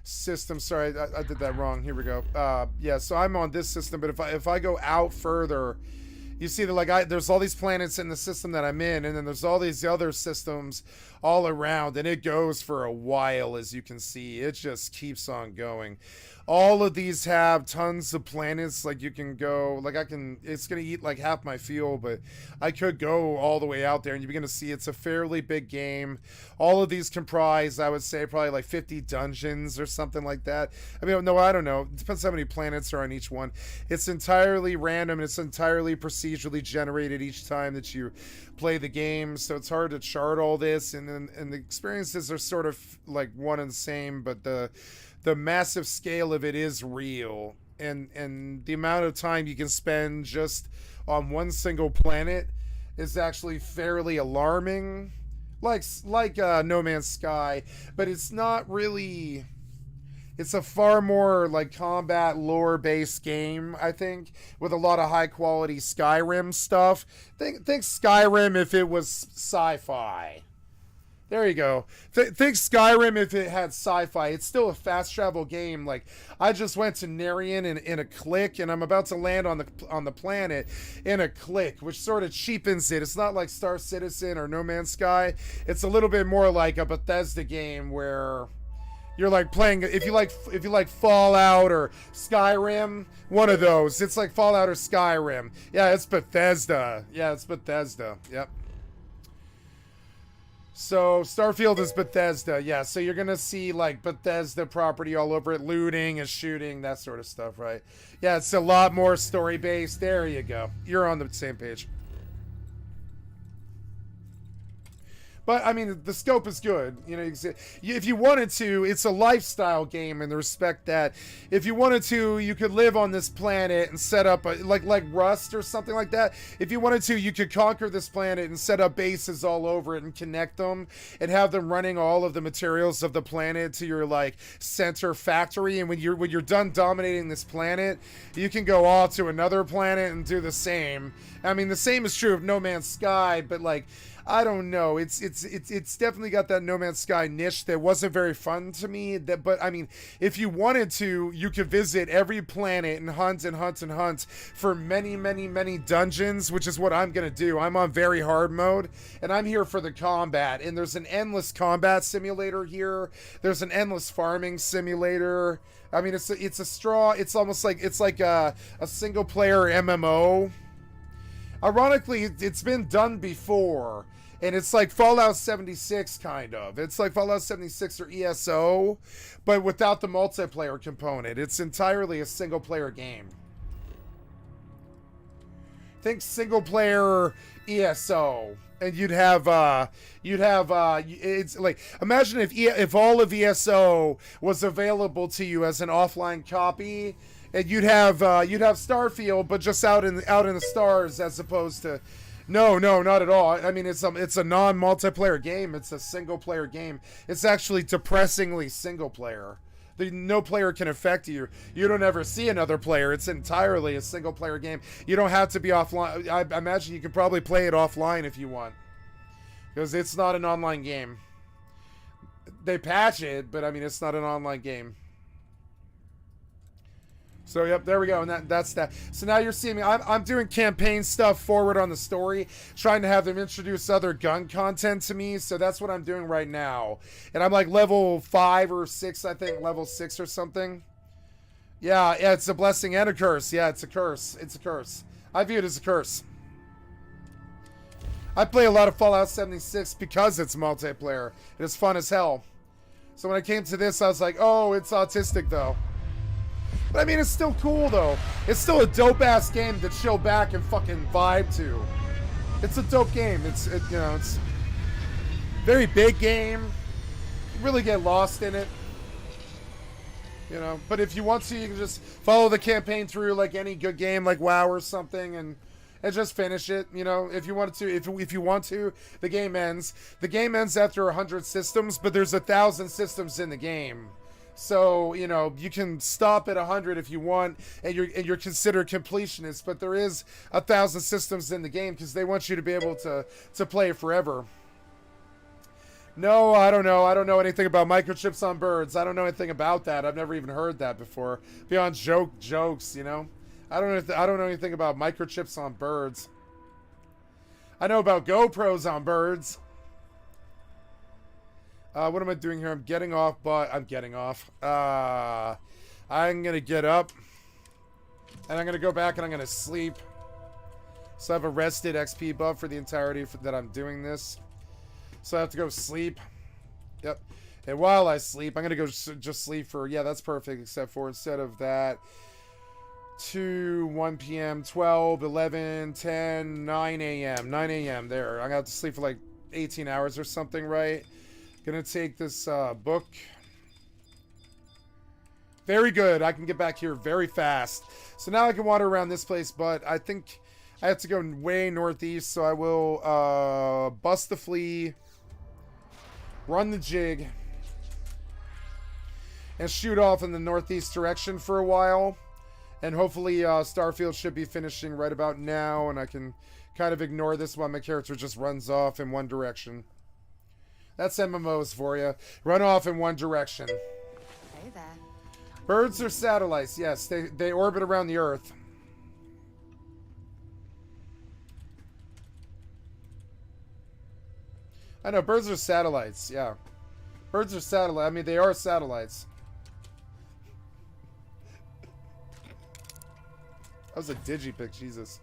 system. Sorry, I did that wrong. Here we go. Yeah, so I'm on this system, but if I go out further, you see that there's all these planets in the system that I'm in, and then there's all these other systems all around, and it goes for a while, as you can see. It just keeps on going. All of these have tons of planets. Like, you can go, it's going to eat like half my fuel, but I could go all the way out there, and you're going to see it's a fairly big game. All of these comprise, I would say, probably like 50 dungeons or something like that. I mean, no, I don't know. It depends how many planets are on each one. It's entirely random, and it's entirely procedurally generated each time that you play the game, so it's hard to chart all this, and the experiences are sort of like one and the same, but the massive scale of it is real, and the amount of time you can spend just on one single planet is actually fairly alarming, like No Man's Sky, but it's not really. It's a far more like combat lore based game, I think, with a lot of high quality Skyrim stuff. Think Skyrim if it was sci-fi. There you go. Think Skyrim if it had sci-fi. It's still a fast travel game. Like, I just went to Narian in a click, and I'm about to land on the planet in a click, which sort of cheapens it. It's not like Star Citizen or No Man's Sky. It's a little bit more like a Bethesda game where you're like playing, if you like Fallout or Skyrim, one of those. It's like Fallout or Skyrim. Yeah, it's Bethesda. Yep. So Starfield is Bethesda. Yeah, so you're going to see like Bethesda property all over it, looting and shooting, that sort of stuff, right? Yeah, it's a lot more story based. There you go. You're on the same page. But, I mean, the scope is good. You know, if you wanted to, it's a lifestyle game in the respect that if you wanted to, you could live on this planet and set up, like Rust or something like that. If you wanted to, you could conquer this planet and set up bases all over it and connect them and have them running all of the materials of the planet to your, like, center factory. And when you're done dominating this planet, you can go off to another planet and do the same. I mean, the same is true of No Man's Sky, but, like, I don't know. It's definitely got that No Man's Sky niche that wasn't very fun to me. But I mean, if you wanted to, you could visit every planet and hunt and hunt and hunt for many, many, many dungeons, which is what I'm gonna do. I'm on very hard mode, and I'm here for the combat. And there's an endless combat simulator here. There's an endless farming simulator. I mean, it's almost like a single player MMO. Ironically, it's been done before, and it's like Fallout 76, kind of. It's like Fallout 76 or ESO, but without the multiplayer component. It's entirely a single-player game. Think single-player ESO, and you'd have it's like, imagine if all of ESO was available to you as an offline copy. And you'd have Starfield, but just out in the stars, as opposed to, no, not at all. I mean, it's a non-multiplayer game. It's a single-player game. It's actually depressingly single-player. No player can affect you. You don't ever see another player. It's entirely a single-player game. You don't have to be offline. I imagine you could probably play it offline if you want, because it's not an online game. They patch it, but I mean, it's not an online game. So, yep, there we go, and that's that. So now you're seeing me. I'm doing campaign stuff forward on the story, trying to have them introduce other gun content to me, so that's what I'm doing right now. And I'm like level 5 or 6, I think, level 6 or something. Yeah, it's a blessing and a curse. Yeah, it's a curse. It's a curse. I view it as a curse. I play a lot of Fallout 76 because it's multiplayer. It is fun as hell. So when I came to this, I was like, oh, it's autistic, though. But I mean, it's still cool, though. It's still a dope-ass game to chill back and fucking vibe to. It's a dope game. It's a very big game. You really get lost in it. You know, but if you want to, you can just follow the campaign through like any good game, like WoW or something, and just finish it. You know, if you wanted to, if you want to, the game ends. The game ends after 100 systems, but there's 1,000 systems in the game. So, you know, you can stop at 100 if you want, and you're considered completionist, but there is 1,000 systems in the game because they want you to be able to play it forever. No, I don't know. I don't know anything about microchips on birds. I don't know anything about that. I've never even heard that before. Beyond jokes, you know. I don't know anything about microchips on birds. I know about GoPros on birds. What am I doing here? I'm getting off, but I'm getting off. I'm gonna get up, and I'm gonna go back, and I'm gonna sleep. So I have a rested XP buff for the entirety that I'm doing this. So I have to go sleep. Yep. And while I sleep, I'm gonna go just sleep for, yeah, that's perfect, except for instead of that, 2, 1 p.m., 12, 11, 10, 9 a.m. 9 a.m. there. I'm gonna have to sleep for like 18 hours or something, right? Gonna take this book. Very good. I can get back here very fast. So now I can wander around this place, but I think I have to go way northeast, so I will bust the flea, run the jig, and shoot off in the northeast direction for a while. And hopefully Starfield should be finishing right about now, and I can kind of ignore this while my character just runs off in one direction. That's MMOs for you. Run off in one direction. Hey there. Birds are satellites. Yes, they orbit around the Earth. I know, birds are satellites. Yeah. Birds are satellites. I mean, they are satellites. That was a digipic, Jesus.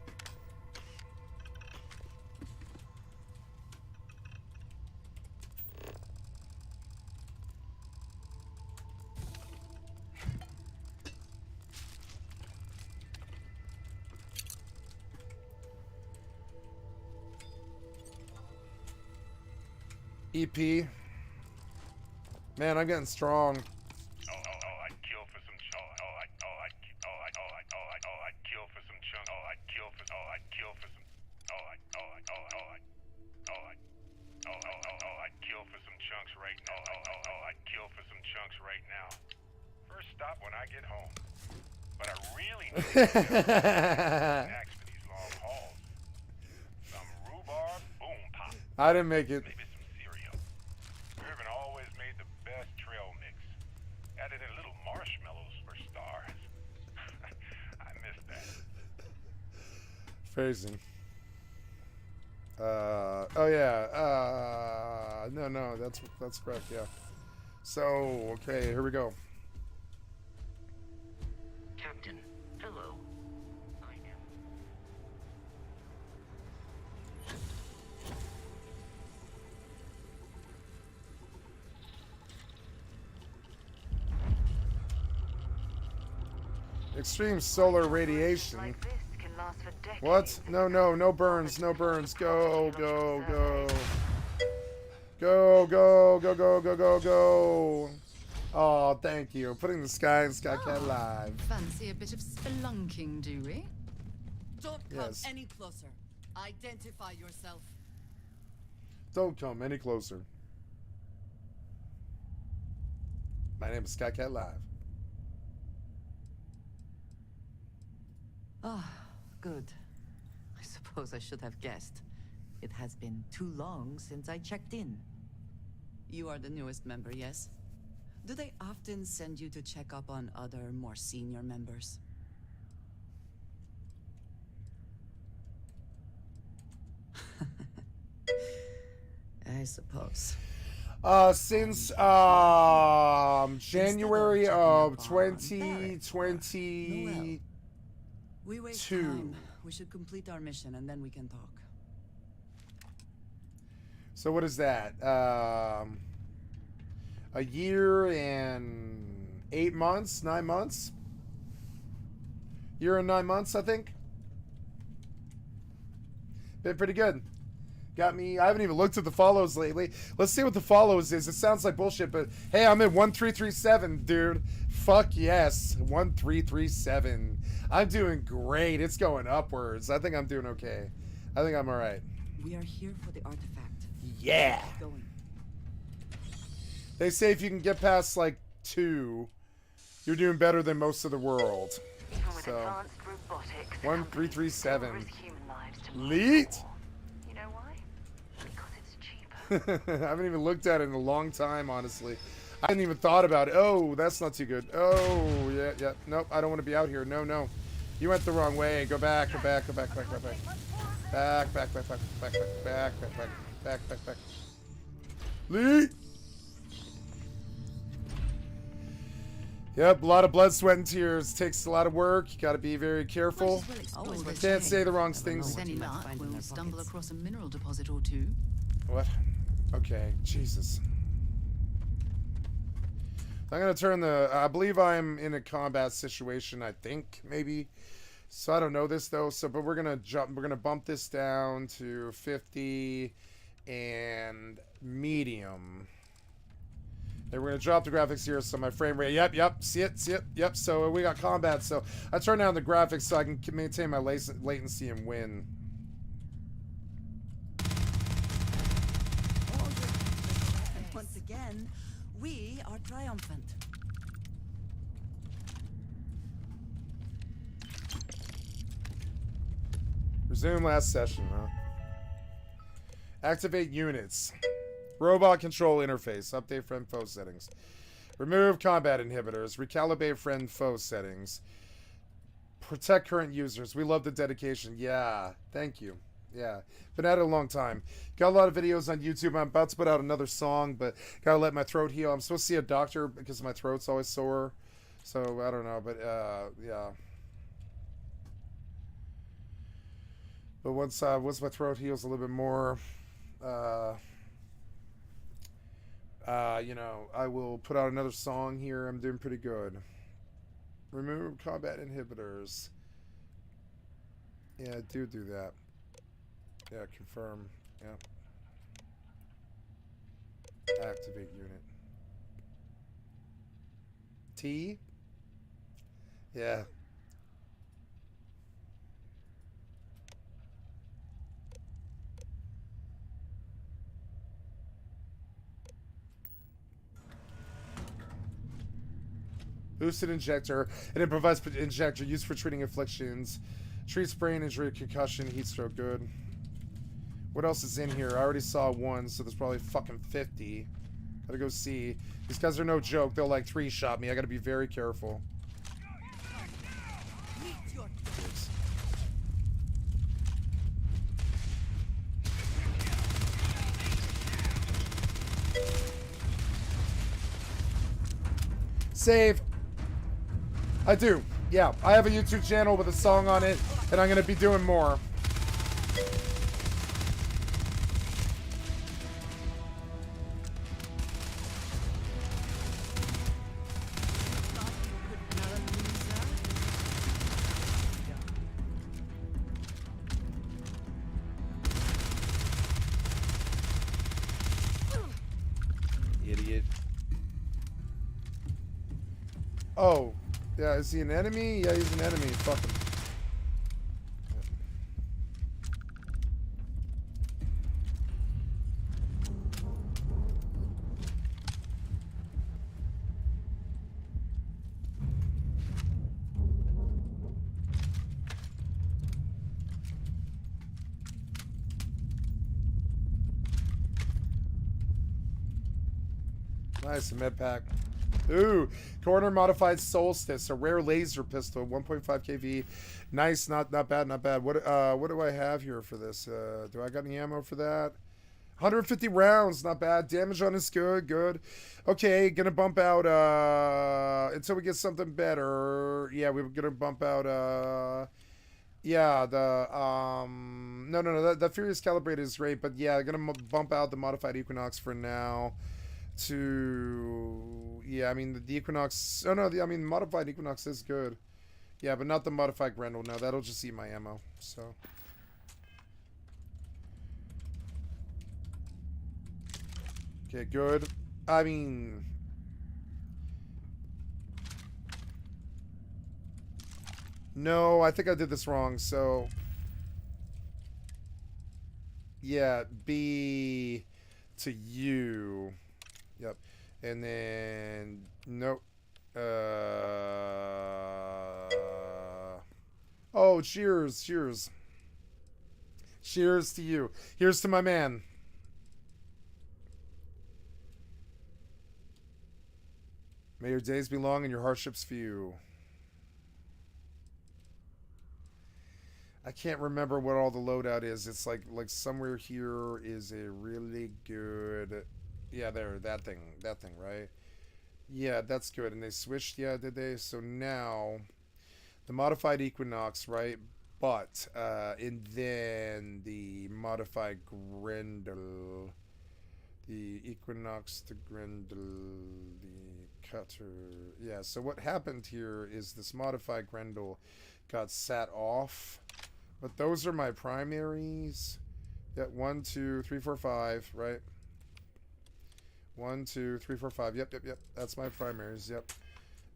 EP. Man, I'm getting strong. I'd kill for some chunk. I'd kill for some chunk. I'd kill for some. I'd kill for some chunks right now. I'd kill for some chunks right now. First stop when I get home. But I really need snacks for these long hauls. Some rhubarb, boom pop. I didn't make it. Maybe some cereal. Irvin always made the best trail mix. Added in little marshmallows for stars. I miss that. Phrasing. Oh yeah. No, that's correct. Yeah. So okay, here we go. Captain, hello. I am. Extreme solar radiation. What? No burns, no burns. Go. Go. Oh, thank you. Putting the sky in Skycatlive. Fancy a bit of spelunking, do we? Don't come Yes. any closer. Identify yourself. Don't come any closer. My name is Skycatlive. Ah, good. I suppose I should have guessed. It has been too long since I checked in. You are the newest member, yes? Do they often send you to check up on other, more senior members? I suppose. Since January of 2022. We waste time. We should complete our mission and then we can talk. So what is that? A year and 8 months, 9 months? Year and 9 months, I think. Been pretty good. Got me. I haven't even looked at the follows lately. Let's see what the follows is. It sounds like bullshit, but hey, I'm at 1337, dude. Fuck yes. 1337. I'm doing great. It's going upwards. I think I'm doing okay. I think I'm alright. We are here for the artifact. Yeah. Going. They say if you can get past like 2, you're doing better than most of the world. So 1337. Leet. You know why? Because it's cheaper. I haven't even looked at it in a long time, honestly. I hadn't even thought about it. Oh, that's not too good. Oh, yeah. Nope, I don't want to be out here. No. You went the wrong way. Go back. Back. Lee! Yep, a lot of blood, sweat, and tears. Takes a lot of work. You gotta be very careful. Can't say the wrong things. With any luck, we'll stumble across a mineral deposit or two. What? Okay, Jesus. I'm gonna turn the. I believe I'm in a combat situation. I think maybe. So I don't know this though. So, but we're gonna jump. We're gonna bump this down to 50 and medium. And we're gonna drop the graphics here. So my frame rate. Yep. See it. Yep. So we got combat. So I turn down the graphics so I can maintain my latency and win. Once again, we are triumphant. Resume last session, huh? Activate units. Robot control interface. Update friend foe settings. Remove combat inhibitors. Recalibrate friend foe settings. Protect current users. We love the dedication. Yeah. Thank you. Yeah. Been at it a long time. Got a lot of videos on YouTube. I'm about to put out another song, but gotta let my throat heal. I'm supposed to see a doctor because my throat's always sore. So, I don't know. But, yeah. But once my throat heals a little bit more, you know, I will put out another song here. I'm doing pretty good. Remove combat inhibitors. Yeah, do that. Yeah, confirm. Yeah. Activate unit. T? Yeah. Boosted injector. An improvised injector used for treating afflictions. Treats brain injury, concussion, heat stroke. Good. What else is in here? I already saw one, so there's probably fucking 50. Gotta go see. These guys are no joke. They'll like 3-shot me. I gotta be very careful. Save. I do. Yeah, I have a YouTube channel with a song on it, and I'm gonna be doing more. Idiot. Oh, yeah, is he an enemy? Yeah, he's an enemy. Fuck him. Nice, a med pack. Ooh, corner modified solstice, a rare laser pistol, 1.5 kV. Nice, not bad, not bad. What do I have here for this? Do I got any ammo for that? 150 rounds, not bad. Damage on is good, good. Okay, gonna bump out until we get something better. Yeah, we're gonna bump out yeah, the no, that Furious Calibrated is great, but yeah, gonna bump out the modified Equinox for now. To yeah, I mean the Equinox. Oh no, I mean modified Equinox is good. Yeah, but not the modified Grendel. No, that'll just eat my ammo. So okay, good. I mean, no, I think I did this wrong. So yeah, B to you. Yep. And then nope. Oh, cheers, cheers. Cheers to you. Here's to my man. May your days be long and your hardships few. I can't remember what all the loadout is. It's like somewhere here is a really good. Yeah, there, that thing, right? Yeah, that's good. And they switched, yeah, did they? So now, the modified Equinox, right? But, and then the modified Grendel, the Equinox, the Grendel, the Cutter. Yeah, so what happened here is this modified Grendel got sat off. But those are my primaries. Yeah, 1, 2, 3, 4, 5, right? 1, 2, 3, 4, 5. Yep. That's my primaries. Yep.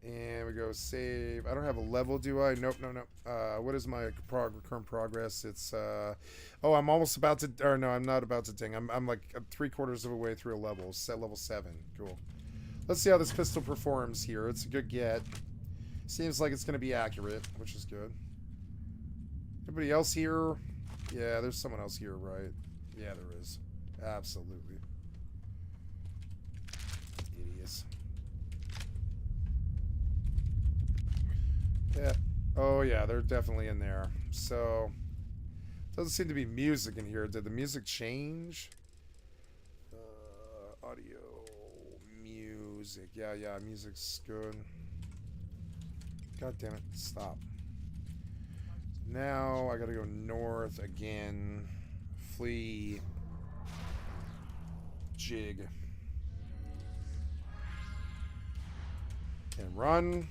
And we go save. I don't have a level, do I? Nope. What is my current progress? It's oh, I'm almost about to. Or no, I'm not about to ding. I'm like 3/4 of the way through a level. Set level 7. Cool. Let's see how this pistol performs here. It's a good get. Seems like it's gonna be accurate, which is good. Anybody else here? Yeah, there's someone else here, right? Yeah, there is. Absolutely. Yeah. Oh yeah, they're definitely in there. So doesn't seem to be music in here. Did the music change? Audio, music. Yeah, music's good. God damn it! Stop. Now I gotta go north again. Flee. Jig. And run.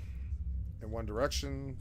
In one direction.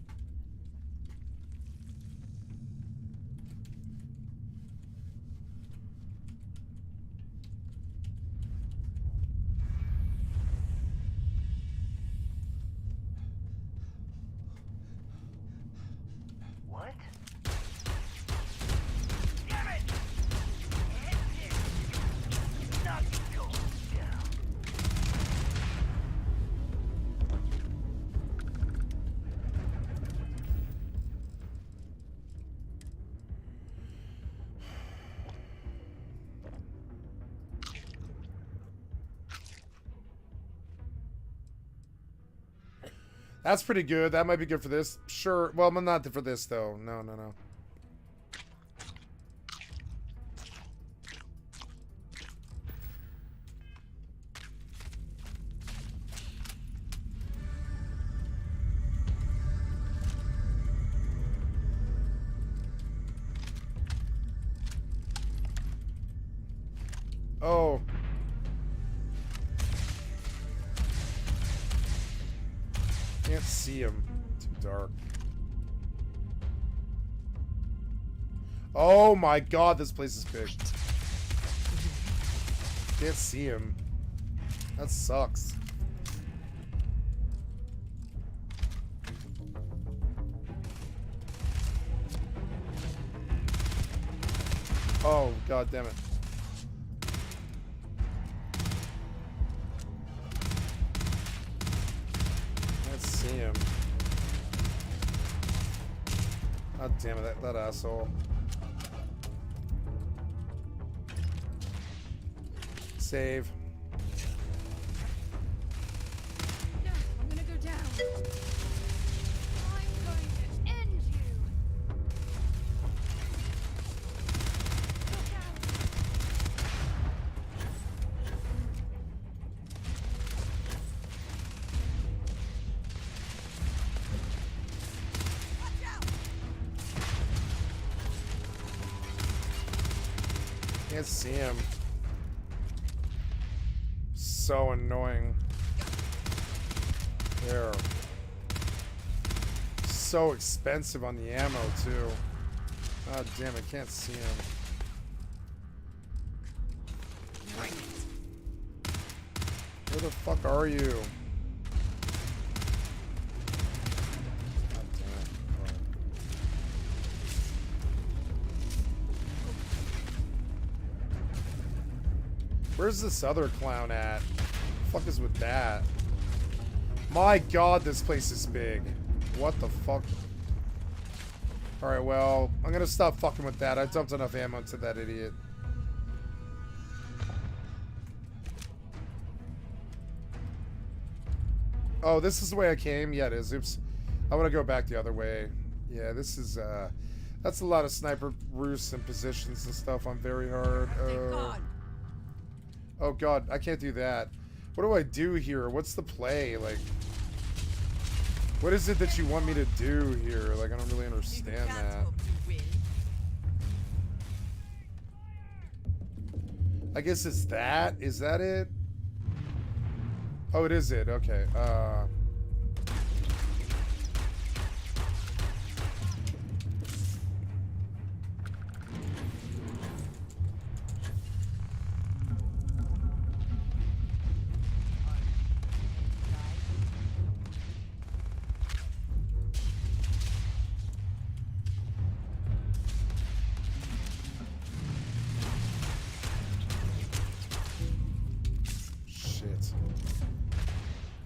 That's pretty good. That might be good for this. Sure. Well, not for this, though. No, no, no. Oh. Can't see him. Too dark. Oh my god, this place is big. Can't see him. That sucks. Oh, god damn it. Can't see him. God damn it, that asshole. Save. No, I'm gonna go down. I'm going to end you. Look out. Watch out. Can't see him. So annoying. There. So expensive on the ammo too. God damn, I can't see him. Where the fuck are you? God damn it. Where's this other clown at? The fuck is with that? My god, this place is big. What the fuck? Alright, well, I'm gonna stop fucking with that. I dumped enough ammo to that idiot. Oh, this is the way I came? Yeah, it is. Oops. I want to go back the other way. Yeah, this is, that's a lot of sniper roosts and positions and stuff on very hard. Oh god, I can't do that. What do I do here? What's the play? Like, what is it that you want me to do here? Like, I don't really understand that. I guess it's that? Is that it? Oh, it is it. Okay.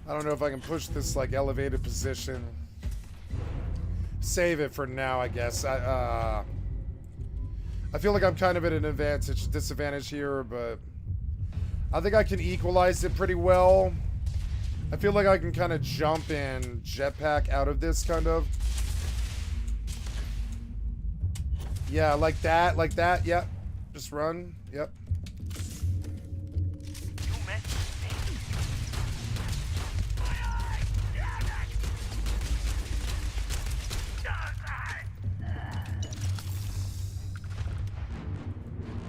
I don't know if I can push this, like, elevated position. Save it for now, I guess. I feel like I'm kind of at an disadvantage here, but I think I can equalize it pretty well. I feel like I can kind of jump and jetpack out of this, kind of. Yeah, like that, yep. Just run, yep.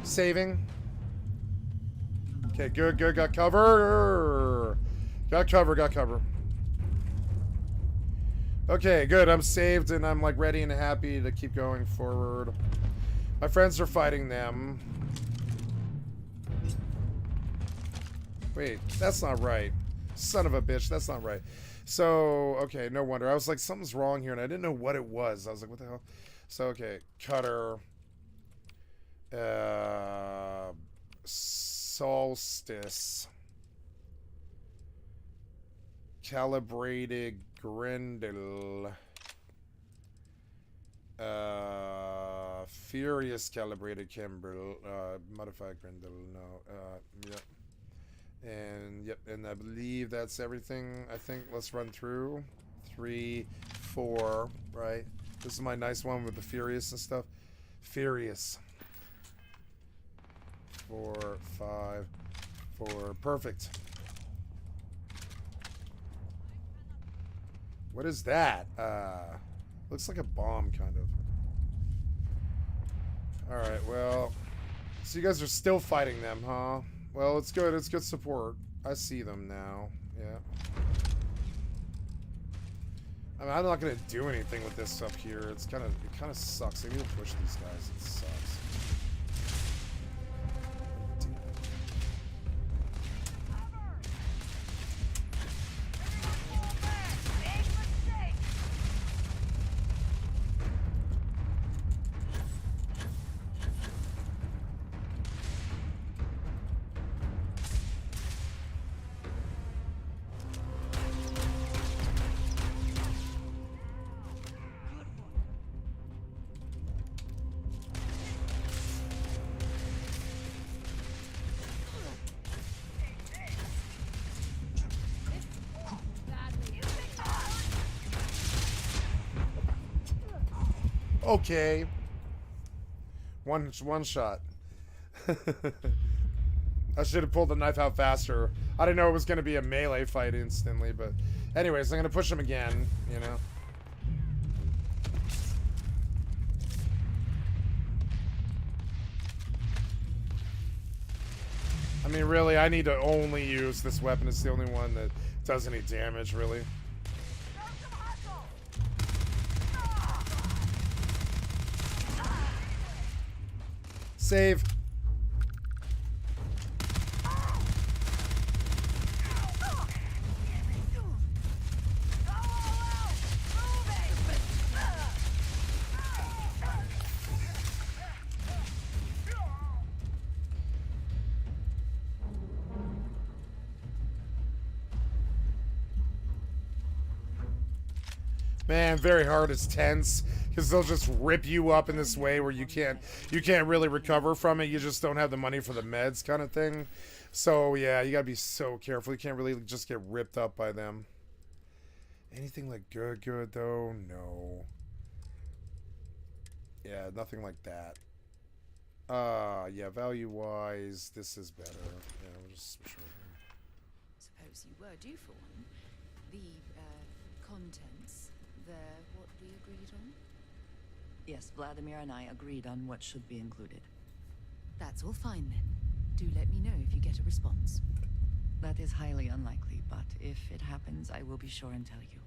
Saving. Okay, good, good. Got cover. Got cover. Okay, good. I'm saved and I'm like ready and happy to keep going forward. My friends are fighting them. Wait, that's not right. Son of a bitch, that's not right. So, okay, no wonder. I was like, something's wrong here and I didn't know what it was. I was like, what the hell? So, okay, cutter. Solstice. Calibrated Grendel. Furious Calibrated Kimbrel. Modified Grendel. No. Yep. And, yep. And I believe that's everything. I think let's run through. 3, 4, right? This is my nice one with the Furious and stuff. Furious. 4, 5, 4. Perfect. What is that? Looks like a bomb, kind of. Alright, well. So you guys are still fighting them, huh? Well, it's good. It's good support. I see them now. Yeah. I mean, I'm not gonna do anything with this up here. It kind of sucks. I need to push these guys. It sucks. Okay. One shot. I should have pulled the knife out faster. I didn't know it was going to be a melee fight instantly, but anyways, I'm going to push him again, you know. I mean, really, I need to only use this weapon. It's the only one that does any damage, really. Save. Man, very hard. It's tense because they'll just rip you up in this way where you can't really recover from it. You just don't have the money for the meds, kind of thing. So yeah, you gotta be so careful. You can't really just get ripped up by them. Anything like good though? No. Yeah, nothing like that. Yeah, value wise, this is better. Yeah, we'll just switch over. Suppose you were due for one. The contents. They're what we agreed on? Yes, Vladimir and I agreed on what should be included. That's all fine then. Do let me know if you get a response. That is highly unlikely, but if it happens, I will be sure and tell you.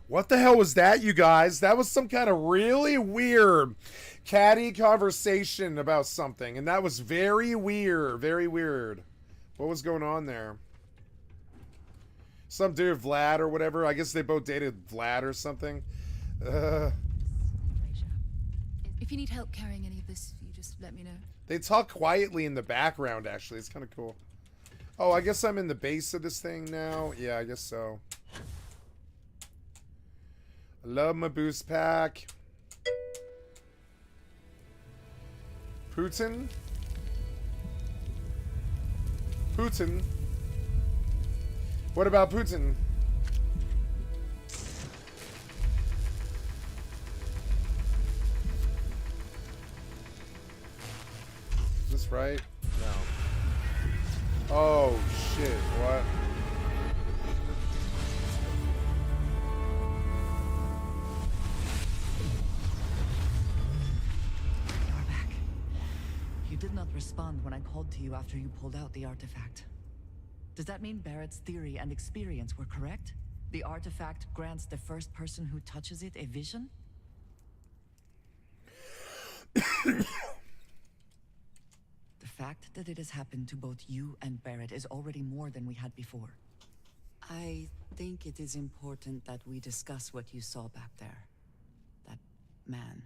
What the hell was that, you guys? That was some kind of really weird catty conversation about something, and that was very weird, very weird. What was going on there? Some dude, Vlad or whatever. I guess they both dated Vlad or something. If you need help carrying any of this, you just let me know. They talk quietly in the background, actually. It's kind of cool. Oh, I guess I'm in the base of this thing now. Yeah, I guess so. I love my boost pack. Putin? Putin? What about Putin? Is this right? No. Oh, shit. What? You're back. You did not respond when I called to you after you pulled out the artifact. Does that mean Barrett's theory and experience were correct? The artifact grants the first person who touches it a vision? The fact that it has happened to both you and Barrett is already more than we had before. I think it is important that we discuss what you saw back there. That man.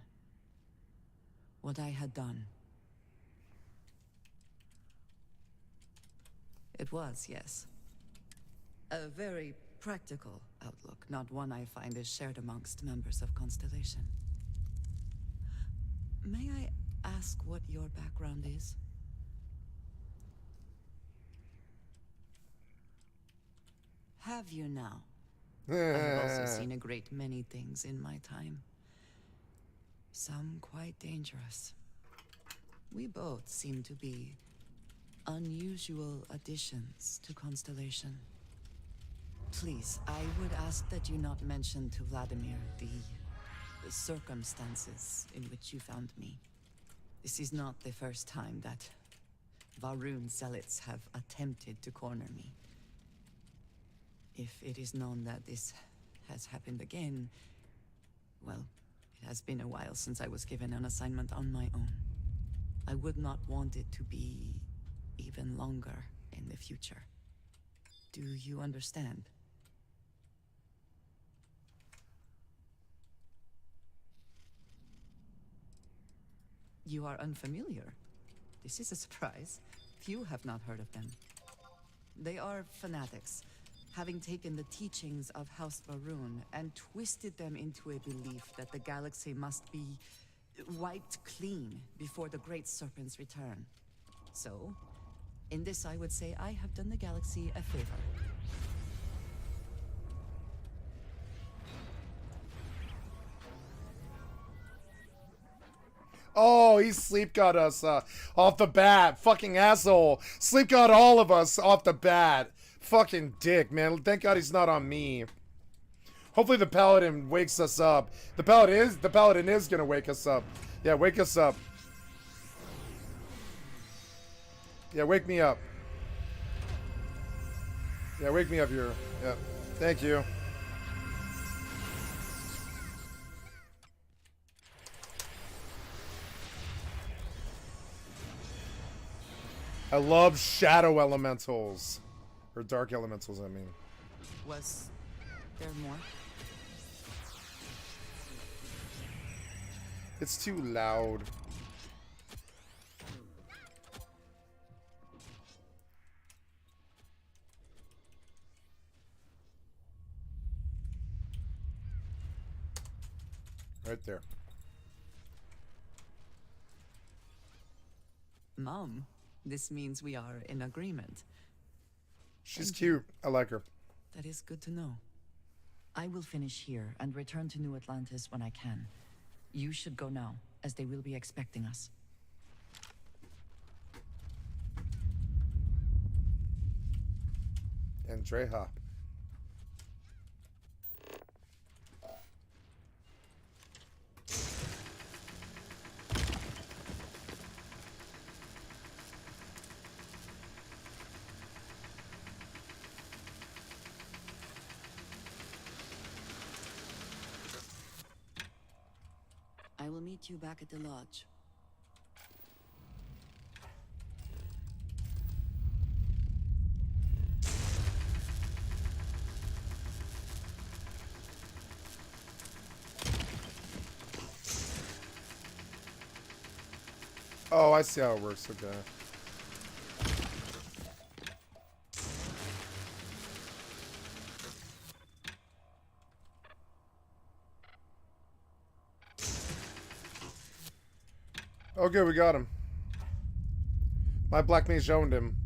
What I had done. It was, yes. A very practical outlook, not one I find is shared amongst members of Constellation. May I ask what your background is? have you now? I have also seen a great many things in my time. Some quite dangerous. We both seem to be unusual additions to Constellation. Please, I would ask that you not mention to Vladimir the circumstances in which you found me. This is not the first time that Varun zealots have attempted to corner me. If it is known that this has happened again, well, it has been a while since I was given an assignment on my own. I would not want it to be even longer in the future. Do you understand? You are unfamiliar. This is a surprise. Few have not heard of them. They are fanatics, having taken the teachings of House Varun and twisted them into a belief that the galaxy must be wiped clean before the Great Serpent's return. So, in this I would say I have done the galaxy a favor. Oh, he sleep got us off the bat. Fucking asshole. Sleep got all of us off the bat. Fucking dick, man. Thank God he's not on me. Hopefully the paladin wakes us up. The paladin is gonna wake us up. Yeah, wake us up. Yeah, wake me up. Yeah, wake me up here. Yeah. Thank you. I love shadow elementals. Or dark elementals, I mean. Was there more? It's too loud. Right there. Mom, this means we are in agreement. She's cute. I like her. That is good to know. I will finish here and return to New Atlantis when I can. You should go now, as they will be expecting us. And Dreha. I will meet you back at the lodge. Oh, I see how it works. Okay. Oh, good, we got him. My black mage owned him.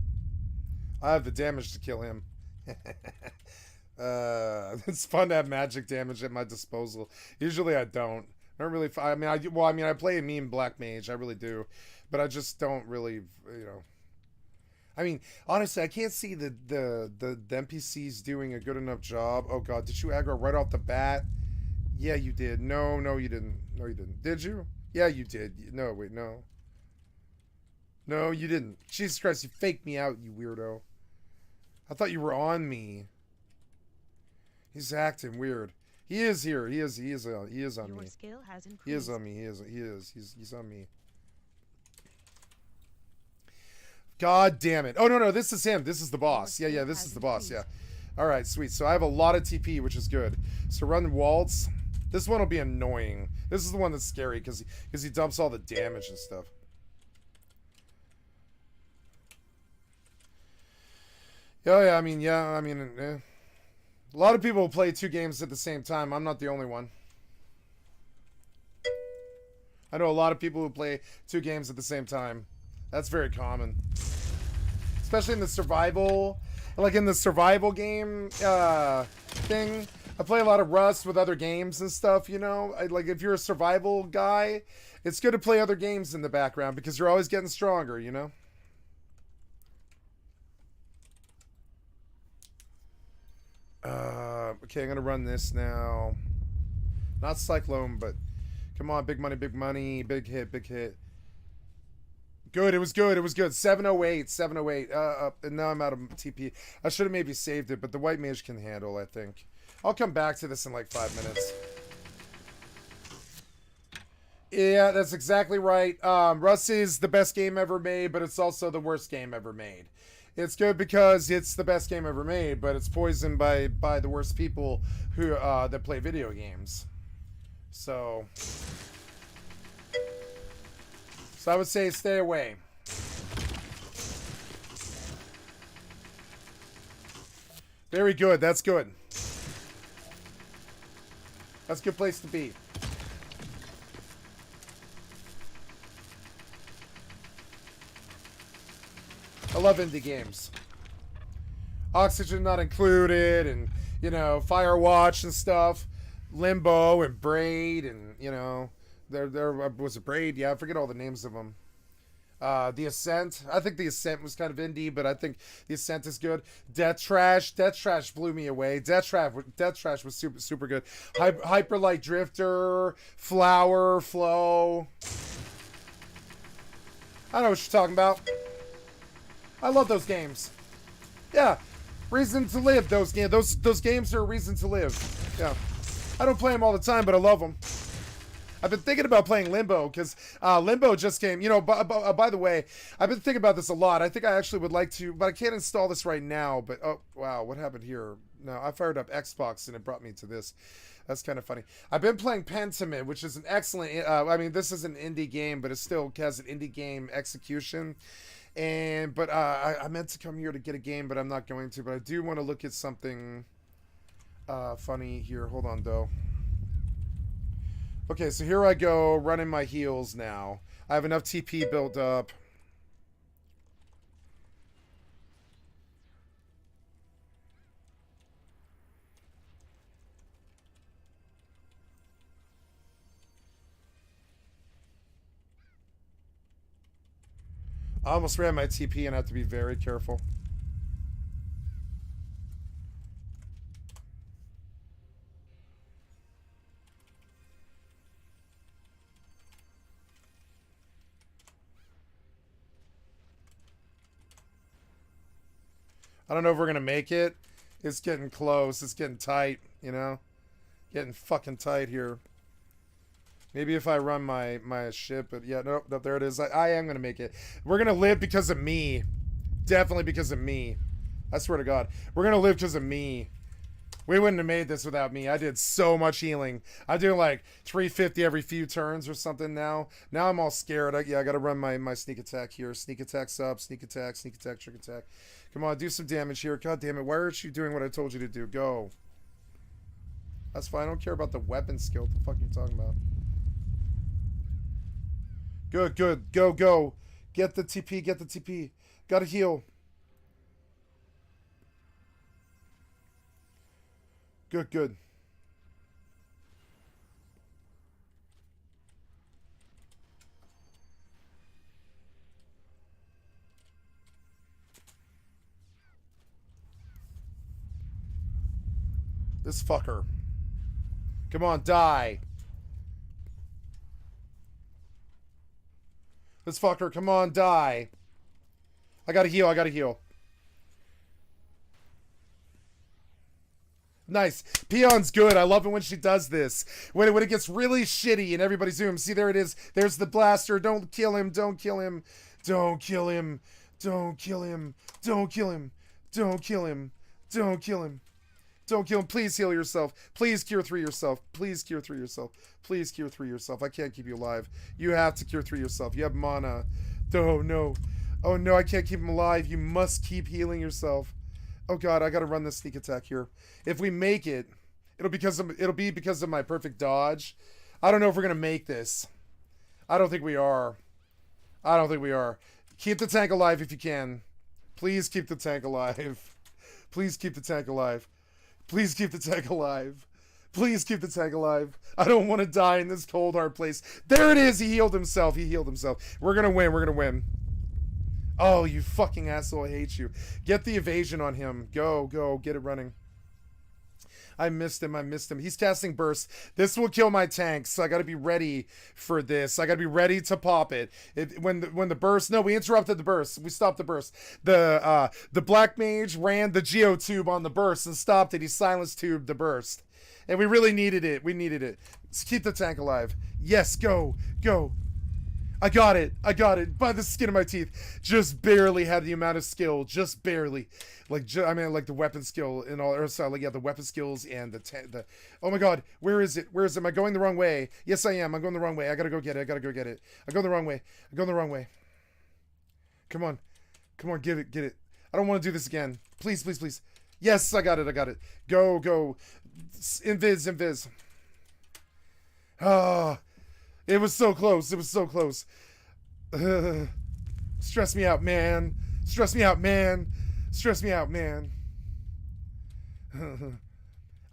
I have the damage to kill him. It's fun to have magic damage at my disposal. Usually I don't. I don't really. I mean, I play a mean black mage. I really do, but I just don't really, you know. I mean, honestly, I can't see the NPCs doing a good enough job. Oh God, did you aggro right off the bat? Yeah, you did. No, you didn't. No, you didn't. Did you? Yeah, you did. No, wait, no. No, you didn't. Jesus Christ, you faked me out, you weirdo. I thought you were on me. He's acting weird. He is here. He is on Your me. skill has increased. He is on me. He's on me. God damn it. Oh, no, this is him. This is the boss. Yeah, this is the boss. Yeah. All right, sweet. So I have a lot of TP, which is good. So run waltz. This one will be annoying. This is the one that's scary because he dumps all the damage and stuff. Oh, yeah, I mean, a lot of people play 2 games at the same time. I'm not the only one. I know a lot of people who play 2 games at the same time. That's very common. Especially in the survival like in the survival game thing. I play a lot of Rust with other games and stuff, you know? Like, if you're a survival guy, it's good to play other games in the background because you're always getting stronger, you know? Okay, I'm gonna run this now. Not Cyclone, but come on, big money, big hit, big hit. Good, it was good, it was good. 708, 708. And now I'm out of TP. I should have maybe saved it, but the white mage can handle, I think. I'll come back to this in like 5 minutes. Yeah, that's exactly right. Rust is the best game ever made, but it's also the worst game ever made. It's good because it's the best game ever made, but it's poisoned by the worst people who that play video games. So I would say stay away. Very good. That's good. That's a good place to be. I love indie games. Oxygen not included, and, you know, Firewatch and stuff. Limbo and Braid, and, you know, there was a Braid. Yeah, I forget all the names of them. The Ascent. I think The Ascent was kind of indie, but I think The Ascent is good. Death Trash blew me away. Death Trash was super good. Hyper Light Drifter, Flower, Flow. I know what you're talking about. I love those games. Yeah, reason to live. Those games are a reason to live. Yeah, I don't play them all the time, but I love them. I've been thinking about playing Limbo because Limbo just came. You know, by the way, I've been thinking about this a lot. I think I actually would like to, but I can't install this right now. But oh wow, what happened here? No, I fired up Xbox and it brought me to this. That's kind of funny. I've been playing Pentiment, which is an excellent. I mean, this is an indie game, but it still has an indie game execution. But I meant to come here to get a game, but I'm not going to. But I do want to look at something funny here. Hold on, though. Okay, so here I go, running my heals now. I have enough TP built up. I almost ran my TP and I have to be very careful. I don't know if we're going to make it. It's getting close. It's getting tight, you know? Getting fucking tight here. Maybe if I run my ship, but yeah, nope, there it is. I am going to make it. We're going to live because of me. Definitely because of me. I swear to God. We're going to live because of me. We wouldn't have made this without me. I did so much healing. I do like 350 every few turns or something now. Now I'm all scared. I got to run my sneak attack here. Sneak attack's up. Sneak attack, trick attack. Come on, do some damage here. God damn it. Why aren't you doing what I told you to do? Go. That's fine. I don't care about the weapon skill. What the fuck are you talking about? Good, good. Go, go. Get the TP, get the TP. Gotta heal. Good, good. This fucker. Come on, die. This fucker, come on, die. I gotta heal, I gotta heal. Nice. Peon's good. I love it when she does this. When it gets really shitty and everybody zooms. See, there it is. There's the blaster. Don't kill him. Don't kill him. Don't kill him. Don't kill him. Don't kill him. Don't kill him. Don't kill him. Don't kill him. Please heal yourself. Please cure 3 yourself. Please cure 3 yourself. Please cure 3 yourself. I can't keep you alive. You have to cure 3 yourself. You have mana. Oh, no. Oh, no. I can't keep him alive. You must keep healing yourself. Oh, God. I got to run this sneak attack here. If we make it, it'll be because of my perfect dodge. I don't know if we're going to make this. I don't think we are. I don't think we are. Keep the tank alive if you can. Please keep the tank alive. Please keep the tank alive. Please keep the tank alive. Please keep the tank alive. I don't want to die in this cold, hard place. There it is. He healed himself. He healed himself. We're going to win. We're going to win. Oh, you fucking asshole. I hate you. Get the evasion on him. Go, go. Get it running. I missed him. I missed him. He's casting burst. This will kill my tanks, so I got to be ready for this. I got to be ready to pop it. When the burst... No, we interrupted the burst. We stopped the burst. The Black Mage ran the geotube on the burst and stopped it. He silenced tubed the burst. And we really needed it. We needed it. Let's keep the tank alive. Yes, go. Go. I got it. I got it. By the skin of my teeth. Just barely had the amount of skill. Just barely. Like, I mean, like the weapon skill and all. Or sorry, like, yeah, the weapon skills and the. Oh my god. Where is it? Where is it? Am I going the wrong way? Yes, I am. I'm going the wrong way. I gotta go get it. I gotta go get it. I'm going the wrong way. I'm going the wrong way. Come on. Come on. Get it. Get it. I don't want to do this again. Please, please, please. Yes, I got it. I got it. Go, go. Invis, invis. Ah. It was so close. It was so close. Stress me out, man. Stress me out, man. Stress me out, man.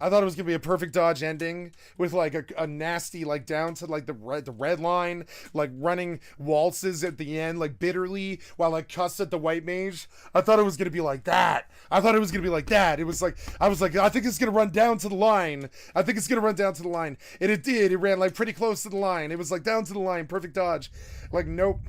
I thought it was gonna be a perfect dodge ending with like a nasty, like down to like the red line, like running waltzes at the end, like bitterly while I cussed at the white mage. I thought it was gonna be like that. I thought it was gonna be like that. It was like I was like, I think it's gonna run down to the line. I think it's gonna run down to the line, and it did. It ran like pretty close to the line. It was like down to the line, perfect dodge. Like nope,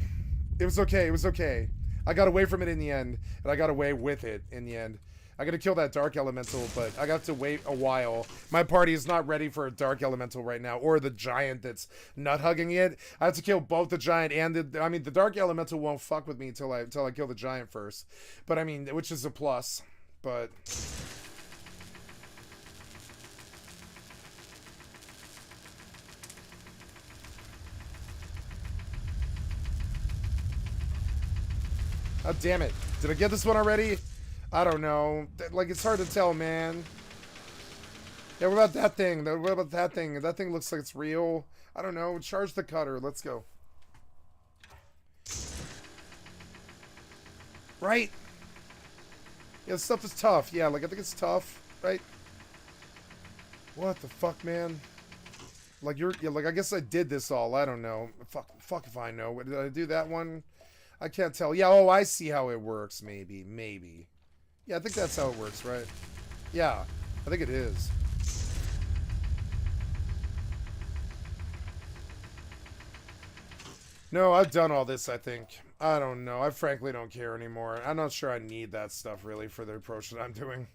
it was okay. It was okay. I got away from it in the end, and I got away with it in the end. I gotta kill that dark elemental, but I got to wait a while. My party is not ready for a dark elemental right now, or the giant that's nut hugging it. I have to kill both the giant and the dark elemental won't fuck with me until I kill the giant first. But I mean, which is a plus. But oh damn it! Did I get this one already? I don't know. Like, it's hard to tell, man. Yeah, what about that thing? What about that thing? That thing looks like it's real. I don't know. Charge the cutter. Let's go. Right? Yeah, this stuff is tough. Yeah, like, I think it's tough. Right? What the fuck, man? Like, yeah, like, I guess I did this all. I don't know. Fuck if I know. Did I do that one? I can't tell. Yeah, oh, I see how it works, maybe. Maybe. Yeah, I think that's how it works, right? Yeah, I think it is. No, I've done all this, I think. I don't know. I frankly don't care anymore. I'm not sure I need that stuff, really, for the approach that I'm doing.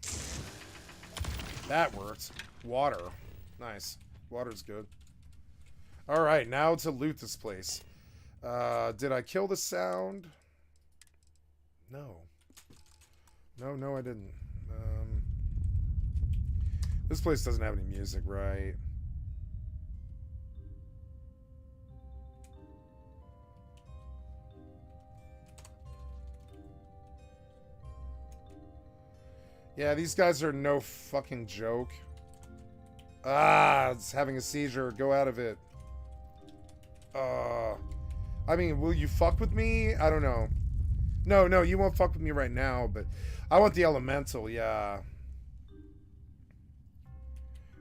That worked. Water. Nice. Water's good. Alright, now to loot this place. Did I kill the sound? No. No, I didn't. This place doesn't have any music, right? Yeah, these guys are no fucking joke. Ah, it's having a seizure. Go out of it. I mean, will you fuck with me? I don't know. No, you won't fuck with me right now, but I want the elemental, yeah.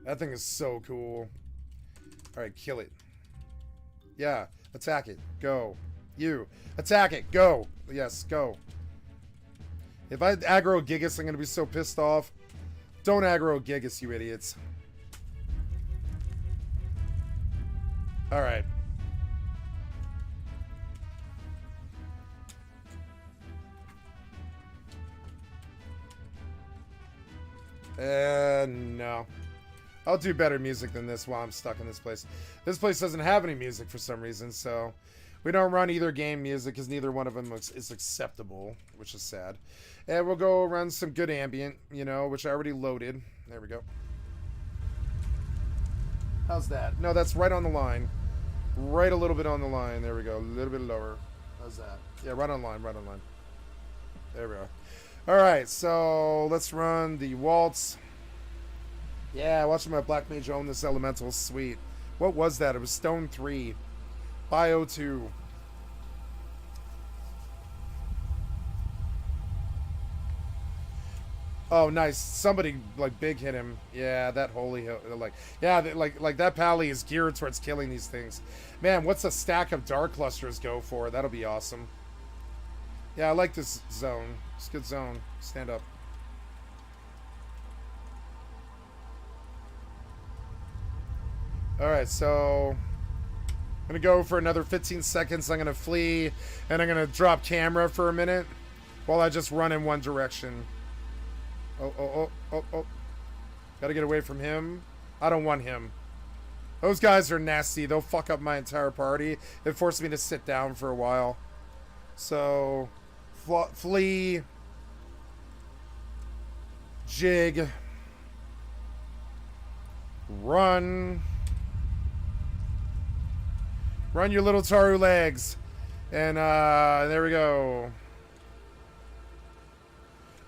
That thing is so cool. Alright, kill it. Yeah, attack it. Go. You. Attack it. Go. Yes, go. If I aggro Gigas, I'm going to be so pissed off. Don't aggro Gigas, you idiots. Alright. No. I'll do better music than this while I'm stuck in this place. This place doesn't have any music for some reason, so we don't run either game music because neither one of them is acceptable, which is sad. And we'll go run some good ambient, you know, which I already loaded. There we go. How's that? No, that's right on the line. Right a little bit on the line. There we go. A little bit lower. How's that? Yeah, right on line, right on line. There we are. Alright, so let's run the waltz. Yeah, watching my Black Mage own this elemental. Sweet. What was that? It was Stone 3. Bio 2. Oh, nice. Somebody like big hit him. Yeah, that holy hill. Like, yeah, like that pally is geared towards killing these things. Man, what's a stack of dark clusters go for? That'll be awesome. Yeah, I like this zone. It's a good zone. Stand up. All right, so I'm gonna go for another 15 seconds. I'm gonna flee, and I'm gonna drop camera for a minute while I just run in one direction. Oh. Gotta get away from him. I don't want him. Those guys are nasty. They'll fuck up my entire party. It forced me to sit down for a while. So, flee. Jig. Run. Run your little Taru legs. And, there we go.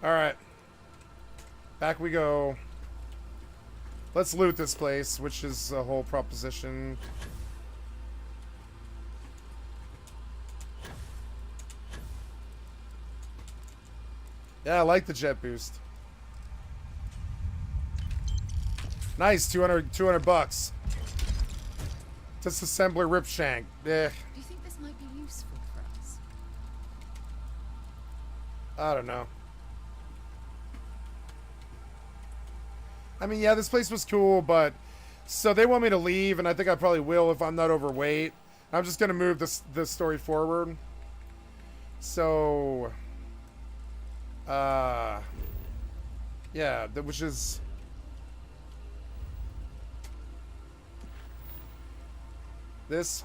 Alright. Back we go. Let's loot this place, which is a whole proposition. Yeah, I like the jet boost. Nice, 200 bucks. Disassembler Ripshank. Eh. Do you think this might be useful for us? I don't know. I mean, yeah, this place was cool, but... So they want me to leave, and I think I probably will if I'm not overweight. I'm just going to move the story forward. So... yeah, which is... This.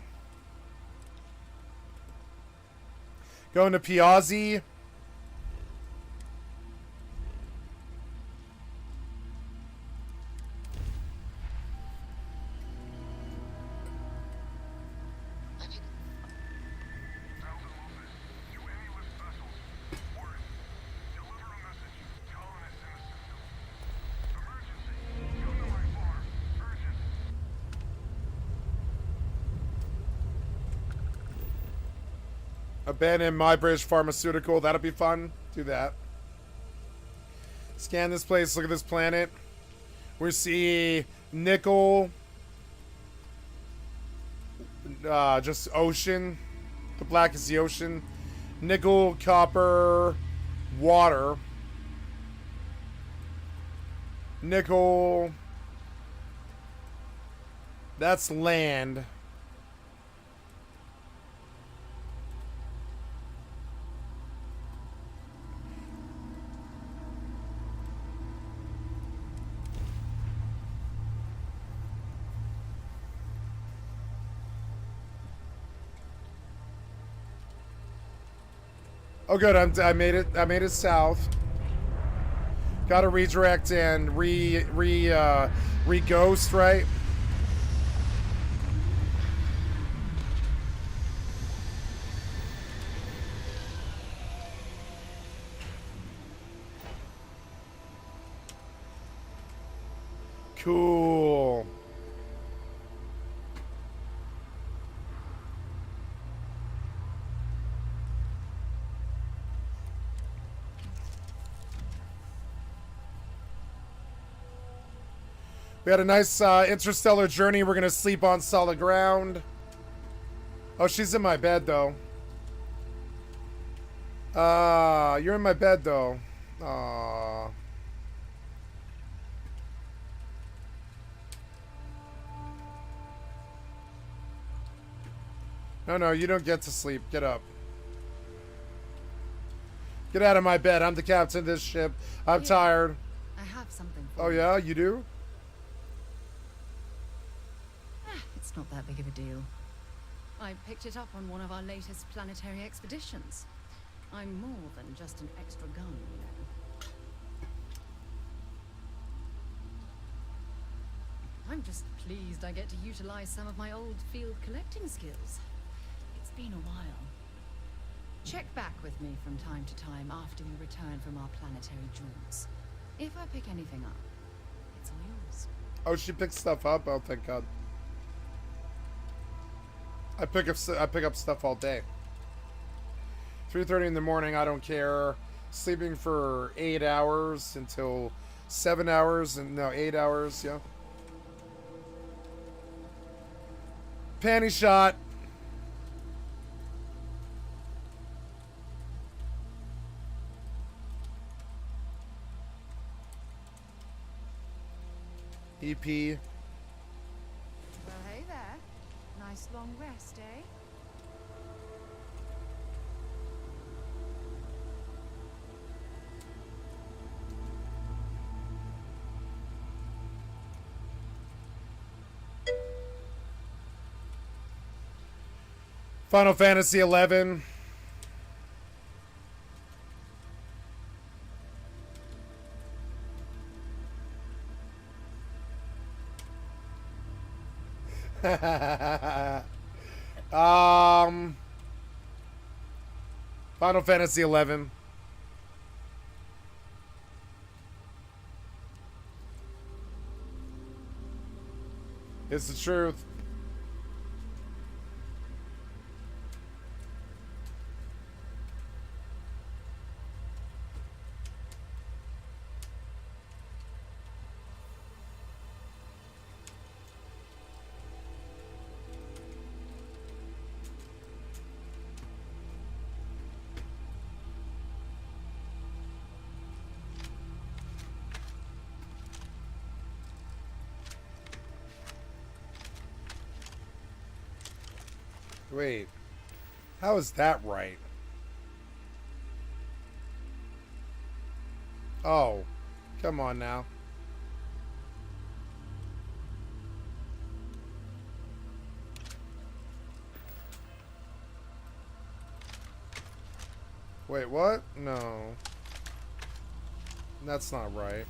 Going to Piazzi. Abandon my British pharmaceutical. That'll be fun. Do that. Scan this place. Look at this planet. We see nickel. Just ocean. The black is the ocean. Nickel, copper, water. Nickel. That's land. Oh, good. I made it. I made it south. Got to redirect and re-ghost, right? Cool. We had a nice interstellar journey. We're going to sleep on solid ground. Oh, she's in my bed, though. You're in my bed, though. Aww. No, you don't get to sleep. Get up. Get out of my bed. I'm the captain of this ship. I'm tired. I have something for Oh, you. yeah? You do? It's not that big of a deal. I picked it up on one of our latest planetary expeditions. I'm more than just an extra gun, you know. I'm just pleased I get to utilize some of my old field collecting skills. It's been a while. Check back with me from time to time after we return from our planetary jaunts. If I pick anything up, it's all yours. Oh, she picks stuff up? Oh, thank God. I pick up stuff all day. 3:30 in the morning, I don't care. sleeping for 8 hours until 7 hours, and no, 8 hours, yeah. Panty shot. EP. Well, hey there. Nice long rest, eh? Final Fantasy 11. Final Fantasy 11. It's the truth. Wait, how is that right? Oh, come on now. Wait, what? No. That's not right.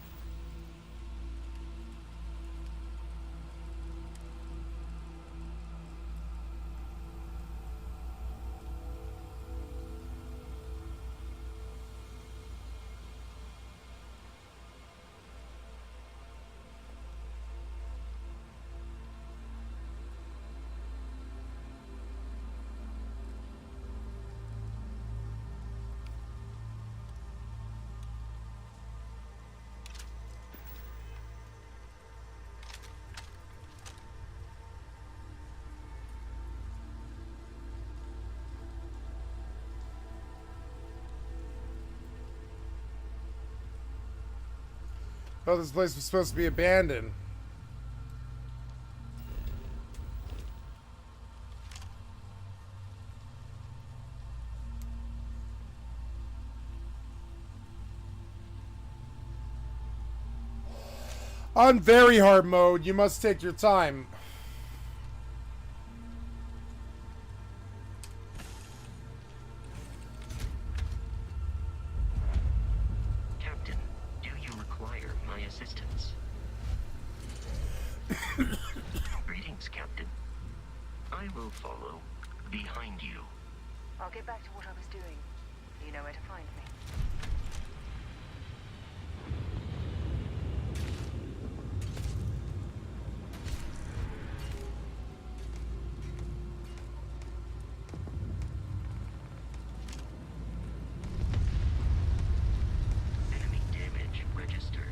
Oh, this place was supposed to be abandoned. On very hard mode, you must take your time. Captain, do you require my assistance? Greetings, Captain. I will follow behind you. I'll get back to what I was doing. You know where to find me. Enemy damage registered.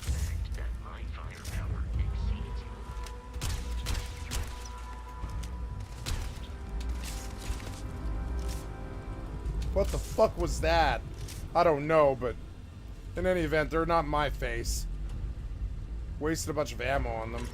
Fact that my firepower exceeds What the fuck was that? I don't know, but in any event, they're not my face. Wasted a bunch of ammo on them.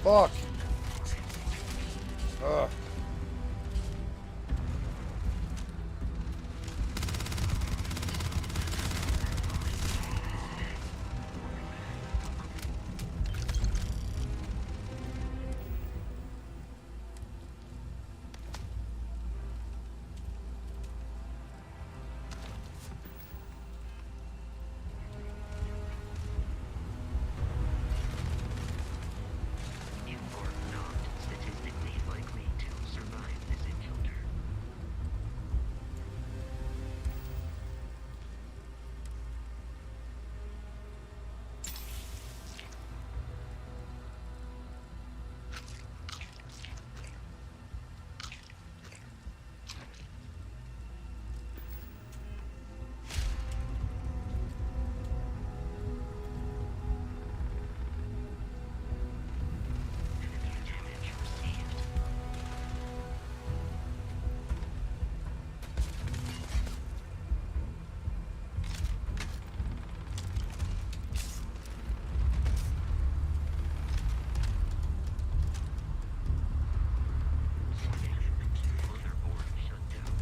Fuck. Ugh. You are not statistically likely to survive this encounter. Damage received. Motherboard shut down.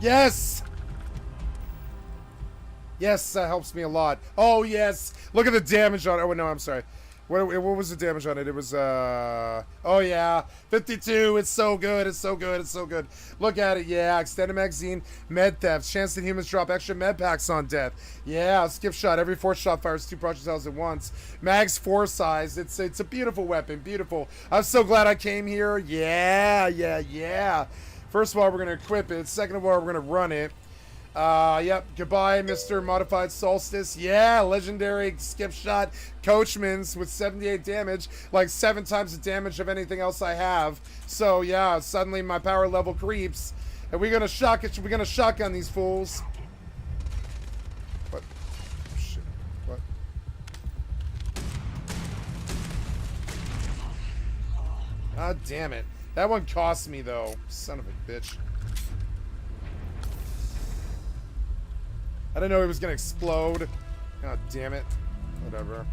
Yes! Yes, that helps me a lot. Oh, yes! Look at the damage on it. Oh, no, I'm sorry. What was the damage on it? It was, oh, yeah. 52. It's so good. It's so good. It's so good. Look at it. Yeah. Extended magazine. Med theft. Chance that humans drop extra med packs on death. Yeah. Skip shot. Every 4th shot fires 2 projectiles at once. Mag's 4 size. It's a beautiful weapon. Beautiful. I'm so glad I came here. Yeah. Yeah. Yeah. First of all, we're going to equip it. Second of all, we're going to run it. Yep. Goodbye, Mr. Modified Solstice. Yeah, legendary skip shot. Coachman's with 78 damage, like 7 times the damage of anything else I have. So yeah, suddenly my power level creeps, and we're gonna shotgun these fools. What? Oh, shit. What? God damn it. That one cost me though. Son of a bitch. I didn't know it was gonna explode. God damn it. Whatever.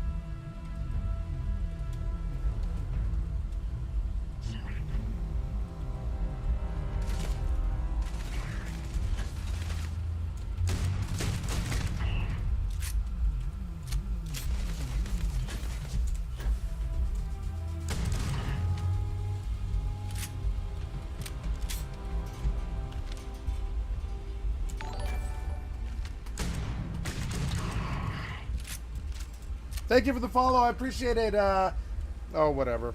Thank you for the follow. I appreciate it. Oh, whatever.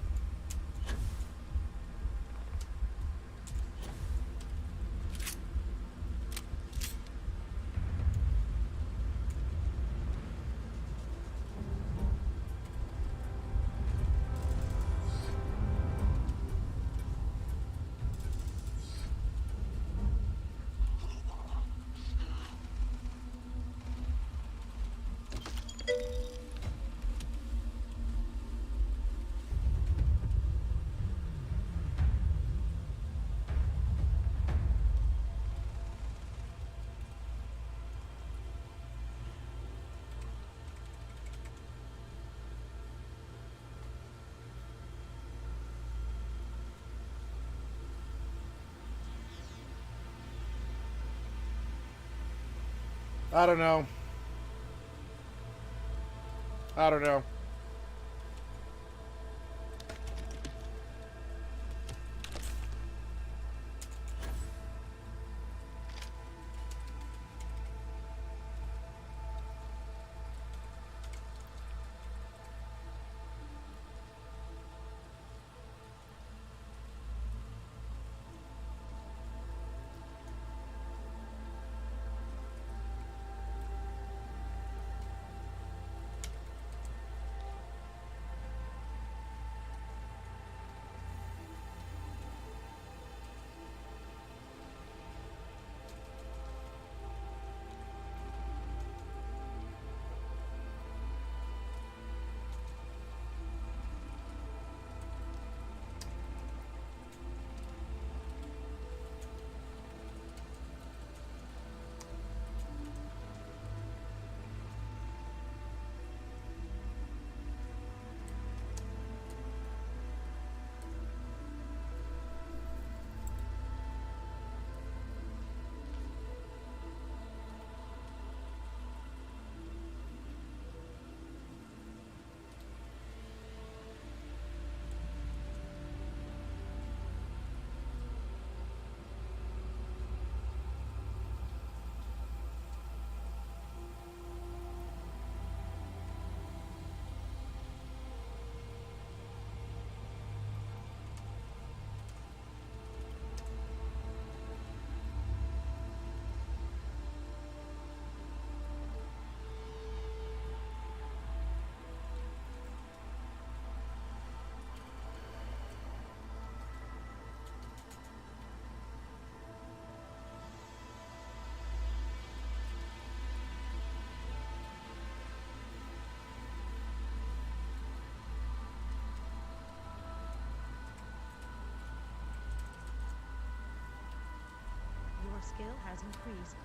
I don't know. I don't know. Your skill has increased.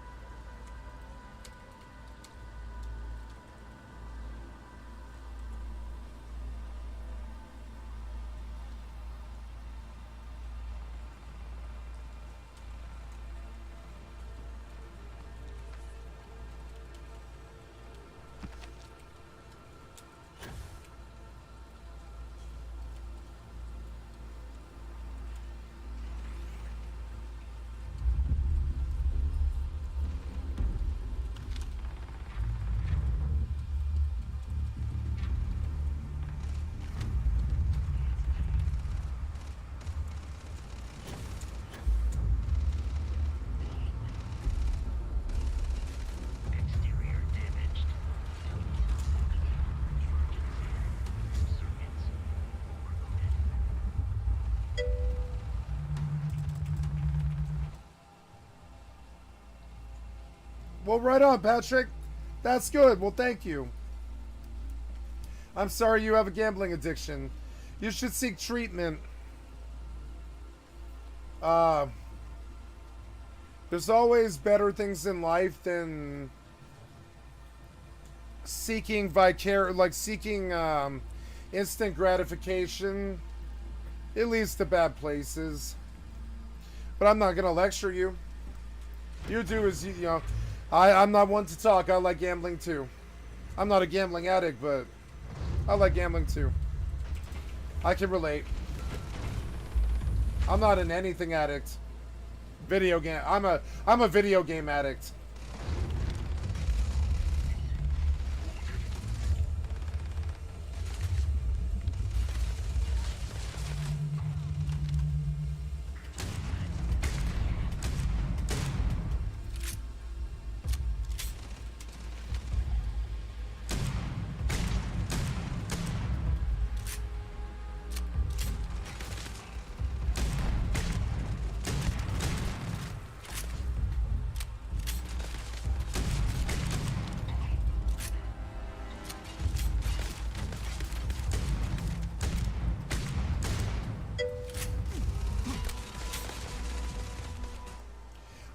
Well, right on, Patrick. That's good. Well, thank you. I'm sorry you have a gambling addiction. You should seek treatment. There's always better things in life than seeking instant gratification. It leads to bad places. But I'm not gonna lecture you. You do as you know. I'm not one to talk. I like gambling too. I'm not a gambling addict, but I like gambling too. I can relate. I'm not an anything addict. Video game. I'm a video game addict.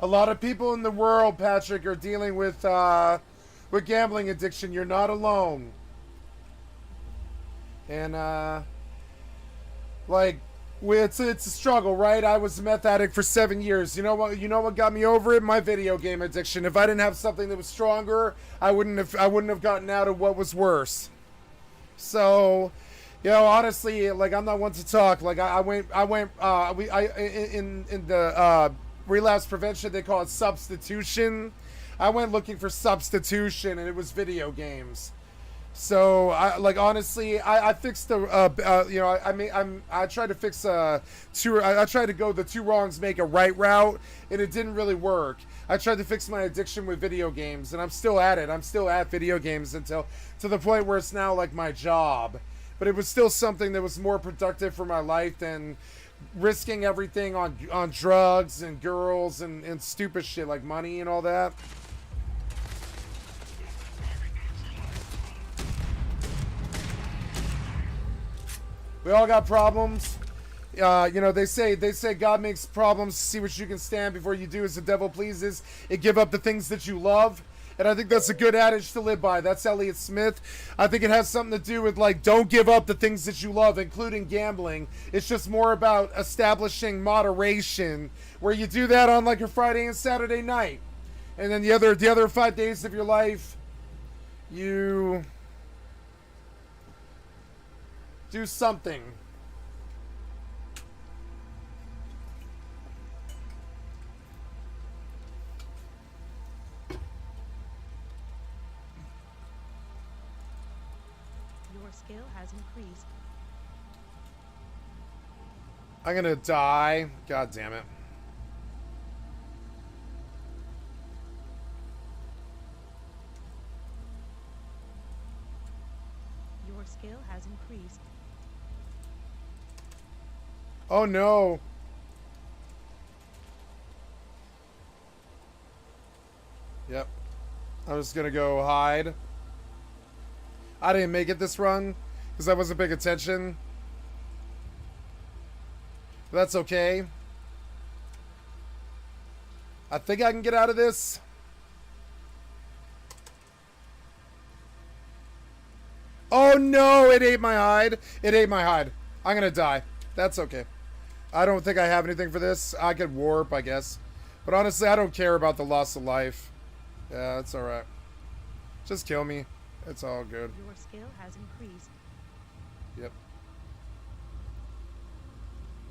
A lot of people in the world, Patrick, are dealing with gambling addiction. You're not alone. And like It's a struggle, right? I was a meth addict for 7 years. You know what? You know what got me over it? My video game addiction. If I didn't have something that was stronger, I wouldn't have gotten out of what was worse. So, you know, honestly, like, I'm not one to talk. Like, in the relapse prevention, they call it substitution. I went looking for substitution, and it was video games. So, honestly, I fixed the, I tried to fix I tried to go the two wrongs make a right route, and it didn't really work. I tried to fix my addiction with video games, and I'm still at it. I'm still at video games to the point where it's now like my job. But it was still something that was more productive for my life than risking everything on drugs and girls and stupid shit like money and all that. We all got problems. You know, they say God makes problems to see what you can stand. Before you do as the devil pleases, it give up the things that you love. And I think that's a good adage to live by. That's Elliott Smith. I think it has something to do with, like, don't give up the things that you love, including gambling. It's just more about establishing moderation, where you do that on, like, your Friday and Saturday night. And then the other 5 days of your life, you do something. Your skill has increased. I'm gonna die. God damn it. Your skill has increased. Oh no. Yep. I'm just gonna go hide. I didn't make it this run because I wasn't paying attention. But that's okay. I think I can get out of this. Oh no, it ate my hide. It ate my hide. I'm gonna die. That's okay. I don't think I have anything for this. I could warp, I guess. But honestly, I don't care about the loss of life. Yeah, it's alright. Just kill me. It's all good. Your skill has increased. Yep.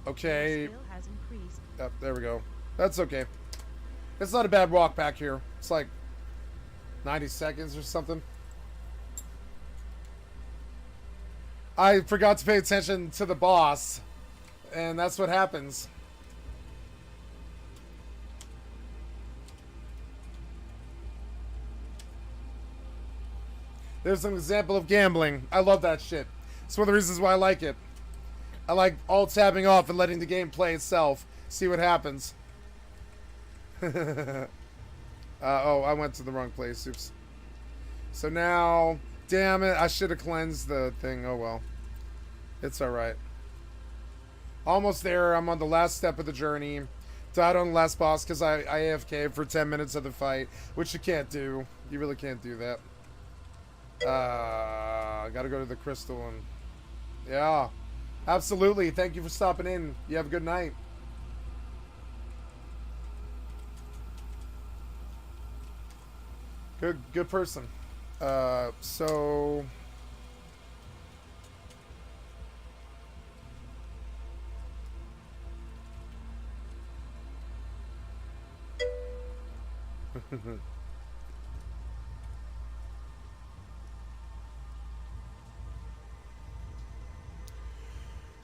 Okay. Your skill has increased. Yep, there we go. That's okay. It's not a bad walk back here. It's like 90 seconds or something. I forgot to pay attention to the boss. And that's what happens. There's an example of gambling. I love that shit. It's one of the reasons why I like it. I like alt-tabbing off and letting the game play itself. See what happens. Oh, I went to the wrong place. Oops. So now, damn it, I should have cleansed the thing. Oh well. It's alright. Almost there. I'm on the last step of the journey. Died on the last boss because I AFK'd for 10 minutes of the fight, which you can't do. You really can't do that. Gotta go to the crystal and... Yeah. Absolutely. Thank you for stopping in. You have a good night. Good person. So...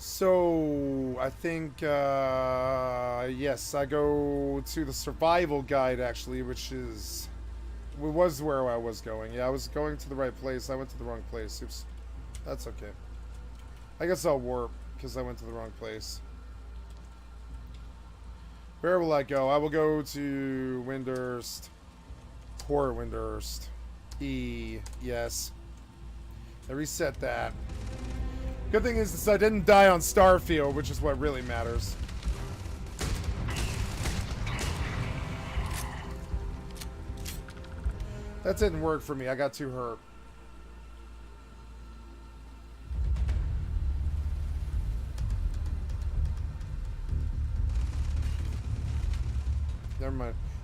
So, I think, yes, I go to the survival guide, actually, which was where I was going. Yeah, I was going to the right place. I went to the wrong place. Oops. That's okay. I guess I'll warp, because I went to the wrong place. Where will I go? I will go to Windurst. Port Windurst. E. Yes. I reset that. Good thing is I didn't die on Starfield, which is what really matters. That didn't work for me. I got too hurt.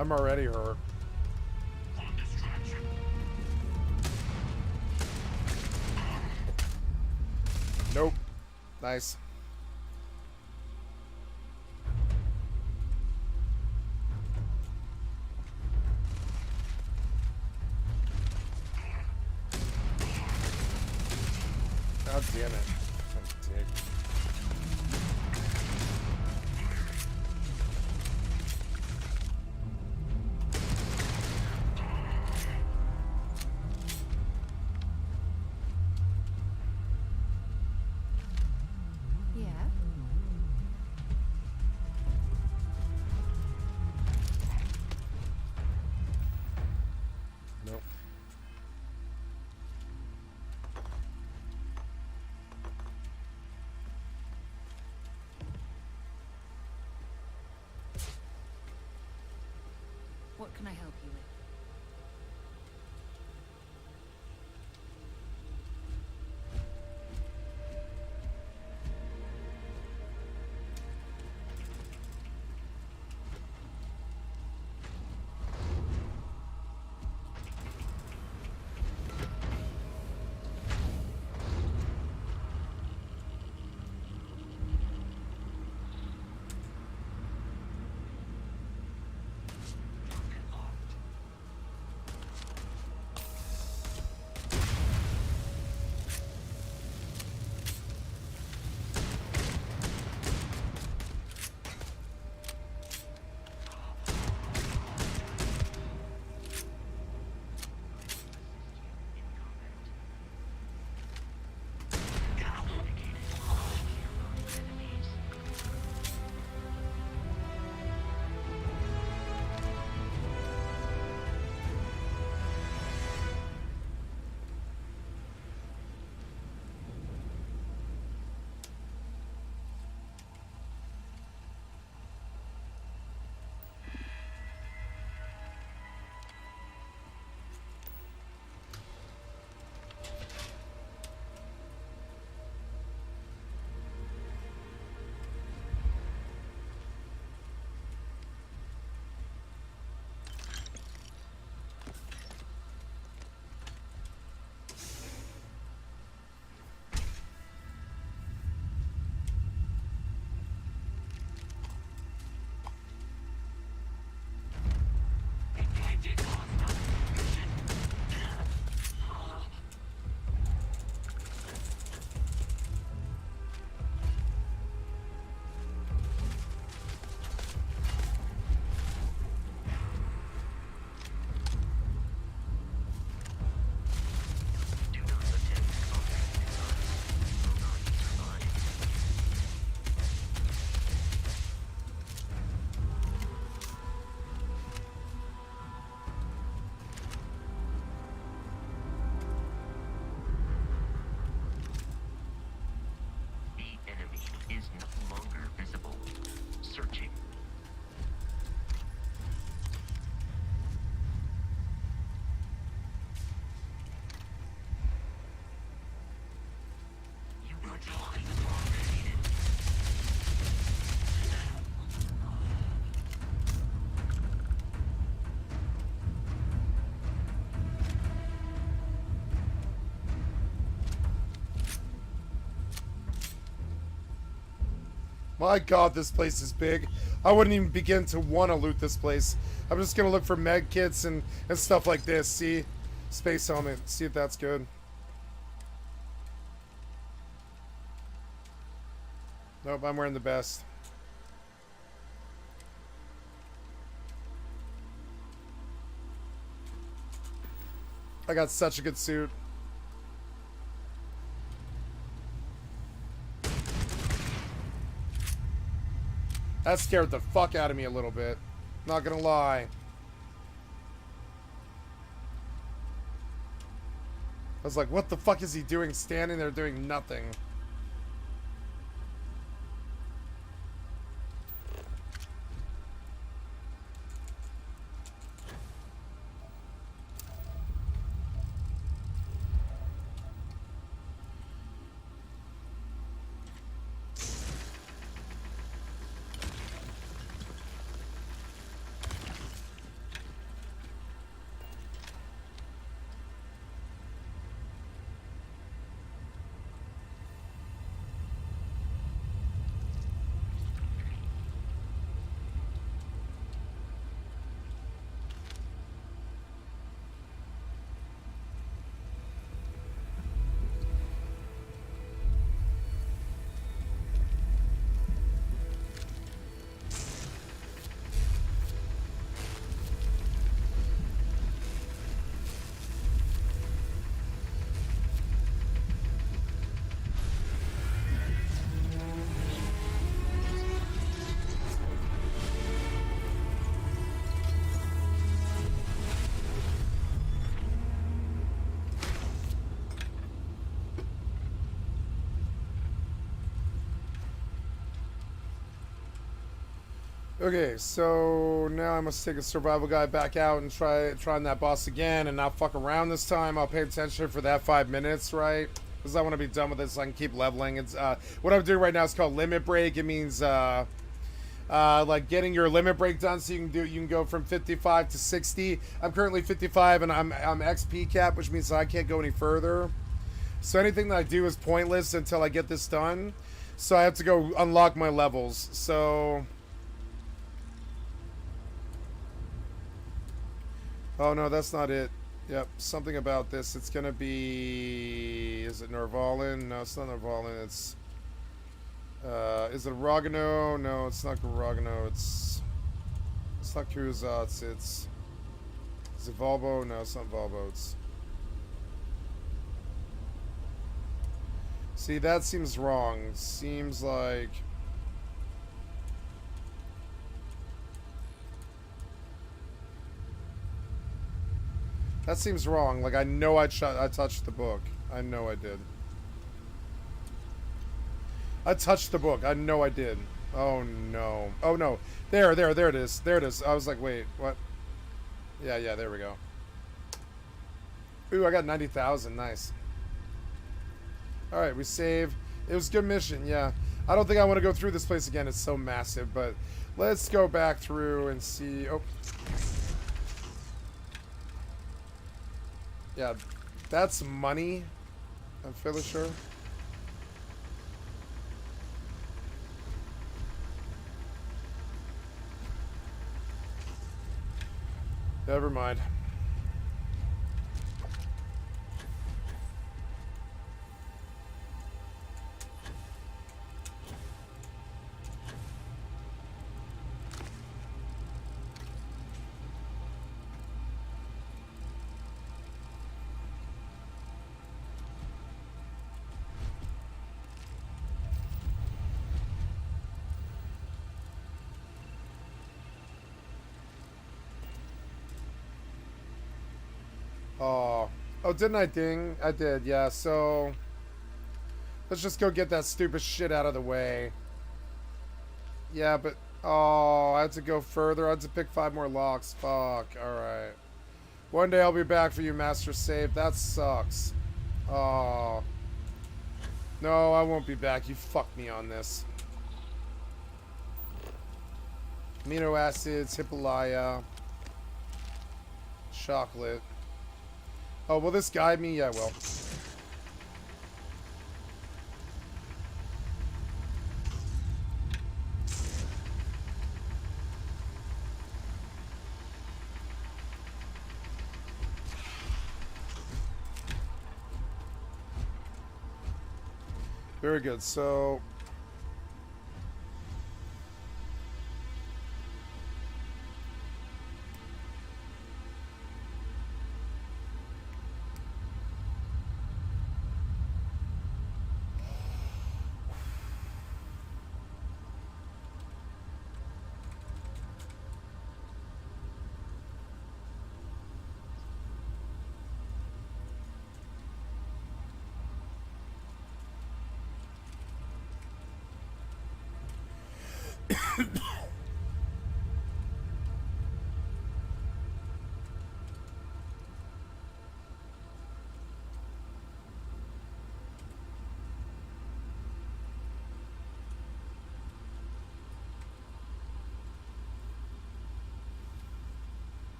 I'm already hurt. Nope. Nice. God damn it. Fucking dick. Yeah? Nope. What can I help you with? My god, this place is big. I wouldn't even begin to want to loot this place. I'm just gonna look for med kits and stuff like this. See? Space helmet. See if that's good. Nope, I'm wearing the best. I got such a good suit. That scared the fuck out of me a little bit. Not gonna lie. I was like, what the fuck is he doing standing there doing nothing? Okay, so now I must take a survival guide back out and try on that boss again and not fuck around this time. I'll pay attention for that 5 minutes, right? Because I want to be done with this so I can keep leveling. It's what I'm doing right now is called limit break. It means like getting your limit break done so you can go from 55 to 60. I'm currently 55 and I'm XP cap, which means I can't go any further. So anything that I do is pointless until I get this done. So I have to go unlock my levels. So oh no, that's not it. Yep, something about this. It's gonna be... Is it Norvalin? No, it's not Norvalin. It's... is it Rogano? No, it's not Rogano. It's not Kuzats. It's... Is it Volvo? No, it's not Volvo. It's... See, that seems wrong. Seems like... That seems wrong. Like, I know I touched the book. I know I did. I touched the book. I know I did. Oh, no. Oh, no. There it is. There it is. I was like, wait, what? Yeah, there we go. Ooh, I got 90,000. Nice. Alright, we save. It was a good mission, yeah. I don't think I want to go through this place again. It's so massive, but let's go back through and see. Oh. Yeah, that's money. I'm fairly sure. Never mind. Oh, didn't I ding? I did, yeah, so... Let's just go get that stupid shit out of the way. Yeah, but... Oh, I had to go further. I had to pick 5 more locks. Fuck, alright. One day I'll be back for you, Master Save. That sucks. Oh. No, I won't be back. You fucked me on this. Amino acids, Hippolaya. Chocolate. Oh, will this guide me? Yeah, well. Very good. So...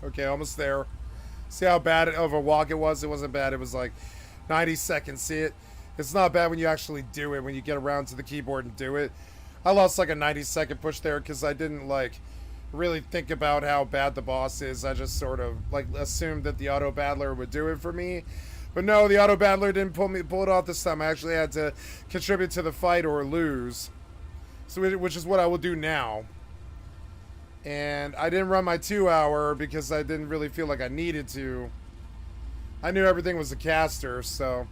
Okay, almost there. See how bad of a walk it was? It wasn't bad. It was like 90 seconds. See it? It's not bad when you actually do it, when you get around to the keyboard and do it. I lost like a 90-second push there because I didn't like really think about how bad the boss is. I just sort of like assumed that the auto battler would do it for me. But no, the auto battler didn't pull it off this time. I actually had to contribute to the fight or lose. So which is what I will do now. And I didn't run my 2-hour because I didn't really feel like I needed to. I knew everything was a caster, so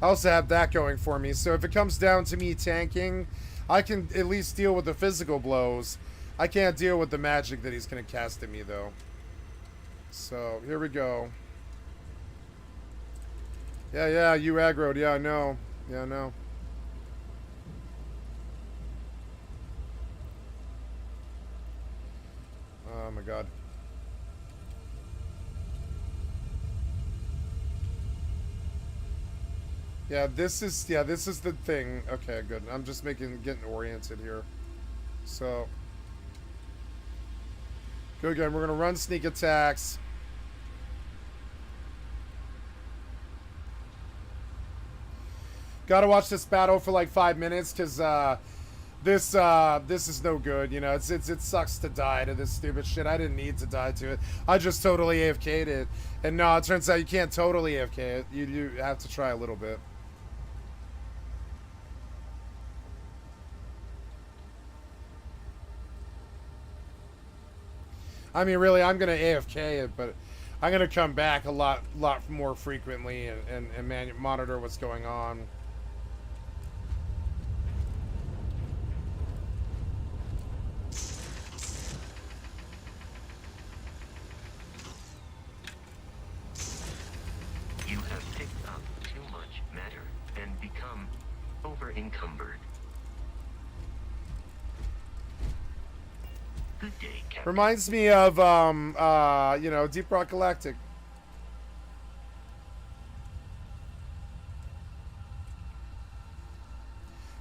I also have that going for me. So if it comes down to me tanking, I can at least deal with the physical blows. I can't deal with the magic that he's going to cast at me, though. So, here we go. Yeah, you aggroed. Yeah, I know. Yeah, I know. Oh, my God. Yeah, this is the thing. Okay, good. I'm just getting oriented here. So, go again. We're gonna run sneak attacks. Gotta watch this battle for like 5 minutes because this is no good. You know, it sucks to die to this stupid shit. I didn't need to die to it. I just totally AFK'd it, and no, it turns out you can't totally AFK it. You have to try a little bit. I mean, really, I'm gonna AFK it, but I'm gonna come back a lot more frequently and monitor what's going on. You have picked up too much matter and become over-encumbered. Good day, Captain. Reminds me of you know, Deep Rock Galactic.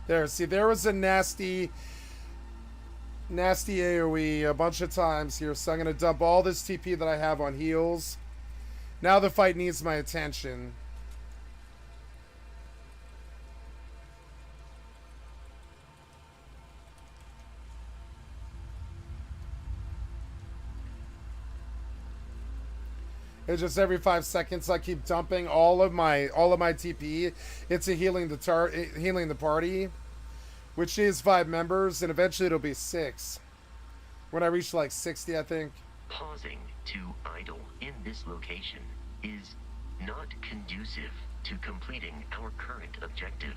There, see, there was a nasty AoE a bunch of times here, so I'm gonna dump all this TP that I have on heals. Now the fight needs my attention. It's just every 5 seconds I keep dumping all of my TP. It's healing the party, which is 5 members, and eventually it'll be 6. When I reach like 60, I think. Pausing to idle in this location is not conducive to completing our current objective.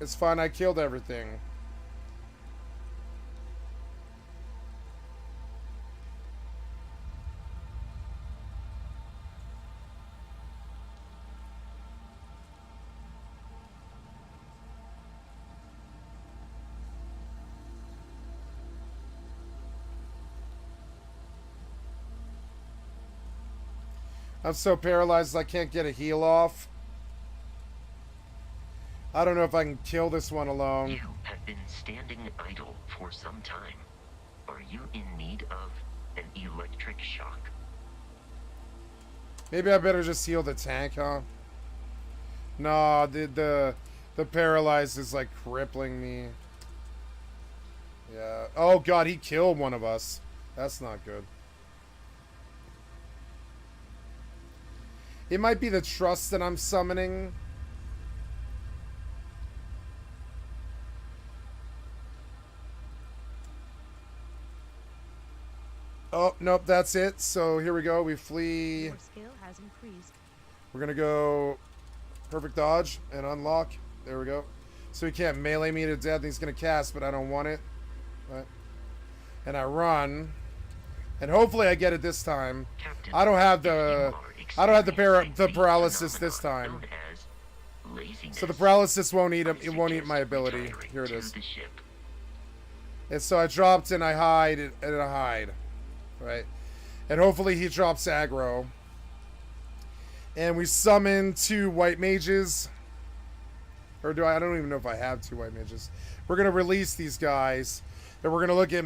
It's fine, I killed everything. I'm so paralyzed I can't get a heal off. I don't know if I can kill this one alone. You have been standing idle for some time. Are you in need of an electric shock? Maybe I better just heal the tank, huh? No, the paralyzed is like crippling me. Yeah. Oh God, he killed one of us. That's not good. It might be the trust that I'm summoning. Oh, nope, that's it. So here we go. We flee. Your skill has increased. We're going to go perfect dodge and unlock. There we go. So he can't melee me to death. He's going to cast, but I don't want it. Right. And I run. And hopefully I get it this time. Captain, I don't have the paralysis this time. So the paralysis won't eat him. It won't eat my ability. Here it is. And so I dropped and I hide and I hide. Right, and hopefully he drops aggro. And we summon 2 white mages. Or I don't even know if I have 2 white mages. We're gonna release these guys, and we're gonna look at.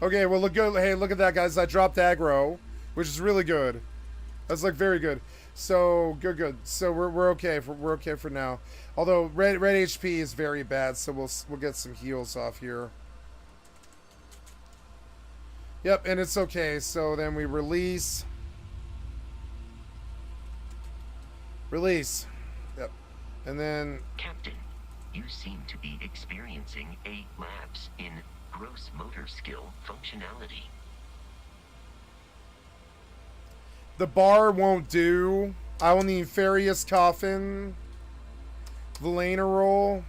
Okay, well look good. Hey, look at that, guys! I dropped aggro, which is really good. That's like very good. So good. So we're okay for now. Although red HP is very bad, so we'll get some heals off here. Yep, and it's okay. So then we release. Release. Yep. And then... Captain, you seem to be experiencing a lapse in gross motor skill functionality. The bar won't do. I will need Farius Coffin, Valena Roll.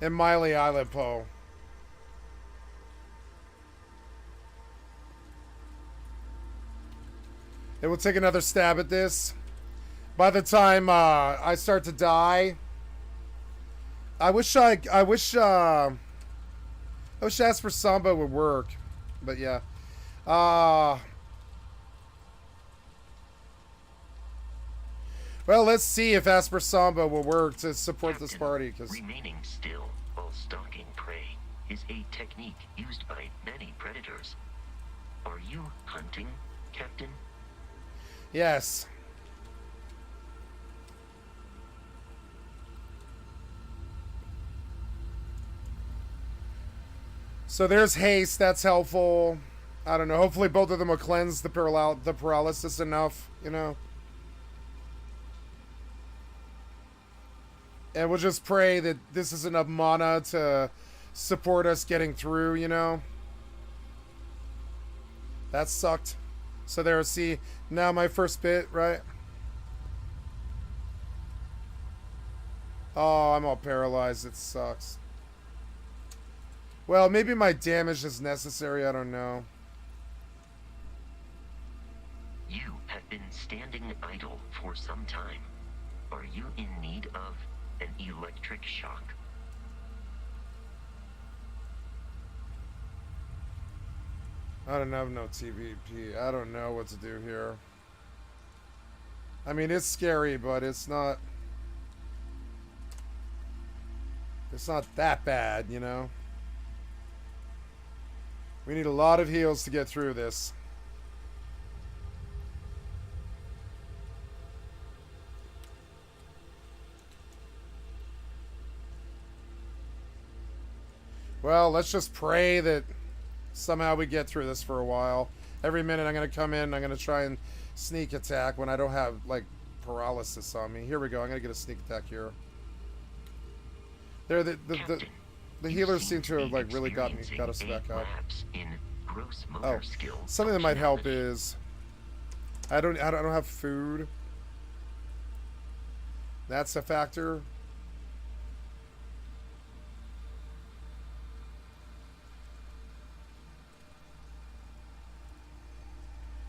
And Miley Ilipo. It will take another stab at this. By the time I start to die, I wish Asper Samba would work, but yeah. Well, let's see if Asper Samba will work to support this party. Cause remaining still while stalking prey is a technique used by many predators. Are you hunting, Captain? Yes. So there's haste. That's helpful. I don't know. Hopefully both of them will cleanse the paralysis enough, you know. And we'll just pray that this is enough mana to support us getting through, you know. That sucked. So there, see, now my first bit, right? Oh, I'm all paralyzed. It sucks. Well, maybe my damage is necessary. I don't know. You have been standing idle for some time. Are you in need of an electric shock? I don't have no TVP. I don't know what to do here. I mean, it's scary, but it's not that bad, you know? We need a lot of heals to get through this. Well, let's just pray that somehow we get through this for a while. Every minute I'm going to come in, I'm going to try and sneak attack when I don't have, like, paralysis on me. Here we go. I'm going to get a sneak attack here. There, the healers seem to have, like, really got us back up. Oh, something that might help is I don't have food. That's a factor.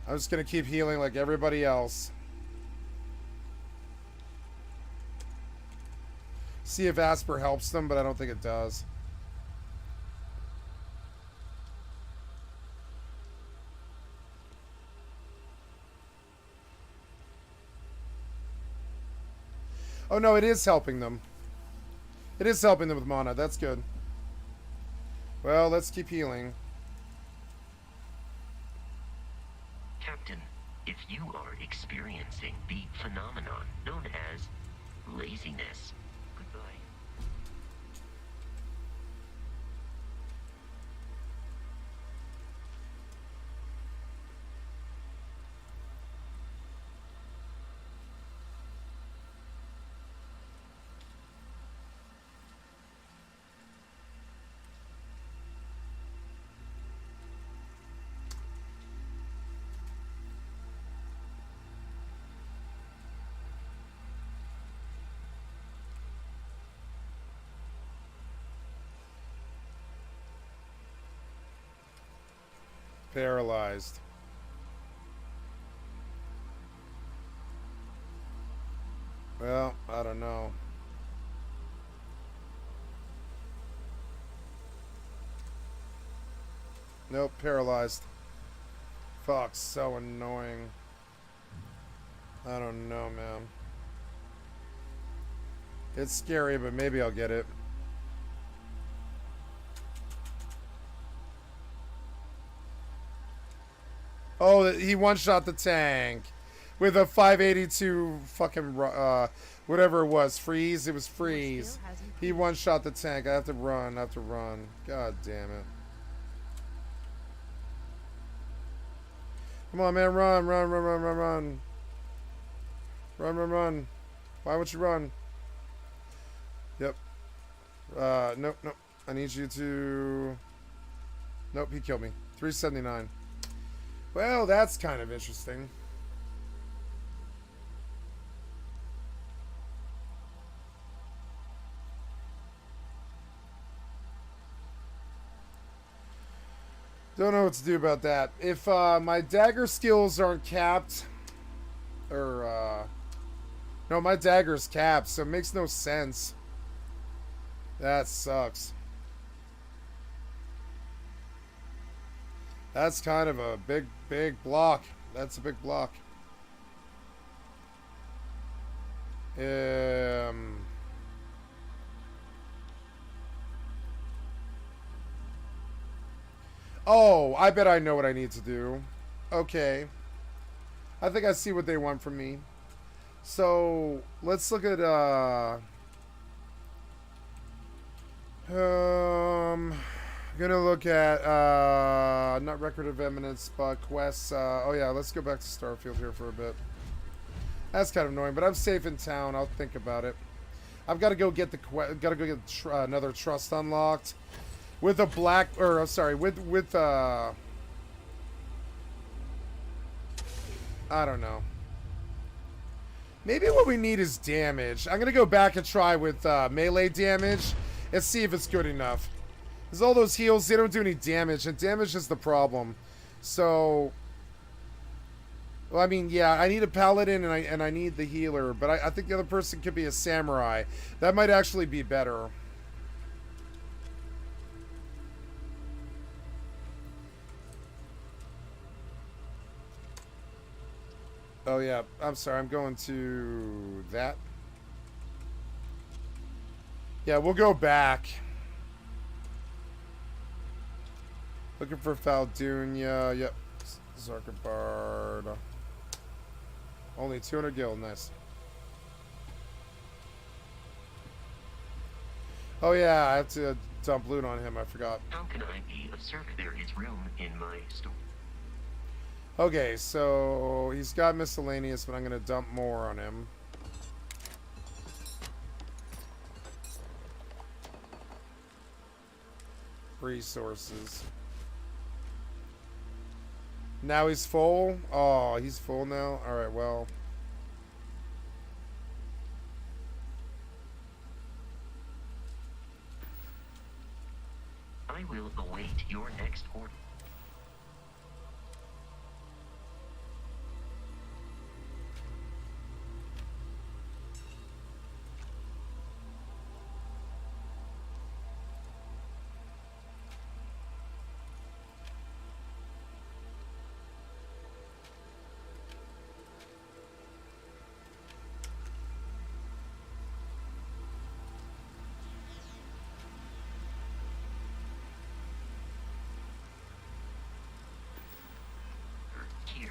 I'm just gonna keep healing like everybody else. See if Asper helps them, but I don't think it does. Oh no, it is helping them. It is helping them with mana. That's good. Well, let's keep healing. Captain, if you are experiencing the phenomenon known as laziness, goodbye. Paralyzed. Well, I don't know. Nope, paralyzed. Fuck, so annoying. I don't know, man. It's scary, but maybe I'll get it. Oh, he one-shot the tank with a 582 fucking, whatever it was. Freeze? It was freeze. He one-shot the tank. I have to run. I have to run. God damn it. Come on, man, run, run, run, run, run, run. Run, run, run. Why would you run? Yep. Nope, nope. I need you to... Nope, he killed me. 379. Well, that's kind of interesting. Don't know what to do about that. If my dagger skills aren't capped, or no, my dagger's capped, so it makes no sense. That sucks. That's kind of a big block. That's a big block. Oh, I bet I know what I need to do. Okay. I think I see what they want from me. So, let's look at, gonna look at, not Record of Eminence, but quests. Oh yeah, let's go back to Starfield here for a bit. That's kind of annoying, but I'm safe in town. I'll think about it. I've got to go get another trust unlocked. With a black, or sorry, with I don't know. Maybe what we need is damage. I'm gonna go back and try with melee damage and see if it's good enough. Because all those heals, they don't do any damage, and damage is the problem. So, well, I mean, yeah, I need a paladin and I need the healer, but I think the other person could be a samurai. That might actually be better. Oh yeah, I'm sorry, I'm going to that. Yeah, we'll go back. Looking for Faldunia, yep. Zarkabard. Only 200 gil, nice. Oh yeah, I have to dump loot on him, I forgot. How can I be of service? There is room in my store. Okay, so he's got miscellaneous, but I'm going to dump more on him. Resources. Now he's full? Oh, he's full now? Alright, well. I will await your next order. Here.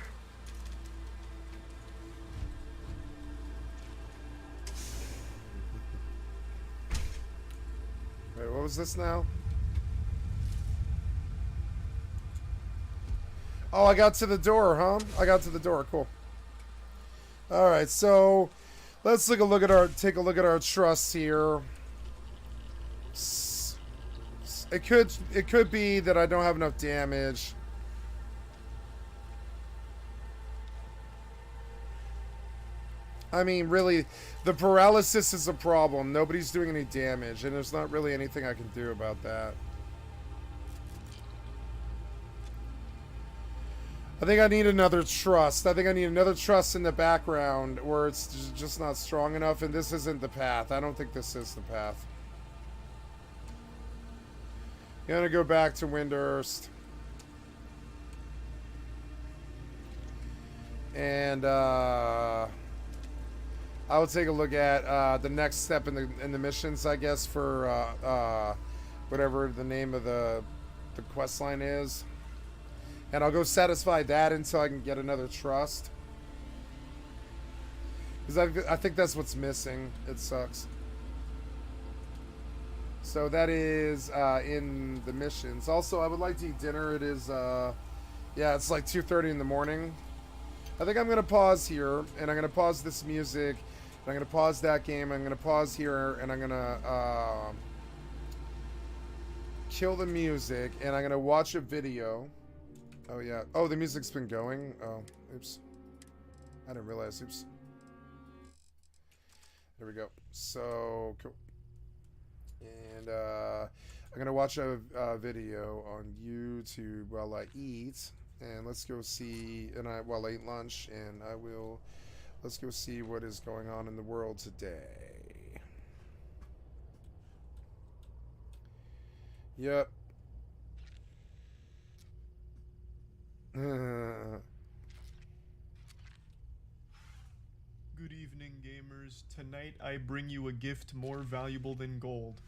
Wait, what was this now? Oh, I got to the door, huh? I got to the door, cool. Alright, so let's take a look at our trusts here. It could be that I don't have enough damage. I mean, really, the paralysis is a problem. Nobody's doing any damage, and there's not really anything I can do about that. I think I need another trust. I think I need another trust in the background where it's just not strong enough, and this isn't the path. I don't think this is the path. I'm gonna go back to Windhurst. And, I will take a look at the next step in the missions, I guess, for whatever the name of the quest line is, and I'll go satisfy that until I can get another trust, because I think that's what's missing. It sucks. So that is in the missions. Also, I would like to eat dinner. It is Yeah, it's like 2:30 in the morning. I think I'm going to pause here, and I'm going to pause this music, and I'm going to pause that game, I'm going to pause here, and I'm going to kill the music, and I'm going to watch a video. Oh, yeah. Oh, the music's been going. Oh, oops. I didn't realize. Oops. There we go. So, cool. And I'm going to watch a video on YouTube while I eat. And let's go see, while I eat lunch, and let's go see what is going on in the world today. Yep. Good evening, gamers. Tonight I bring you a gift more valuable than gold.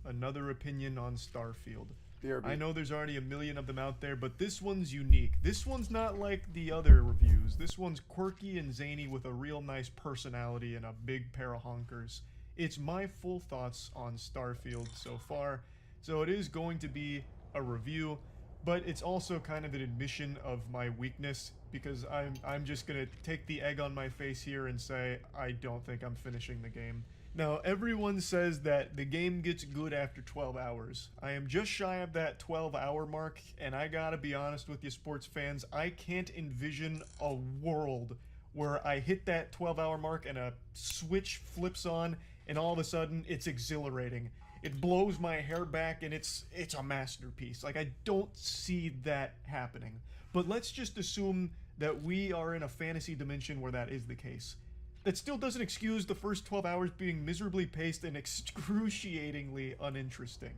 Another opinion on Starfield. BRB. I know there's already a million of them out there, but this one's unique. This one's not like the other reviews. This one's quirky and zany with a real nice personality and a big pair of honkers. It's my full thoughts on Starfield so far, so it is going to be a review, but it's also kind of an admission of my weakness, because I'm just gonna take the egg on my face here and say I don't think I'm finishing the game. Now, everyone says that the game gets good after 12 hours. I am just shy of that 12-hour mark, and I gotta be honest with you, sports fans, I can't envision a world where I hit that 12-hour mark and a switch flips on, and all of a sudden, it's exhilarating. It blows my hair back, and it's a masterpiece. Like, I don't see that happening. But let's just assume that we are in a fantasy dimension where that is the case. That still doesn't excuse the first 12 hours being miserably paced and excruciatingly uninteresting.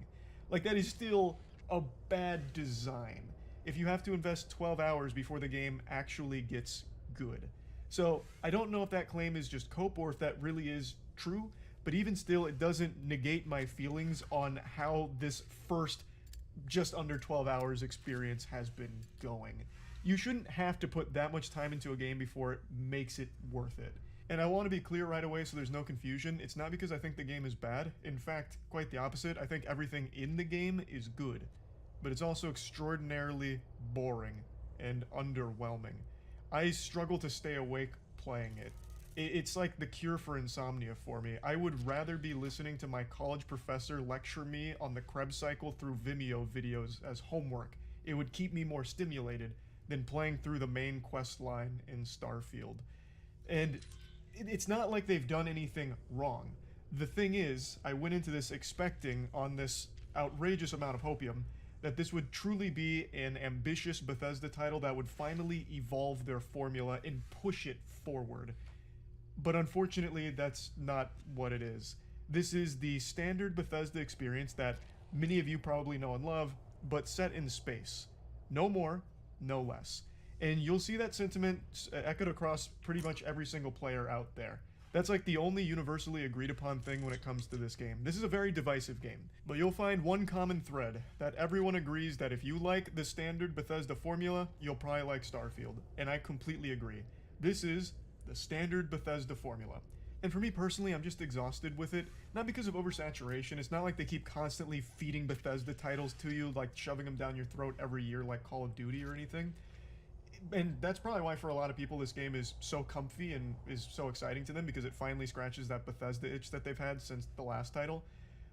Like, that is still a bad design if you have to invest 12 hours before the game actually gets good. So, I don't know if that claim is just cope or if that really is true, but even still, it doesn't negate my feelings on how this first just under 12 hours experience has been going. You shouldn't have to put that much time into a game before it makes it worth it. And I want to be clear right away so there's no confusion. It's not because I think the game is bad. In fact, quite the opposite. I think everything in the game is good. But it's also extraordinarily boring and underwhelming. I struggle to stay awake playing it. It's like the cure for insomnia for me. I would rather be listening to my college professor lecture me on the Krebs cycle through Vimeo videos as homework. It would keep me more stimulated than playing through the main quest line in Starfield. And it's not like they've done anything wrong. The thing is, I went into this expecting, on this outrageous amount of hopium, that this would truly be an ambitious Bethesda title that would finally evolve their formula and push it forward. But unfortunately, that's not what it is. This is the standard Bethesda experience that many of you probably know and love, but set in space. No more, no less. And you'll see that sentiment echoed across pretty much every single player out there. That's like the only universally agreed upon thing when it comes to this game. This is a very divisive game, but you'll find one common thread, that everyone agrees that if you like the standard Bethesda formula, you'll probably like Starfield. And I completely agree. This is the standard Bethesda formula. And for me personally, I'm just exhausted with it. Not because of oversaturation. It's not like they keep constantly feeding Bethesda titles to you, like shoving them down your throat every year like Call of Duty or anything. And that's probably why for a lot of people this game is so comfy and is so exciting to them, because it finally scratches that Bethesda itch that they've had since the last title.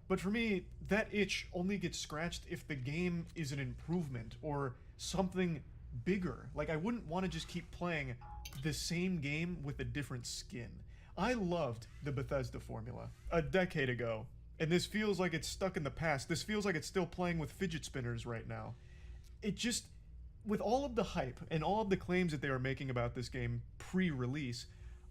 But for me, that itch only gets scratched if the game is an improvement or something bigger. Like, I wouldn't want to just keep playing the same game with a different skin. I loved the Bethesda formula a decade ago, and this feels like it's stuck in the past. This feels like it's still playing with fidget spinners right now. It just, with all of the hype and all of the claims that they were making about this game pre-release,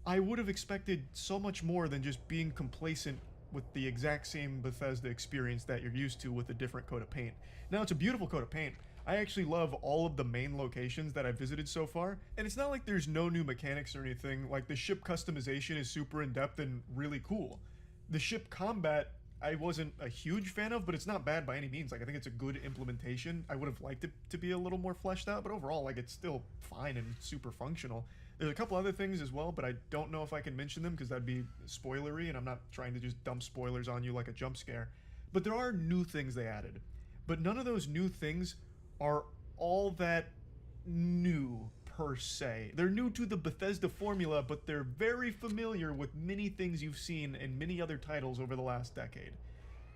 I would have expected so much more than just being complacent with the exact same Bethesda experience that you're used to with a different coat of paint. Now, it's a beautiful coat of paint. I actually love all of the main locations that I've visited so far, and it's not like there's no new mechanics or anything. Like, the ship customization is super in-depth and really cool. The ship combat, I wasn't a huge fan of, but it's not bad by any means. Like, I think it's a good implementation. I would have liked it to be a little more fleshed out, but overall, like, it's still fine and super functional. There's a couple other things as well, but I don't know if I can mention them because that'd be spoilery, and I'm not trying to just dump spoilers on you like a jump scare. But there are new things they added. But none of those new things are all that new per se. They're new to the Bethesda formula, but they're very familiar with many things you've seen in many other titles over the last decade.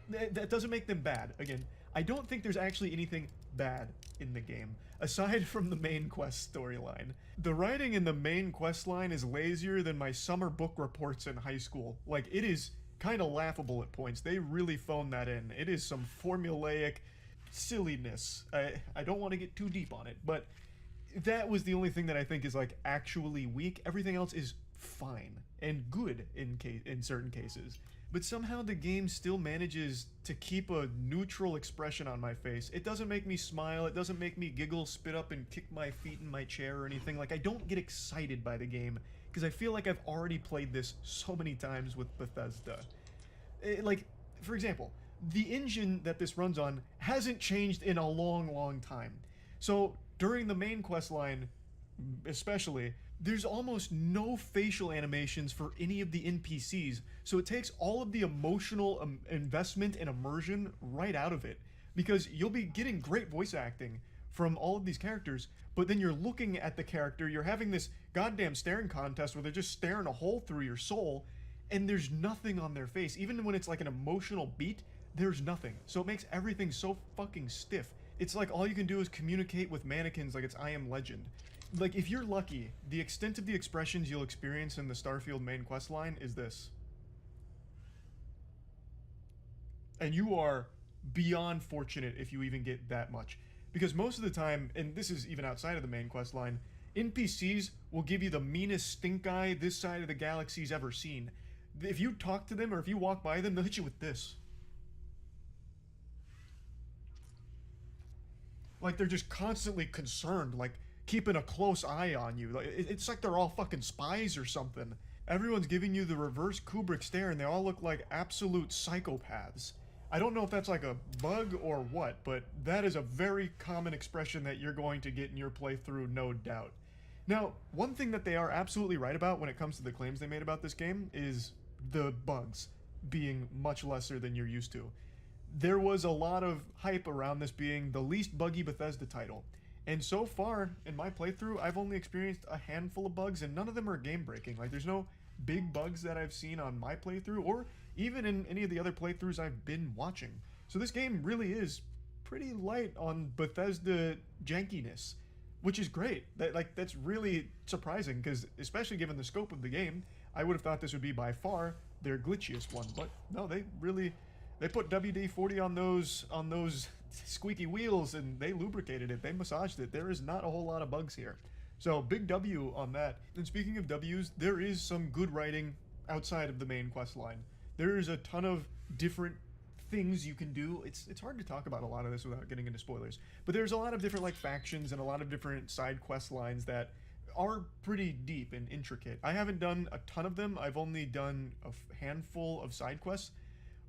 That doesn't make them bad. Again, I don't think there's actually anything bad in the game, aside from the main quest storyline. The writing in the main quest line is lazier than my summer book reports in high school. Like, it is kind of laughable at points. They really phone that in. It is some formulaic silliness. I don't want to get too deep on it, but that was the only thing that I think is like actually weak. Everything else is fine and good in certain cases. But somehow the game still manages to keep a neutral expression on my face. It doesn't make me smile, it doesn't make me giggle, spit up, and kick my feet in my chair or anything. Like, I don't get excited by the game, because I feel like I've already played this so many times with Bethesda. Like, for example, the engine that this runs on hasn't changed in a long, long time. So, during the main quest line, especially, there's almost no facial animations for any of the NPCs, so it takes all of the emotional investment and immersion right out of it, because you'll be getting great voice acting from all of these characters, but then you're looking at the character, you're having this goddamn staring contest where they're just staring a hole through your soul, and there's nothing on their face. Even when it's like an emotional beat, there's nothing. So it makes everything so fucking stiff. It's like all you can do is communicate with mannequins like it's I Am Legend. Like, if you're lucky, the extent of the expressions you'll experience in the Starfield main quest line is this. And you are beyond fortunate if you even get that much. Because most of the time, and this is even outside of the main quest line, NPCs will give you the meanest stink eye this side of the galaxy's ever seen. If you talk to them or if you walk by them, they'll hit you with this. Like, they're just constantly concerned, like, keeping a close eye on you. Like, it's like they're all fucking spies or something. Everyone's giving you the reverse Kubrick stare, and they all look like absolute psychopaths. I don't know if that's like a bug or what, but that is a very common expression that you're going to get in your playthrough, no doubt. Now, one thing that they are absolutely right about when it comes to the claims they made about this game is the bugs being much lesser than you're used to. There was a lot of hype around this being the least buggy Bethesda title. And so far, in my playthrough, I've only experienced a handful of bugs, and none of them are game-breaking. Like, there's no big bugs that I've seen on my playthrough, or even in any of the other playthroughs I've been watching. So this game really is pretty light on Bethesda jankiness, which is great. That's really surprising, because especially given the scope of the game, I would have thought this would be by far their glitchiest one. But no, they put WD-40 on those squeaky wheels, and they lubricated it, they massaged it. There is not a whole lot of bugs here. So big W on that. And speaking of W's, there is some good writing outside of the main quest line. There is a ton of different things you can do. It's hard to talk about a lot of this without getting into spoilers, but there's a lot of different like factions and a lot of different side quest lines that are pretty deep and intricate. I haven't done a ton of them. I've only done a handful of side quests,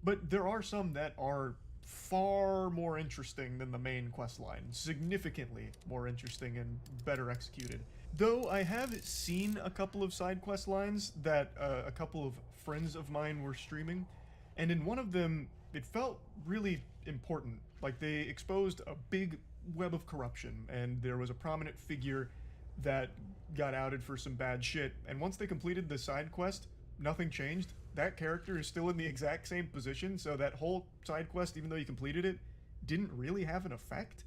but there are some that are far more interesting than the main quest line. Significantly more interesting and better executed. Though I have seen a couple of side quest lines that a couple of friends of mine were streaming, and in one of them it felt really important. Like, they exposed a big web of corruption, and there was a prominent figure that got outed for some bad shit, and once they completed the side quest, nothing changed. That character is still in the exact same position, so that whole side quest, even though you completed it, didn't really have an effect,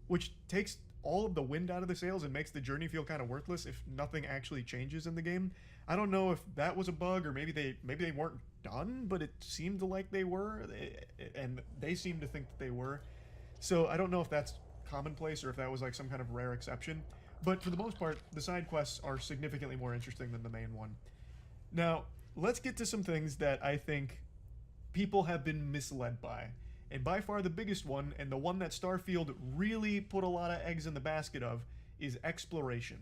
which takes all of the wind out of the sails and makes the journey feel kind of worthless if nothing actually changes in the game. I don't know if that was a bug, or maybe they weren't done, but it seemed like they were, and they seemed to think that they were. So I don't know if that's commonplace or if that was like some kind of rare exception, but for the most part, the side quests are significantly more interesting than the main one. Now, let's get to some things that I think people have been misled by. And by far the biggest one, and the one that Starfield really put a lot of eggs in the basket of, is exploration.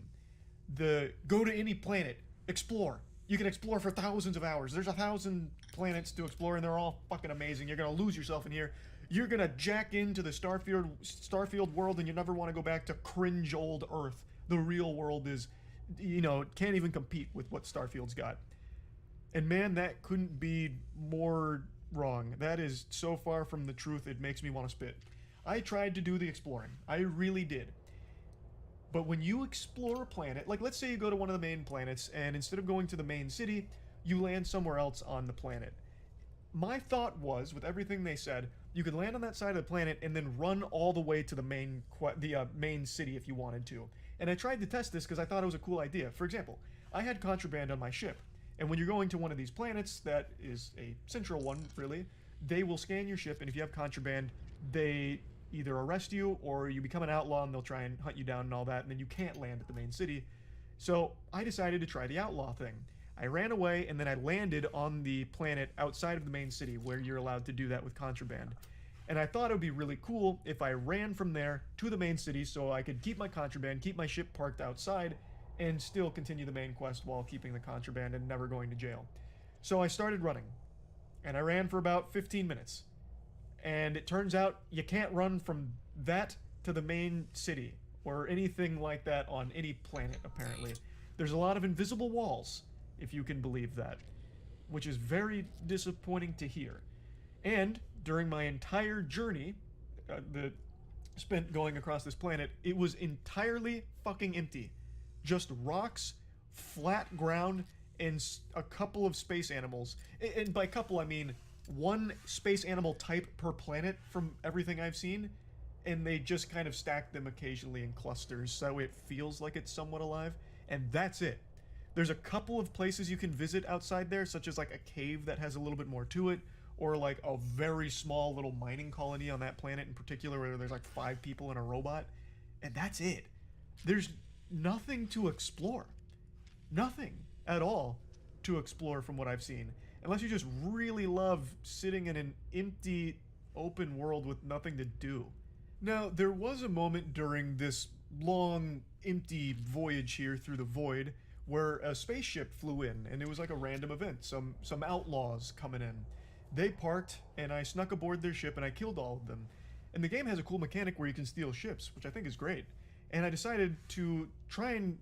The go to any planet, explore. You can explore for thousands of hours. There's 1,000 planets to explore, and they're all fucking amazing. You're gonna lose yourself in here. You're gonna jack into the Starfield world, and you never want to go back to cringe old Earth. The real world is, can't even compete with what Starfield's got. And man, that couldn't be more wrong. That is so far from the truth, it makes me want to spit. I tried to do the exploring. I really did. But when you explore a planet, like let's say you go to one of the main planets, and instead of going to the main city, you land somewhere else on the planet. My thought was, with everything they said, you could land on that side of the planet and then run all the way to the main city if you wanted to. And I tried to test this because I thought it was a cool idea. For example, I had contraband on my ship, and when you're going to one of these planets, that is a central one, really, they will scan your ship, and if you have contraband, they either arrest you or you become an outlaw and they'll try and hunt you down and all that, and then you can't land at the main city. So I decided to try the outlaw thing. I ran away and then I landed on the planet outside of the main city where you're allowed to do that with contraband. And I thought it would be really cool if I ran from there to the main city so I could keep my contraband, keep my ship parked outside, and still continue the main quest while keeping the contraband and never going to jail. So I started running, and I ran for about 15 minutes. And it turns out you can't run from that to the main city or anything like that on any planet, apparently. There's a lot of invisible walls, if you can believe that, which is very disappointing to hear. And during my entire journey, spent going across this planet, it was entirely fucking empty. Just rocks, flat ground, and a couple of space animals. And by couple, I mean one space animal type per planet from everything I've seen, and they just kind of stack them occasionally in clusters so it feels like it's somewhat alive, and that's it. There's a couple of places you can visit outside there, such as like a cave that has a little bit more to it, or like a very small little mining colony on that planet in particular where there's like 5 people and a robot, and that's it. There's nothing to explore. Nothing at all to explore from what I've seen. Unless you just really love sitting in an empty, open world with nothing to do. Now, there was a moment during this long, empty voyage here through the void where a spaceship flew in, and it was like a random event. Some outlaws coming in. They parked, and I snuck aboard their ship, and I killed all of them. And the game has a cool mechanic where you can steal ships, which I think is great. And I decided to try and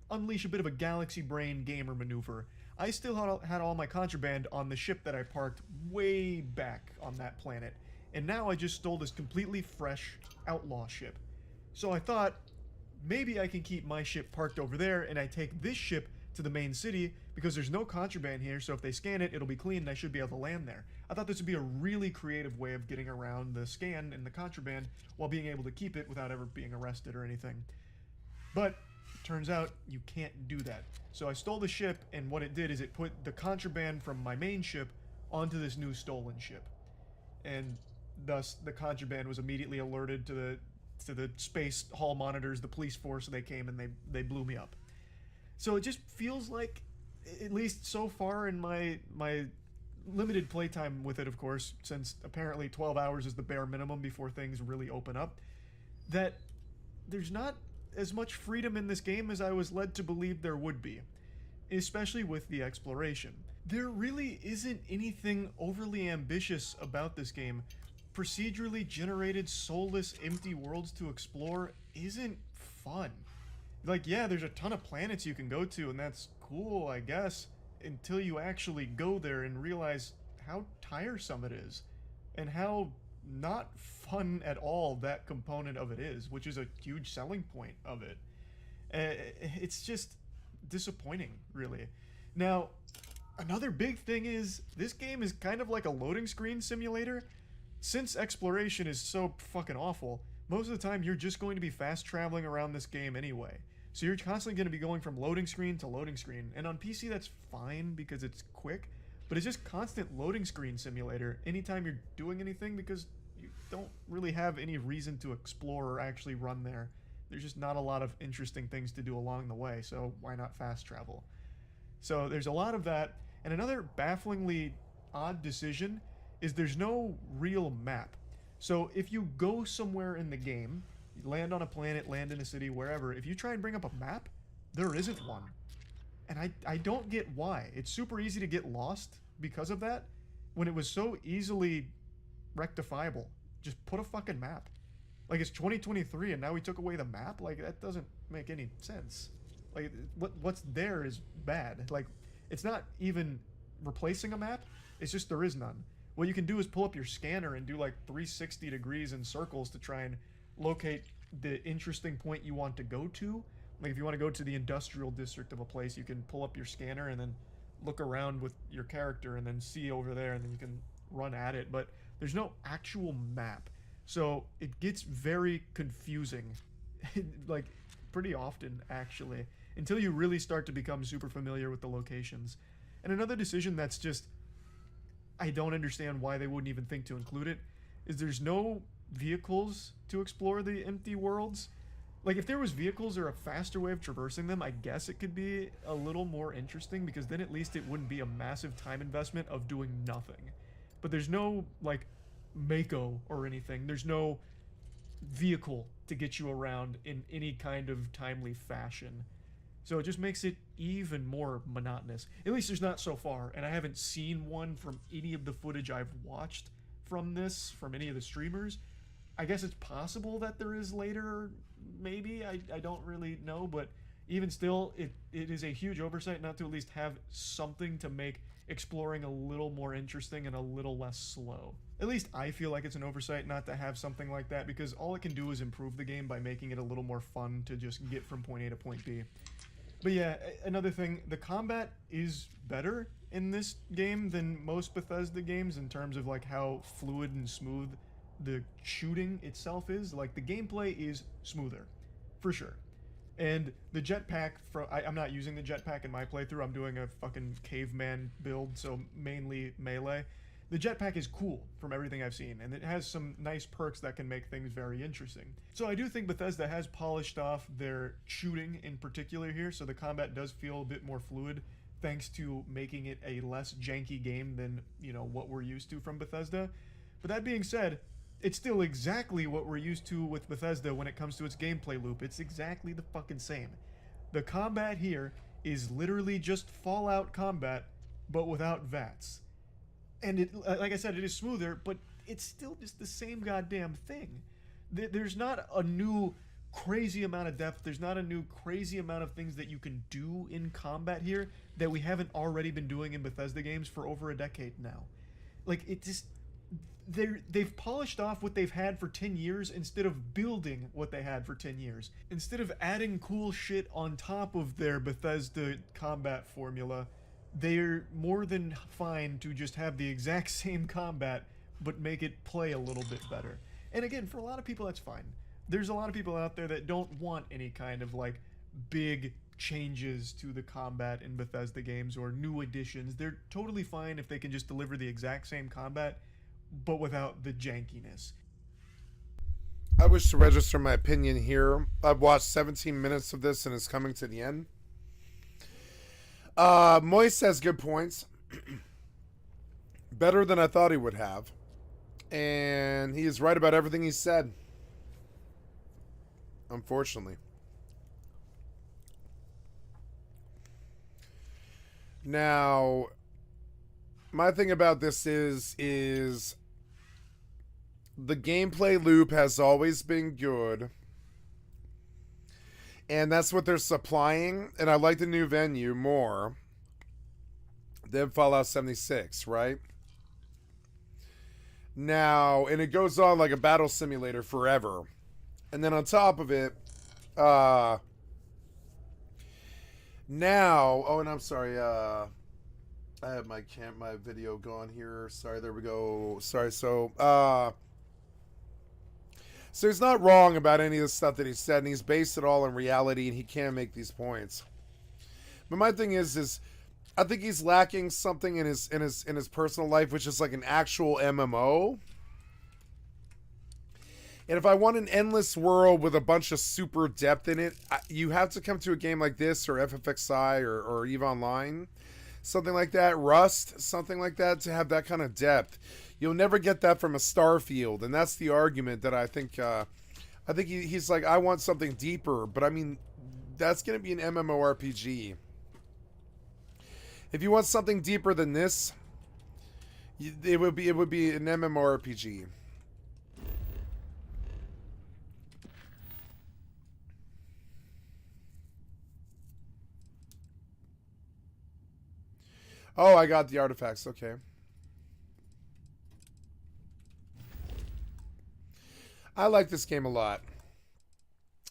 unleash a bit of a galaxy brain gamer maneuver. I still had all my contraband on the ship that I parked way back on that planet, and now I just stole this completely fresh outlaw ship. So I thought, maybe I can keep my ship parked over there, and I take this ship to the main city, because there's no contraband here, so if they scan it, it'll be clean, and I should be able to land there. I thought this would be a really creative way of getting around the scan and the contraband, while being able to keep it without ever being arrested or anything. But turns out you can't do that. So I stole the ship, and what it did is it put the contraband from my main ship onto this new stolen ship. And thus the contraband was immediately alerted to the space hall monitors, the police force, and they came and they blew me up. So it just feels like, at least so far in my limited playtime with it, of course, since apparently 12 hours is the bare minimum before things really open up, that there's not as much freedom in this game as I was led to believe there would be, especially with the exploration. There really isn't anything overly ambitious about this game. Procedurally generated, soulless, empty worlds to explore isn't fun. Like, yeah, there's a ton of planets you can go to, and that's cool, I guess, until you actually go there and realize how tiresome it is, and how not fun at all that component of it is, which is a huge selling point of it. It's just disappointing, really. Now, another big thing is, this game is kind of like a loading screen simulator. Since exploration is so fucking awful, most of the time you're just going to be fast traveling around this game anyway. So you're constantly going to be going from loading screen to loading screen, and on PC that's fine because it's quick, but it's just constant loading screen simulator anytime you're doing anything, because you don't really have any reason to explore or actually run there. There's just not a lot of interesting things to do along the way, so why not fast travel? So there's a lot of that, and another bafflingly odd decision is there's no real map. So if you go somewhere in the game, you land on a planet, land in a city, wherever, if you try and bring up a map, there isn't one. And I don't get why. It's super easy to get lost because of that, when it was so easily rectifiable. Just put a fucking map. Like, it's 2023 and now we took away the map? Like, that doesn't make any sense. Like, what's there is bad. Like, it's not even replacing a map, it's just there is none. What you can do is pull up your scanner and do like 360 degrees in circles to try and locate the interesting point you want to go to. Like if you want to go to the industrial district of a place, you can pull up your scanner and then look around with your character and then see over there, and then you can run at it. But there's no actual map, so it gets very confusing, like pretty often actually, until you really start to become super familiar with the locations. And another decision that's just, I don't understand why they wouldn't even think to include it, is there's no vehicles to explore the empty worlds. Like if there was vehicles or a faster way of traversing them, I guess it could be a little more interesting, because then at least it wouldn't be a massive time investment of doing nothing. But there's no like Mako or anything. There's no vehicle to get you around in any kind of timely fashion. So it just makes it even more monotonous. At least there's not so far, and I haven't seen one from any of the footage I've watched from this, from any of the streamers. I guess it's possible that there is later, maybe, I don't really know, but even still, it is a huge oversight not to at least have something to make exploring a little more interesting and a little less slow. At least I feel like it's an oversight not to have something like that, because all it can do is improve the game by making it a little more fun to just get from point A to point B. But yeah, another thing, the combat is better in this game than most Bethesda games in terms of like how fluid and smooth the shooting itself is. Like the gameplay is smoother, for sure. And the jetpack, I'm not using the jetpack in my playthrough, I'm doing a fucking caveman build, so mainly melee. The jetpack is cool from everything I've seen, and it has some nice perks that can make things very interesting. So I do think Bethesda has polished off their shooting in particular here, so the combat does feel a bit more fluid, thanks to making it a less janky game than, you know, what we're used to from Bethesda. But that being said, it's still exactly what we're used to with Bethesda when it comes to its gameplay loop. It's exactly the fucking same. The combat here is literally just Fallout combat, but without VATS. And it, like I said, it is smoother, but it's still just the same goddamn thing. There's not a new crazy amount of depth. There's not a new crazy amount of things that you can do in combat here that we haven't already been doing in Bethesda games for over a decade now. Like, it just... They've polished off what they've had for 10 years instead of building what they had for 10 years. Instead of adding cool shit on top of their Bethesda combat formula, they're more than fine to just have the exact same combat, but make it play a little bit better. And again, for a lot of people, that's fine. There's a lot of people out there that don't want any kind of, like, big changes to the combat in Bethesda games or new additions. They're totally fine if they can just deliver the exact same combat, but without the jankiness. I wish to register my opinion here. I've watched 17 minutes of this and it's coming to the end. Moist has good points. Better than I thought he would have. And he is right about everything he said. Unfortunately. Now, my thing about this is the gameplay loop has always been good. And that's what they're supplying. And I like the new venue more than Fallout 76, right? Now, and it goes on like a battle simulator forever. And then on top of it, now, oh, and I'm sorry, I have my video going here. Sorry, there we go. Sorry, so he's not wrong about any of the stuff that he said, and he's based it all on reality, and he can make these points. But my thing is I think he's lacking something in his personal life, which is like an actual MMO. And if I want an endless world with a bunch of super depth in it, you have to come to a game like this, or FFXI, or EVE Online, something like that, Rust, something like that, to have that kind of depth. You'll never get that from a Starfield, and that's the argument that I think he's like, I want something deeper, but I mean, that's going to be an MMORPG. If you want something deeper than this, it would be an MMORPG. Oh, I got the artifacts. Okay. I like this game a lot.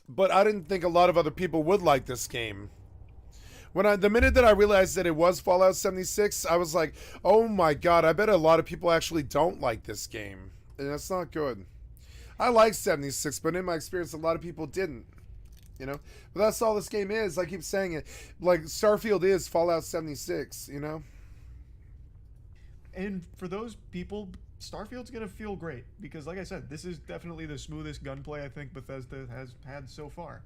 But I didn't think a lot of other people would like this game. The minute that I realized that it was Fallout 76, I was like, oh my god, I bet a lot of people actually don't like this game. And that's not good. I like 76, but in my experience, a lot of people didn't. You know? But that's all this game is. I keep saying it. Like, Starfield is Fallout 76, you know? And for those people, Starfield's going to feel great. Because, like I said, this is definitely the smoothest gunplay I think Bethesda has had so far.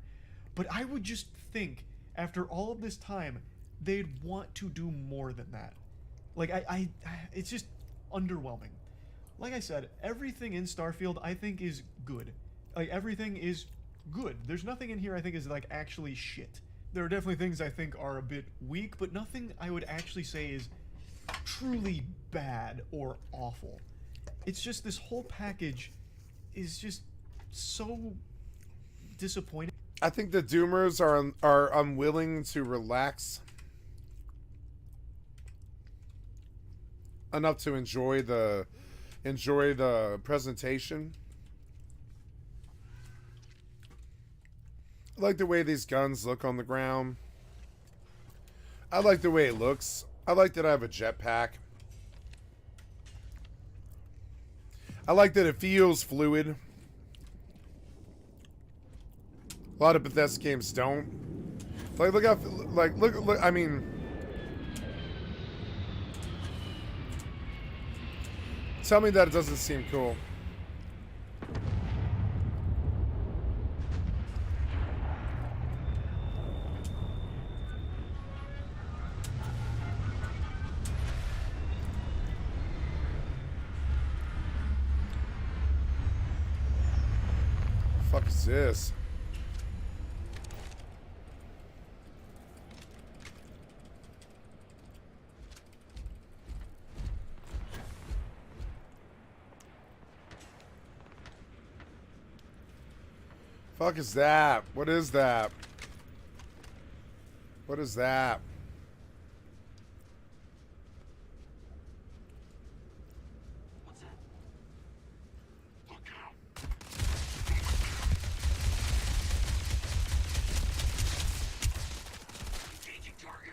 But I would just think, after all of this time, they'd want to do more than that. Like, it's just underwhelming. Like I said, everything in Starfield I think is good. Like, everything is good. There's nothing in here I think is, like, actually shit. There are definitely things I think are a bit weak, but nothing I would actually say is truly bad or awful. It's just this whole package is just so disappointing. I think the Doomers are unwilling to relax enough to enjoy the presentation. I like the way these guns look on the ground. I like the way it looks. I like that I have a jetpack. I like that it feels fluid. A lot of Bethesda games don't. Like, look how, like, look, I mean, tell me that it doesn't seem cool. Fuck is this? Fuck is that? What is that? What is that? What's that? Look out. Engaging target.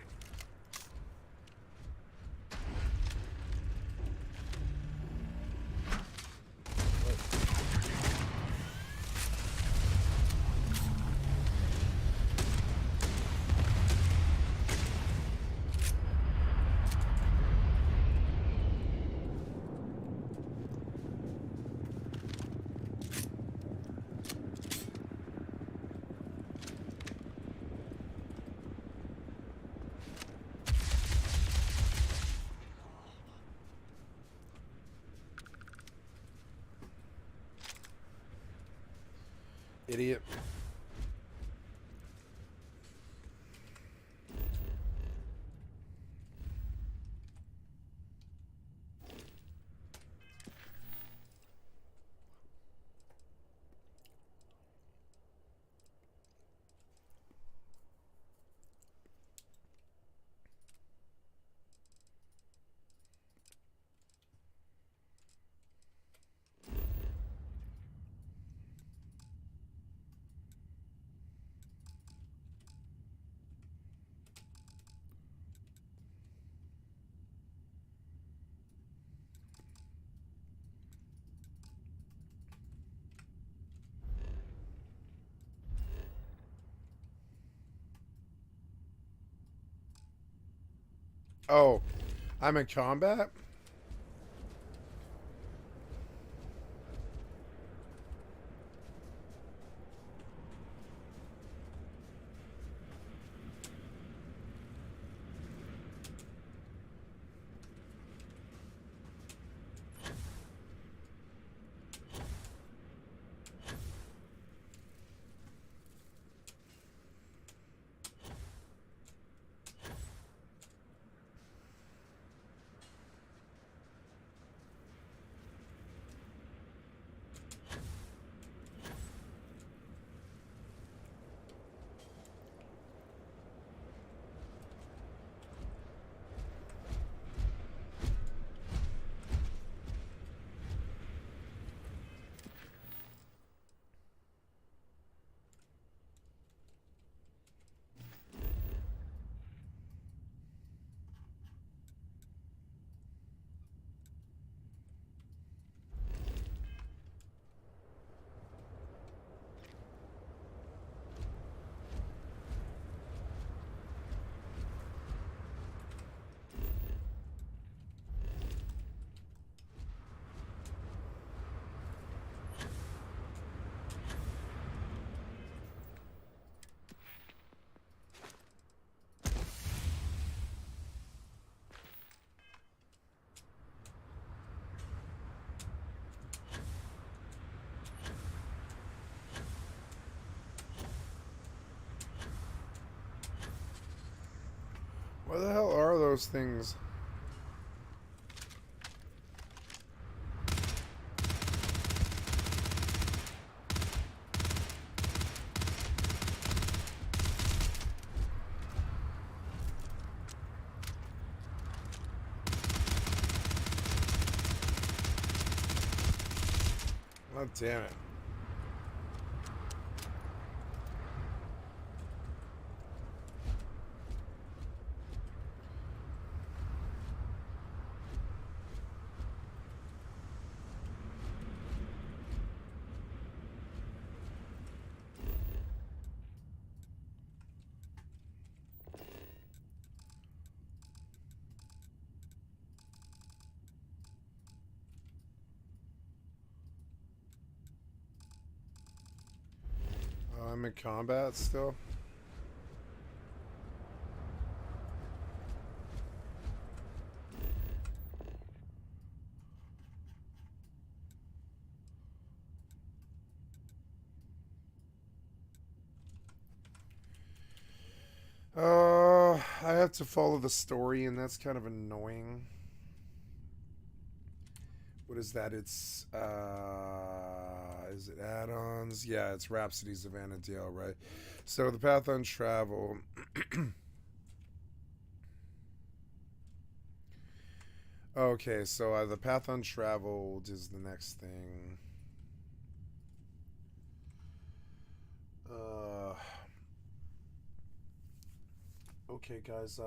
Idiot. Oh, I'm in combat? What the hell are those things? Oh, damn it. I'm in combat still. I have to follow the story, and that's kind of annoying. What is that? It's, is it add-ons? Yeah, it's Rhapsodies of Anadale, right? So the path on travel. Okay, so the path untraveled is the next thing. Okay, guys,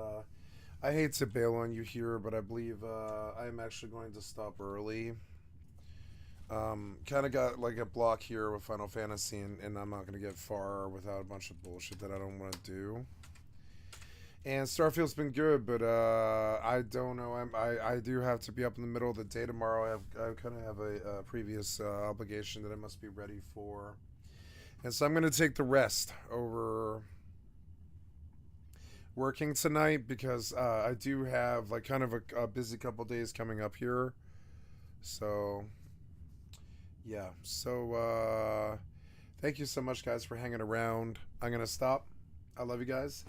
I hate to bail on you here, but I believe I'm actually going to stop early. Kind of got like a block here with Final Fantasy, and I'm not going to get far without a bunch of bullshit that I don't want to do. And Starfield's been good, but I don't know. I do have to be up in the middle of the day tomorrow. I kind of have a previous obligation that I must be ready for, and so I'm going to take the rest over working tonight because I do have like kind of a busy couple days coming up here. So yeah. So thank you so much, guys, for hanging around. I'm going to stop. I love you guys.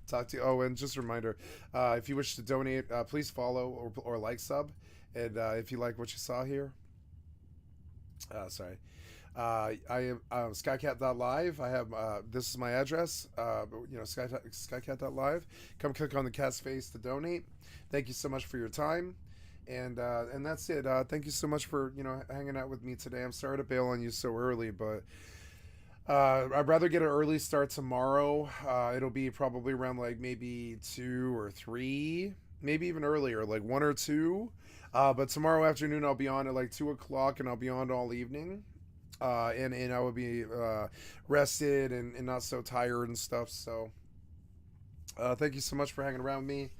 Talk to you. Oh, and just a reminder, if you wish to donate, please follow or like sub. And if you like what you saw here, sorry. I am skycat.live. I have this is my address. You know, skycat.live. Come click on the cat's face to donate. Thank you so much for your time, and that's it. Thank you so much for hanging out with me today. I'm sorry to bail on you so early, but I'd rather get an early start tomorrow. It'll be probably around like maybe 2 or 3, maybe even earlier, like 1 or 2. But tomorrow afternoon I'll be on at like 2 o'clock, and I'll be on all evening. And I will be rested and not so tired and stuff. So thank you so much for hanging around with me.